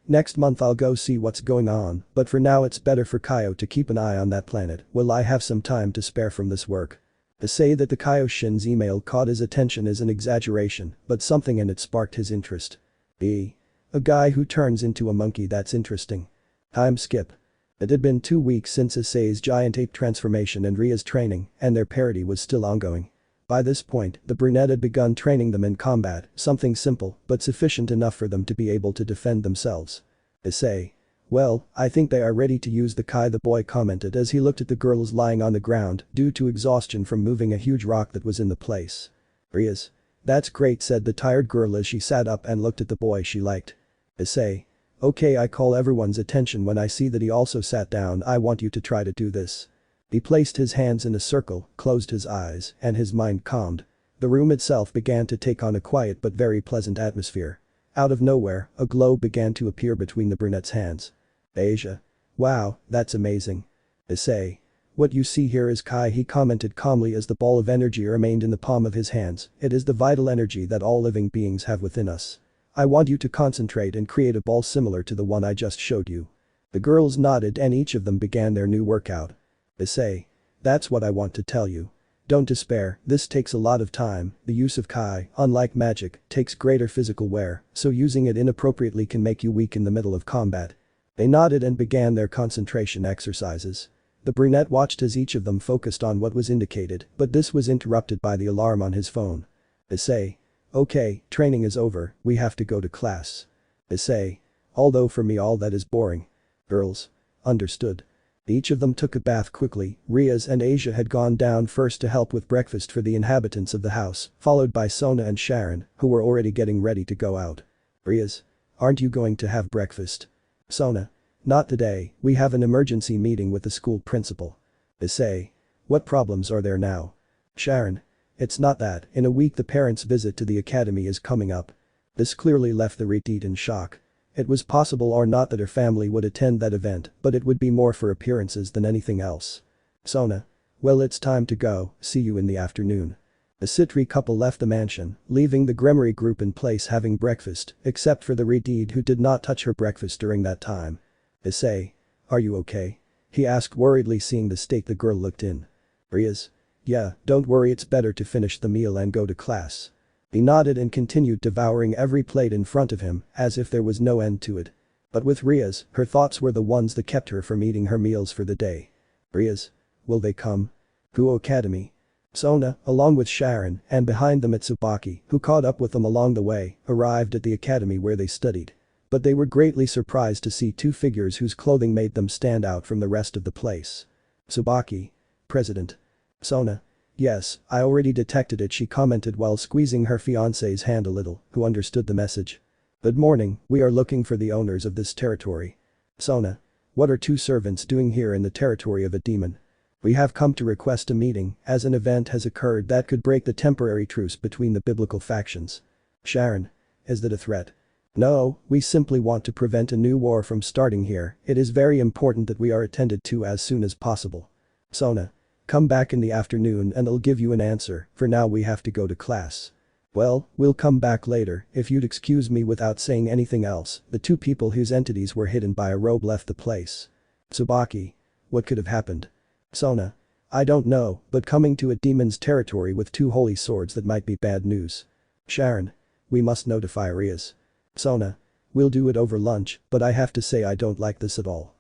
B: Next month I'll go see what's going on, but for now it's better for Kaio to keep an eye on that planet. Will I have some time to spare from this work? To say that the Kaioshin's email caught his attention is an exaggeration, but something in it sparked his interest. A guy who turns into a monkey, that's interesting. Time skip. It had been 2 weeks since Issei's giant ape transformation and Rias' training, and their parody was still ongoing. By this point, the brunette had begun training them in combat, something simple but sufficient enough for them to be able to defend themselves. Issei. Well, I think they are ready to use the Kai, the boy commented as he looked at the girls lying on the ground due to exhaustion from moving a huge rock that was in the place. Rias. That's great, said the tired girl as she sat up and looked at the boy she liked. Issei. Okay, I call everyone's attention when I see that he also sat down. I want you to try to do this. He placed his hands in a circle, closed his eyes, and his mind calmed. The room itself began to take on a quiet but very pleasant atmosphere. Out of nowhere, a globe began to appear between the brunette's hands. Asia. Wow, that's amazing. Issei. What you see here is Kai, he commented calmly as the ball of energy remained in the palm of his hands. It is the vital energy that all living beings have within us. I want you to concentrate and create a ball similar to the one I just showed you. The girls nodded and each of them began their new workout. Issei. That's what I want to tell you. Don't despair, this takes a lot of time. The use of Kai, unlike magic, takes greater physical wear, so using it inappropriately can make you weak in the middle of combat. They nodded and began their concentration exercises. The brunette watched as each of them focused on what was indicated, but this was interrupted by the alarm on his phone. Issei. Okay, training is over, we have to go to class. Issei. Although for me all that is boring. Girls. Understood. Each of them took a bath quickly. Rias and Asia had gone down first to help with breakfast for the inhabitants of the house, followed by Sona and Sharon, who were already getting ready to go out. Rias. Aren't you going to have breakfast? Sona. Not today, we have an emergency meeting with the school principal. Issei. What problems are there now? Sharon. It's not that, in a week the parents' visit to the academy is coming up. This clearly left the Retite in shock. It was possible or not that her family would attend that event, but it would be more for appearances than anything else. Sona. Well, it's time to go, see you in the afternoon. The Sitri couple left the mansion, leaving the Gremory group in place having breakfast, except for the Retite who did not touch her breakfast during that time. Issei. Are you okay? He asked worriedly seeing the state the girl looked in. Rias. Yeah, don't worry, it's better to finish the meal and go to class. He nodded and continued devouring every plate in front of him, as if there was no end to it. But with Rias, her thoughts were the ones that kept her from eating her meals for the day. Rias. Will they come? Kuoh Academy. Sona, along with Sharon, and behind them Tsubaki, who caught up with them along the way, arrived at the academy where they studied. But they were greatly surprised to see two figures whose clothing made them stand out from the rest of the place. Tsubaki. President. Sona. Yes, I already detected it, she commented while squeezing her fiancé's hand a little, who understood the message. Good morning, we are looking for the owners of this territory. Sona. What are two servants doing here in the territory of a demon? We have come to request a meeting, as an event has occurred that could break the temporary truce between the biblical factions. Sharon. Is that a threat? No, we simply want to prevent a new war from starting here. It is very important that we are attended to as soon as possible. Sona. Come back in the afternoon and I'll give you an answer, for now we have to go to class. Well, we'll come back later, if you'd excuse me. Without saying anything else, the two people whose entities were hidden by a robe left the place. Tsubaki. What could have happened? Sona. I don't know, but coming to a demon's territory with two holy swords, that might be bad news. Sharon. We must notify Rias. Sona. We'll do it over lunch, but I have to say I don't like this at all.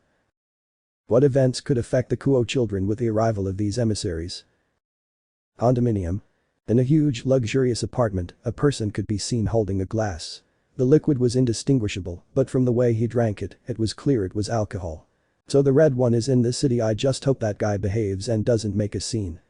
B: What events could affect the Kuoh children with the arrival of these emissaries? Condominium. In a huge, luxurious apartment, a person could be seen holding a glass. The liquid was indistinguishable, but from the way he drank it, it was clear it was alcohol. So the red one is in this city. I just hope that guy behaves and doesn't make a scene.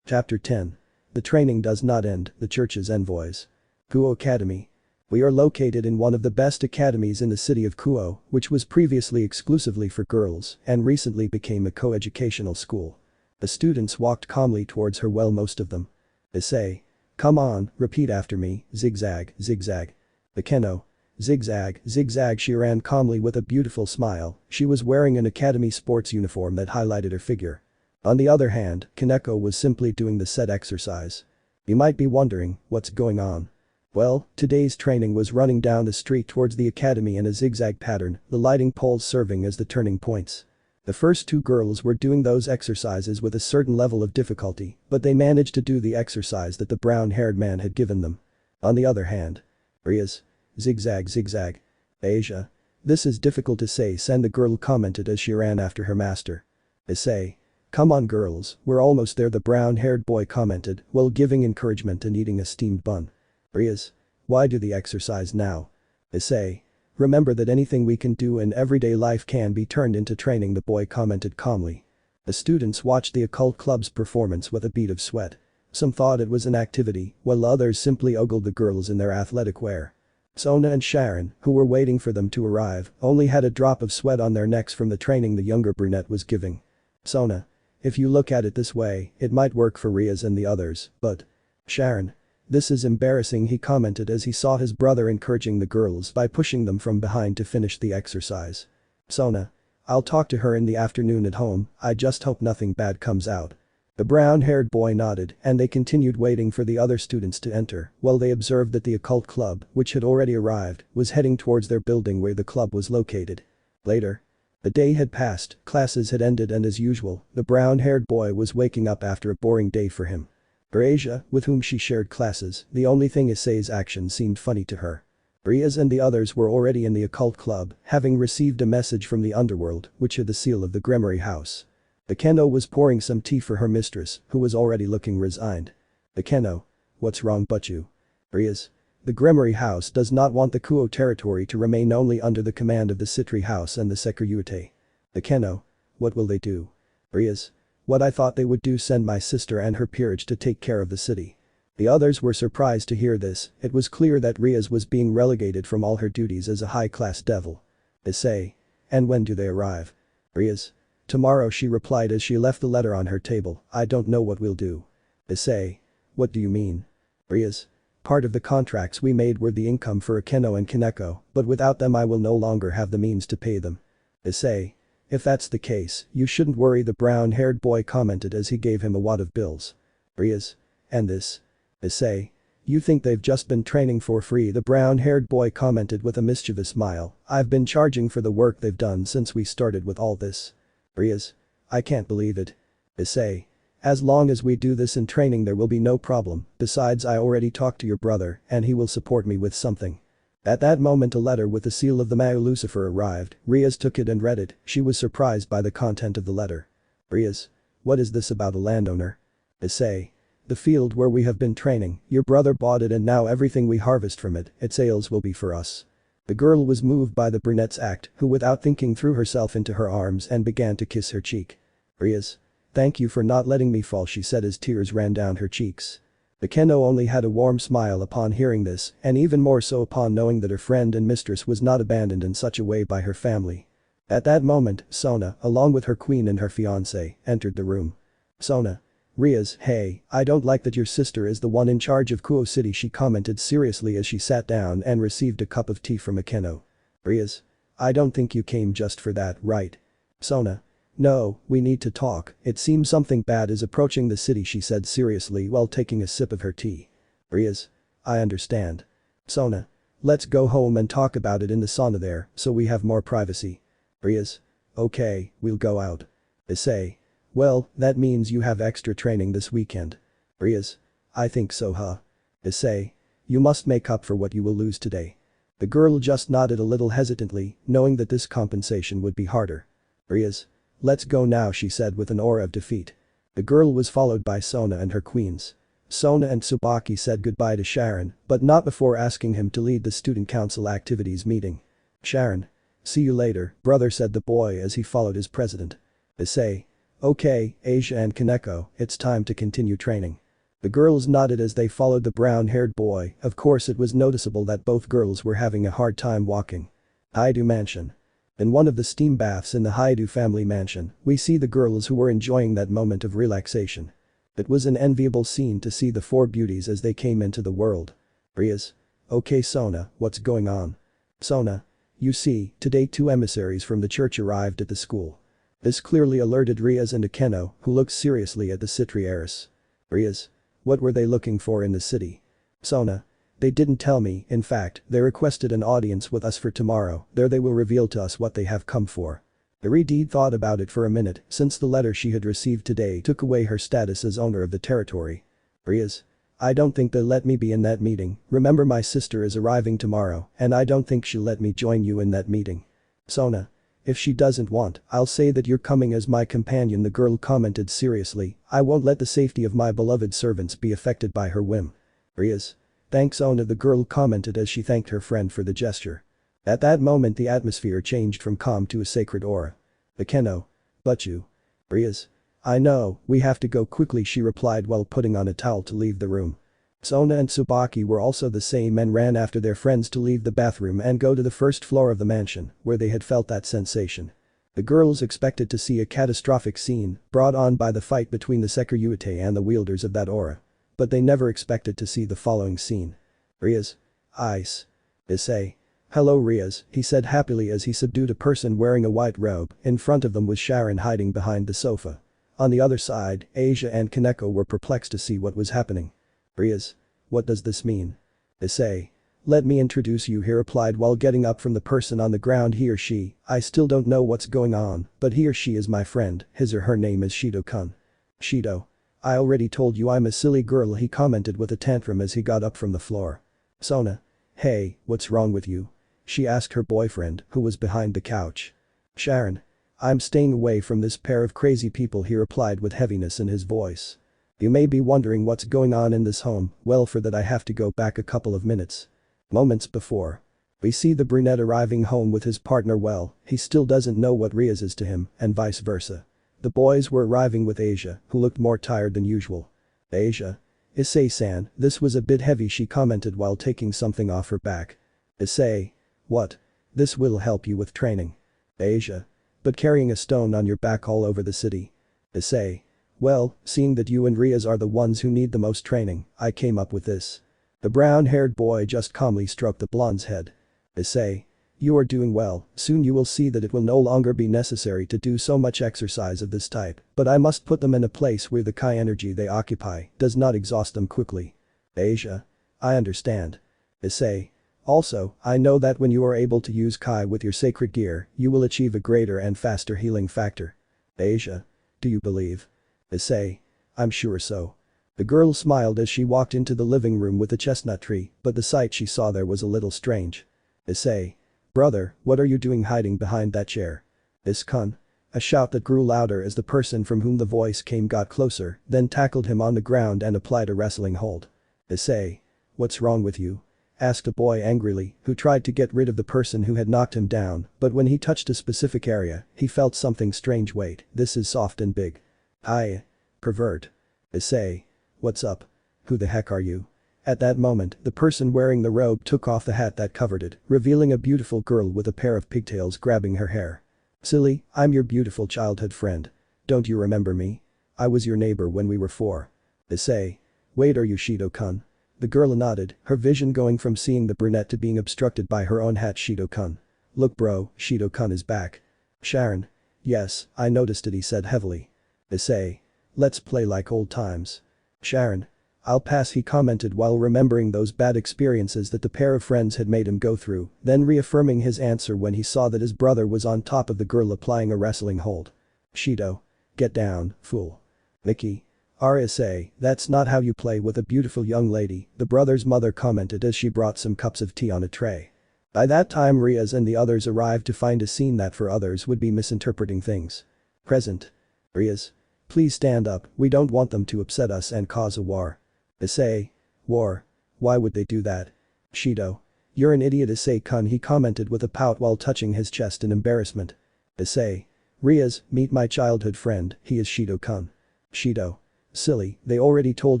B: Chapter 10. The training does not end, the church's envoys. Kuoh Academy. We are located in one of the best academies in the city of Kuoh, which was previously exclusively for girls and recently became a co-educational school. The students walked calmly towards her, well, most of them. Issei. Come on, repeat after me, zigzag, zigzag. The Keno. Zigzag, zigzag. She ran calmly with a beautiful smile. She was wearing an academy sports uniform that highlighted her figure. On the other hand, Kaneko was simply doing the set exercise. You might be wondering, what's going on? Well, today's training was running down the street towards the academy in a zigzag pattern, the lighting poles serving as the turning points. The first two girls were doing those exercises with a certain level of difficulty, but they managed to do the exercise that the brown-haired man had given them. On the other hand, Rias. Zigzag, zigzag. Asia. This is difficult to say, the girl commented as she ran after her master. Issei. Come on girls, we're almost there, the brown-haired boy commented while giving encouragement and eating a steamed bun. Rias. Why do the exercise now? Issei. Remember that anything we can do in everyday life can be turned into training, the boy commented calmly. The students watched the occult club's performance with a bead of sweat. Some thought it was an activity, while others simply ogled the girls in their athletic wear. Sona and Sharon, who were waiting for them to arrive, only had a drop of sweat on their necks from the training the younger brunette was giving. Sona. If you look at it this way, it might work for Rias and the others, but… Sharon. This is embarrassing, he commented as he saw his brother encouraging the girls by pushing them from behind to finish the exercise. Sona. I'll talk to her in the afternoon at home, I just hope nothing bad comes out. The brown-haired boy nodded and they continued waiting for the other students to enter while they observed that the occult club, which had already arrived, was heading towards their building where the club was located. Later. The day had passed, classes had ended, and as usual, the brown-haired boy was waking up after a boring day for him. For Asia, with whom she shared classes, the only thing Issei's actions seemed funny to her. Rias and the others were already in the occult club, having received a message from the underworld, which had the seal of the Gremory house. The Keno was pouring some tea for her mistress, who was already looking resigned. The Keno. What's wrong, Butchu? Rias. The Gremory house does not want the Kuoh territory to remain only under the command of the Sitri house and the Sekiryuutei. The Keno. What will they do? Rias. What I thought they would do, send my sister and her peerage to take care of the city. The others were surprised to hear this. It was clear that Rias was being relegated from all her duties as a high-class devil. Issei. And when do they arrive? Rias. Tomorrow, she replied as she left the letter on her table. I don't know what we'll do. Issei. What do you mean? Rias. Part of the contracts we made were the income for Akeno and Kaneko, but without them I will no longer have the means to pay them. Issei. If that's the case, you shouldn't worry, the brown-haired boy commented as he gave him a wad of bills. Rias. And this? Issei. You think they've just been training for free, the brown-haired boy commented with a mischievous smile. I've been charging for the work they've done since we started with all this. Rias. I can't believe it. Issei. As long as we do this in training there will be no problem, besides I already talked to your brother and he will support me with something. At that moment a letter with the seal of the Mao Lucifer arrived. Rias took it and read it. She was surprised by the content of the letter. Rias. What is this about a landowner? Issei. The field where we have been training, your brother bought it and now everything we harvest from it, its sales will be for us. The girl was moved by the brunette's act, who without thinking threw herself into her arms and began to kiss her cheek. Rias. Thank you for not letting me fall, she said as tears ran down her cheeks. The Keno only had a warm smile upon hearing this, and even more so upon knowing that her friend and mistress was not abandoned in such a way by her family. At that moment, Sona, along with her queen and her fiancé, entered the room. Sona. Rias, hey, I don't like that your sister is the one in charge of Kuoh City, she commented seriously as she sat down and received a cup of tea from Akeno. Rias. I don't think you came just for that, right? Sona. No, we need to talk, it seems something bad is approaching the city, she said seriously while taking a sip of her tea. Rias. I understand. Sona. Let's go home and talk about it in the sauna there, so we have more privacy. Rias. Okay, we'll go out. Issei. Well, that means you have extra training this weekend. Rias. I think so, huh? Issei. You must make up for what you will lose today. The girl just nodded a little hesitantly, knowing that this compensation would be harder. Rias. Let's go now, she said with an aura of defeat. The girl was followed by Sona and her queens. Sona and Tsubaki said goodbye to Sharon, but not before asking him to lead the student council activities meeting. Sharon. See you later, brother, said the boy as he followed his president. Issei. Okay, Asia and Kaneko, it's time to continue training. The girls nodded as they followed the brown-haired boy, of course it was noticeable that both girls were having a hard time walking. Hyoudou Mansion. In one of the steam baths in the Hyoudou family mansion, we see the girls who were enjoying that moment of relaxation. It was an enviable scene to see the four beauties as they came into the world. Rias. Okay Sona, what's going on? Sona. You see, today 2 emissaries from the church arrived at the school. This clearly alerted Rias and Akeno, who looked seriously at the Sitri heiress. Rias. What were they looking for in the city? Sona. They didn't tell me, in fact, they requested an audience with us for tomorrow, there they will reveal to us what they have come for. Iridi thought about it for a minute, since the letter she had received today took away her status as owner of the territory. Rias. I don't think they'll let me be in that meeting, remember my sister is arriving tomorrow, and I don't think she'll let me join you in that meeting. Sona. If she doesn't want, I'll say that you're coming as my companion, the girl commented seriously, I won't let the safety of my beloved servants be affected by her whim. Rias. Thanks Sona, the girl commented as she thanked her friend for the gesture. At that moment the atmosphere changed from calm to a sacred aura. Akeno. But you. Rias. I know, we have to go quickly, she replied while putting on a towel to leave the room. Sona and Tsubaki were also the same and ran after their friends to leave the bathroom and go to the first floor of the mansion, where they had felt that sensation. The girls expected to see a catastrophic scene, brought on by the fight between the Sekiryuutei and the wielders of that aura. But they never expected to see the following scene. Rias. Ice. Issei. Hello Rias, he said happily as he subdued a person wearing a white robe, in front of them was Sharon hiding behind the sofa. On the other side, Asia and Kaneko were perplexed to see what was happening. Rias. What does this mean? Issei. Let me introduce you, he replied while getting up from the person on the ground. He or she, I still don't know what's going on, but he or she is my friend, his or her name is Shido-kun. Shido. I already told you I'm a silly girl, he commented with a tantrum as he got up from the floor. Sona. Hey, what's wrong with you? She asked her boyfriend, who was behind the couch. Sharon. I'm staying away from this pair of crazy people, he replied with heaviness in his voice. You may be wondering what's going on in this home, well for that I have to go back a couple of minutes. Moments before. We see the brunette arriving home with his partner, well, he still doesn't know what Rias is to him, and vice versa. The boys were arriving with Asia, who looked more tired than usual. Asia. Issei-san, this was a bit heavy, she commented while taking something off her back. Issei. What? This will help you with training. Asia. But carrying a stone on your back all over the city. Issei. Well, seeing that you and Rias are the ones who need the most training, I came up with this. The brown-haired boy just calmly stroked the blonde's head. Issei. You are doing well, soon you will see that it will no longer be necessary to do so much exercise of this type, but I must put them in a place where the Kai energy they occupy does not exhaust them quickly. Asia. I understand. Issei. Also, I know that when you are able to use Kai with your sacred gear, you will achieve a greater and faster healing factor. Asia. Do you believe? Issei. I'm sure so. The girl smiled as she walked into the living room with the chestnut tree, but the sight she saw there was a little strange. Issei. Brother, what are you doing hiding behind that chair? Is-kun. A shout that grew louder as the person from whom the voice came got closer, then tackled him on the ground and applied a wrestling hold. Issei. What's wrong with you? Asked a boy angrily, who tried to get rid of the person who had knocked him down, but when he touched a specific area, he felt something strange. Wait, this is soft and big. Pervert. Issei. What's up? Who the heck are you? At that moment, the person wearing the robe took off the hat that covered it, revealing a beautiful girl with a pair of pigtails grabbing her hair. Silly, I'm your beautiful childhood friend. Don't you remember me? I was your neighbor when we were 4. Issei. Wait, are you Shido-kun? The girl nodded, her vision going from seeing the brunette to being obstructed by her own hat. Shido-kun. Look bro, Shido-kun is back. Sharon. Yes, I noticed it, he said heavily. Issei. Let's play like old times. Sharon. I'll pass, he commented while remembering those bad experiences that the pair of friends had made him go through, then reaffirming his answer when he saw that his brother was on top of the girl applying a wrestling hold. Shido. Get down, fool. Mickey. Issei, that's not how you play with a beautiful young lady, the brother's mother commented as she brought some cups of tea on a tray. By that time Rias and the others arrived to find a scene that for others would be misinterpreting things. Present. Rias. Please stand up, we don't want them to upset us and cause a war. Issei. War. Why would they do that? Shido. You're an idiot, Issei-kun, he commented with a pout while touching his chest in embarrassment. Issei. Rias, meet my childhood friend, he is Shido-kun. Shido. Silly, they already told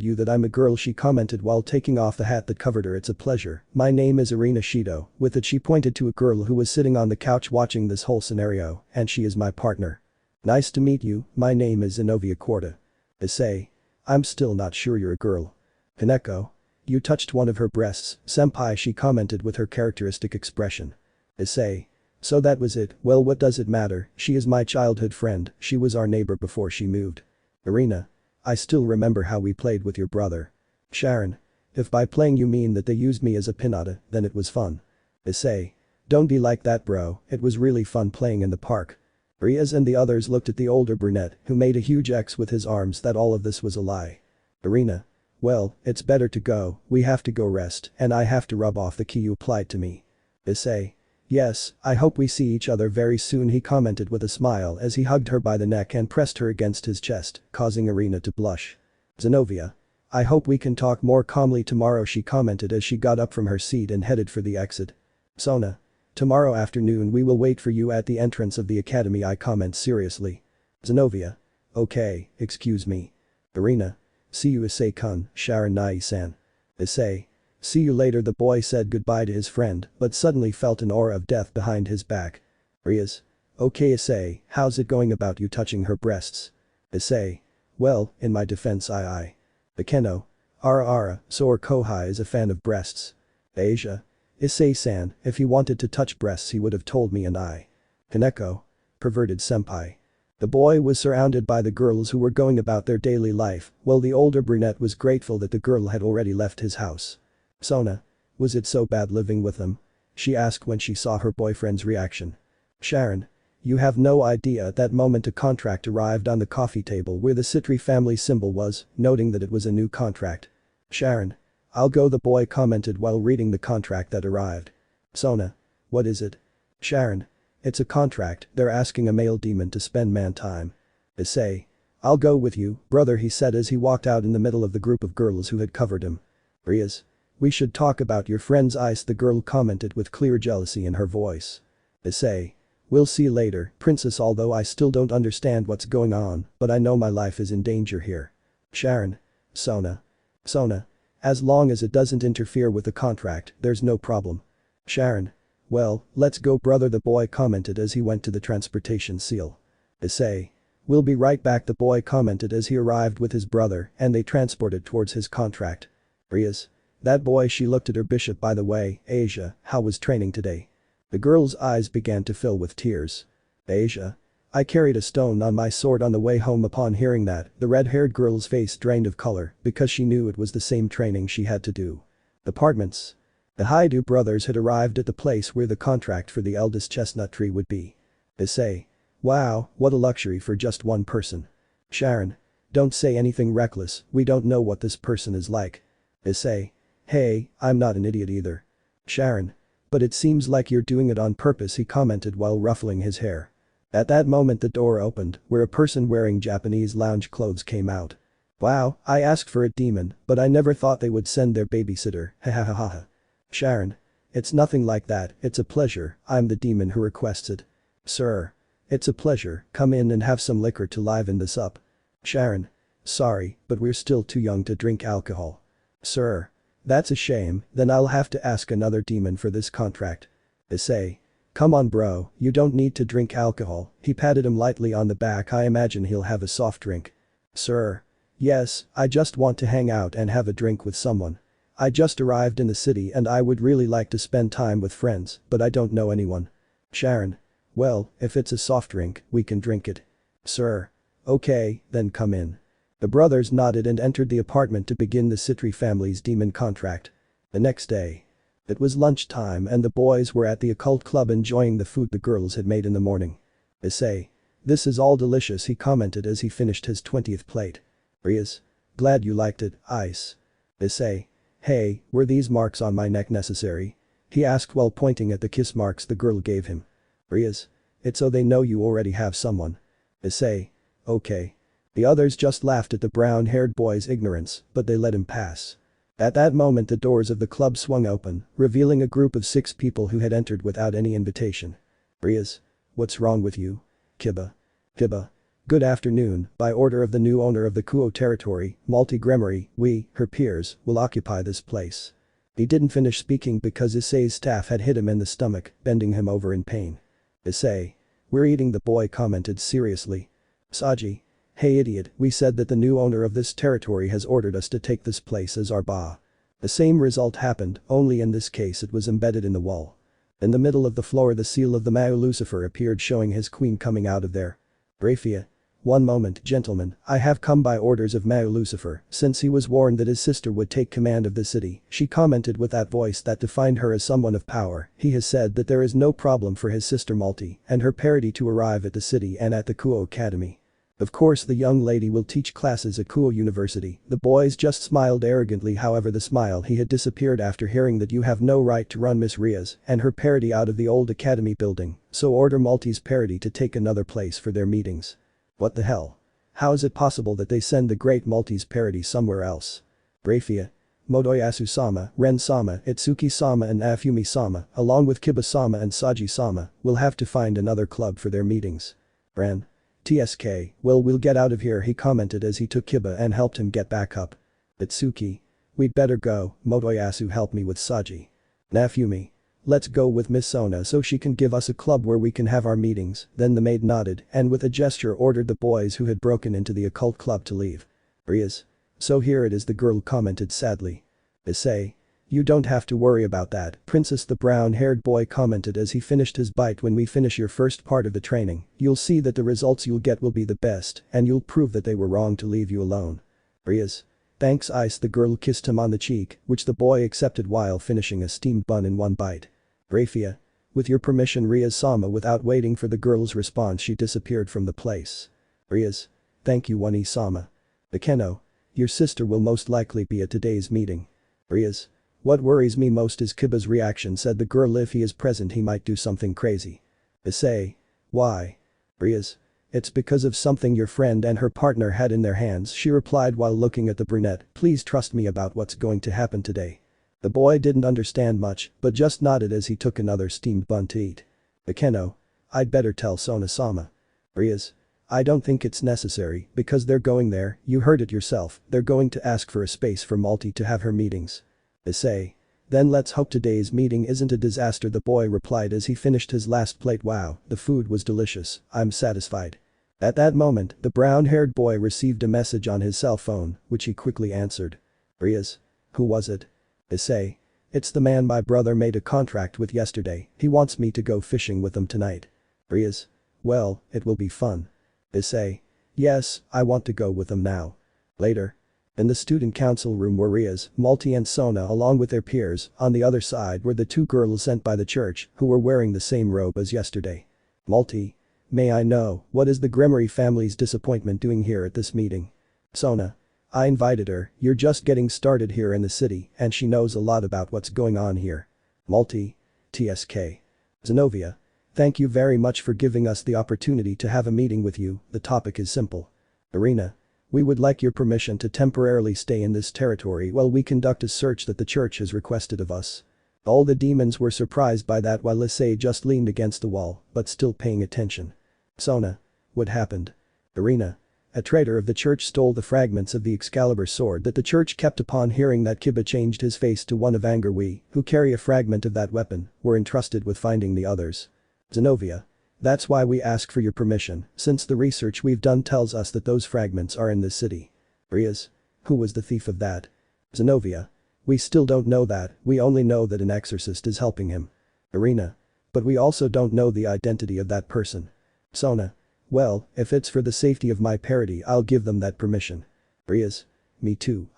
B: you that I'm a girl, she commented while taking off the hat that covered her. It's a pleasure, my name is Irina Shido. With it she pointed to a girl who was sitting on the couch watching this whole scenario, and she is my partner. Nice to meet you, my name is Zenobia Quarta. Issei. I'm still not sure you're a girl. Hineko. You touched one of her breasts, senpai, she commented with her characteristic expression. Issei. So that was it, well what does it matter, she is my childhood friend, she was our neighbor before she moved. Irina. I still remember how we played with your brother. Sharon. If by playing you mean that they used me as a pinata, then it was fun. Issei. Don't be like that bro, it was really fun playing in the park. Rias and the others looked at the older brunette who made a huge X with his arms that all of this was a lie. Irina. Well, it's better to go, we have to go rest and I have to rub off the key you applied to me. Issei. Yes, I hope we see each other very soon, he commented with a smile as he hugged her by the neck and pressed her against his chest, causing Irina to blush. Zenobia. I hope we can talk more calmly tomorrow, she commented as she got up from her seat and headed for the exit. Sona. Tomorrow afternoon we will wait for you at the entrance of the academy, I comment seriously. Zenobia. Okay, excuse me. Irina. See you, Issei-kun, Sharon Nai-san. Issei. See you later, the boy said goodbye to his friend but suddenly felt an aura of death behind his back. Rias. Okay Issei, how's it going about you touching her breasts? Issei. Well, in my defense I. Bakeno. Ara, so Kohai is a fan of breasts. Asia. Issei-san, if he wanted to touch breasts he would have told me and I. Hineko. Perverted senpai. The boy was surrounded by the girls who were going about their daily life while the older brunette was grateful that the girl had already left his house. Sona. Was it so bad living with them? She asked when she saw her boyfriend's reaction. Sharon. You have no idea, at that moment a contract arrived on the coffee table where the Sitri family symbol was, noting that it was a new contract. Sharon. I'll go, the boy commented while reading the contract that arrived. Sona. What is it? Sharon. It's a contract, they're asking a male demon to spend man time. Issei. I'll go with you, brother, he said as he walked out in the middle of the group of girls who had covered him. Rias. We should talk about your friend's ice, the girl commented with clear jealousy in her voice. Issei. We'll see later, princess, although I still don't understand what's going on, but I know my life is in danger here. Sharon. Sona. Sona. As long as it doesn't interfere with the contract, there's no problem. Sharon. Well, let's go, brother, the boy commented as he went to the transportation seal. Issei. We'll be right back, the boy commented as he arrived with his brother and they transported towards his contract. Rias. That boy, she looked at her bishop, by the way, Asia, how was training today? The girl's eyes began to fill with tears. Asia. I carried a stone on my sword on the way home. Upon hearing that, the red-haired girl's face drained of color because she knew it was the same training she had to do. Apartments. The Hyoudou brothers had arrived at the place where the contract for the eldest chestnut tree would be. Issei. Wow, what a luxury for just one person. Sharon. Don't say anything reckless, we don't know what this person is like. Issei. Hey, I'm not an idiot either. Sharon. But it seems like you're doing it on purpose, he commented while ruffling his hair. At that moment the door opened where a person wearing Japanese lounge clothes came out. Wow, I asked for a demon, but I never thought they would send their babysitter, ha ha ha ha. Sharon. It's nothing like that, it's a pleasure, I'm the demon who requests it. Sir. It's a pleasure, come in and have some liquor to liven this up. Sharon. Sorry, but we're still too young to drink alcohol. Sir. That's a shame, then I'll have to ask another demon for this contract. Issei. Come on bro, you don't need to drink alcohol, he patted him lightly on the back. I imagine he'll have a soft drink. Sir. Yes, I just want to hang out and have a drink with someone. I just arrived in the city and I would really like to spend time with friends, but I don't know anyone. Sharon. Well, if it's a soft drink, we can drink it. Sir. Okay, then come in. The brothers nodded and entered the apartment to begin the Sitri family's demon contract. The next day. It was lunchtime and the boys were at the occult club enjoying the food the girls had made in the morning. Issei. This is all delicious, he commented as he finished his 20th plate. Rias. Glad you liked it, Ice. Issei. Hey, were these marks on my neck necessary? He asked while pointing at the kiss marks the girl gave him. Rias. It's so they know you already have someone. Issei. Okay. The others just laughed at the brown-haired boy's ignorance, but they let him pass. At that moment the doors of the club swung open, revealing a group of 6 people who had entered without any invitation. Rias. What's wrong with you? Kiba. Kiba. Good afternoon, by order of the new owner of the Kuoh territory, Gremory, we, her peers, will occupy this place. He didn't finish speaking because Issei's staff had hit him in the stomach, bending him over in pain. Issei. We're eating, the boy commented seriously. Saji. Hey idiot, we said that the new owner of this territory has ordered us to take this place as our ba. The same result happened, only in this case it was embedded in the wall. In the middle of the floor the seal of the Mao Lucifer appeared, showing his queen coming out of there. Grayfia. One moment, gentlemen, I have come by orders of Mao Lucifer, since he was warned that his sister would take command of the city, she commented with that voice that defined her as someone of power. He has said that there is no problem for his sister Multi and her parody to arrive at the city and at the Kuoh Academy. Of course the young lady will teach classes at Kuoh University. The boys just smiled arrogantly, however the smile he had disappeared after hearing that you have no right to run Miss Rias and her parody out of the old academy building, so order Multi's parody to take another place for their meetings. What the hell? How is it possible that they send the great Multi's parody somewhere else? Grayfia. Motoyasu-sama, Ren-sama, Itsuki-sama and Afumi-sama, along with Kiba-sama and Saji-sama, will have to find another club for their meetings. Ren. TSK, well we'll get out of here, he commented as he took Kiba and helped him get back up. Itsuki. We'd better go, Motoyasu help me with Saji. Nafumi. Let's go with Miss Sona so she can give us a club where we can have our meetings. Then the maid nodded and with a gesture ordered the boys who had broken into the occult club to leave. Rias. So here it is, the girl commented sadly. Issei. You don't have to worry about that, princess, the brown-haired boy commented as he finished his bite. When we finish your first part of the training, you'll see that the results you'll get will be the best and you'll prove that they were wrong to leave you alone. Rias. Thanks Ice, the girl kissed him on the cheek, which the boy accepted while finishing a steamed bun in one bite. Grayfia. With your permission, Rias-sama. Without waiting for the girl's response she disappeared from the place. Rias. Thank you Wani-sama. Akeno. Your sister will most likely be at today's meeting. Rias. What worries me most is Kiba's reaction, said the girl. If he is present he might do something crazy. Issei. Why? Rias. It's because of something your friend and her partner had in their hands, she replied while looking at the brunette. Please trust me about what's going to happen today. The boy didn't understand much, but just nodded as he took another steamed bun to eat. Akeno. I'd better tell Sona-sama. Rias. I don't think it's necessary, because they're going there, you heard it yourself, they're going to ask for a space for Multi to have her meetings. Issei. Then let's hope today's meeting isn't a disaster, the boy replied as he finished his last plate. Wow, the food was delicious, I'm satisfied. At that moment, the brown-haired boy received a message on his cell phone, which he quickly answered. Rias. Who was it? Issei. It's the man my brother made a contract with yesterday, he wants me to go fishing with him tonight. Rias. Well, it will be fun. Issei. Yes, I want to go with him now. Later. In the student council room were Rias, Multi and Sona along with their peers. On the other side were the 2 girls sent by the church who were wearing the same robe as yesterday. Multi. May I know, what is the Gremory family's disappointment doing here at this meeting? Sona. I invited her, you're just getting started here in the city and she knows a lot about what's going on here. Multi. TSK. Zenobia. Thank you very much for giving us the opportunity to have a meeting with you, the topic is simple. Arena. We would like your permission to temporarily stay in this territory while we conduct a search that the church has requested of us. All the demons were surprised by that while Issei just leaned against the wall, but still paying attention. Sona. What happened? Arena. A traitor of the church stole the fragments of the Excalibur sword that the church kept. Upon hearing that, Kiba changed his face to one of anger. We, who carry a fragment of that weapon, were entrusted with finding the others. Zenobia. That's why we ask for your permission, since the research we've done tells us that those fragments are in this city. Rias. Who was the thief of that? Zenobia. We still don't know that, we only know that an exorcist is helping him. Arena. But we also don't know the identity of that person. Sona. Well, if it's for the safety of my parody, I'll give them that permission. Rias. Me too,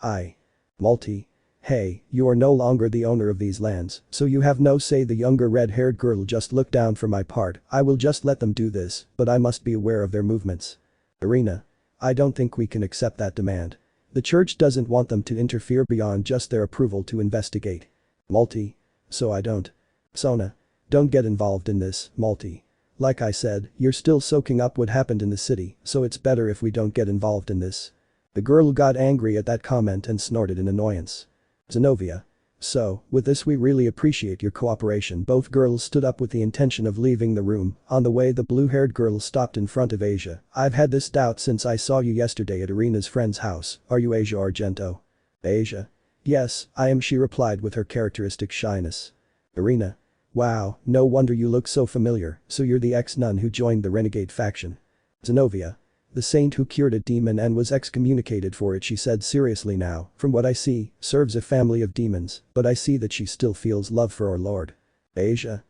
B: Multi. Hey, you are no longer the owner of these lands, so you have no say. The younger red-haired girl just looked down. For my part, I will just let them do this, but I must be aware of their movements. Arena. I don't think we can accept that demand. The church doesn't want them to interfere beyond just their approval to investigate. Multi. So I don't. Sona. Don't get involved in this, Multi. Like I said, you're still soaking up what happened in the city, so it's better if we don't get involved in this. The girl got angry at that comment and snorted in annoyance. Zenobia. So, with this we really appreciate your cooperation. Both girls stood up with the intention of leaving the room. On the way, the blue-haired girl stopped in front of Asia. I've had this doubt since I saw you yesterday at Arena's friend's house. Are you Asia Argento? Asia. Yes, I am, she replied with her characteristic shyness. Arena. Wow, no wonder you look so familiar, so you're the ex-nun who joined the renegade faction. Zenobia. The saint who cured a demon and was excommunicated for it, she said seriously. Now, from what I see, serves a family of demons, but I see that she still feels love for our lord. Asia.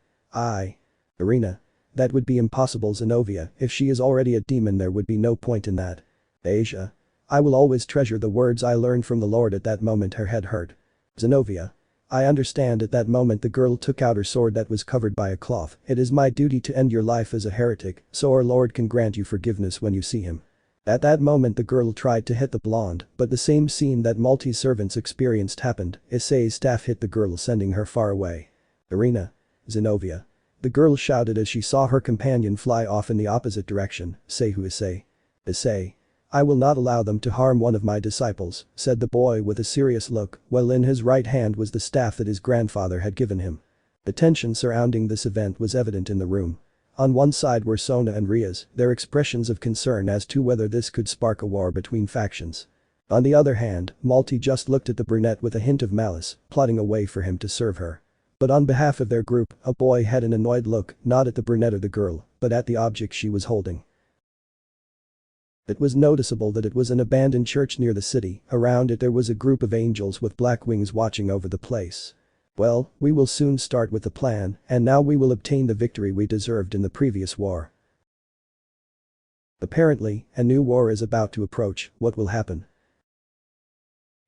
B: Arena. That would be impossible, Zenobia. If she is already a demon, there would be no point in that. Asia. I will always treasure the words I learned from the lord. At that moment her head hurt. Zenobia. I understand. At that moment the girl took out her sword that was covered by a cloth. It is my duty to end your life as a heretic, so our Lord can grant you forgiveness when you see him. At that moment the girl tried to hit the blonde, but the same scene that Multi's servants experienced happened. Issei's staff hit the girl, sending her far away. Arena. Zenobia. The girl shouted as she saw her companion fly off in the opposite direction. Say who Issei? Issei. I will not allow them to harm one of my disciples, said the boy with a serious look, while in his right hand was the staff that his grandfather had given him. The tension surrounding this event was evident in the room. On one side were Sona and Rias, their expressions of concern as to whether this could spark a war between factions. On the other hand, Multi just looked at the brunette with a hint of malice, plotting a way for him to serve her. But on behalf of their group, a boy had an annoyed look, not at the brunette or the girl, but at the object she was holding. It was noticeable that it was an abandoned church near the city. Around it there was a group of angels with black wings watching over the place. Well, we will soon start with the plan, and now we will obtain the victory we deserved in the previous war. Apparently, a new war is about to approach. What will happen?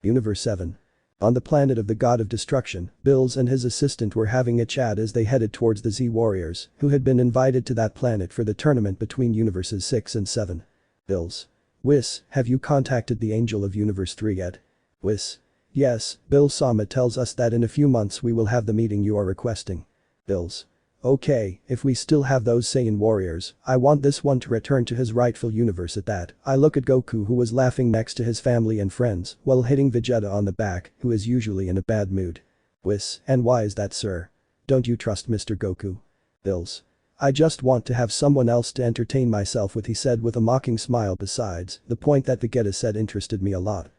B: Universe 7. On the planet of the god of destruction, Bills and his assistant were having a chat as they headed towards the Z warriors, who had been invited to that planet for the tournament between universes 6 and 7. Bills. Whis, have you contacted the angel of universe 3 yet? Whis. Yes, Bill Sama tells us that in a few months we will have the meeting you are requesting. Bills. Okay, if we still have those Saiyan warriors, I want this one to return to his rightful universe. At that, I look at Goku, who was laughing next to his family and friends while hitting Vegeta on the back, who is usually in a bad mood. Whis, and why is that, sir? Don't you trust Mr. Goku? Bills. I just want to have someone else to entertain myself with, he said with a mocking smile. Besides, the point that Vegeta said interested me a lot.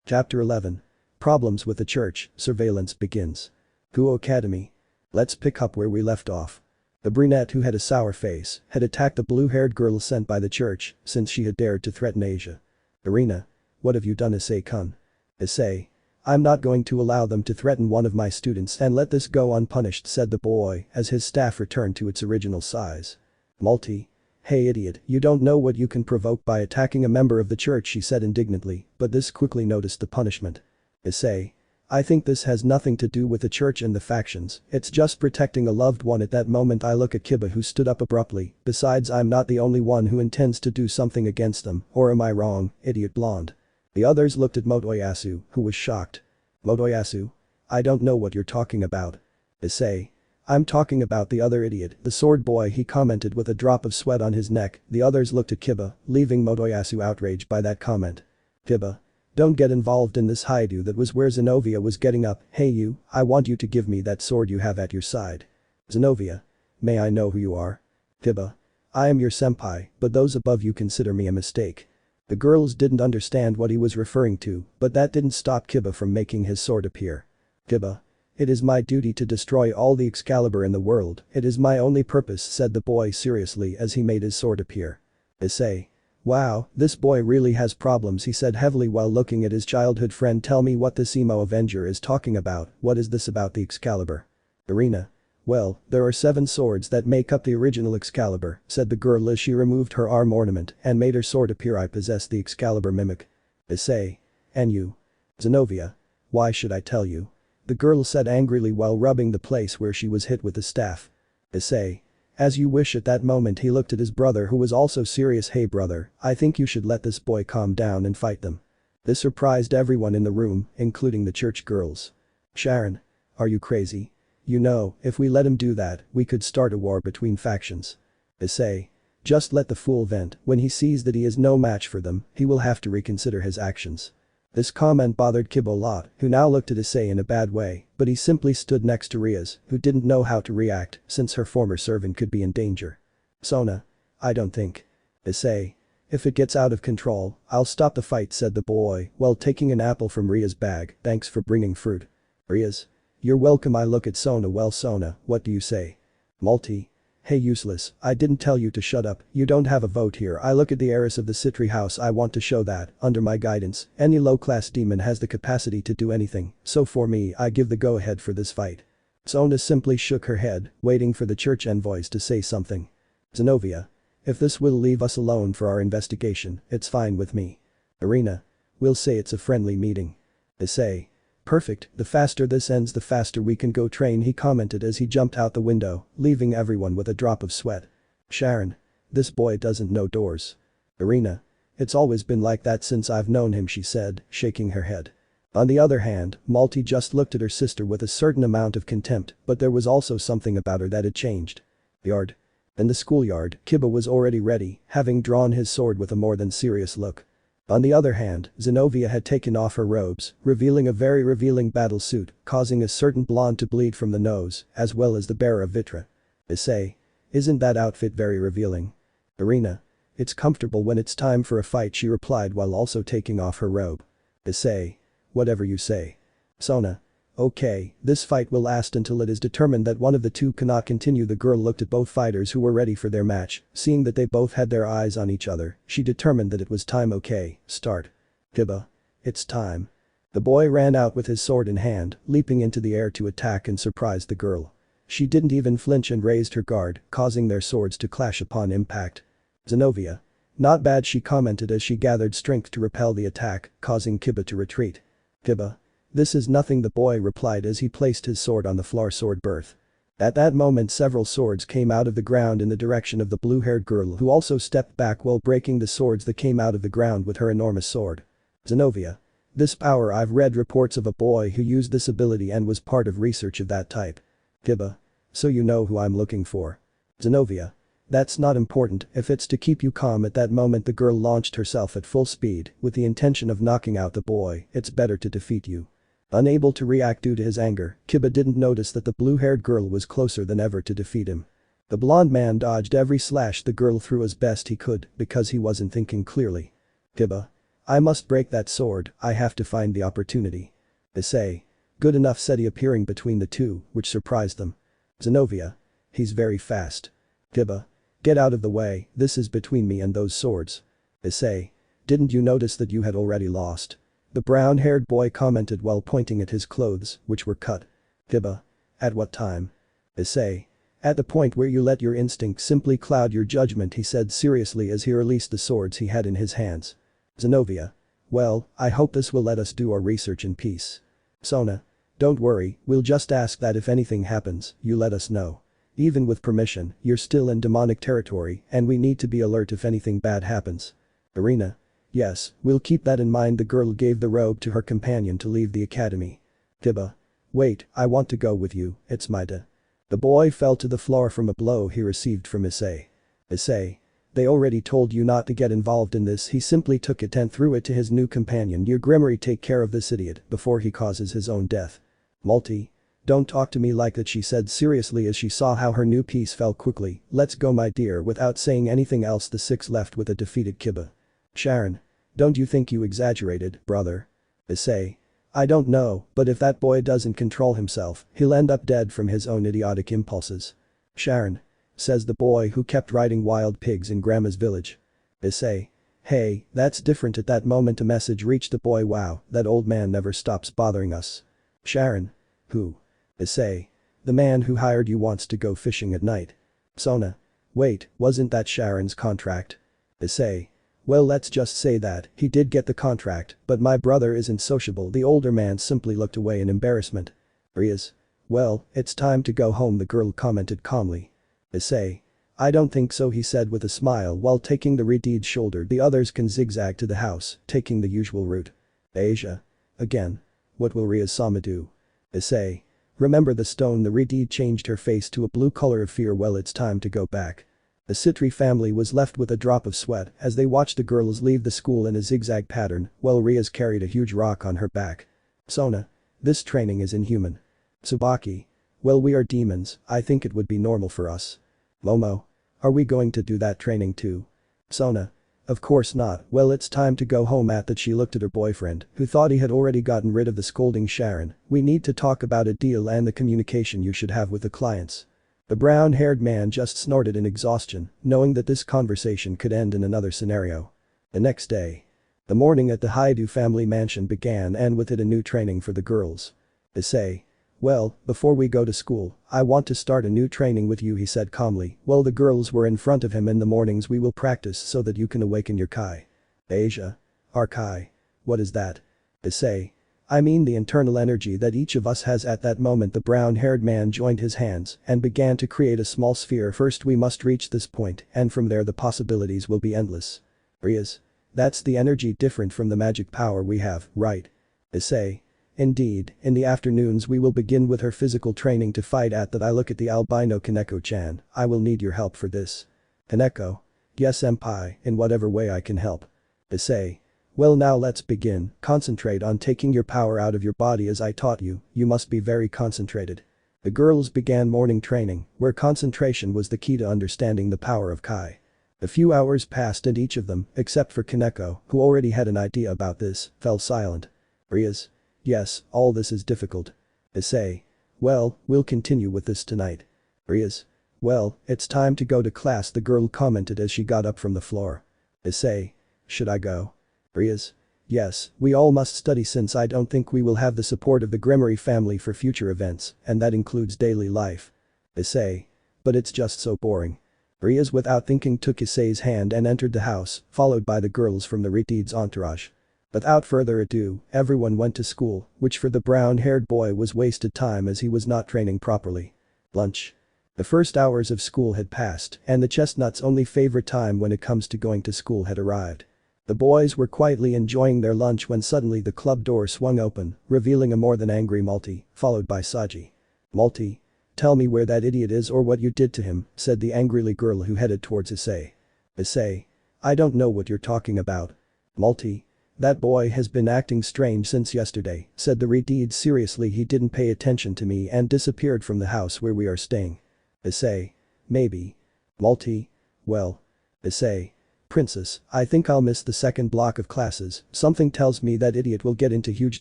B: Chapter 11. Problems with the church, surveillance begins. Kuoh Academy. Let's pick up where we left off. The brunette, who had a sour face, had attacked the blue-haired girl sent by the church since she had dared to threaten Asia. Arena. What have you done, Issei-kun? Issei. I'm not going to allow them to threaten one of my students and let this go unpunished, said the boy as his staff returned to its original size. Multi. Hey idiot, you don't know what you can provoke by attacking a member of the church, she said indignantly, but this quickly noticed the punishment. Issei. I think this has nothing to do with the church and the factions, it's just protecting a loved one. At that moment I look at Kiba, who stood up abruptly. Besides, I'm not the only one who intends to do something against them, or am I wrong, idiot blonde? The others looked at Motoyasu, who was shocked. Motoyasu? I don't know what you're talking about. Issei. I'm talking about the other idiot, the sword boy, he commented with a drop of sweat on his neck. The others looked at Kiba, leaving Motoyasu outraged by that comment. Kiba. Don't get involved in this, Hyoudou. That was where Zenobia was getting up. Hey you, I want you to give me that sword you have at your side. Zenobia. May I know who you are? Kiba. I am your senpai, but those above you consider me a mistake. The girls didn't understand what he was referring to, but that didn't stop Kiba from making his sword appear. Kiba. It is my duty to destroy all the Excalibur in the world, it is my only purpose, said the boy seriously as he made his sword appear. Issei. Wow, this boy really has problems, he said heavily while looking at his childhood friend. Tell me what this emo Avenger is talking about. What is this about the Excalibur? Arena. Well, there are 7 swords that make up the original Excalibur, said the girl as she removed her arm ornament and made her sword appear. I possess the Excalibur mimic. Issei. And you? Zenobia. Why should I tell you? The girl said angrily while rubbing the place where she was hit with the staff. Issei. As you wish. At that moment he looked at his brother, who was also serious. Hey brother, I think you should let this boy calm down and fight them. This surprised everyone in the room, including the church girls. Sharon. Are you crazy? You know, if we let him do that, we could start a war between factions. Issei. Just let the fool vent. When he sees that he is no match for them, he will have to reconsider his actions. This comment bothered Kuoh a lot, who now looked at Issei in a bad way, but he simply stood next to Rias, who didn't know how to react since her former servant could be in danger. Sona. I don't think. Issei. If it gets out of control, I'll stop the fight, said the boy while taking an apple from Rias' bag. Thanks for bringing fruit. Rias. You're welcome. I look at Sona. Well Sona, what do you say? Multi. Hey useless, I didn't tell you to shut up, you don't have a vote here. I look at the heiress of the Sitri house. I want to show that, under my guidance, any low-class demon has the capacity to do anything, so for me I give the go-ahead for this fight. Sona simply shook her head, waiting for the church envoys to say something. Zenobia. If this will leave us alone for our investigation, it's fine with me. Arena. We'll say it's a friendly meeting. Issei. Perfect, the faster this ends the faster we can go train, he commented as he jumped out the window, leaving everyone with a drop of sweat. Sharon. This boy doesn't know doors. Arena. It's always been like that since I've known him, she said, shaking her head. On the other hand, Multi just looked at her sister with a certain amount of contempt, but there was also something about her that had changed. Yard. In the schoolyard, Kuoh was already ready, having drawn his sword with a more than serious look. On the other hand, Zenobia had taken off her robes, revealing a very revealing battle suit, causing a certain blonde to bleed from the nose, as well as the bearer of Vitra. Issei. Isn't that outfit very revealing? Arena. It's comfortable when it's time for a fight, she replied while also taking off her robe. Issei. Whatever you say. Sona. Okay, this fight will last until it is determined that one of the two cannot continue. The girl looked at both fighters who were ready for their match, seeing that they both had their eyes on each other, she determined that it was time. Okay, start. Kuoh. It's time. The boy ran out with his sword in hand, leaping into the air to attack and surprise the girl. She didn't even flinch and raised her guard, causing their swords to clash upon impact. Zenobia. Not bad, she commented as she gathered strength to repel the attack, causing Kuoh to retreat. Kuoh. This is nothing, the boy replied as he placed his sword on the floor sword berth. At that moment several swords came out of the ground in the direction of the blue-haired girl, who also stepped back while breaking the swords that came out of the ground with her enormous sword. Zenobia. This power, I've read reports of a boy who used this ability and was part of research of that type. Kuoh. So you know who I'm looking for. Zenobia. That's not important if it's to keep you calm. At that moment the girl launched herself at full speed with the intention of knocking out the boy. It's better to defeat you. Unable to react due to his anger, Kuoh didn't notice that the blue-haired girl was closer than ever to defeat him. The blonde man dodged every slash the girl threw as best he could because he wasn't thinking clearly. Kuoh. I must break that sword, I have to find the opportunity. Issei. Good enough, said he, appearing between the two, which surprised them. Zenobia. He's very fast. Kuoh. Get out of the way, this is between me and those swords. Issei. Didn't you notice that you had already lost? The brown-haired boy commented while pointing at his clothes, which were cut. Kuoh. At what time? Issei. At the point where you let your instinct simply cloud your judgment, he said seriously as he released the swords he had in his hands. Zenobia. Well, I hope this will let us do our research in peace. Sona. Don't worry, we'll just ask that if anything happens, you let us know. Even with permission, you're still in demonic territory and we need to be alert if anything bad happens. Arena. Yes, we'll keep that in mind. The girl gave the robe to her companion to leave the academy. Kuoh. Wait, I want to go with you, it's my day. The boy fell to the floor from a blow he received from Issei. Issei. They already told you not to get involved in this. He simply took it and threw it to his new companion. Your Gremory, take care of this idiot before he causes his own death. Multi. Don't talk to me like that, she said seriously as she saw how her new piece fell quickly. Let's go, my dear. Without saying anything else the six left with a defeated Kuoh. Sharon. Don't you think you exaggerated, brother? Issei. I don't know, but if that boy doesn't control himself, he'll end up dead from his own idiotic impulses. Sharon. Says the boy who kept riding wild pigs in Grandma's village. Issei. Hey, that's different. At that moment a message reached the boy. Wow, that old man never stops bothering us. Sharon. Who? Issei. The man who hired you wants to go fishing at night. Sona. Wait, wasn't that Sharon's contract? Issei. Well, let's just say that he did get the contract, but my brother isn't sociable. The older man simply looked away in embarrassment. Rias. Well, it's time to go home, the girl commented calmly. Issei. I don't think so, he said with a smile while taking the Redeed's shoulder. The others can zigzag to the house, taking the usual route. Asia. Again. What will Rias-sama do? Issei. Remember the stone? The Redeed changed her face to a blue color of fear. Well, it's time to go back. The Sitri family was left with a drop of sweat as they watched the girls leave the school in a zigzag pattern while Rias carried a huge rock on her back. Sona. This training is inhuman. Tsubaki. Well, we are demons, I think it would be normal for us. Momo. Are we going to do that training too? Sona. Of course not. Well, it's time to go home. At that she looked at her boyfriend, who thought he had already gotten rid of the scolding Sharon. We need to talk about a deal and the communication you should have with the clients. The brown-haired man just snorted in exhaustion, knowing that this conversation could end in another scenario. The next day. The morning at the Hyoudou family mansion began, and with it a new training for the girls. Issei. Well, before we go to school, I want to start a new training with you, he said calmly while the girls were in front of him. In the mornings we will practice so that you can awaken your Kai. Asia. Our Kai. What is that? Issei. I mean the internal energy that each of us has. At that moment the brown-haired man joined his hands and began to create a small sphere. First we must reach this point, and from there the possibilities will be endless. Rias. That's the energy different from the magic power we have, right? Issei. Indeed, in the afternoons we will begin with her physical training to fight. At that I look at the albino Kaneko-chan. I will need your help for this. Kaneko. Yes, senpai, in whatever way I can help. Issei. Well, now let's begin. Concentrate on taking your power out of your body as I taught you. You must be very concentrated. The girls began morning training, where concentration was the key to understanding the power of Kai. A few hours passed and each of them, except for Kaneko, who already had an idea about this, fell silent. Rias. Yes, all this is difficult. Issei. Well, we'll continue with this tonight. Rias. Well, it's time to go to class, the girl commented as she got up from the floor. Issei. Should I go? Rias. Yes, we all must study since I don't think we will have the support of the Gremory family for future events, and that includes daily life. Issei. But it's just so boring. Rias without thinking took Issei's hand and entered the house, followed by the girls from the Redeed's entourage. Without further ado, everyone went to school, which for the brown-haired boy was wasted time as he was not training properly. Lunch. The first hours of school had passed, and the chestnut's only favorite time when it comes to going to school had arrived. The boys were quietly enjoying their lunch when suddenly the club door swung open, revealing a more than angry Multi, followed by Saji. Multi. Tell me where that idiot is or what you did to him, said the angrily girl who headed towards Issei. Issei. I don't know what you're talking about. Multi. That boy has been acting strange since yesterday, said the Redeed seriously. He didn't pay attention to me and disappeared from the house where we are staying. Issei. Maybe. Multi. Well. Issei. Princess, I think I'll miss the second block of classes. Something tells me that idiot will get into huge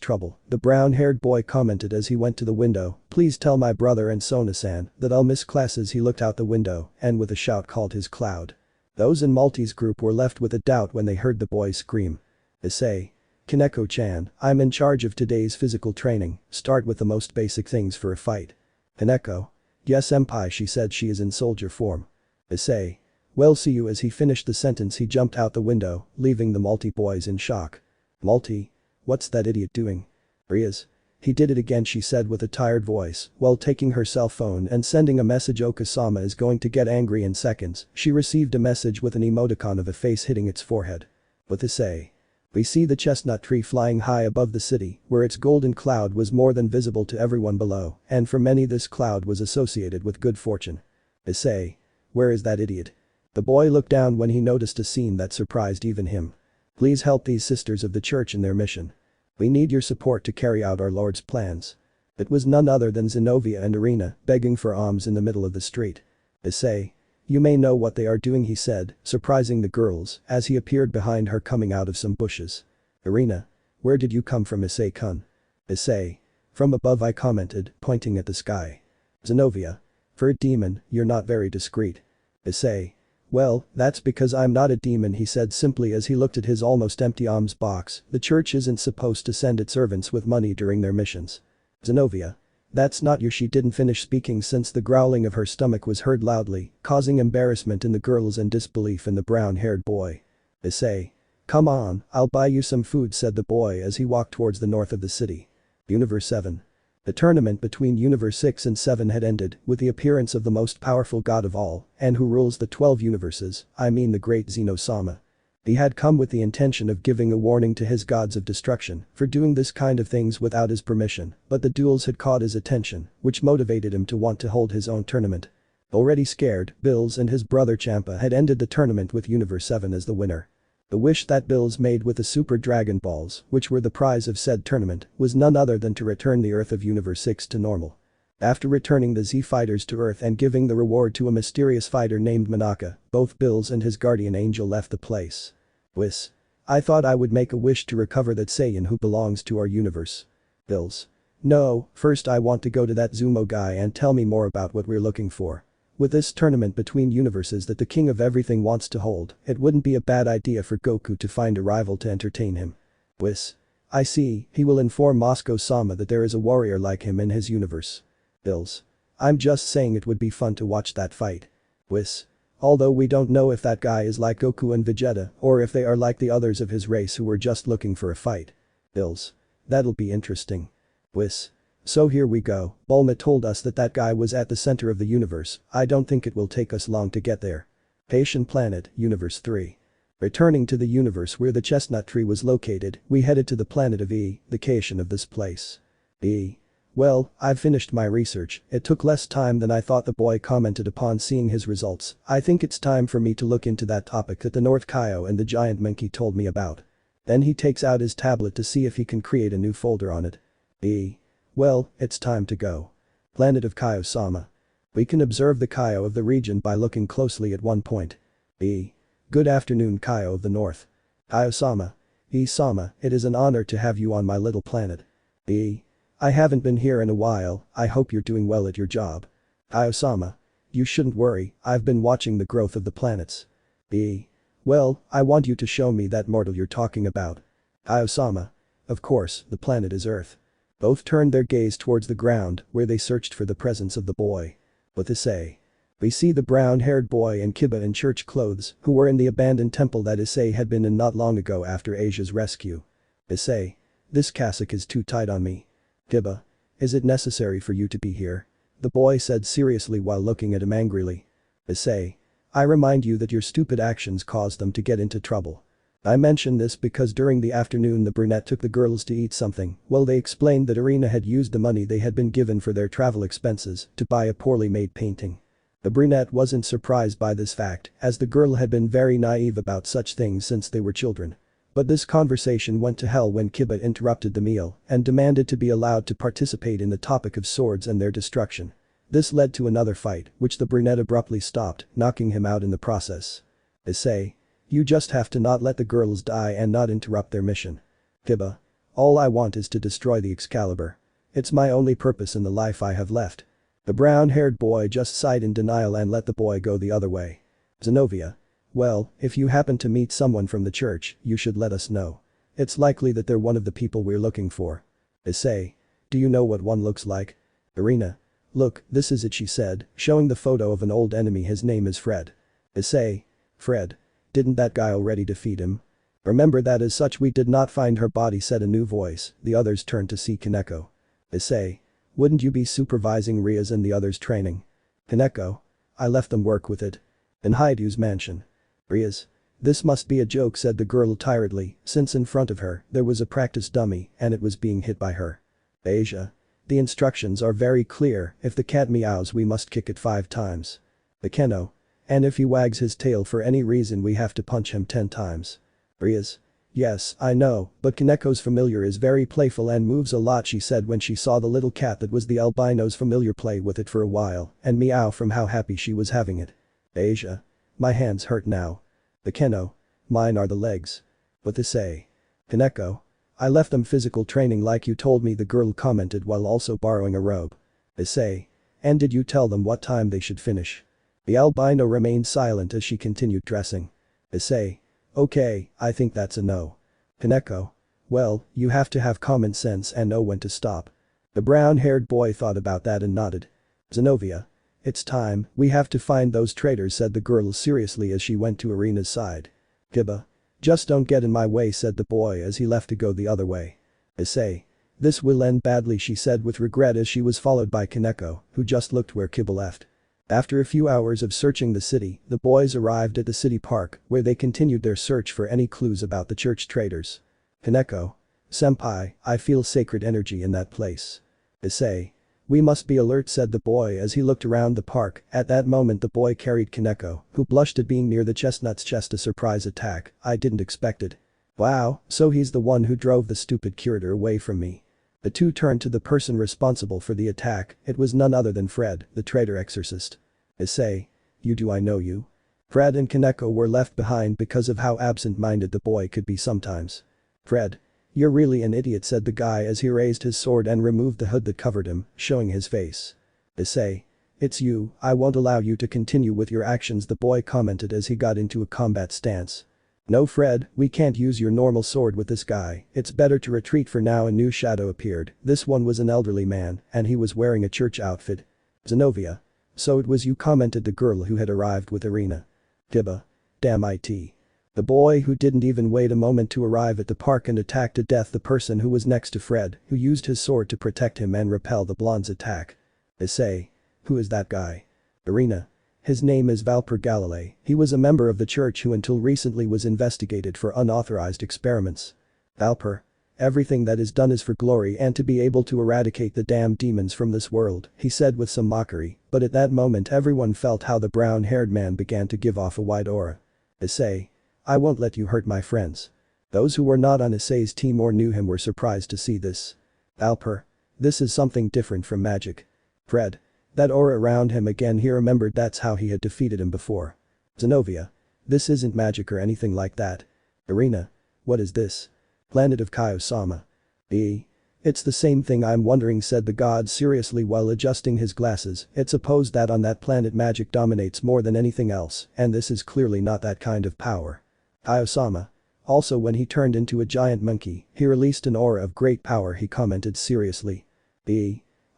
B: trouble, the brown-haired boy commented as he went to the window. Please tell my brother and Sona-san that I'll miss classes. He looked out the window and with a shout called his cloud. Those in Multi's group were left with a doubt when they heard the boy scream. Issei. Kaneko-chan, I'm in charge of today's physical training. Start with the most basic things for a fight. Kaneko. Yes, senpai, she said. She is in soldier form. Issei. Well, see you. As he finished the sentence he jumped out the window, leaving the Multi boys in shock. Multi. What's that idiot doing? Rias. He did it again, she said with a tired voice, while taking her cell phone and sending a message. Okasama is going to get angry in seconds. She received a message with an emoticon of a face hitting its forehead. With Issei. We see the chestnut tree flying high above the city, where its golden cloud was more than visible to everyone below, and for many this cloud was associated with good fortune. Issei. Where is that idiot? The boy looked down when he noticed a scene that surprised even him. Please help these sisters of the church in their mission. We need your support to carry out our Lord's plans. It was none other than Zenobia and Irina begging for alms in the middle of the street. Issei. You may know what they are doing, he said, surprising the girls as he appeared behind her coming out of some bushes. Irina. Where did you come from, Issei-kun? Issei. From above, I commented, pointing at the sky. Zenobia. For a demon, you're not very discreet. Issei. Well, that's because I'm not a demon, he said simply as he looked at his almost empty alms box. The church isn't supposed to send its servants with money during their missions. Zenobia. That's not you. She didn't finish speaking since the growling of her stomach was heard loudly, causing embarrassment in the girls and disbelief in the brown-haired boy. Issei. Come on, I'll buy you some food, said the boy as he walked towards the north of the city. Universe 7. The tournament between Universe 6 and 7 had ended with the appearance of the most powerful god of all and who rules the 12 universes, I mean the great Xeno-sama. He had come with the intention of giving a warning to his gods of destruction for doing this kind of things without his permission, but the duels had caught his attention, which motivated him to want to hold his own tournament. Already scared, Bills and his brother Champa had ended the tournament with Universe 7 as the winner. The wish that Bills made with the Super Dragon Balls, which were the prize of said tournament, was none other than to return the Earth of Universe 6 to normal. After returning the Z fighters to Earth and giving the reward to a mysterious fighter named Manaka, both Bills and his guardian angel left the place. Whis. I thought I would make a wish to recover that Saiyan who belongs to our universe. Bills. No, first I want to go to that Zumo guy and tell me more about what we're looking for. With this tournament between universes that the king of everything wants to hold, it wouldn't be a bad idea for Goku to find a rival to entertain him. Whis. I see, he will inform Moscow-sama that there is a warrior like him in his universe. Bills. I'm just saying it would be fun to watch that fight. Whis. Although we don't know if that guy is like Goku and Vegeta or if they are like the others of his race who were just looking for a fight. Bills. That'll be interesting. Whis. So here we go, Bulma told us that that guy was at the center of the universe. I don't think it will take us long to get there. Patient Planet, Universe 3. Returning to the universe where the chestnut tree was located, we headed to the planet of E, the location of this place. E. Well, I've finished my research, it took less time than I thought, the boy commented upon seeing his results. I think it's time for me to look into that topic that the North Kuoh and the giant monkey told me about. Then he takes out his tablet to see if he can create a new folder on it. E. Well, it's time to go. Planet of Kuoh-sama. We can observe the Kuoh of the region by looking closely at one point. E. Good afternoon, Kuoh of the North. Kuoh-sama. E-sama, it is an honor to have you on my little planet. E. I haven't been here in a while, I hope you're doing well at your job. Kuoh-sama. You shouldn't worry, I've been watching the growth of the planets. E. Well, I want you to show me that mortal you're talking about. Kuoh-sama. Of course, the planet is Earth. Both turned their gaze towards the ground where they searched for the presence of the boy. With Issei. We see the brown-haired boy and Kiba in church clothes who were in the abandoned temple that Issei had been in not long ago after Asia's rescue. Issei. This cassock is too tight on me. Kiba. Is it necessary for you to be here? The boy said seriously while looking at him angrily. Issei. I remind you that your stupid actions caused them to get into trouble. I mention this because during the afternoon the brunette took the girls to eat something. Well, they explained that Arena had used the money they had been given for their travel expenses to buy a poorly made painting. The brunette wasn't surprised by this fact as the girl had been very naive about such things since they were children. But this conversation went to hell when Kiba interrupted the meal and demanded to be allowed to participate in the topic of swords and their destruction. This led to another fight, which the brunette abruptly stopped, knocking him out in the process. Issei. You just have to not let the girls die and not interrupt their mission. Kiba. All I want is to destroy the Excalibur. It's my only purpose in the life I have left. The brown-haired boy just sighed in denial and let the boy go the other way. Zenobia. Well, if you happen to meet someone from the church, you should let us know. It's likely that they're one of the people we're looking for. Issei. Do you know what one looks like? Arena. Look, this is it, she said, showing the photo of an old enemy. His name is Fred. Issei. Fred. Didn't that guy already defeat him? Remember that as such we did not find her body, said a new voice. The others turned to see Kaneko. Issei. Wouldn't you be supervising Rias and the others' training? Kaneko. I left them work with it. In Hyoudou's mansion. Rias. This must be a joke, said the girl tiredly, since in front of her there was a practice dummy and it was being hit by her. Asia. The instructions are very clear, if the cat meows we must kick it 5 times. The Keno. And if he wags his tail for any reason we have to punch him 10 times. Rias. Yes, I know, but Kaneko's familiar is very playful and moves a lot, she said when she saw the little cat that was the albino's familiar play with it for a while and meow from how happy she was having it. Asia. My hands hurt now. The Keno. Mine are the legs. But Issei. Kaneko. I left them physical training like you told me, the girl commented while also borrowing a robe. Issei. And did you tell them what time they should finish? The albino remained silent as she continued dressing. Issei. Okay, I think that's a no. Kaneko. Well, you have to have common sense and know when to stop. The brown-haired boy thought about that and nodded. Zenobia. It's time, we have to find those traitors, said the girl seriously as she went to Irina's side. Kiba. Just don't get in my way, said the boy as he left to go the other way. Issei. This will end badly, she said with regret as she was followed by Kaneko, who just looked where Kiba left. After a few hours of searching the city, the boys arrived at the city park, where they continued their search for any clues about the church traitors. Kaneko. Senpai, I feel sacred energy in that place. Issei. We must be alert, said the boy as he looked around the park. At that moment the boy carried Kaneko, who blushed at being near the chestnut's chest. A surprise attack, I didn't expect it. Wow, so he's the one who drove the stupid curator away from me. The two turned to the person responsible for the attack. It was none other than Fred, the traitor exorcist. Issei. You do I know you? Fred and Kaneko were left behind because of how absent-minded the boy could be sometimes. Fred. You're really an idiot, said the guy as he raised his sword and removed the hood that covered him, showing his face. Issei. It's you, I won't allow you to continue with your actions, the boy commented as he got into a combat stance. No Fred, we can't use your normal sword with this guy, it's better to retreat for now. A new shadow appeared. This one was an elderly man, and he was wearing a church outfit. Zenobia. So it was you, commented the girl who had arrived with Irina. Kiba. Damn it. The boy who didn't even wait a moment to arrive at the park and attack to death the person who was next to Fred, who used his sword to protect him and repel the blonde's attack. Issei. Who is that guy? Irina. His name is Valper Galilei. He was a member of the church who until recently was investigated for unauthorized experiments. Valper. Everything that is done is for glory and to be able to eradicate the damn demons from this world, he said with some mockery, but at that moment everyone felt how the brown-haired man began to give off a white aura. Issei. I won't let you hurt my friends. Those who were not on Issei's team or knew him were surprised to see this. Valper. This is something different from magic. Fred. That aura around him again, he remembered that's how he had defeated him before. Zenobia. This isn't magic or anything like that. Irina. What is this? Planet of Kuoh-sama. It's the same thing I'm wondering, said the god seriously while adjusting his glasses. It's supposed that on that planet magic dominates more than anything else, and this is clearly not that kind of power. Kuoh-sama. Also, when he turned into a giant monkey, he released an aura of great power, he commented seriously.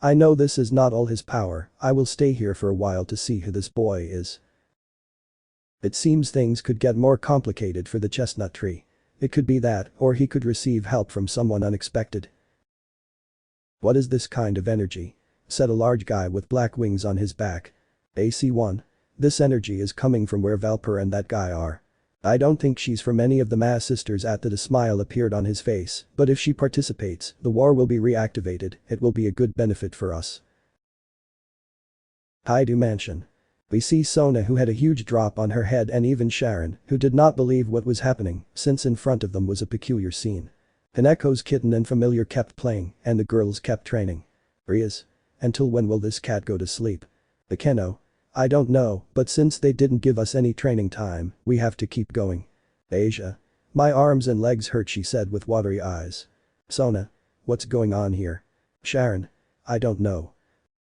B: I know this is not all his power, I will stay here for a while to see who this boy is. It seems things could get more complicated for the chestnut tree. It could be that, or he could receive help from someone unexpected. What is this kind of energy? Said a large guy with black wings on his back. AC1. This energy is coming from where Valper and that guy are. I don't think she's from any of the Mass Sisters. A smile appeared on his face, but if she participates, the war will be reactivated, it will be a good benefit for us. Hyoudou Mansion. We see Sona, who had a huge drop on her head, and even Sharon, who did not believe what was happening, since in front of them was a peculiar scene. Kaneko's kitten and familiar kept playing, and the girls kept training. Rias. Until when will this cat go to sleep? The Keno. I don't know, but since they didn't give us any training time, we have to keep going. Asia. My arms and legs hurt, she said with watery eyes. Sona. What's going on here? Sharon. I don't know.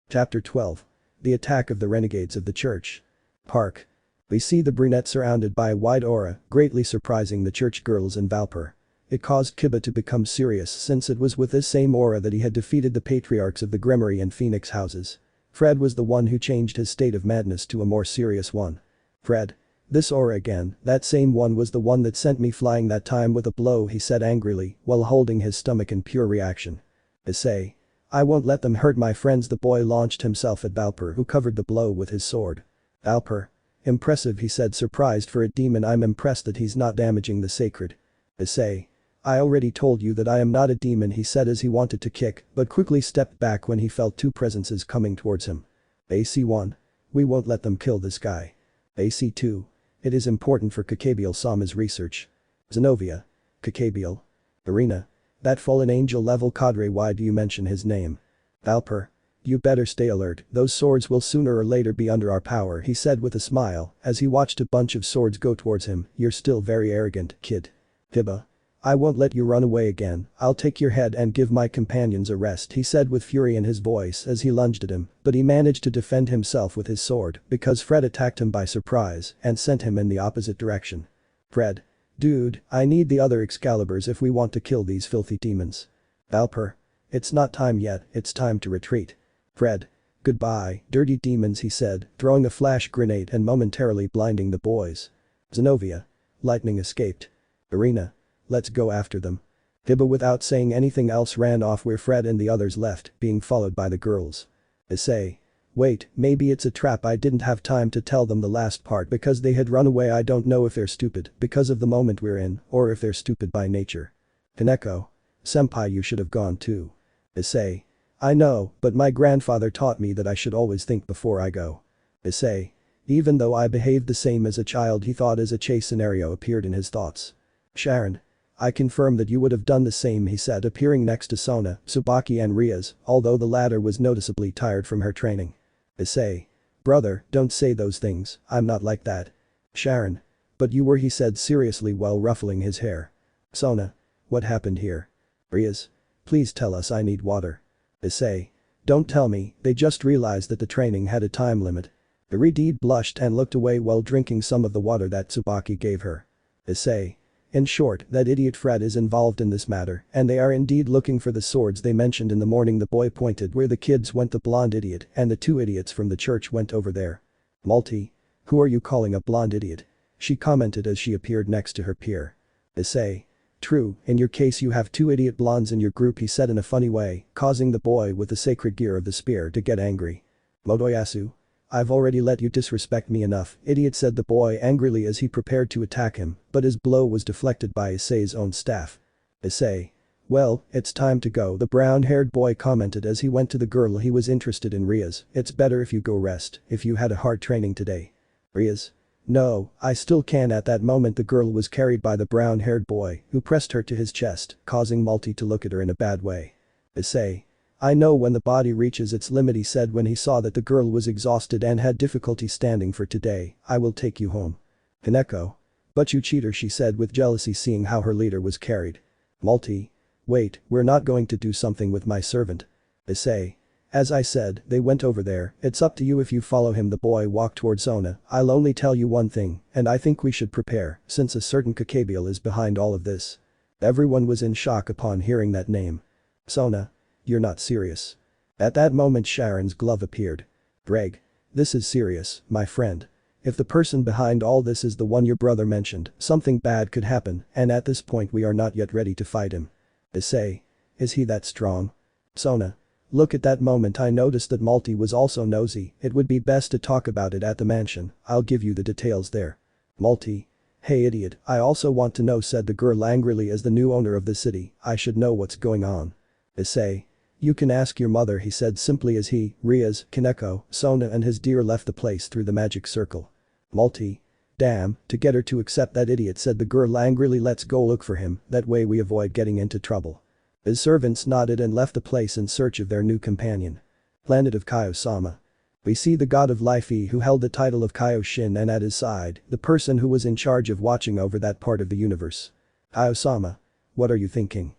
B: Chapter 12. The attack of the renegades of the church. Park. We see the brunette surrounded by a white aura, greatly surprising the church girls and Valper. It caused Kiba to become serious since it was with this same aura that he had defeated the patriarchs of the Gremory and Phoenix houses. Fred was the one who changed his state of madness to a more serious one. Fred. This aura again, that same one was the one that sent me flying that time with a blow, he said angrily while holding his stomach in pure reaction. Issei. I won't let them hurt my friends. The boy launched himself at Valper, who covered the blow with his sword. Valper. Impressive, he said, surprised for a demon. I'm impressed that he's not damaging the sacred. Issei. I already told you that I am not a demon, he said as he wanted to kick, but quickly stepped back when he felt two presences coming towards him. AC1. We won't let them kill this guy. AC2. It is important for Gabriel-sama's research. Zenobia. Gabriel. Irina. That fallen angel level cadre, why do you mention his name? Valper. You better stay alert, those swords will sooner or later be under our power, he said with a smile as he watched a bunch of swords go towards him. You're still very arrogant, kid. Kiba. I won't let you run away again, I'll take your head and give my companions a rest, he said with fury in his voice as he lunged at him, but he managed to defend himself with his sword because Fred attacked him by surprise and sent him in the opposite direction. Fred. Dude, I need the other Excaliburs if we want to kill these filthy demons. Valper. It's not time yet, it's time to retreat. Fred. Goodbye, dirty demons, he said, throwing a flash grenade and momentarily blinding the boys. Zenobia. Lightning escaped. Arena. Let's go after them. Hibba without saying anything else ran off where Fred and the others left, being followed by the girls. Issei. Wait, maybe it's a trap, I didn't have time to tell them the last part because they had run away. I don't know if they're stupid because of the moment we're in or if they're stupid by nature. Kaneko. Senpai, you should have gone too. Issei. I know, but my grandfather taught me that I should always think before I go. Issei. Even though I behaved the same as a child, he thought as a chase scenario appeared in his thoughts. Sharon. I confirm that you would have done the same, he said, appearing next to Sona, Tsubaki and Rias, although the latter was noticeably tired from her training. Issei. Brother, don't say those things, I'm not like that. Sharon. But you were, he said seriously while ruffling his hair. Sona. What happened here? Rias. Please tell us, I need water. Issei. Don't tell me, they just realized that the training had a time limit. Iridid blushed and looked away while drinking some of the water that Tsubaki gave her. Issei. In short, that idiot Fred is involved in this matter, and they are indeed looking for the swords they mentioned in the morning. The boy pointed where the kids went. The blonde idiot and the two idiots from the church went over there. Multi. Who are you calling a blonde idiot? She commented as she appeared next to her peer. Issei. True, in your case you have two idiot blondes in your group, he said in a funny way, causing the boy with the sacred gear of the spear to get angry. Motoyasu. I've already let you disrespect me enough, idiot, said the boy angrily as he prepared to attack him, but his blow was deflected by Issei's own staff. Issei. Well, it's time to go, the brown-haired boy commented as he went to the girl he was interested in. Rias, it's better if you go rest, if you had a hard training today. Rias. No, I still can. At that moment the girl was carried by the brown-haired boy, who pressed her to his chest, causing Multi to look at her in a bad way. Issei. I know when the body reaches its limit, he said when he saw that the girl was exhausted and had difficulty standing. For today, I will take you home. Kaneko. But you cheater, she said with jealousy, seeing how her leader was carried. Multi. Wait, we're not going to do something with my servant. Issei. As I said, they went over there, it's up to you if you follow him. The boy walked towards Sona. I'll only tell you one thing, and I think we should prepare, since a certain Gabriel is behind all of this. Everyone was in shock upon hearing that name. Sona. You're not serious. At that moment Sharon's glove appeared. Greg. This is serious, my friend. If the person behind all this is the one your brother mentioned, something bad could happen, and at this point we are not yet ready to fight him. Issei. Is he that strong? Sona. Look, at that moment I noticed that Multi was also nosy. It would be best to talk about it at the mansion, I'll give you the details there. Multi. Hey idiot, I also want to know, said the girl angrily. As the new owner of the city, I should know what's going on. Issei. You can ask your mother, he said simply as he, Rias, Kaneko, Sona and his deer left the place through the magic circle. Multi. Damn, to get her to accept that idiot, said the girl angrily. Let's go look for him, that way we avoid getting into trouble. His servants nodded and left the place in search of their new companion. Planet of Kuoh-sama. We see the god of life who held the title of Kaioshin, and at his side, the person who was in charge of watching over that part of the universe. Kuoh-sama. What are you thinking?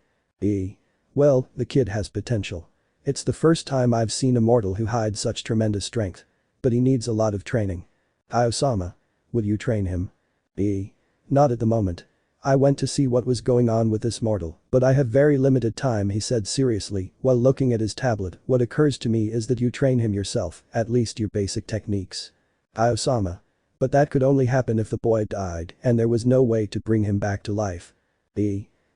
B: Well, the kid has potential. It's the first time I've seen a mortal who hides such tremendous strength. But he needs a lot of training. Kuoh-sama. Will you train him? Not at the moment. I went to see what was going on with this mortal, but I have very limited time, he said seriously, while looking at his tablet. What occurs to me is that you train him yourself, at least your basic techniques. Kuoh-sama. But that could only happen if the boy died and there was no way to bring him back to life.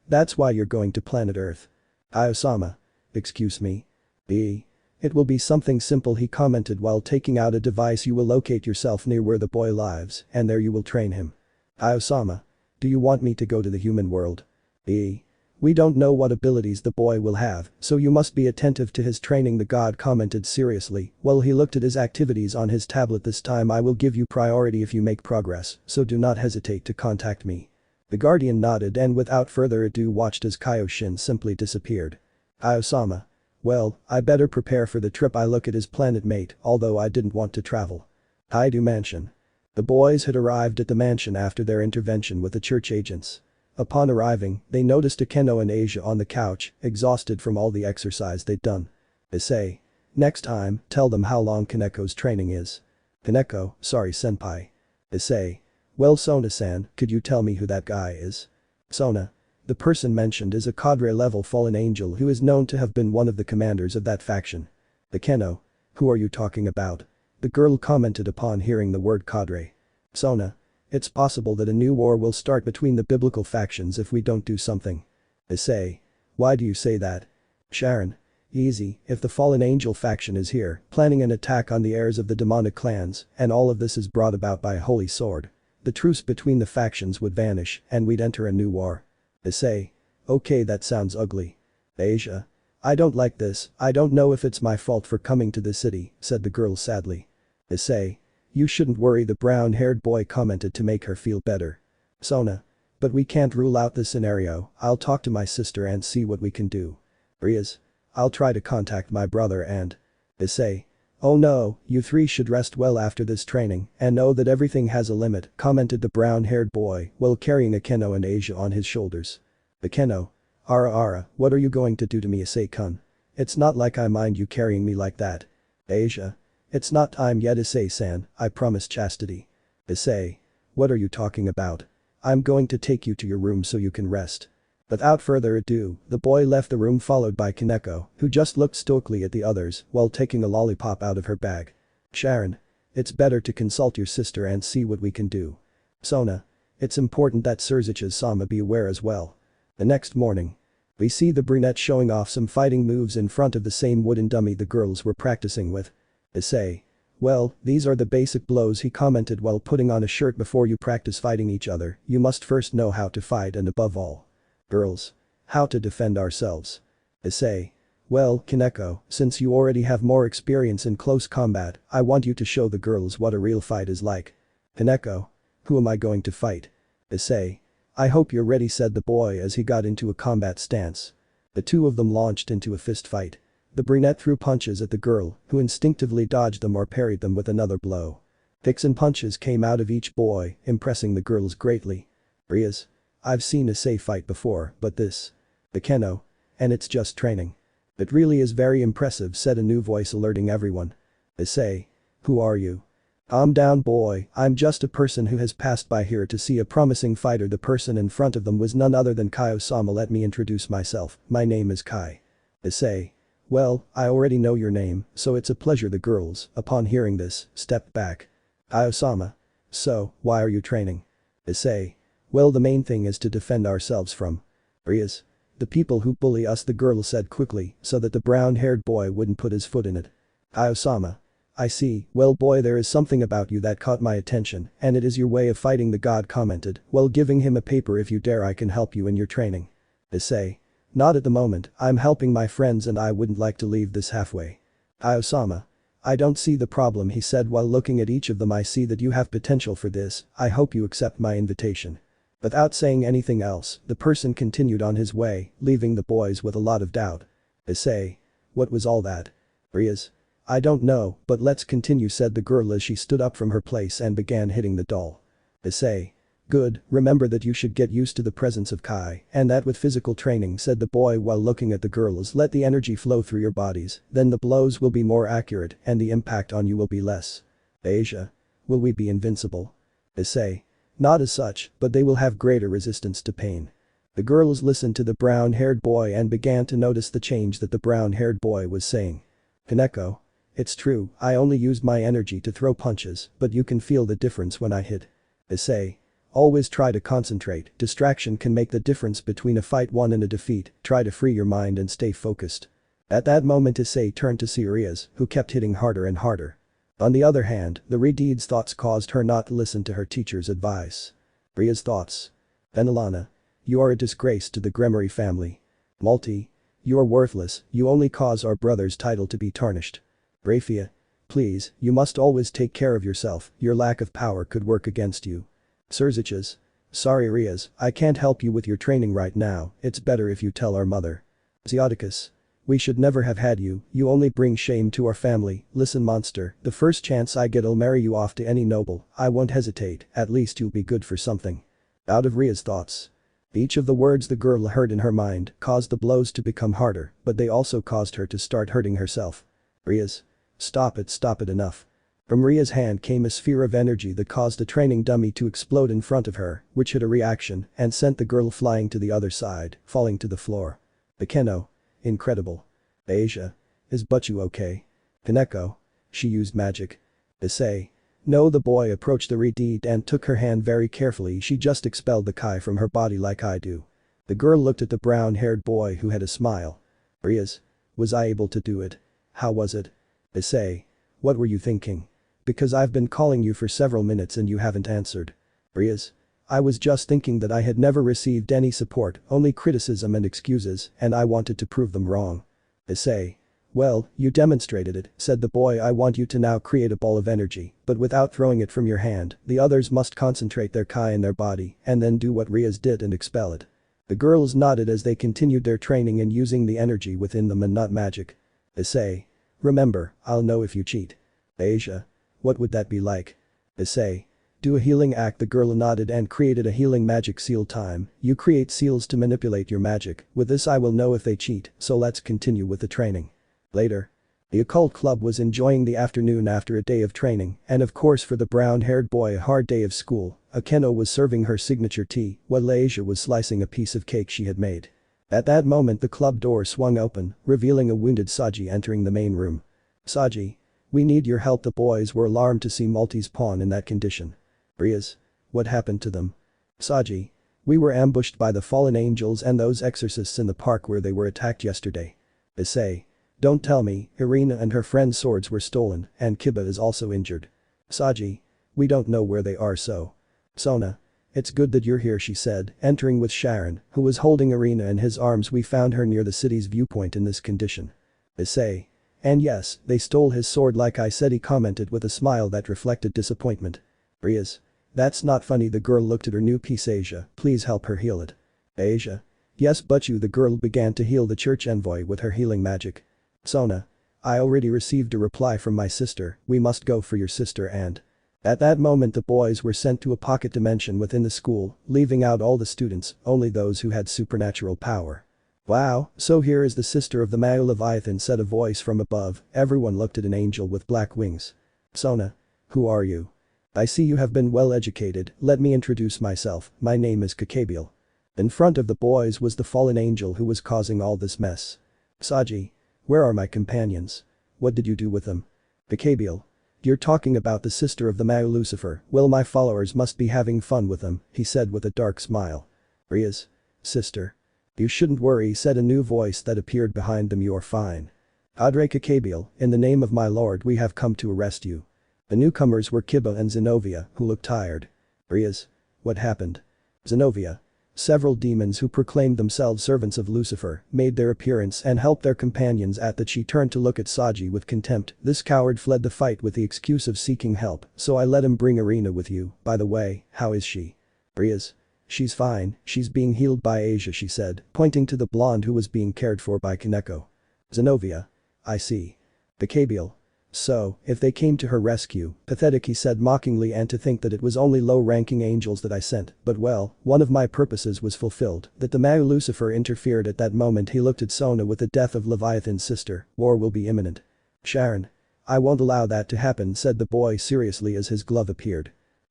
B: That's why you're going to planet Earth. Kuoh-sama. Excuse me? It will be something simple, he commented while taking out a device. You will locate yourself near where the boy lives, and there you will train him. Kuoh-sama. Do you want me to go to the human world? We don't know what abilities the boy will have, so you must be attentive to his training, the god commented seriously while he looked at his activities on his tablet. This time I will give you priority if you make progress, so do not hesitate to contact me. The guardian nodded and without further ado watched as Kaioshin simply disappeared. Kuoh-sama. Well, I better prepare for the trip. I look at his planet mate, although I didn't want to travel. Hyoudou mansion. The boys had arrived at the mansion after their intervention with the church agents. Upon arriving, they noticed Akeno and Asia on the couch, exhausted from all the exercise they'd done. Issei. Next time, tell them how long Kaneko's training is. Kaneko, sorry senpai. Issei. Well Sona-san, could you tell me who that guy is? Sona. The person mentioned is a cadre-level fallen angel who is known to have been one of the commanders of that faction. Akeno. Who are you talking about? The girl commented upon hearing the word cadre. Sona. It's possible that a new war will start between the biblical factions if we don't do something. Issei. Why do you say that? Sharon. Easy, if the fallen angel faction is here, planning an attack on the heirs of the demonic clans, and all of this is brought about by a holy sword, the truce between the factions would vanish and we'd enter a new war. Issei. Okay, that sounds ugly. Asia. I don't like this, I don't know if it's my fault for coming to this city, said the girl sadly. Issei. You shouldn't worry, the brown-haired boy commented to make her feel better. Sona. But we can't rule out this scenario, I'll talk to my sister and see what we can do. Rias. I'll try to contact my brother and… Issei. Oh no, you three should rest well after this training and know that everything has a limit, commented the brown-haired boy while carrying Akeno and Asia on his shoulders. Akeno. Ara, what are you going to do to me, Issei-kun? It's not like I mind you carrying me like that. Asia. It's not time yet, Issei-san, I promise chastity. Issei. What are you talking about? I'm going to take you to your room so you can rest. Without further ado, the boy left the room followed by Kaneko, who just looked stoically at the others while taking a lollipop out of her bag. Sharon. It's better to consult your sister and see what we can do. Sona. It's important that Sirzechs-sama be aware as well. The next morning. We see the brunette showing off some fighting moves in front of the same wooden dummy the girls were practicing with. Issei. Well, these are the basic blows, he commented while putting on a shirt. Before you practice fighting each other, you must first know how to fight and above all. Girls. How to defend ourselves. Issei. Well, Kaneko, since you already have more experience in close combat, I want you to show the girls what a real fight is like. Kaneko. Who am I going to fight? Issei. I hope you're ready, said the boy as he got into a combat stance. The two of them launched into a fist fight. The brunette threw punches at the girl, who instinctively dodged them or parried them with another blow. Kicks and punches came out of each boy, impressing the girls greatly. Rias. I've seen Issei fight before, but this. Akeno. And it's just training. It really is very impressive, said a new voice alerting everyone. Issei. Who are you? Calm down, boy, I'm just a person who has passed by here to see a promising fighter. The person in front of them was none other than Kai-sama. Let me introduce myself, my name is Kai. Issei. Well, I already know your name, so it's a pleasure. The girls, upon hearing this, stepped back. Kai-sama. So, why are you training? Issei. Well, the main thing is to defend ourselves from Rias. The people who bully us, the girl said quickly, so that the brown-haired boy wouldn't put his foot in it. Kai-sama. I see, well boy, there is something about you that caught my attention, and it is your way of fighting, the god commented, while giving him a paper. If you dare, I can help you in your training. Issei. Not at the moment, I'm helping my friends and I wouldn't like to leave this halfway. Kai-sama. I don't see the problem, he said while looking at each of them. I see that you have potential for this, I hope you accept my invitation. Without saying anything else, the person continued on his way, leaving the boys with a lot of doubt. Issei. What was all that? Rias. I don't know, but let's continue, said the girl as she stood up from her place and began hitting the doll. Issei. Good, remember that you should get used to the presence of Kai, and that with physical training, said the boy while looking at the girls. Let the energy flow through your bodies, then the blows will be more accurate and the impact on you will be less. Asia. Will we be invincible? Issei. Not as such, but they will have greater resistance to pain. The girls listened to the brown-haired boy and began to notice the change that the brown-haired boy was saying. Kaneko. It's true, I only used my energy to throw punches, but you can feel the difference when I hit. Issei. Always try to concentrate, distraction can make the difference between a fight won and a defeat, try to free your mind and stay focused. At that moment Issei turned to see Rias, who kept hitting harder and harder. On the other hand, the Redeed's thoughts caused her not to listen to her teacher's advice. Rias' thoughts. Venelana. You are a disgrace to the Gremory family. Multi. You are worthless, you only cause our brother's title to be tarnished. Grayfia. Please, you must always take care of yourself, your lack of power could work against you. Sirzechs. Sorry Rias, I can't help you with your training right now, it's better if you tell our mother. Sirzechs. We should never have had you, you only bring shame to our family. Listen monster, the first chance I get I'll marry you off to any noble, I won't hesitate, at least you'll be good for something. Out of Rias' thoughts. Each of the words the girl heard in her mind caused the blows to become harder, but they also caused her to start hurting herself. Rias. Stop it enough. From Ria's hand came a sphere of energy that caused a training dummy to explode in front of her, which hit a reaction and sent the girl flying to the other side, falling to the floor. Bekeno. Incredible. Asia. Is Butchu okay? Kaneko. She used magic. Issei. No, the boy approached the redeed and took her hand very carefully. She just expelled the Kai from her body like I do. The girl looked at the brown-haired boy who had a smile. Rias. Was I able to do it? How was it? Issei. What were you thinking? Because I've been calling you for several minutes and you haven't answered. Rias. I was just thinking that I had never received any support, only criticism and excuses, and I wanted to prove them wrong. Issei. Well, you demonstrated it, said the boy. I want you to now create a ball of energy, but without throwing it from your hand. The others must concentrate their Kai in their body and then do what Rias did and expel it. The girls nodded as they continued their training and using the energy within them and not magic. Issei. Remember, I'll know if you cheat. Asia. What would that be like? Issei. Do a healing act. The girl nodded and created a healing magic seal. Time. You create seals to manipulate your magic. With this I will know if they cheat, so let's continue with the training. Later. The occult club was enjoying the afternoon after a day of training, and of course for the brown-haired boy a hard day of school. Akeno was serving her signature tea, while Asia was slicing a piece of cake she had made. At that moment the club door swung open, revealing a wounded Saji entering the main room. Saji. We need your help. The boys were alarmed to see Multi's pawn in that condition. Rias. What happened to them? Saji. We were ambushed by the fallen angels and those exorcists in the park where they were attacked yesterday. Issei. Don't tell me. Irina and her friend's swords were stolen and Kiba is also injured. Saji. We don't know where they are. Sona. It's good that you're here, she said, entering with Sharon, who was holding Irina in his arms. We found her near the city's viewpoint in this condition. Issei. And yes, they stole his sword like I said, he commented with a smile that reflected disappointment. Rias. That's not funny. The girl looked at her new piece. Asia, please help her heal it. Asia. Yes, Butchu. The girl began to heal the church envoy with her healing magic. Sona. I already received a reply from my sister. We must go for your sister. And at that moment the boys were sent to a pocket dimension within the school, leaving out all the students, only those who had supernatural power. Wow, so here is the sister of the male Leviathan, said a voice from above. Everyone looked at an angel with black wings. Sona. Who are you? I see you have been well educated. Let me introduce myself. My name is Gabriel. In front of the boys was the fallen angel who was causing all this mess. Saji. Where are my companions? What did you do with them? Gabriel. You're talking about the sister of the male Lucifer. Well, my followers must be having fun with them, he said with a dark smile. Rias. Sister. You shouldn't worry, said a new voice that appeared behind them. You're fine. Padre Gabriel, in the name of my lord we have come to arrest you. The newcomers were Kiba and Zenobia, who looked tired. Rias. What happened? Zenobia. Several demons who proclaimed themselves servants of Lucifer made their appearance and helped their companions. At that she turned to look at Saji with contempt. This coward fled the fight with the excuse of seeking help, so I let him bring Irina with you. By the way, how is she? Rias. She's fine, she's being healed by Asia, she said, pointing to the blonde who was being cared for by Kaneko. Zenobia. I see. Gabriel. So, if they came to her rescue, pathetic, he said mockingly, and to think that it was only low-ranking angels that I sent, but well, one of my purposes was fulfilled, that the male Lucifer interfered. At that moment he looked at Sona. With the death of Leviathan's sister, war will be imminent. Sharon. I won't allow that to happen, said the boy seriously as his glove appeared.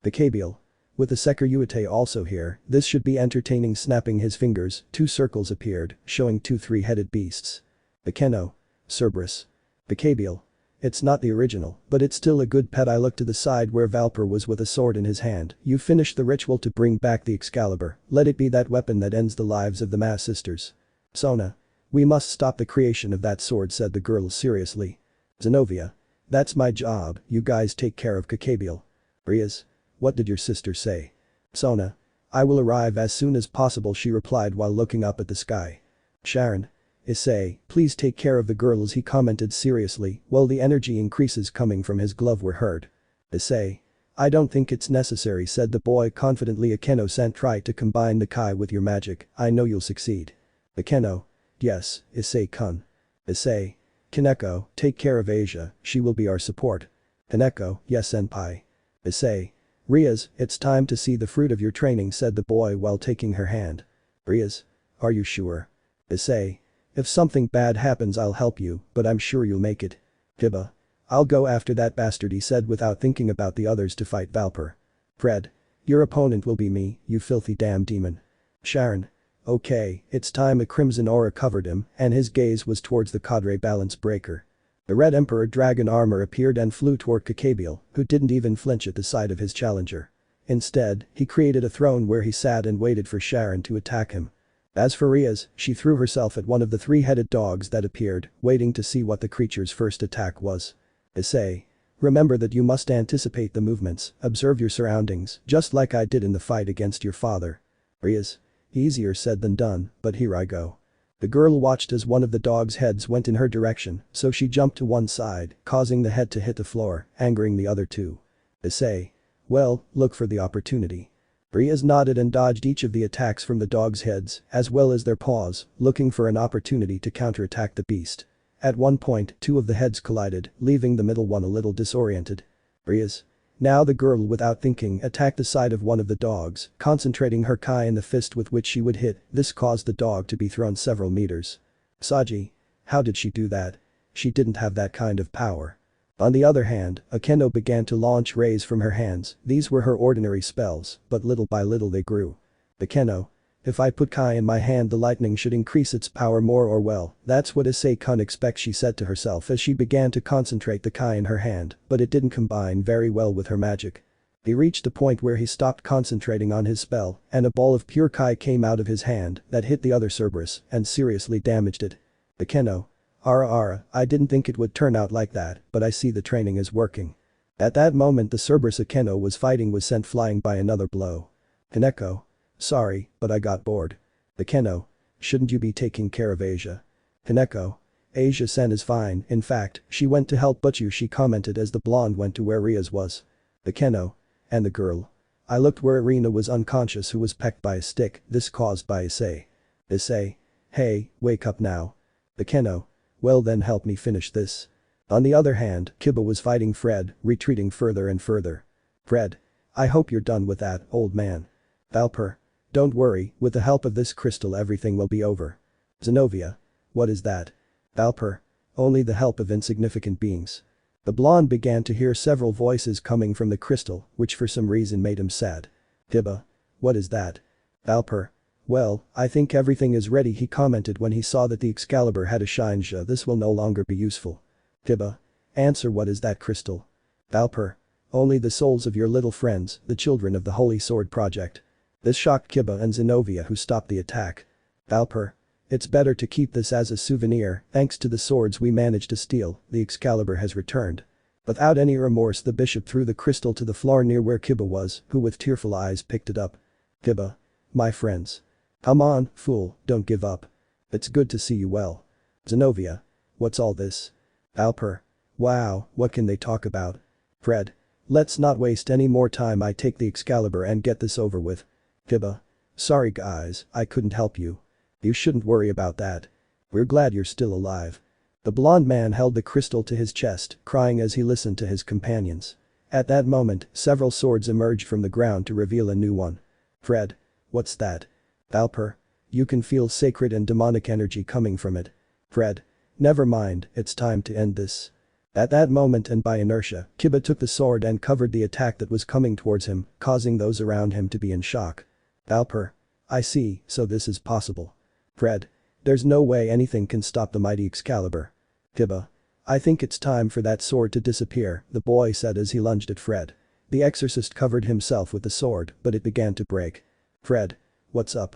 B: Gabriel. With the Sekiryuutei also here, this should be entertaining. Snapping his fingers, two circles appeared, showing two three-headed beasts. Bekeno. Cerberus. Gabriel. It's not the original, but it's still a good pet. I looked to the side where Valper was with a sword in his hand. You finished the ritual to bring back the Excalibur. Let it be that weapon that ends the lives of the Ma sisters. Sona. We must stop the creation of that sword, said the girl seriously. Zenobia. That's my job, you guys take care of Gabriel. Rias. What did your sister say? Sona. I will arrive as soon as possible, she replied while looking up at the sky. Sharon. Issei, please take care of the girls, he commented seriously, while the energy increases coming from his glove were heard. Issei. I don't think it's necessary, said the boy confidently. Akeno-san, try to combine the Kai with your magic. I know you'll succeed. Akeno. Yes, Issei-kun. Issei. Kaneko, take care of Asia, she will be our support. Kaneko, yes senpai. Issei. Rias, it's time to see the fruit of your training, said the boy while taking her hand. Rias. Are you sure? Issei. If something bad happens I'll help you, but I'm sure you'll make it. Kiba. I'll go after that bastard, he said without thinking about the others to fight Valper. Fred. Your opponent will be me, you filthy damn demon. Sharon. Okay, it's time. A crimson aura covered him, and his gaze was towards the cadre balance breaker. The Red Emperor dragon armor appeared and flew toward Gabriel, who didn't even flinch at the sight of his challenger. Instead, he created a throne where he sat and waited for Sharon to attack him. As for Rias, she threw herself at one of the three-headed dogs that appeared, waiting to see what the creature's first attack was. Issei. Remember that you must anticipate the movements, observe your surroundings, just like I did in the fight against your father. Rias. Easier said than done, but here I go. The girl watched as one of the dog's heads went in her direction, so she jumped to one side, causing the head to hit the floor, angering the other two. Issei. Well, look for the opportunity. Rias nodded and dodged each of the attacks from the dog's heads, as well as their paws, looking for an opportunity to counterattack the beast. At one point, two of the heads collided, leaving the middle one a little disoriented. Rias. Now the girl, without thinking, attacked the side of one of the dogs, concentrating her kai in the fist with which she would hit. This caused the dog to be thrown several meters. Saji. How did she do that? She didn't have that kind of power. On the other hand, Akeno began to launch rays from her hands. These were her ordinary spells, but little by little they grew. Akeno. If I put kai in my hand the lightning should increase its power more, or well, that's what Issei-kun expects, she said to herself as she began to concentrate the kai in her hand, but it didn't combine very well with her magic. He reached a point where he stopped concentrating on his spell, and a ball of pure kai came out of his hand that hit the other Cerberus and seriously damaged it. Akeno. Ara, I didn't think it would turn out like that, but I see the training is working. At that moment the Cerberus Akeno was fighting was sent flying by another blow. Kaneko. Sorry, but I got bored. Akeno. Shouldn't you be taking care of Asia? Kaneko. Asia-sen is fine, in fact, she went to help Butchu, she commented as the blonde went to where Rias was. Akeno. And the girl. I looked where Irina was unconscious, who was pecked by a stick, this caused by Issei. Issei. Hey, wake up now. Akeno. Well then help me finish this. On the other hand, Kiba was fighting Fred, retreating further and further. Fred. I hope you're done with that, old man. Valper. Don't worry, with the help of this crystal everything will be over. Zenobia. What is that? Valper. Only the help of insignificant beings. The blonde began to hear several voices coming from the crystal, which for some reason made him sad. Kiba. What is that? Valper. Well, I think everything is ready, he commented when he saw that the Excalibur had a shine. This will no longer be useful. Kiba. Answer, what is that crystal? Valper. Only the souls of your little friends, the children of the Holy Sword Project. This shocked Kiba and Zenobia, who stopped the attack. Valper. It's better to keep this as a souvenir, thanks to the swords we managed to steal, the Excalibur has returned. Without any remorse the bishop threw the crystal to the floor near where Kiba was, who with tearful eyes picked it up. Kiba. My friends. Come on, fool, don't give up. It's good to see you well. Zenobia. What's all this? Valper. Wow, what can they talk about? Fred. Let's not waste any more time, I take the Excalibur and get this over with. Kiba. Sorry guys, I couldn't help you. You shouldn't worry about that. We're glad you're still alive. The blonde man held the crystal to his chest, crying as he listened to his companions. At that moment, several swords emerged from the ground to reveal a new one. Fred. What's that? Valper. You can feel sacred and demonic energy coming from it. Fred. Never mind, it's time to end this. At that moment and by inertia, Kiba took the sword and covered the attack that was coming towards him, causing those around him to be in shock. Valper. I see, so this is possible. Fred. There's no way anything can stop the mighty Excalibur. Kiba. I think it's time for that sword to disappear, the boy said as he lunged at Fred. The exorcist covered himself with the sword, but it began to break. Fred. What's up?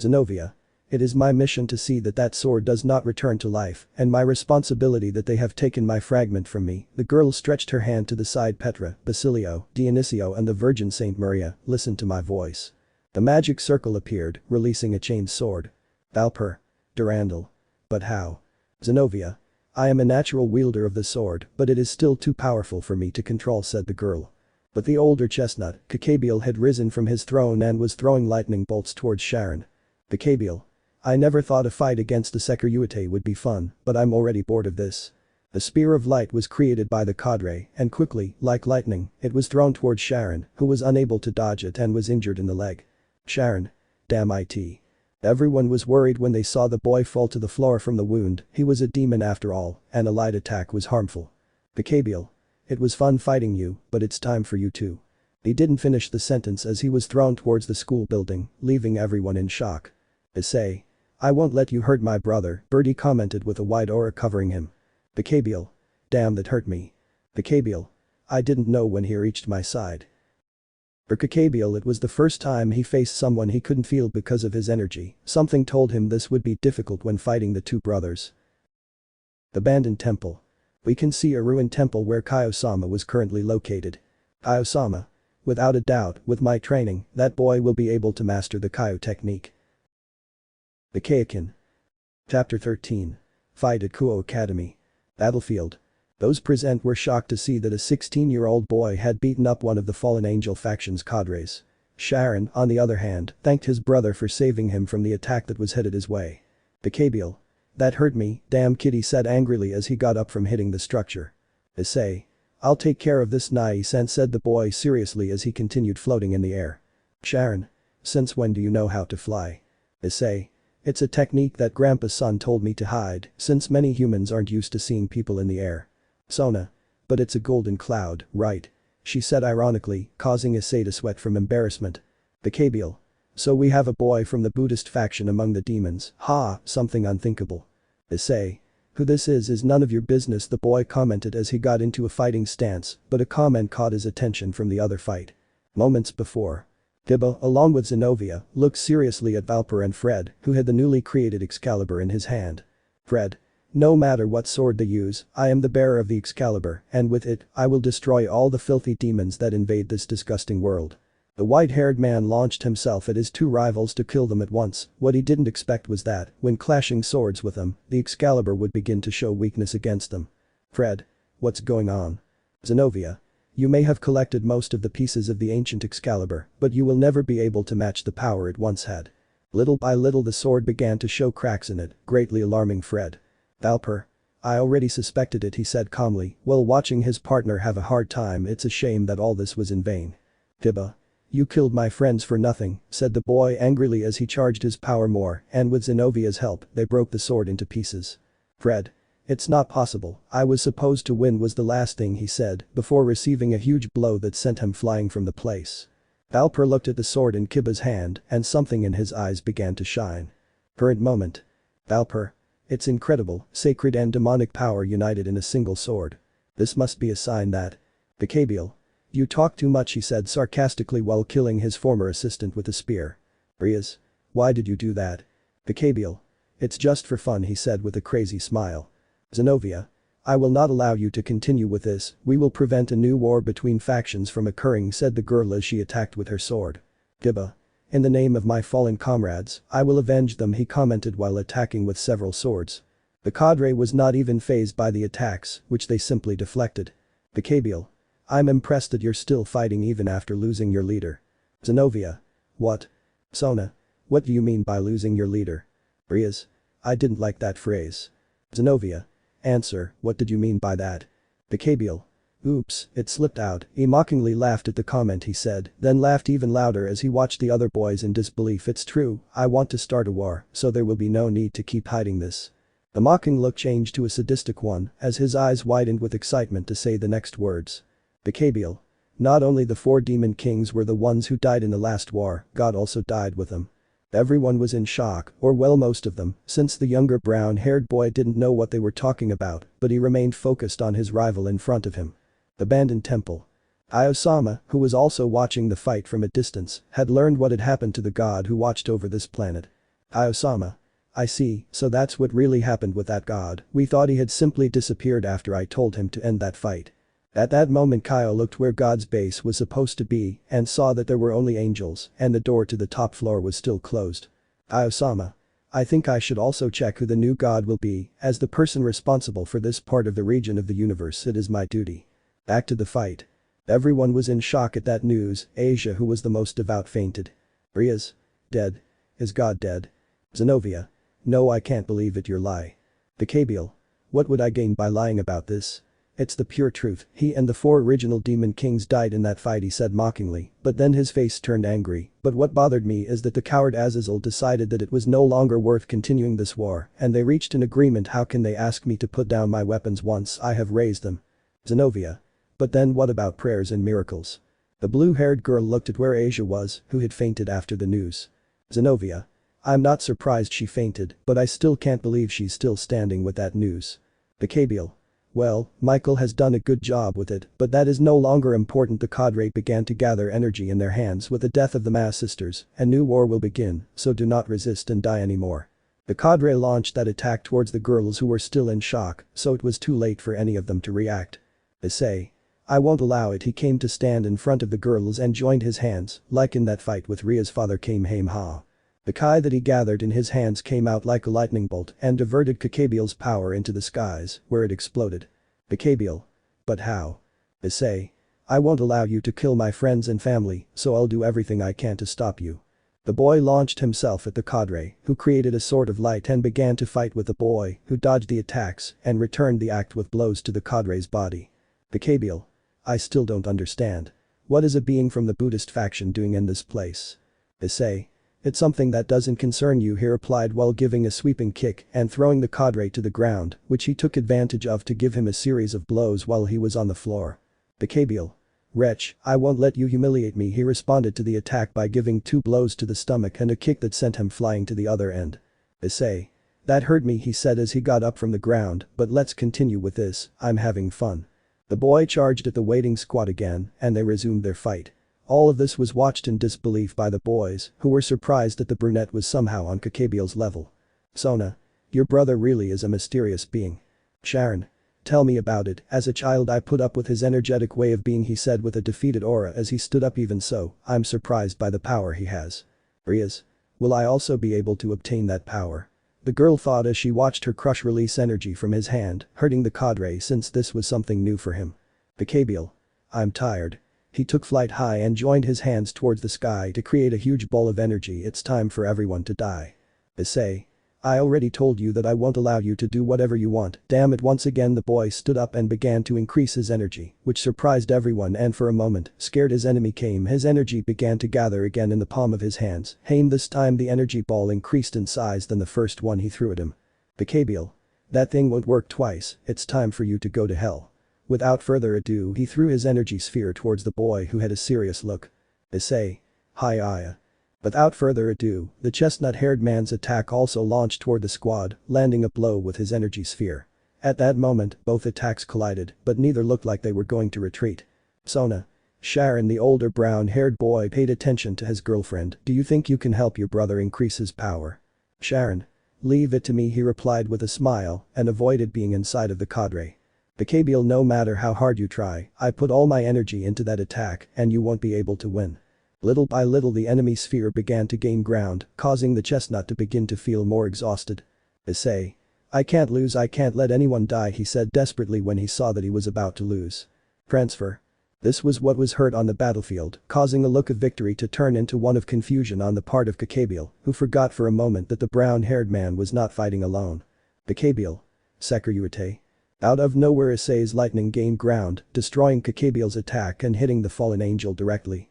B: Zenobia. It is my mission to see that that sword does not return to life, and my responsibility that they have taken my fragment from me. The girl stretched her hand to the side. Petra, Basilio, Dionisio and the Virgin Saint Maria, listen to my voice. The magic circle appeared, releasing a chained sword. Valper. Durandal. But how? Zenobia. I am a natural wielder of the sword, but it is still too powerful for me to control, said the girl. But the older chestnut, Gabriel, had risen from his throne and was throwing lightning bolts towards Sharon. Gabriel. I never thought a fight against the Sekiryuutei would be fun, but I'm already bored of this. The spear of light was created by the cadre, and quickly, like lightning, it was thrown towards Sharon, who was unable to dodge it and was injured in the leg. Sharon. Damn it. Everyone was worried when they saw the boy fall to the floor from the wound. He was a demon after all, and a light attack was harmful. Gabriel. It was fun fighting you, but it's time for you too. He didn't finish the sentence as he was thrown towards the school building, leaving everyone in shock. Issei. I won't let you hurt my brother, Birdie commented with a white aura covering him. Gabriel. Damn, that hurt me. Gabriel. I didn't know when he reached my side. For Gabriel, it was the first time he faced someone he couldn't feel because of his energy. Something told him this would be difficult when fighting the two brothers. The abandoned temple. We can see a ruined temple where Kuoh-sama was currently located. Kuoh-sama. Without a doubt, with my training, that boy will be able to master the Kuoh technique. The Kaioken. Chapter 13. Fight at Kuoh Academy. Battlefield. Those present were shocked to see that a 16-year-old boy had beaten up one of the fallen angel faction's cadres. Sharon, on the other hand, thanked his brother for saving him from the attack that was headed his way. Gabriel. That hurt me, damn kid, he said angrily as he got up from hitting the structure. Issei. I'll take care of this, Nai-san, said the boy seriously as he continued floating in the air. Sharon. Since when do you know how to fly? Issei. It's a technique that Grandpa's son told me to hide, since many humans aren't used to seeing people in the air. Sona. But it's a golden cloud, right? She said ironically, causing Issei to sweat from embarrassment. Gabriel. So we have a boy from the Buddhist faction among the demons, ha, something unthinkable. Issei. Who this is none of your business, the boy commented as he got into a fighting stance, but a comment caught his attention from the other fight. Moments before. Tiba, along with Zenobia, looked seriously at Valper and Fred, who had the newly created Excalibur in his hand. Fred. No matter what sword they use, I am the bearer of the Excalibur, and with it, I will destroy all the filthy demons that invade this disgusting world. The white-haired man launched himself at his two rivals to kill them at once. What he didn't expect was that, when clashing swords with them, the Excalibur would begin to show weakness against them. Fred. What's going on? Zenobia. You may have collected most of the pieces of the ancient Excalibur, but you will never be able to match the power it once had. Little by little the sword began to show cracks in it, greatly alarming Fred. Valper. I already suspected it, he said calmly, while watching his partner have a hard time. It's a shame that all this was in vain. Tiba. You killed my friends for nothing, said the boy angrily as he charged his power more, and with Zenobia's help, they broke the sword into pieces. Fred. It's not possible, I was supposed to win, was the last thing he said, before receiving a huge blow that sent him flying from the place. Valper looked at the sword in Kiba's hand, and something in his eyes began to shine. Current moment. Valper. It's incredible, sacred and demonic power united in a single sword. This must be a sign that. Gabriel. You talk too much, he said sarcastically while killing his former assistant with a spear. Rias. Why did you do that? Gabriel. It's just for fun, he said with a crazy smile. Zenobia. I will not allow you to continue with this, we will prevent a new war between factions from occurring, said the girl as she attacked with her sword. Giba. In the name of my fallen comrades, I will avenge them, he commented while attacking with several swords. The cadre was not even fazed by the attacks, which they simply deflected. Gabriel. I'm impressed that you're still fighting even after losing your leader. Zenobia. What? Sona. What do you mean by losing your leader? Rias. I didn't like that phrase. Zenobia. Answer, what did you mean by that? Gabriel. Oops, it slipped out. He mockingly laughed at the comment, he said, then laughed even louder as he watched the other boys in disbelief. It's true, I want to start a war, so there will be no need to keep hiding this. The mocking look changed to a sadistic one as his eyes widened with excitement to say the next words. Gabriel. Not only the 4 demon kings were the ones who died in the last war, God also died with them. Everyone was in shock, or well, most of them, since the younger brown-haired boy didn't know what they were talking about, but he remained focused on his rival in front of him. Abandoned temple. Kuoh-sama, who was also watching the fight from a distance, had learned what had happened to the god who watched over this planet. Kuoh-sama. I see, so that's what really happened with that god. We thought he had simply disappeared after I told him to end that fight. At that moment Kuoh looked where God's base was supposed to be and saw that there were only angels and the door to the top floor was still closed. Kuoh-sama. I think I should also check who the new god will be, as the person responsible for this part of the region of the universe. It is my duty. Back to the fight. Everyone was in shock at that news. Asia, who was the most devout, fainted. Rias. Dead. Is God dead? Zenobia. No, I can't believe it, your lie. Gabriel. What would I gain by lying about this? It's the pure truth, he and the 4 original Demon Kings died in that fight, he said mockingly, but then his face turned angry. But what bothered me is that the coward Azazel decided that it was no longer worth continuing this war, and they reached an agreement. How can they ask me to put down my weapons once I have raised them? Zenobia. But then what about prayers and miracles? The blue-haired girl looked at where Asia was, who had fainted after the news. Zenobia. I'm not surprised she fainted, but I still can't believe she's still standing with that news. Gabriel. Well, Michael has done a good job with it, but that is no longer important. The cadre began to gather energy in their hands. With the death of the Mass Sisters, a new war will begin, so do not resist and die anymore. The cadre launched that attack towards the girls who were still in shock, so it was too late for any of them to react. Issei. I won't allow it. He came to stand in front of the girls and joined his hands, like in that fight with Rias' father Kamehameha. The Kai that he gathered in his hands came out like a lightning bolt and diverted Gabriel's power into the skies, where it exploded. Gabriel. But how? Issei. I won't allow you to kill my friends and family, so I'll do everything I can to stop you. The boy launched himself at the cadre, who created a sword of light and began to fight with the boy, who dodged the attacks and returned the axe with blows to the cadre's body. Gabriel. I still don't understand. What is a being from the Buddhist faction doing in this place? Issei. It's something that doesn't concern you, he replied while giving a sweeping kick and throwing the cadre to the ground, which he took advantage of to give him a series of blows while he was on the floor. Gabriel. Wretch, I won't let you humiliate me, he responded to the attack by giving 2 blows to the stomach and a kick that sent him flying to the other end. Issei. That hurt me, he said as he got up from the ground, but let's continue with this, I'm having fun. The boy charged at the waiting squad again, and they resumed their fight. All of this was watched in disbelief by the boys, who were surprised that the brunette was somehow on Gabriel's level. Sona. Your brother really is a mysterious being. Sharon. Tell me about it. As a child I put up with his energetic way of being, he said with a defeated aura as he stood up. Even so, I'm surprised by the power he has. Rias. Will I also be able to obtain that power? The girl thought as she watched her crush release energy from his hand, hurting the cadre since this was something new for him. Gabriel. I'm tired. He took flight high and joined his hands towards the sky to create a huge ball of energy. It's time for everyone to die. Issei. I already told you that I won't allow you to do whatever you want. Damn it. Once again the boy stood up and began to increase his energy, which surprised everyone and for a moment, scared his enemy came. His energy began to gather again in the palm of his hands. This time the energy ball increased in size than the first one he threw at him. Gabriel. That thing won't work twice, it's time for you to go to hell. Without further ado he threw his energy sphere towards the boy who had a serious look. Issei. Hi. Without further ado, the chestnut-haired man's attack also launched toward the squad, landing a blow with his energy sphere. At that moment, both attacks collided, but neither looked like they were going to retreat. Sona. Sharon, the older brown-haired boy, paid attention to his girlfriend. Do you think you can help your brother increase his power? Sharon. Leave it to me, he replied with a smile and avoided being inside of the cadre. Gabriel, no matter how hard you try, I put all my energy into that attack and you won't be able to win. Little by little the enemy sphere began to gain ground, causing the chestnut to begin to feel more exhausted. Issei. I can't lose, I can't let anyone die, he said desperately when he saw that he was about to lose. Transfer. This was what was heard on the battlefield, causing a look of victory to turn into one of confusion on the part of Gabriel, who forgot for a moment that the brown-haired man was not fighting alone. Gabriel. Sekiryuutei. Out of nowhere Issei's lightning gained ground, destroying Gabriel's attack and hitting the fallen angel directly.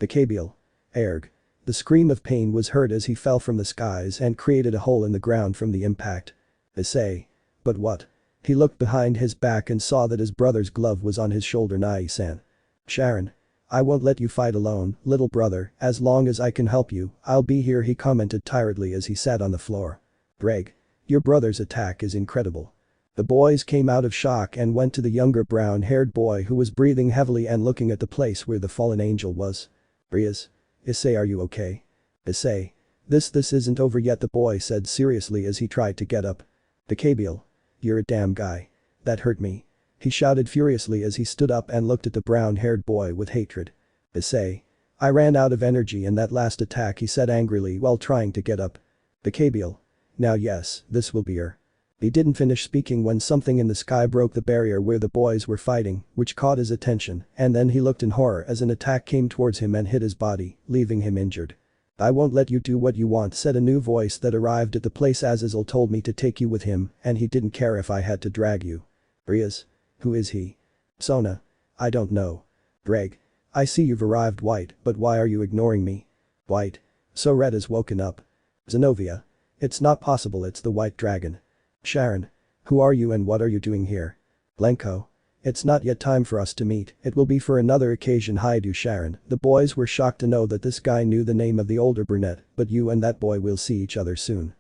B: Gabriel. Erg. The scream of pain was heard as he fell from the skies and created a hole in the ground from the impact. Issei. But what? He looked behind his back and saw that his brother's glove was on his shoulder. Nai-san. Sharon. I won't let you fight alone, little brother, as long as I can help you, I'll be here, he commented tiredly as he sat on the floor. Greg. Your brother's attack is incredible. The boys came out of shock and went to the younger brown-haired boy who was breathing heavily and looking at the place where the fallen angel was. Rias. Issei, are you okay? Issei. This isn't over yet, the boy said seriously as he tried to get up. Gabriel. You're a damn guy. That hurt me. He shouted furiously as he stood up and looked at the brown-haired boy with hatred. Issei. I ran out of energy in that last attack, he said angrily while trying to get up. Gabriel. Now yes, this will be her. He didn't finish speaking when something in the sky broke the barrier where the boys were fighting, which caught his attention, and then he looked in horror as an attack came towards him and hit his body, leaving him injured. I won't let you do what you want, said a new voice that arrived at the place. Azazel told me to take you with him, and he didn't care if I had to drag you. Rias. Who is he? Sona. I don't know. Greg. I see you've arrived, White, but why are you ignoring me? White. So Red has woken up. Zenobia. It's not possible, it's the White Dragon. Sharon. Who are you and what are you doing here? Blanco. It's not yet time for us to meet, it will be for another occasion. Hyoudou. Sharon. The boys were shocked to know that this guy knew the name of the older brunette, but you and that boy will see each other soon.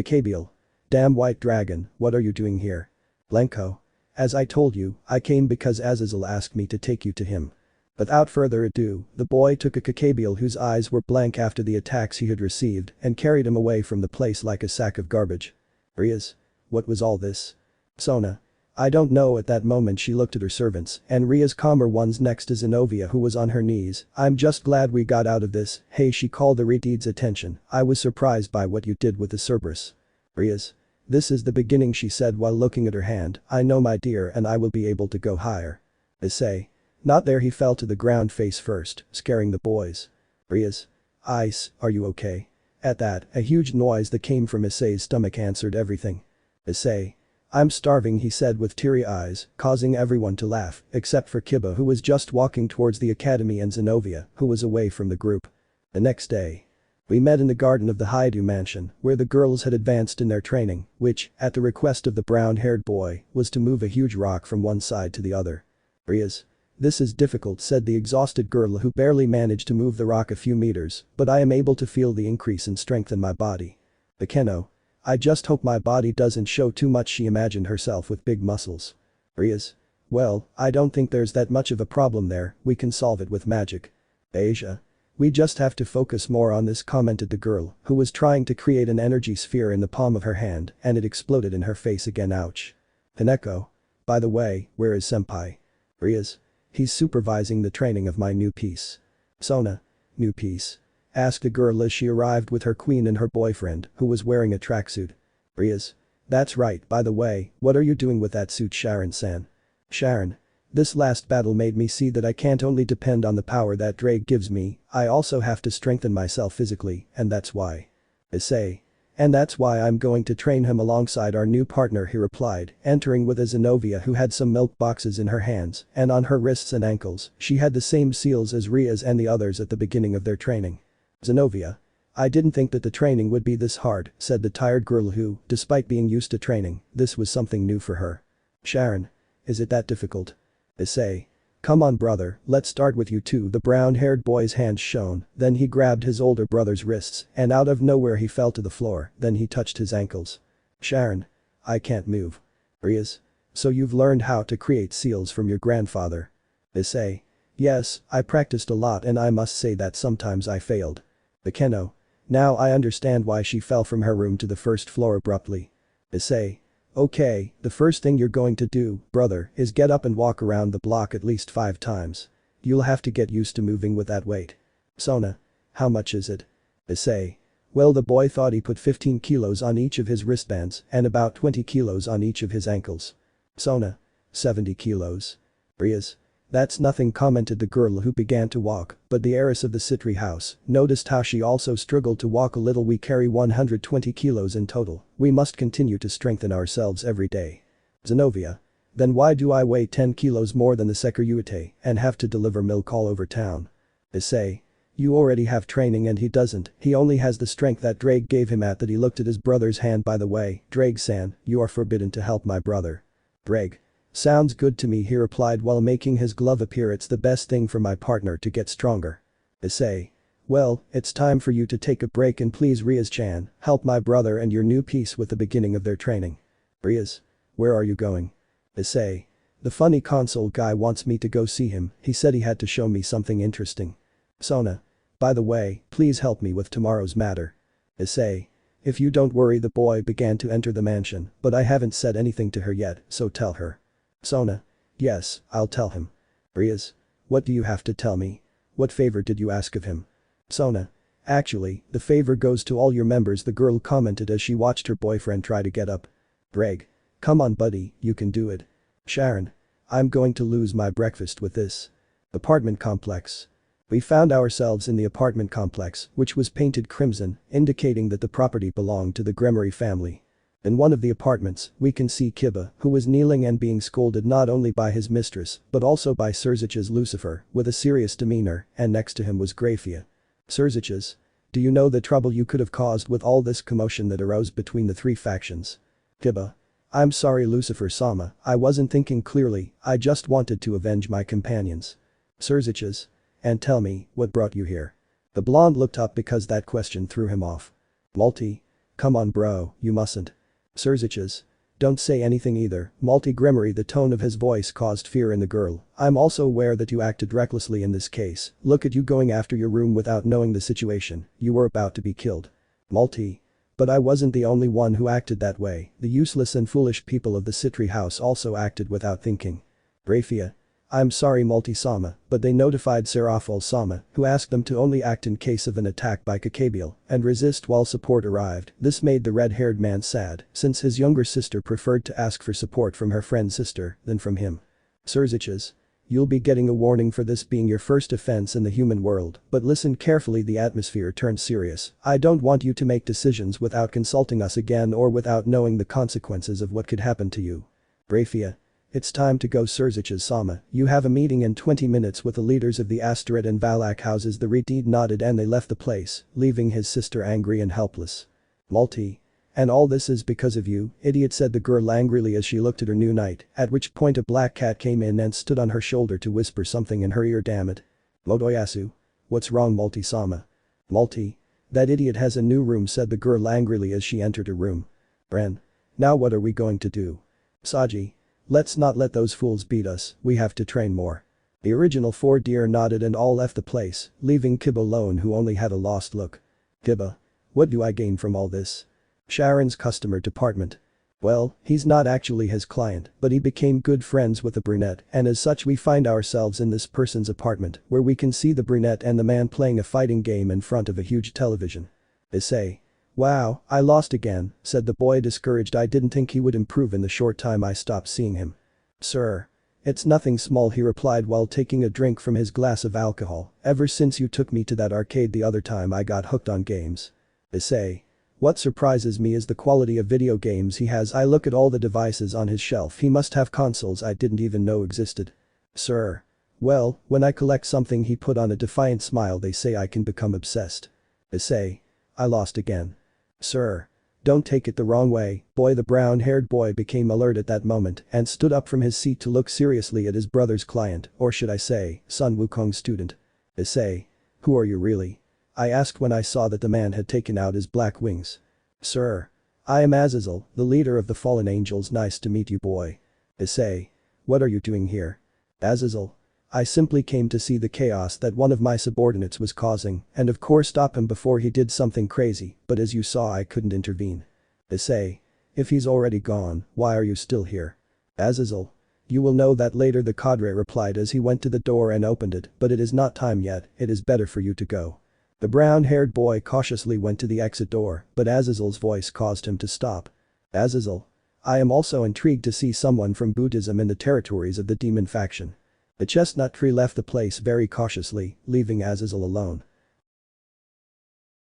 B: Gabriel. Damn White Dragon, what are you doing here? Blanco. As I told you, I came because Azazel asked me to take you to him. Without further ado, the boy took a Gabriel whose eyes were blank after the attacks he had received and carried him away from the place like a sack of garbage. Rias. What was all this? Sona. I don't know. At that moment she looked at her servants and Rias calmer ones next to Zenobia who was on her knees. I'm just glad we got out of this. Hey, she called the Redeed's attention. I was surprised by what you did with the Cerberus. Rias. This is the beginning, she said while looking at her hand. I know, my dear, and I will be able to go higher. Issei. Not there. He fell to the ground face first, scaring the boys. Rias. Ice, are you okay? At that, a huge noise that came from Issei's stomach answered everything. Issei. I'm starving, he said with teary eyes, causing everyone to laugh, except for Kiba who was just walking towards the academy and Zenobia, who was away from the group. The next day. We met in the garden of the Hyoudou mansion, where the girls had advanced in their training, which, at the request of the brown-haired boy, was to move a huge rock from one side to the other. Rias. This is difficult, said the exhausted girl who barely managed to move the rock a few meters, but I am able to feel the increase in strength in my body. Bakeno. I just hope my body doesn't show too much. She imagined herself with big muscles. Rias. Well, I don't think there's that much of a problem there, we can solve it with magic. Asia. We just have to focus more on this, commented the girl, who was trying to create an energy sphere in the palm of her hand and it exploded in her face again. Ouch. Hineko. By the way, where is Senpai? Rias. He's supervising the training of my new piece. Sona. New piece? Asked the girl as she arrived with her queen and her boyfriend, who was wearing a tracksuit. Rias. That's right. By the way, what are you doing with that suit, Sharon-san? Sharon. This last battle made me see that I can't only depend on the power that Drake gives me, I also have to strengthen myself physically, and that's why. Issei. And that's why I'm going to train him alongside our new partner, he replied, entering with a Zenobia who had some milk boxes in her hands, and on her wrists and ankles, she had the same seals as Rias and the others at the beginning of their training. Zenobia. I didn't think that the training would be this hard, said the tired girl who, despite being used to training, this was something new for her. Sharon. Is it that difficult? Issei. Come on brother, let's start with you two. The brown-haired boy's hands shone, then he grabbed his older brother's wrists and out of nowhere he fell to the floor, then he touched his ankles. Sharon. I can't move. Rias. So you've learned how to create seals from your grandfather? Issei. Yes, I practiced a lot and I must say that sometimes I failed. Bakeno. Now I understand why she fell from her room to the first floor abruptly. Issei. Okay, the first thing you're going to do, brother, is get up and walk around the block at least 5 times. You'll have to get used to moving with that weight. Sona. How much is it? Issei. Well, the boy thought he put 15 kilos on each of his wristbands and about 20 kilos on each of his ankles. Sona. 70 kilos. Rias. That's nothing, commented the girl who began to walk, but the heiress of the Sitri house noticed how she also struggled to walk a little. We carry 120 kilos in total, we must continue to strengthen ourselves every day. Zenobia. Then why do I weigh 10 kilos more than the Sekiryuutei and have to deliver milk all over town? Issei. You already have training and he doesn't, he only has the strength that Drake gave him. At that he looked at his brother's hand. By the way, Drake-san, you are forbidden to help my brother. Drake. Sounds good to me, he replied while making his glove appear. It's the best thing for my partner to get stronger. Issei. Well, it's time for you to take a break and please Rias-chan, help my brother and your new piece with the beginning of their training. Rias. Where are you going? Issei. The funny console guy wants me to go see him, he said he had to show me something interesting. Sona. By the way, please help me with tomorrow's matter. Issei. If you don't worry. The boy began to enter the mansion, but I haven't said anything to her yet, so tell her. Sona. Yes, I'll tell him. Rias. What do you have to tell me? What favor did you ask of him? Sona. Actually, the favor goes to all your members, the girl commented as she watched her boyfriend try to get up. Greg. Come on buddy, you can do it. Sharon. I'm going to lose my breakfast with this. Apartment complex. We found ourselves in the apartment complex, which was painted crimson, indicating that the property belonged to the Gremory family. In one of the apartments, we can see Kiba, who was kneeling and being scolded not only by his mistress, but also by Sirzechs Lucifer, with a serious demeanor, and next to him was Grayfia. Sirzechs, do you know the trouble you could have caused with all this commotion that arose between the three factions? Kiba. I'm sorry Lucifer-sama, I wasn't thinking clearly, I just wanted to avenge my companions. Sirzechs. And tell me, what brought you here? The blonde looked up because that question threw him off. Multi. Come on bro, you mustn't. Sirzechs. Don't say anything either, Gremory. The tone of his voice caused fear in the girl. I'm also aware that you acted recklessly in this case, look at you going after your room without knowing the situation, you were about to be killed. Multi. But I wasn't the only one who acted that way, the useless and foolish people of the Sitri house also acted without thinking. Grayfia. I'm sorry Multi-sama, but they notified Serafal-sama, who asked them to only act in case of an attack by Gabriel and resist while support arrived. This made the red-haired man sad, since his younger sister preferred to ask for support from her friend's sister than from him. Sirzechs. You'll be getting a warning for this being your first offense in the human world, but listen carefully. The atmosphere turned serious. I don't want you to make decisions without consulting us again or without knowing the consequences of what could happen to you. Grayfia. It's time to go Sirzechs-sama, you have a meeting in 20 minutes with the leaders of the Asteroid and Valak houses. The Redeed nodded and they left the place, leaving his sister angry and helpless. Multi. And all this is because of you, idiot, said the girl angrily as she looked at her new knight, at which point a black cat came in and stood on her shoulder to whisper something in her ear. Damn it. Motoyasu. What's wrong Multi-sama? Multi. That idiot has a new room, said the girl angrily as she entered her room. Bren. Now what are we going to do? Saji. Let's not let those fools beat us, we have to train more. The original four deer nodded and all left the place, leaving Kiba alone, who only had a lost look. Kiba. What do I gain from all this? Sharon's customer department. Well, he's not actually his client, but he became good friends with the brunette, and as such we find ourselves in this person's apartment, where we can see the brunette and the man playing a fighting game in front of a huge television. Issei. Wow, I lost again, said the boy discouraged. I didn't think he would improve in the short time I stopped seeing him. Sir. It's nothing small, he replied while taking a drink from his glass of alcohol. Ever since you took me to that arcade the other time I got hooked on games. Issei. What surprises me is the quality of video games he has. I look at all the devices on his shelf, he must have consoles I didn't even know existed. Sir. Well, when I collect something, he put on a defiant smile, they say I can become obsessed. Issei. I lost again. Sir. Don't take it the wrong way, boy. The brown-haired boy became alert at that moment and stood up from his seat to look seriously at his brother's client, or should I say, Sun Wukong's student. Issei. Who are you really? I asked when I saw that the man had taken out his black wings. Sir. I am Azazel, the leader of the fallen angels. Nice to meet you, boy. Issei. What are you doing here? Azazel. I simply came to see the chaos that one of my subordinates was causing and of course stop him before he did something crazy, but as you saw I couldn't intervene. Issei. If he's already gone, why are you still here? Azazel. You will know that later, the cadre replied as he went to the door and opened it, but it is not time yet, it is better for you to go. The brown-haired boy cautiously went to the exit door, but Azazel's voice caused him to stop. Azazel. I am also intrigued to see someone from Buddhism in the territories of the demon faction. The chestnut tree left the place very cautiously, leaving Azazel alone.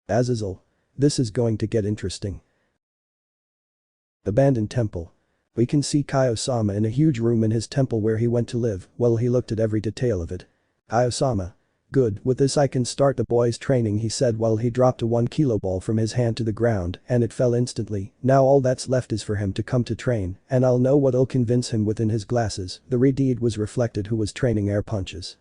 B: Azazel. This is going to get interesting. Abandoned temple. We can see Kuoh-sama in a huge room in his temple where he went to live. Well, he looked at every detail of it. Kuoh-sama. Good, with this I can start the boys' training, he said while he dropped a 1 kilo ball from his hand to the ground and it fell instantly. Now all that's left is for him to come to train and I'll know what'll convince him. Within his glasses, the Redeed was reflected, who was training air punches.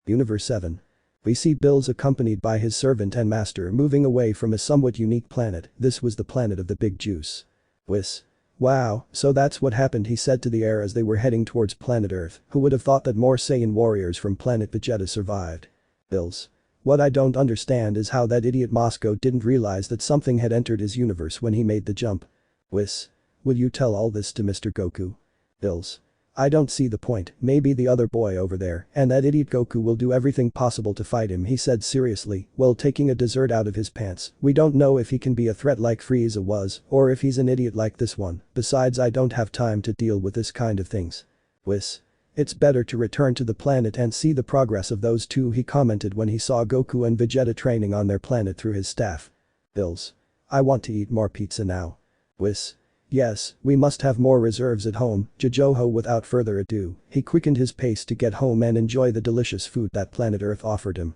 B: Universe 7. We see Bills accompanied by his servant and master moving away from a somewhat unique planet. This was the planet of the Big Juice. Whis. Wow, so that's what happened, he said to the air as they were heading towards planet Earth. Who would have thought that more Saiyan warriors from planet Vegeta survived? Bills. What I don't understand is how that idiot Moscow didn't realize that something had entered his universe when he made the jump. Whis. Will you tell all this to Mr. Goku? Bills. I don't see the point. Maybe the other boy over there and that idiot Goku will do everything possible to fight him, he said seriously while taking a dessert out of his pants. We don't know if he can be a threat like Frieza was or if he's an idiot like this one. Besides, I don't have time to deal with this kind of things. Whis. It's better to return to the planet and see the progress of those two, he commented when he saw Goku and Vegeta training on their planet through his staff. Bills. I want to eat more pizza now. Whis. Yes, we must have more reserves at home, Jojoho. Without further ado, he quickened his pace to get home and enjoy the delicious food that planet Earth offered him.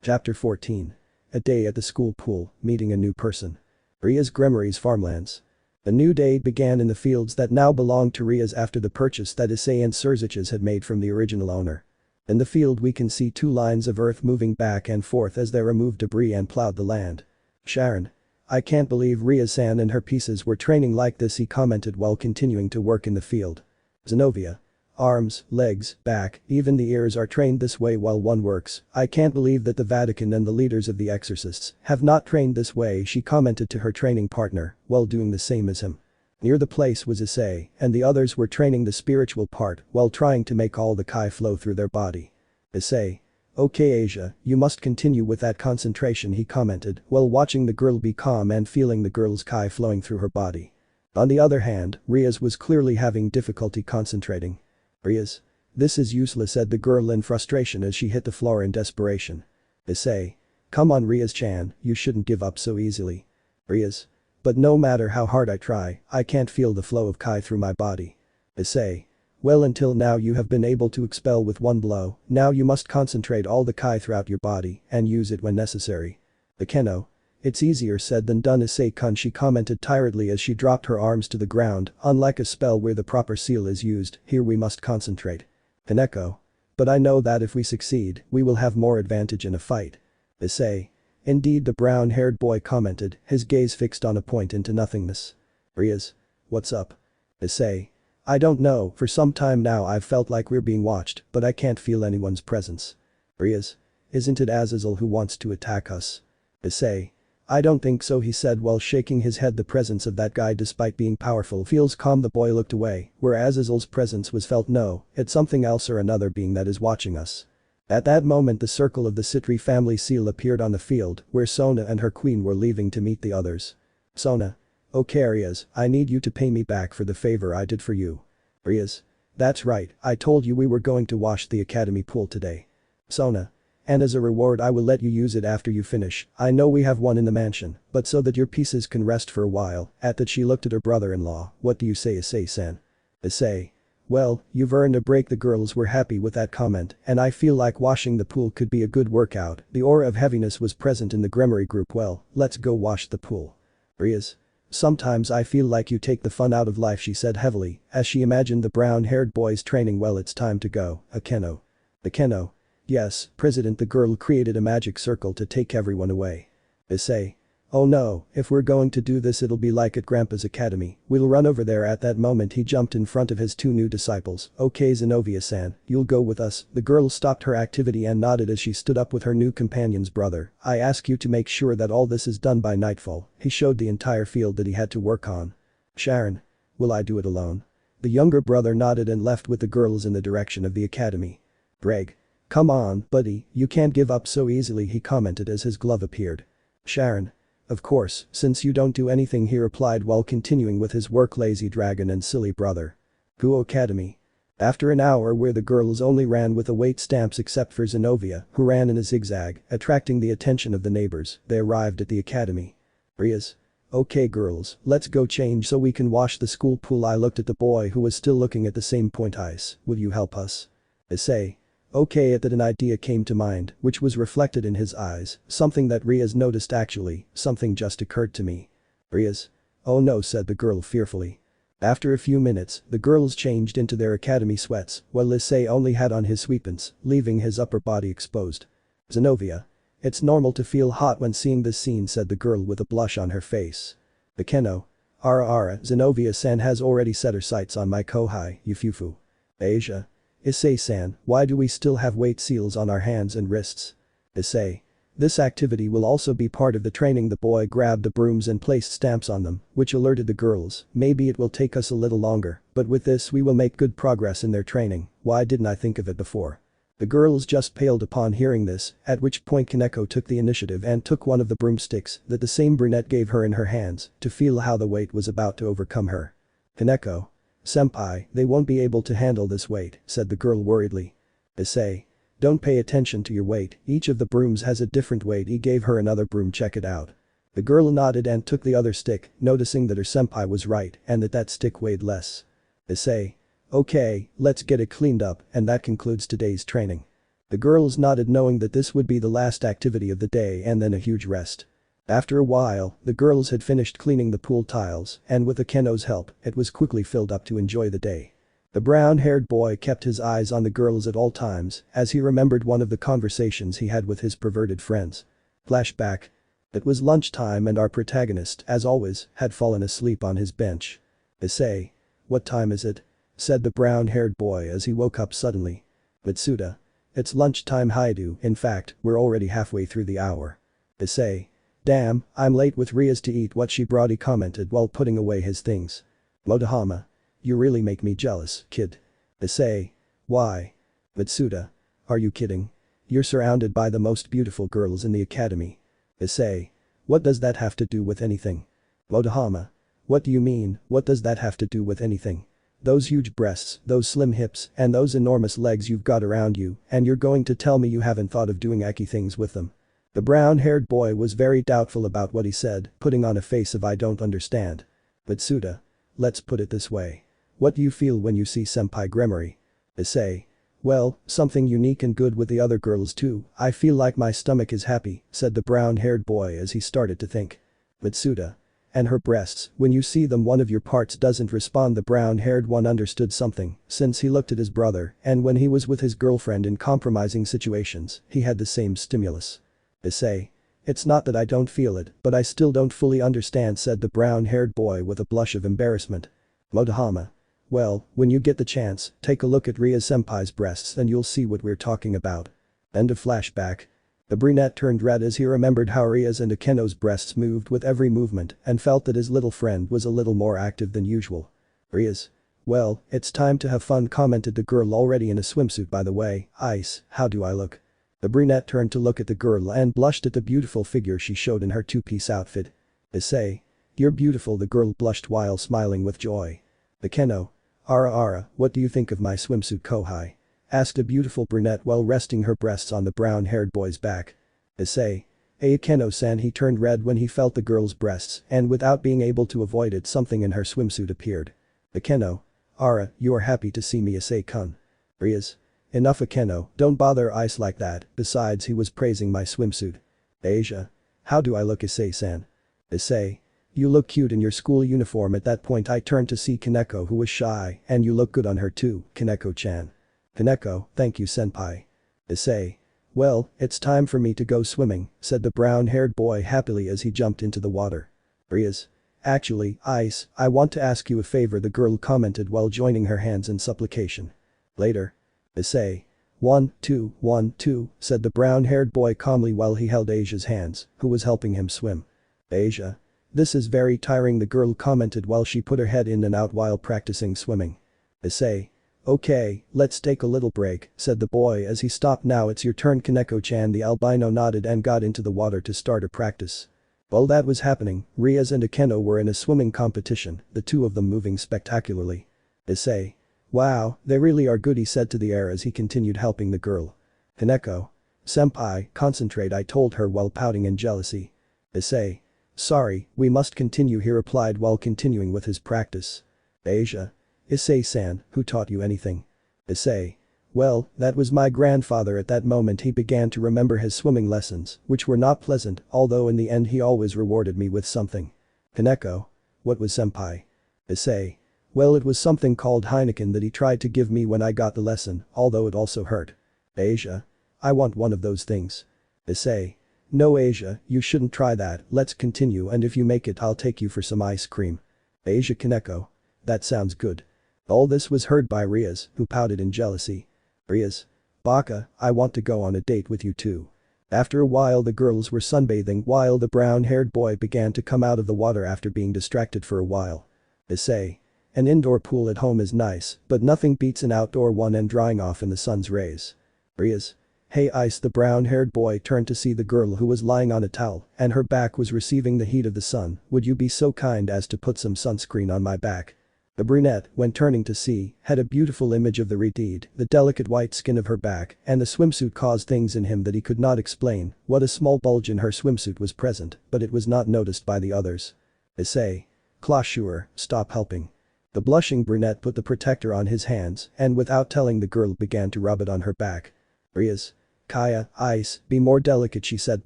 B: Chapter 14. A day at the school pool, meeting a new person. Rias Gremory's farmlands. A new day began in the fields that now belonged to Rias after the purchase that Issei and Sirzechs had made from the original owner. In the field we can see two lines of earth moving back and forth as they removed debris and plowed the land. Sharon. I can't believe Rias-san and her pieces were training like this, he commented while continuing to work in the field. Zenobia. Arms, legs, back, even the ears are trained this way while one works. I can't believe that the Vatican and the leaders of the exorcists have not trained this way, she commented to her training partner while doing the same as him. Near the place was Issei, and the others were training the spiritual part while trying to make all the Kai flow through their body. Issei. Okay Asia, you must continue with that concentration, he commented while watching the girl be calm and feeling the girl's Kai flowing through her body. On the other hand, Rias was clearly having difficulty concentrating. Rias. This is useless, said the girl in frustration as she hit the floor in desperation. Issei. Come on Rias-chan, you shouldn't give up so easily. Rias. But no matter how hard I try, I can't feel the flow of Kai through my body. Issei. Well, until now you have been able to expel with one blow, now you must concentrate all the Kai throughout your body and use it when necessary. The Keno. It's easier said than done Issei-kun, she commented tiredly as she dropped her arms to the ground, unlike a spell where the proper seal is used, here we must concentrate. Kaneko. But I know that if we succeed, we will have more advantage in a fight. Issei. Indeed, the brown-haired boy commented, his gaze fixed on a point into nothingness. Rias. What's up? Issei. I don't know, for some time now I've felt like we're being watched, but I can't feel anyone's presence. Rias. Isn't it Azazel who wants to attack us? Issei. I don't think so, he said while shaking his head. The presence of that guy, despite being powerful, feels calm. The boy looked away, where Azazel's presence was felt. No, it's something else or another being that is watching us. At that moment the circle of the Sitri family seal appeared on the field, where Sona and her queen were leaving to meet the others. Sona. Okay Rias, I need you to pay me back for the favor I did for you. Rias. That's right, I told you we were going to wash the academy pool today. Sona. And as a reward I will let you use it after you finish. I know we have one in the mansion, but so that your pieces can rest for a while. At that she looked at her brother-in-law. What do you say Issei-san? Issei. Well, you've earned a break. The girls were happy with that comment, and I feel like washing the pool could be a good workout. The aura of heaviness was present in the Gremory group. Well, let's go wash the pool. Rias. Sometimes I feel like you take the fun out of life, she said heavily, as she imagined the brown-haired boys training. Well, it's time to go. A Keno. The Keno. Yes, President. The girl created a magic circle to take everyone away. Issei. Oh no, if we're going to do this it'll be like at Grandpa's academy, we'll run over there. At that moment he jumped in front of his two new disciples. Okay Zenobia-san, you'll go with us. The girl stopped her activity and nodded as she stood up with her new companion's brother. I ask you to make sure that all this is done by nightfall. He showed the entire field that he had to work on. Sharon. Will I do it alone? The younger brother nodded and left with the girls in the direction of the academy. Greg. Come on, buddy, you can't give up so easily, he commented as his glove appeared. Sharon. Of course, since you don't do anything, he replied while continuing with his work. Lazy dragon and silly brother. Kuoh Academy. After an hour where the girls only ran with the weight stamps except for Zenobia, who ran in a zigzag, attracting the attention of the neighbors, they arrived at the academy. Rias. Okay girls, let's go change so we can wash the school pool. I looked at the boy who was still looking at the same point. Ice, will you help us? Issei. Okay. At that an idea came to mind, which was reflected in his eyes, something that Rias noticed. Actually, something just occurred to me. Rias. Oh no, said the girl fearfully. After a few minutes, the girls changed into their academy sweats, while Issei only had on his sweatpants, leaving his upper body exposed. Zenobia. It's normal to feel hot when seeing this scene, said the girl with a blush on her face. The Keno. Ara, Zenobia-san has already set her sights on my kohai, Yufufu. Asia. Issei-san, why do we still have weight seals on our hands and wrists? Issei. This activity will also be part of the training. The boy grabbed the brooms and placed stamps on them, which alerted the girls. Maybe it will take us a little longer, but with this we will make good progress in their training. Why didn't I think of it before? The girls just paled upon hearing this, at which point Kaneko took the initiative and took one of the broomsticks that the same brunette gave her in her hands to feel how the weight was about to overcome her. Kaneko. Senpai, they won't be able to handle this weight, said the girl worriedly. Issei. Don't pay attention to your weight, each of the brooms has a different weight. He gave her another broom. Check it out. The girl nodded and took the other stick, noticing that her senpai was right and that stick weighed less. Issei. Okay, let's get it cleaned up, and that concludes today's training. The girls nodded, knowing that this would be the last activity of the day and then a huge rest. After a while, the girls had finished cleaning the pool tiles, and with Akeno's help, it was quickly filled up to enjoy the day. The brown-haired boy kept his eyes on the girls at all times, as he remembered one of the conversations he had with his perverted friends. Flashback. It was lunchtime and our protagonist, as always, had fallen asleep on his bench. Issei. What time is it? Said the brown-haired boy as he woke up suddenly. Mitsuda. It's lunchtime, Hyoudou. In fact, we're already halfway through the hour. Issei. Damn, I'm late with Rias to eat what she brought, he commented while putting away his things. Motohama. You really make me jealous, kid. Issei. Why? Mitsuda. Are you kidding? You're surrounded by the most beautiful girls in the academy. Issei. What does that have to do with anything? Motohama. What do you mean, what does that have to do with anything? Those huge breasts, those slim hips, and those enormous legs you've got around you, and you're going to tell me you haven't thought of doing icky things with them? The brown-haired boy was very doubtful about what he said, putting on a face of I don't understand. Mitsuda. Let's put it this way. What do you feel when you see Senpai Gremory? Issei. Well, something unique and good with the other girls too. I feel like my stomach is happy, said the brown-haired boy as he started to think. Mitsuda. And her breasts, when you see them one of your parts doesn't respond. The brown-haired one understood something, since he looked at his brother, and when he was with his girlfriend in compromising situations, he had the same stimulus. Issei. It's not that I don't feel it, but I still don't fully understand, said the brown-haired boy with a blush of embarrassment. Motohama. Well, when you get the chance, take a look at Rias senpai's breasts and you'll see what we're talking about. End of flashback. The brunette turned red as he remembered how Rias and Akeno's breasts moved with every movement and felt that his little friend was a little more active than usual. Rias. Well, it's time to have fun, commented the girl already in a swimsuit. By the way, Ice, how do I look? The brunette turned to look at the girl and blushed at the beautiful figure she showed in her two-piece outfit. Issei. You're beautiful, the girl blushed while smiling with joy. Akeno. Ara, what do you think of my swimsuit, Kohai? Asked a beautiful brunette while resting her breasts on the brown-haired boy's back. Issei. Akeno-san. He turned red when he felt the girl's breasts, and without being able to avoid it, something in her swimsuit appeared. Akeno. Ara, you are happy to see me, Issei-kun. Rias. Enough, Akeno, don't bother Ice like that, besides he was praising my swimsuit. Asia. How do I look, Issei-san? Issei. You look cute in your school uniform. At that point I turned to see Kaneko, who was shy, and you look good on her too, Kaneko-chan. Kaneko, thank you, senpai. Issei. Well, it's time for me to go swimming, said the brown-haired boy happily as he jumped into the water. Rias. Actually, Ice, I want to ask you a favor, the girl commented while joining her hands in supplication. Later. Issei. 1, 2, 1, 2, said the brown-haired boy calmly while he held Asia's hands, who was helping him swim. Asia. This is very tiring, the girl commented while she put her head in and out while practicing swimming. Issei. Okay, let's take a little break, said the boy as he stopped. Now it's your turn, Kaneko-chan. The albino nodded and got into the water to start her practice. While that was happening, Rias and Akeno were in a swimming competition, the two of them moving spectacularly. Issei. Wow, they really are good, he said to the air as he continued helping the girl. Kaneko. Senpai, concentrate, I told her while pouting in jealousy. Issei. Sorry, we must continue, he replied while continuing with his practice. Asia. Issei-san, who taught you anything? Issei. Well, that was my grandfather. At that moment he began to remember his swimming lessons, which were not pleasant, although in the end he always rewarded me with something. Kaneko. What was senpai? Issei. Well, it was something called Heineken that he tried to give me when I got the lesson, although it also hurt. Asia. I want one of those things. Issei. No, Asia, you shouldn't try that, let's continue, and if you make it I'll take you for some ice cream. Asia. Kaneko. That sounds good. All this was heard by Rias, who pouted in jealousy. Rias. Baka, I want to go on a date with you too. After a while the girls were sunbathing while the brown-haired boy began to come out of the water after being distracted for a while. Issei. An indoor pool at home is nice, but nothing beats an outdoor one and drying off in the sun's rays. Rias. Hey Ice, the brown-haired boy turned to see the girl who was lying on a towel and her back was receiving the heat of the sun. Would you be so kind as to put some sunscreen on my back? The brunette, when turning to see, had a beautiful image of the redeed, the delicate white skin of her back, and the swimsuit caused things in him that he could not explain. What a small bulge in her swimsuit was present, but it was not noticed by the others. Issei. Clawsure, stop helping. The blushing brunette put the protector on his hands and without telling the girl began to rub it on her back. Rias. Kaya, ice, be more delicate she said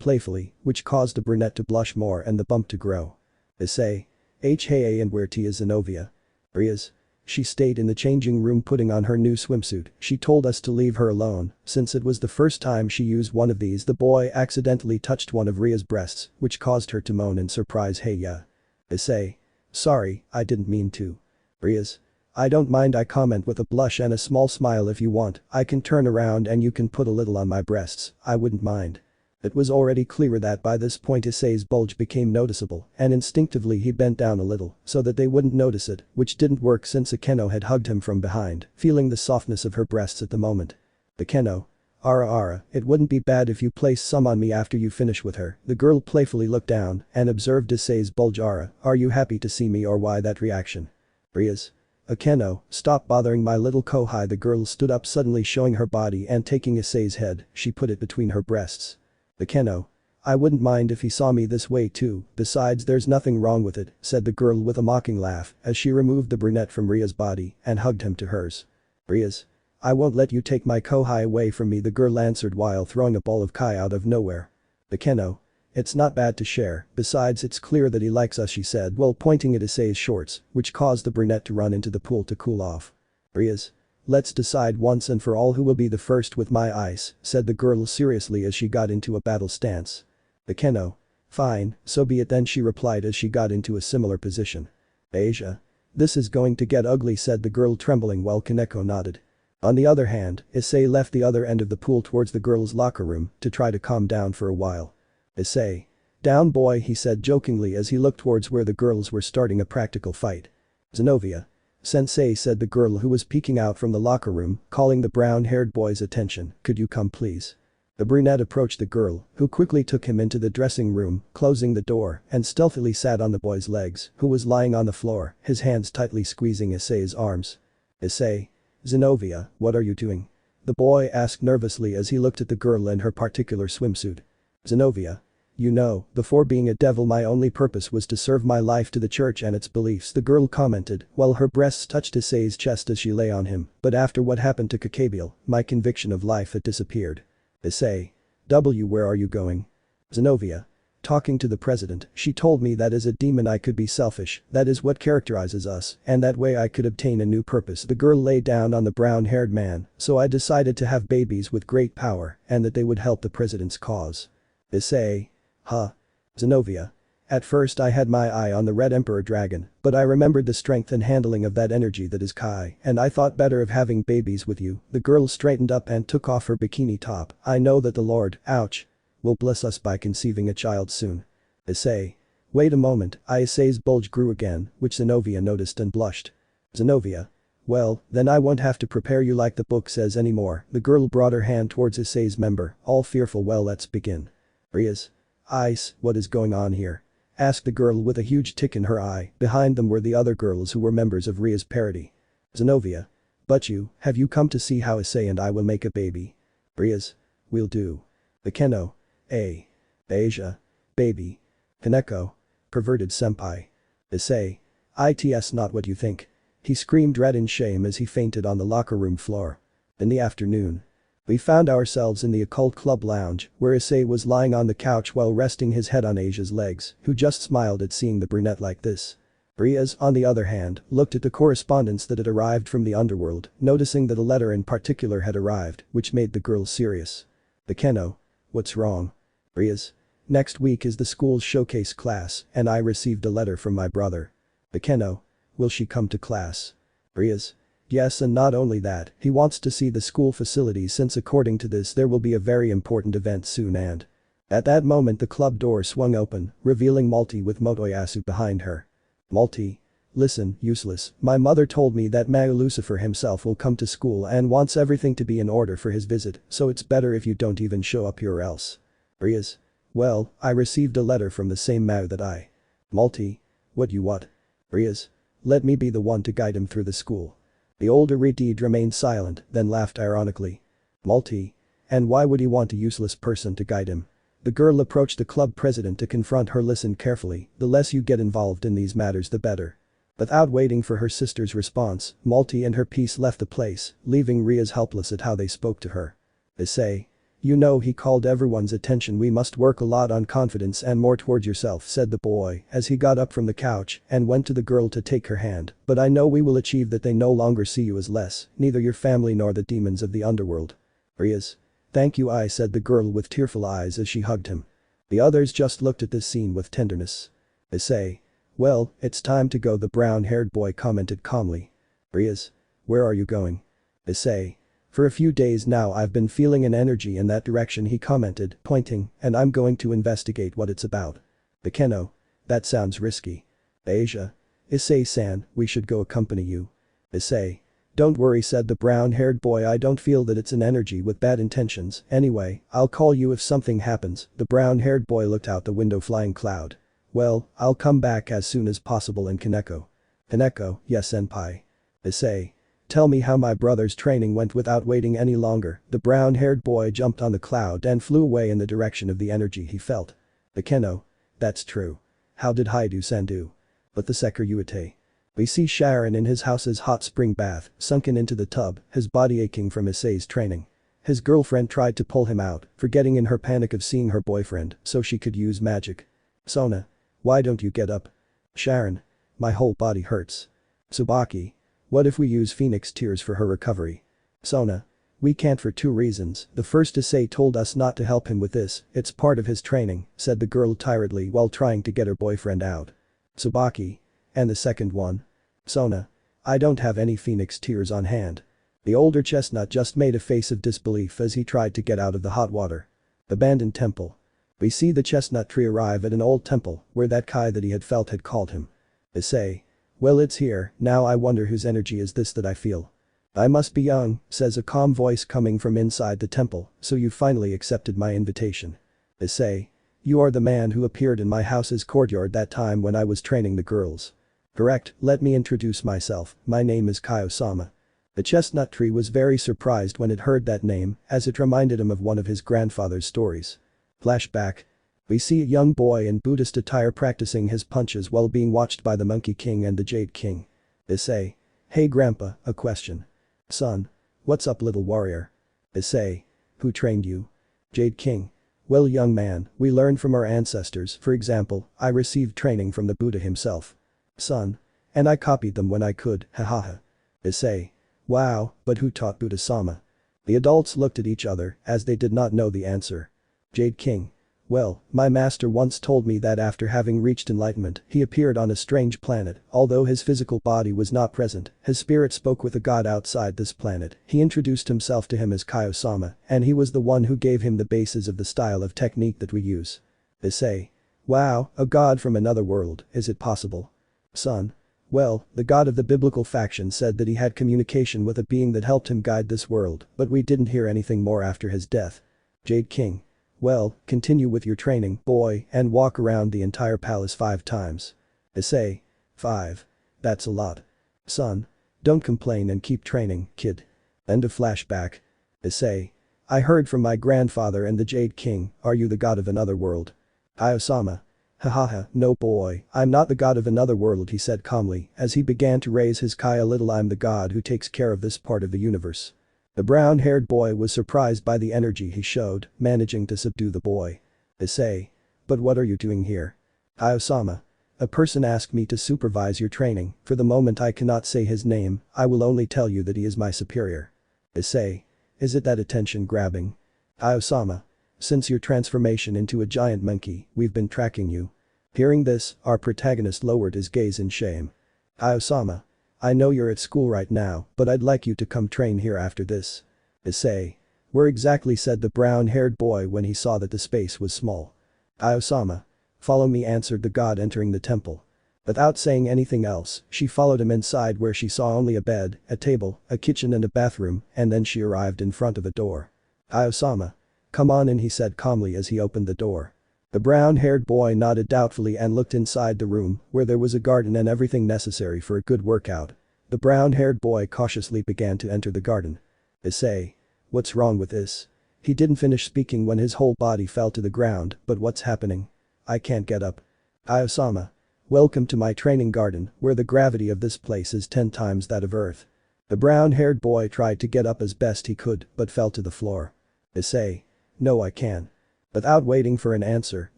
B: playfully, which caused the brunette to blush more and the bump to grow. Issei. Hey and where is Zenobia? Rias. She stayed in the changing room putting on her new swimsuit. She told us to leave her alone, since it was the first time she used one of these. The boy accidentally touched one of Ria's breasts, which caused her to moan in surprise. Hey yeah. Issei. Sorry, I didn't mean to. Rias. I don't mind, I comment with a blush and a small smile. If you want, I can turn around and you can put a little on my breasts, I wouldn't mind. It was already clear that by this point Issei's bulge became noticeable and instinctively he bent down a little so that they wouldn't notice it, which didn't work since Akeno had hugged him from behind, feeling the softness of her breasts at the moment. Akeno. Ara, it wouldn't be bad if you place some on me after you finish with her. The girl playfully looked down and observed Issei's bulge. Ara, are you happy to see me or why that reaction? Rias. Akeno, stop bothering my little Kuoh. The girl stood up suddenly showing her body and taking Issei's head, she put it between her breasts. Akeno. I wouldn't mind if he saw me this way too, besides there's nothing wrong with it, said the girl with a mocking laugh as she removed the brunette from Ria's body and hugged him to hers. Rias. I won't let you take my Kuoh away from me, the girl answered while throwing a ball of kai out of nowhere. Akeno. It's not bad to share, besides it's clear that he likes us, she said while pointing at Issei's shorts, which caused the brunette to run into the pool to cool off. Rias. Let's decide once and for all who will be the first with my ice, said the girl seriously as she got into a battle stance. Akeno. Fine, so be it then, she replied as she got into a similar position. Asia. This is going to get ugly, said the girl trembling while Kaneko nodded. On the other hand, Issei left the other end of the pool towards the girls' locker room to try to calm down for a while. Issei. Down boy, he said jokingly as he looked towards where the girls were starting a practical fight. Zenobia. Sensei, said the girl who was peeking out from the locker room, calling the brown-haired boy's attention, could you come please? The brunette approached the girl, who quickly took him into the dressing room, closing the door, and stealthily sat on the boy's legs, who was lying on the floor, his hands tightly squeezing Issei's arms. Issei. Zenobia, what are you doing? The boy asked nervously as he looked at the girl in her particular swimsuit. Zenobia. You know, before being a devil my only purpose was to serve my life to the church and its beliefs, the girl commented while her breasts touched Issei's chest as she lay on him, but after what happened to Gabriel, my conviction of life had disappeared. Issei. Where are you going? Zenobia. Talking to the president, she told me that as a demon I could be selfish, that is what characterizes us, and that way I could obtain a new purpose. The girl lay down on the brown-haired man, so I decided to have babies with great power and that they would help the president's cause. Issei. Huh. Zenobia. At first I had my eye on the Red Emperor Dragon, but I remembered the strength and handling of that energy that is Kai, and I thought better of having babies with you. The girl straightened up and took off her bikini top. I know that the Lord, ouch, will bless us by conceiving a child soon. Issei. Wait a moment, Issei's bulge grew again, which Zenobia noticed and blushed. Zenobia. Well, then I won't have to prepare you like the book says anymore. The girl brought her hand towards Issei's member, all fearful. Well, let's begin. Rias. Ice, what is going on here? Asked the girl with a huge tick in her eye. Behind them were the other girls who were members of Ria's parody. Zenobia. But have you come to see how Issei and I will make a baby? Rias. We'll do. Akeno. Asia. Baby. Kaneko. Perverted senpai. Issei. It's not what you think. He screamed red in shame as he fainted on the locker room floor. In the afternoon. We found ourselves in the occult club lounge, where Issei was lying on the couch while resting his head on Asia's legs, who just smiled at seeing the brunette like this. Rias, on the other hand, looked at the correspondence that had arrived from the underworld, noticing that a letter in particular had arrived, which made the girl serious. Akeno. What's wrong? Rias. Next week is the school's showcase class, and I received a letter from my brother. Akeno. Will she come to class? Rias. Yes, and not only that, he wants to see the school facilities since according to this there will be a very important event soon and… At that moment the club door swung open, revealing Multi with Motoyasu behind her. Multi. Listen, useless, my mother told me that Lucifer himself will come to school and wants everything to be in order for his visit, so it's better if you don't even show up here or else. Rias. Well, I received a letter from the same Mao that I… Multi. What? Rias. let me be the one to guide him through the school. The older Reed remained silent, then laughed ironically. Multi. And why would he want a useless person to guide him? The girl approached the club president to confront her. Listen carefully, the less you get involved in these matters the better. Without waiting for her sister's response, Multi and her piece left the place, leaving Rias helpless at how they spoke to her. Issei. You know, he called everyone's attention. We must work a lot on confidence and more towards yourself, said the boy as he got up from the couch and went to the girl to take her hand. But I know we will achieve that. They no longer see you as less, neither your family nor the demons of the underworld. Rias. Thank you, I said the girl with tearful eyes as she hugged him. The others just looked at this scene with tenderness. Issei. Well, it's time to go, the brown-haired boy commented calmly. Rias. Where are you going? Issei. For a few days now I've been feeling an energy in that direction, he commented, pointing, and I'm going to investigate what it's about. Bekeno. That sounds risky. Asia. Issei-san, we should go accompany you. Issei. Don't worry, said the brown-haired boy, I don't feel that it's an energy with bad intentions. Anyway, I'll call you if something happens. The brown-haired boy looked out the window. Flying cloud. Well, I'll come back as soon as possible. And Kaneko. Kaneko, yes senpai. Issei. Tell me how my brother's training went. Without waiting any longer, the brown-haired boy jumped on the cloud and flew away in the direction of the energy he felt. Bekeno. That's true. How did Hyoudou-san do? But the Sekiryuutei. We see Sharon in his house's hot spring bath, sunken into the tub, his body aching from Issei's training. His girlfriend tried to pull him out, forgetting in her panic of seeing her boyfriend so she could use magic. Sona. Why don't you get up? Sharon. My whole body hurts. Tsubaki. What if we use Phoenix Tears for her recovery? Sona. We can't for two reasons. The first, Issei told us not to help him with this, it's part of his training, said the girl tiredly while trying to get her boyfriend out. Tsubaki. And the second one? Sona. I don't have any Phoenix Tears on hand. The older chestnut just made a face of disbelief as he tried to get out of the hot water. Abandoned temple. We see the chestnut tree arrive at an old temple where that Kai that he had felt had called him. Issei. Well, it's here, now I wonder whose energy is this that I feel. I must be young, says a calm voice coming from inside the temple, so you finally accepted my invitation. Issei. You are the man who appeared in my house's courtyard that time when I was training the girls. Correct, let me introduce myself, my name is Kuoh-sama. The chestnut tree was very surprised when it heard that name, as it reminded him of one of his grandfather's stories. Flashback. We see a young boy in Buddhist attire practicing his punches while being watched by the Monkey King and the Jade King. Issei. Hey grandpa, a question. Son. What's up little warrior? Issei. Who trained you? Jade King. Well young man, we learned from our ancestors, for example, I received training from the Buddha himself. Son. And I copied them when I could, hahaha. Issei. Wow, but who taught Buddha-sama? The adults looked at each other as they did not know the answer. Jade King. Well, my master once told me that after having reached enlightenment, he appeared on a strange planet, although his physical body was not present, his spirit spoke with a god outside this planet, he introduced himself to him as Kuoh-sama, and he was the one who gave him the basis of the style of technique that we use. Issei. Wow, a god from another world, is it possible? Son. Well, the god of the biblical faction said that he had communication with a being that helped him guide this world, but we didn't hear anything more after his death. Jade King. Well, continue with your training, boy, and walk around the entire palace 5 times. Issei. 5. That's a lot. Son. Don't complain and keep training, kid. End of flashback. Issei. I heard from my grandfather and the Jade King, are you the god of another world? Kuoh-sama. Hahaha, no boy, I'm not the god of another world, he said calmly as he began to raise his Kai a little. I'm the god who takes care of this part of the universe. The brown-haired boy was surprised by the energy he showed, managing to subdue the boy. Issei. But what are you doing here? Kuoh-sama. A person asked me to supervise your training, for the moment I cannot say his name, I will only tell you that he is my superior. Issei. Is it that attention-grabbing? Kuoh-sama. Since your transformation into a giant monkey, we've been tracking you. Hearing this, our protagonist lowered his gaze in shame. Kuoh-sama. I know you're at school right now, but I'd like you to come train here after this. Issei. Where exactly, said the brown-haired boy when he saw that the space was small. Kuoh-sama. Follow me, answered the god, entering the temple. Without saying anything else, she followed him inside where she saw only a bed, a table, a kitchen and a bathroom, and then she arrived in front of a door. Kuoh-sama. Come on in, he said calmly as he opened the door. The brown-haired boy nodded doubtfully and looked inside the room, where there was a garden and everything necessary for a good workout. The brown-haired boy cautiously began to enter the garden. Issei. What's wrong with this? He didn't finish speaking when his whole body fell to the ground, but what's happening? I can't get up. Io-sama. Welcome to my training garden, where the gravity of this place is 10 times that of Earth. The brown-haired boy tried to get up as best he could, but fell to the floor. Issei. No, I can't. Without waiting for an answer,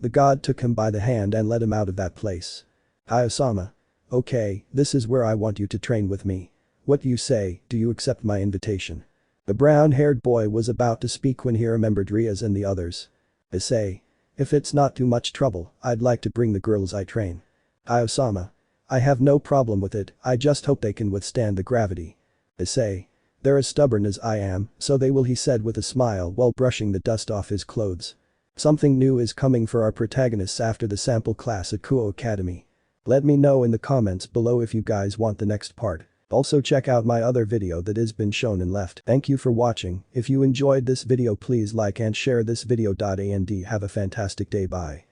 B: the god took him by the hand and led him out of that place. Io-sama. Okay, this is where I want you to train with me. What do you say, do you accept my invitation? The brown-haired boy was about to speak when he remembered Rias and the others. Issei. If it's not too much trouble, I'd like to bring the girls I train. Io-sama. I have no problem with it, I just hope they can withstand the gravity. Issei. They're as stubborn as I am, so they will, he said with a smile while brushing the dust off his clothes. Something new is coming for our protagonists after the sample class at Kuoh Academy. Let me know in the comments below if you guys want the next part. Also check out my other video that has been shown and left. Thank you for watching. If you enjoyed this video please like and share this video. And have a fantastic day. Bye.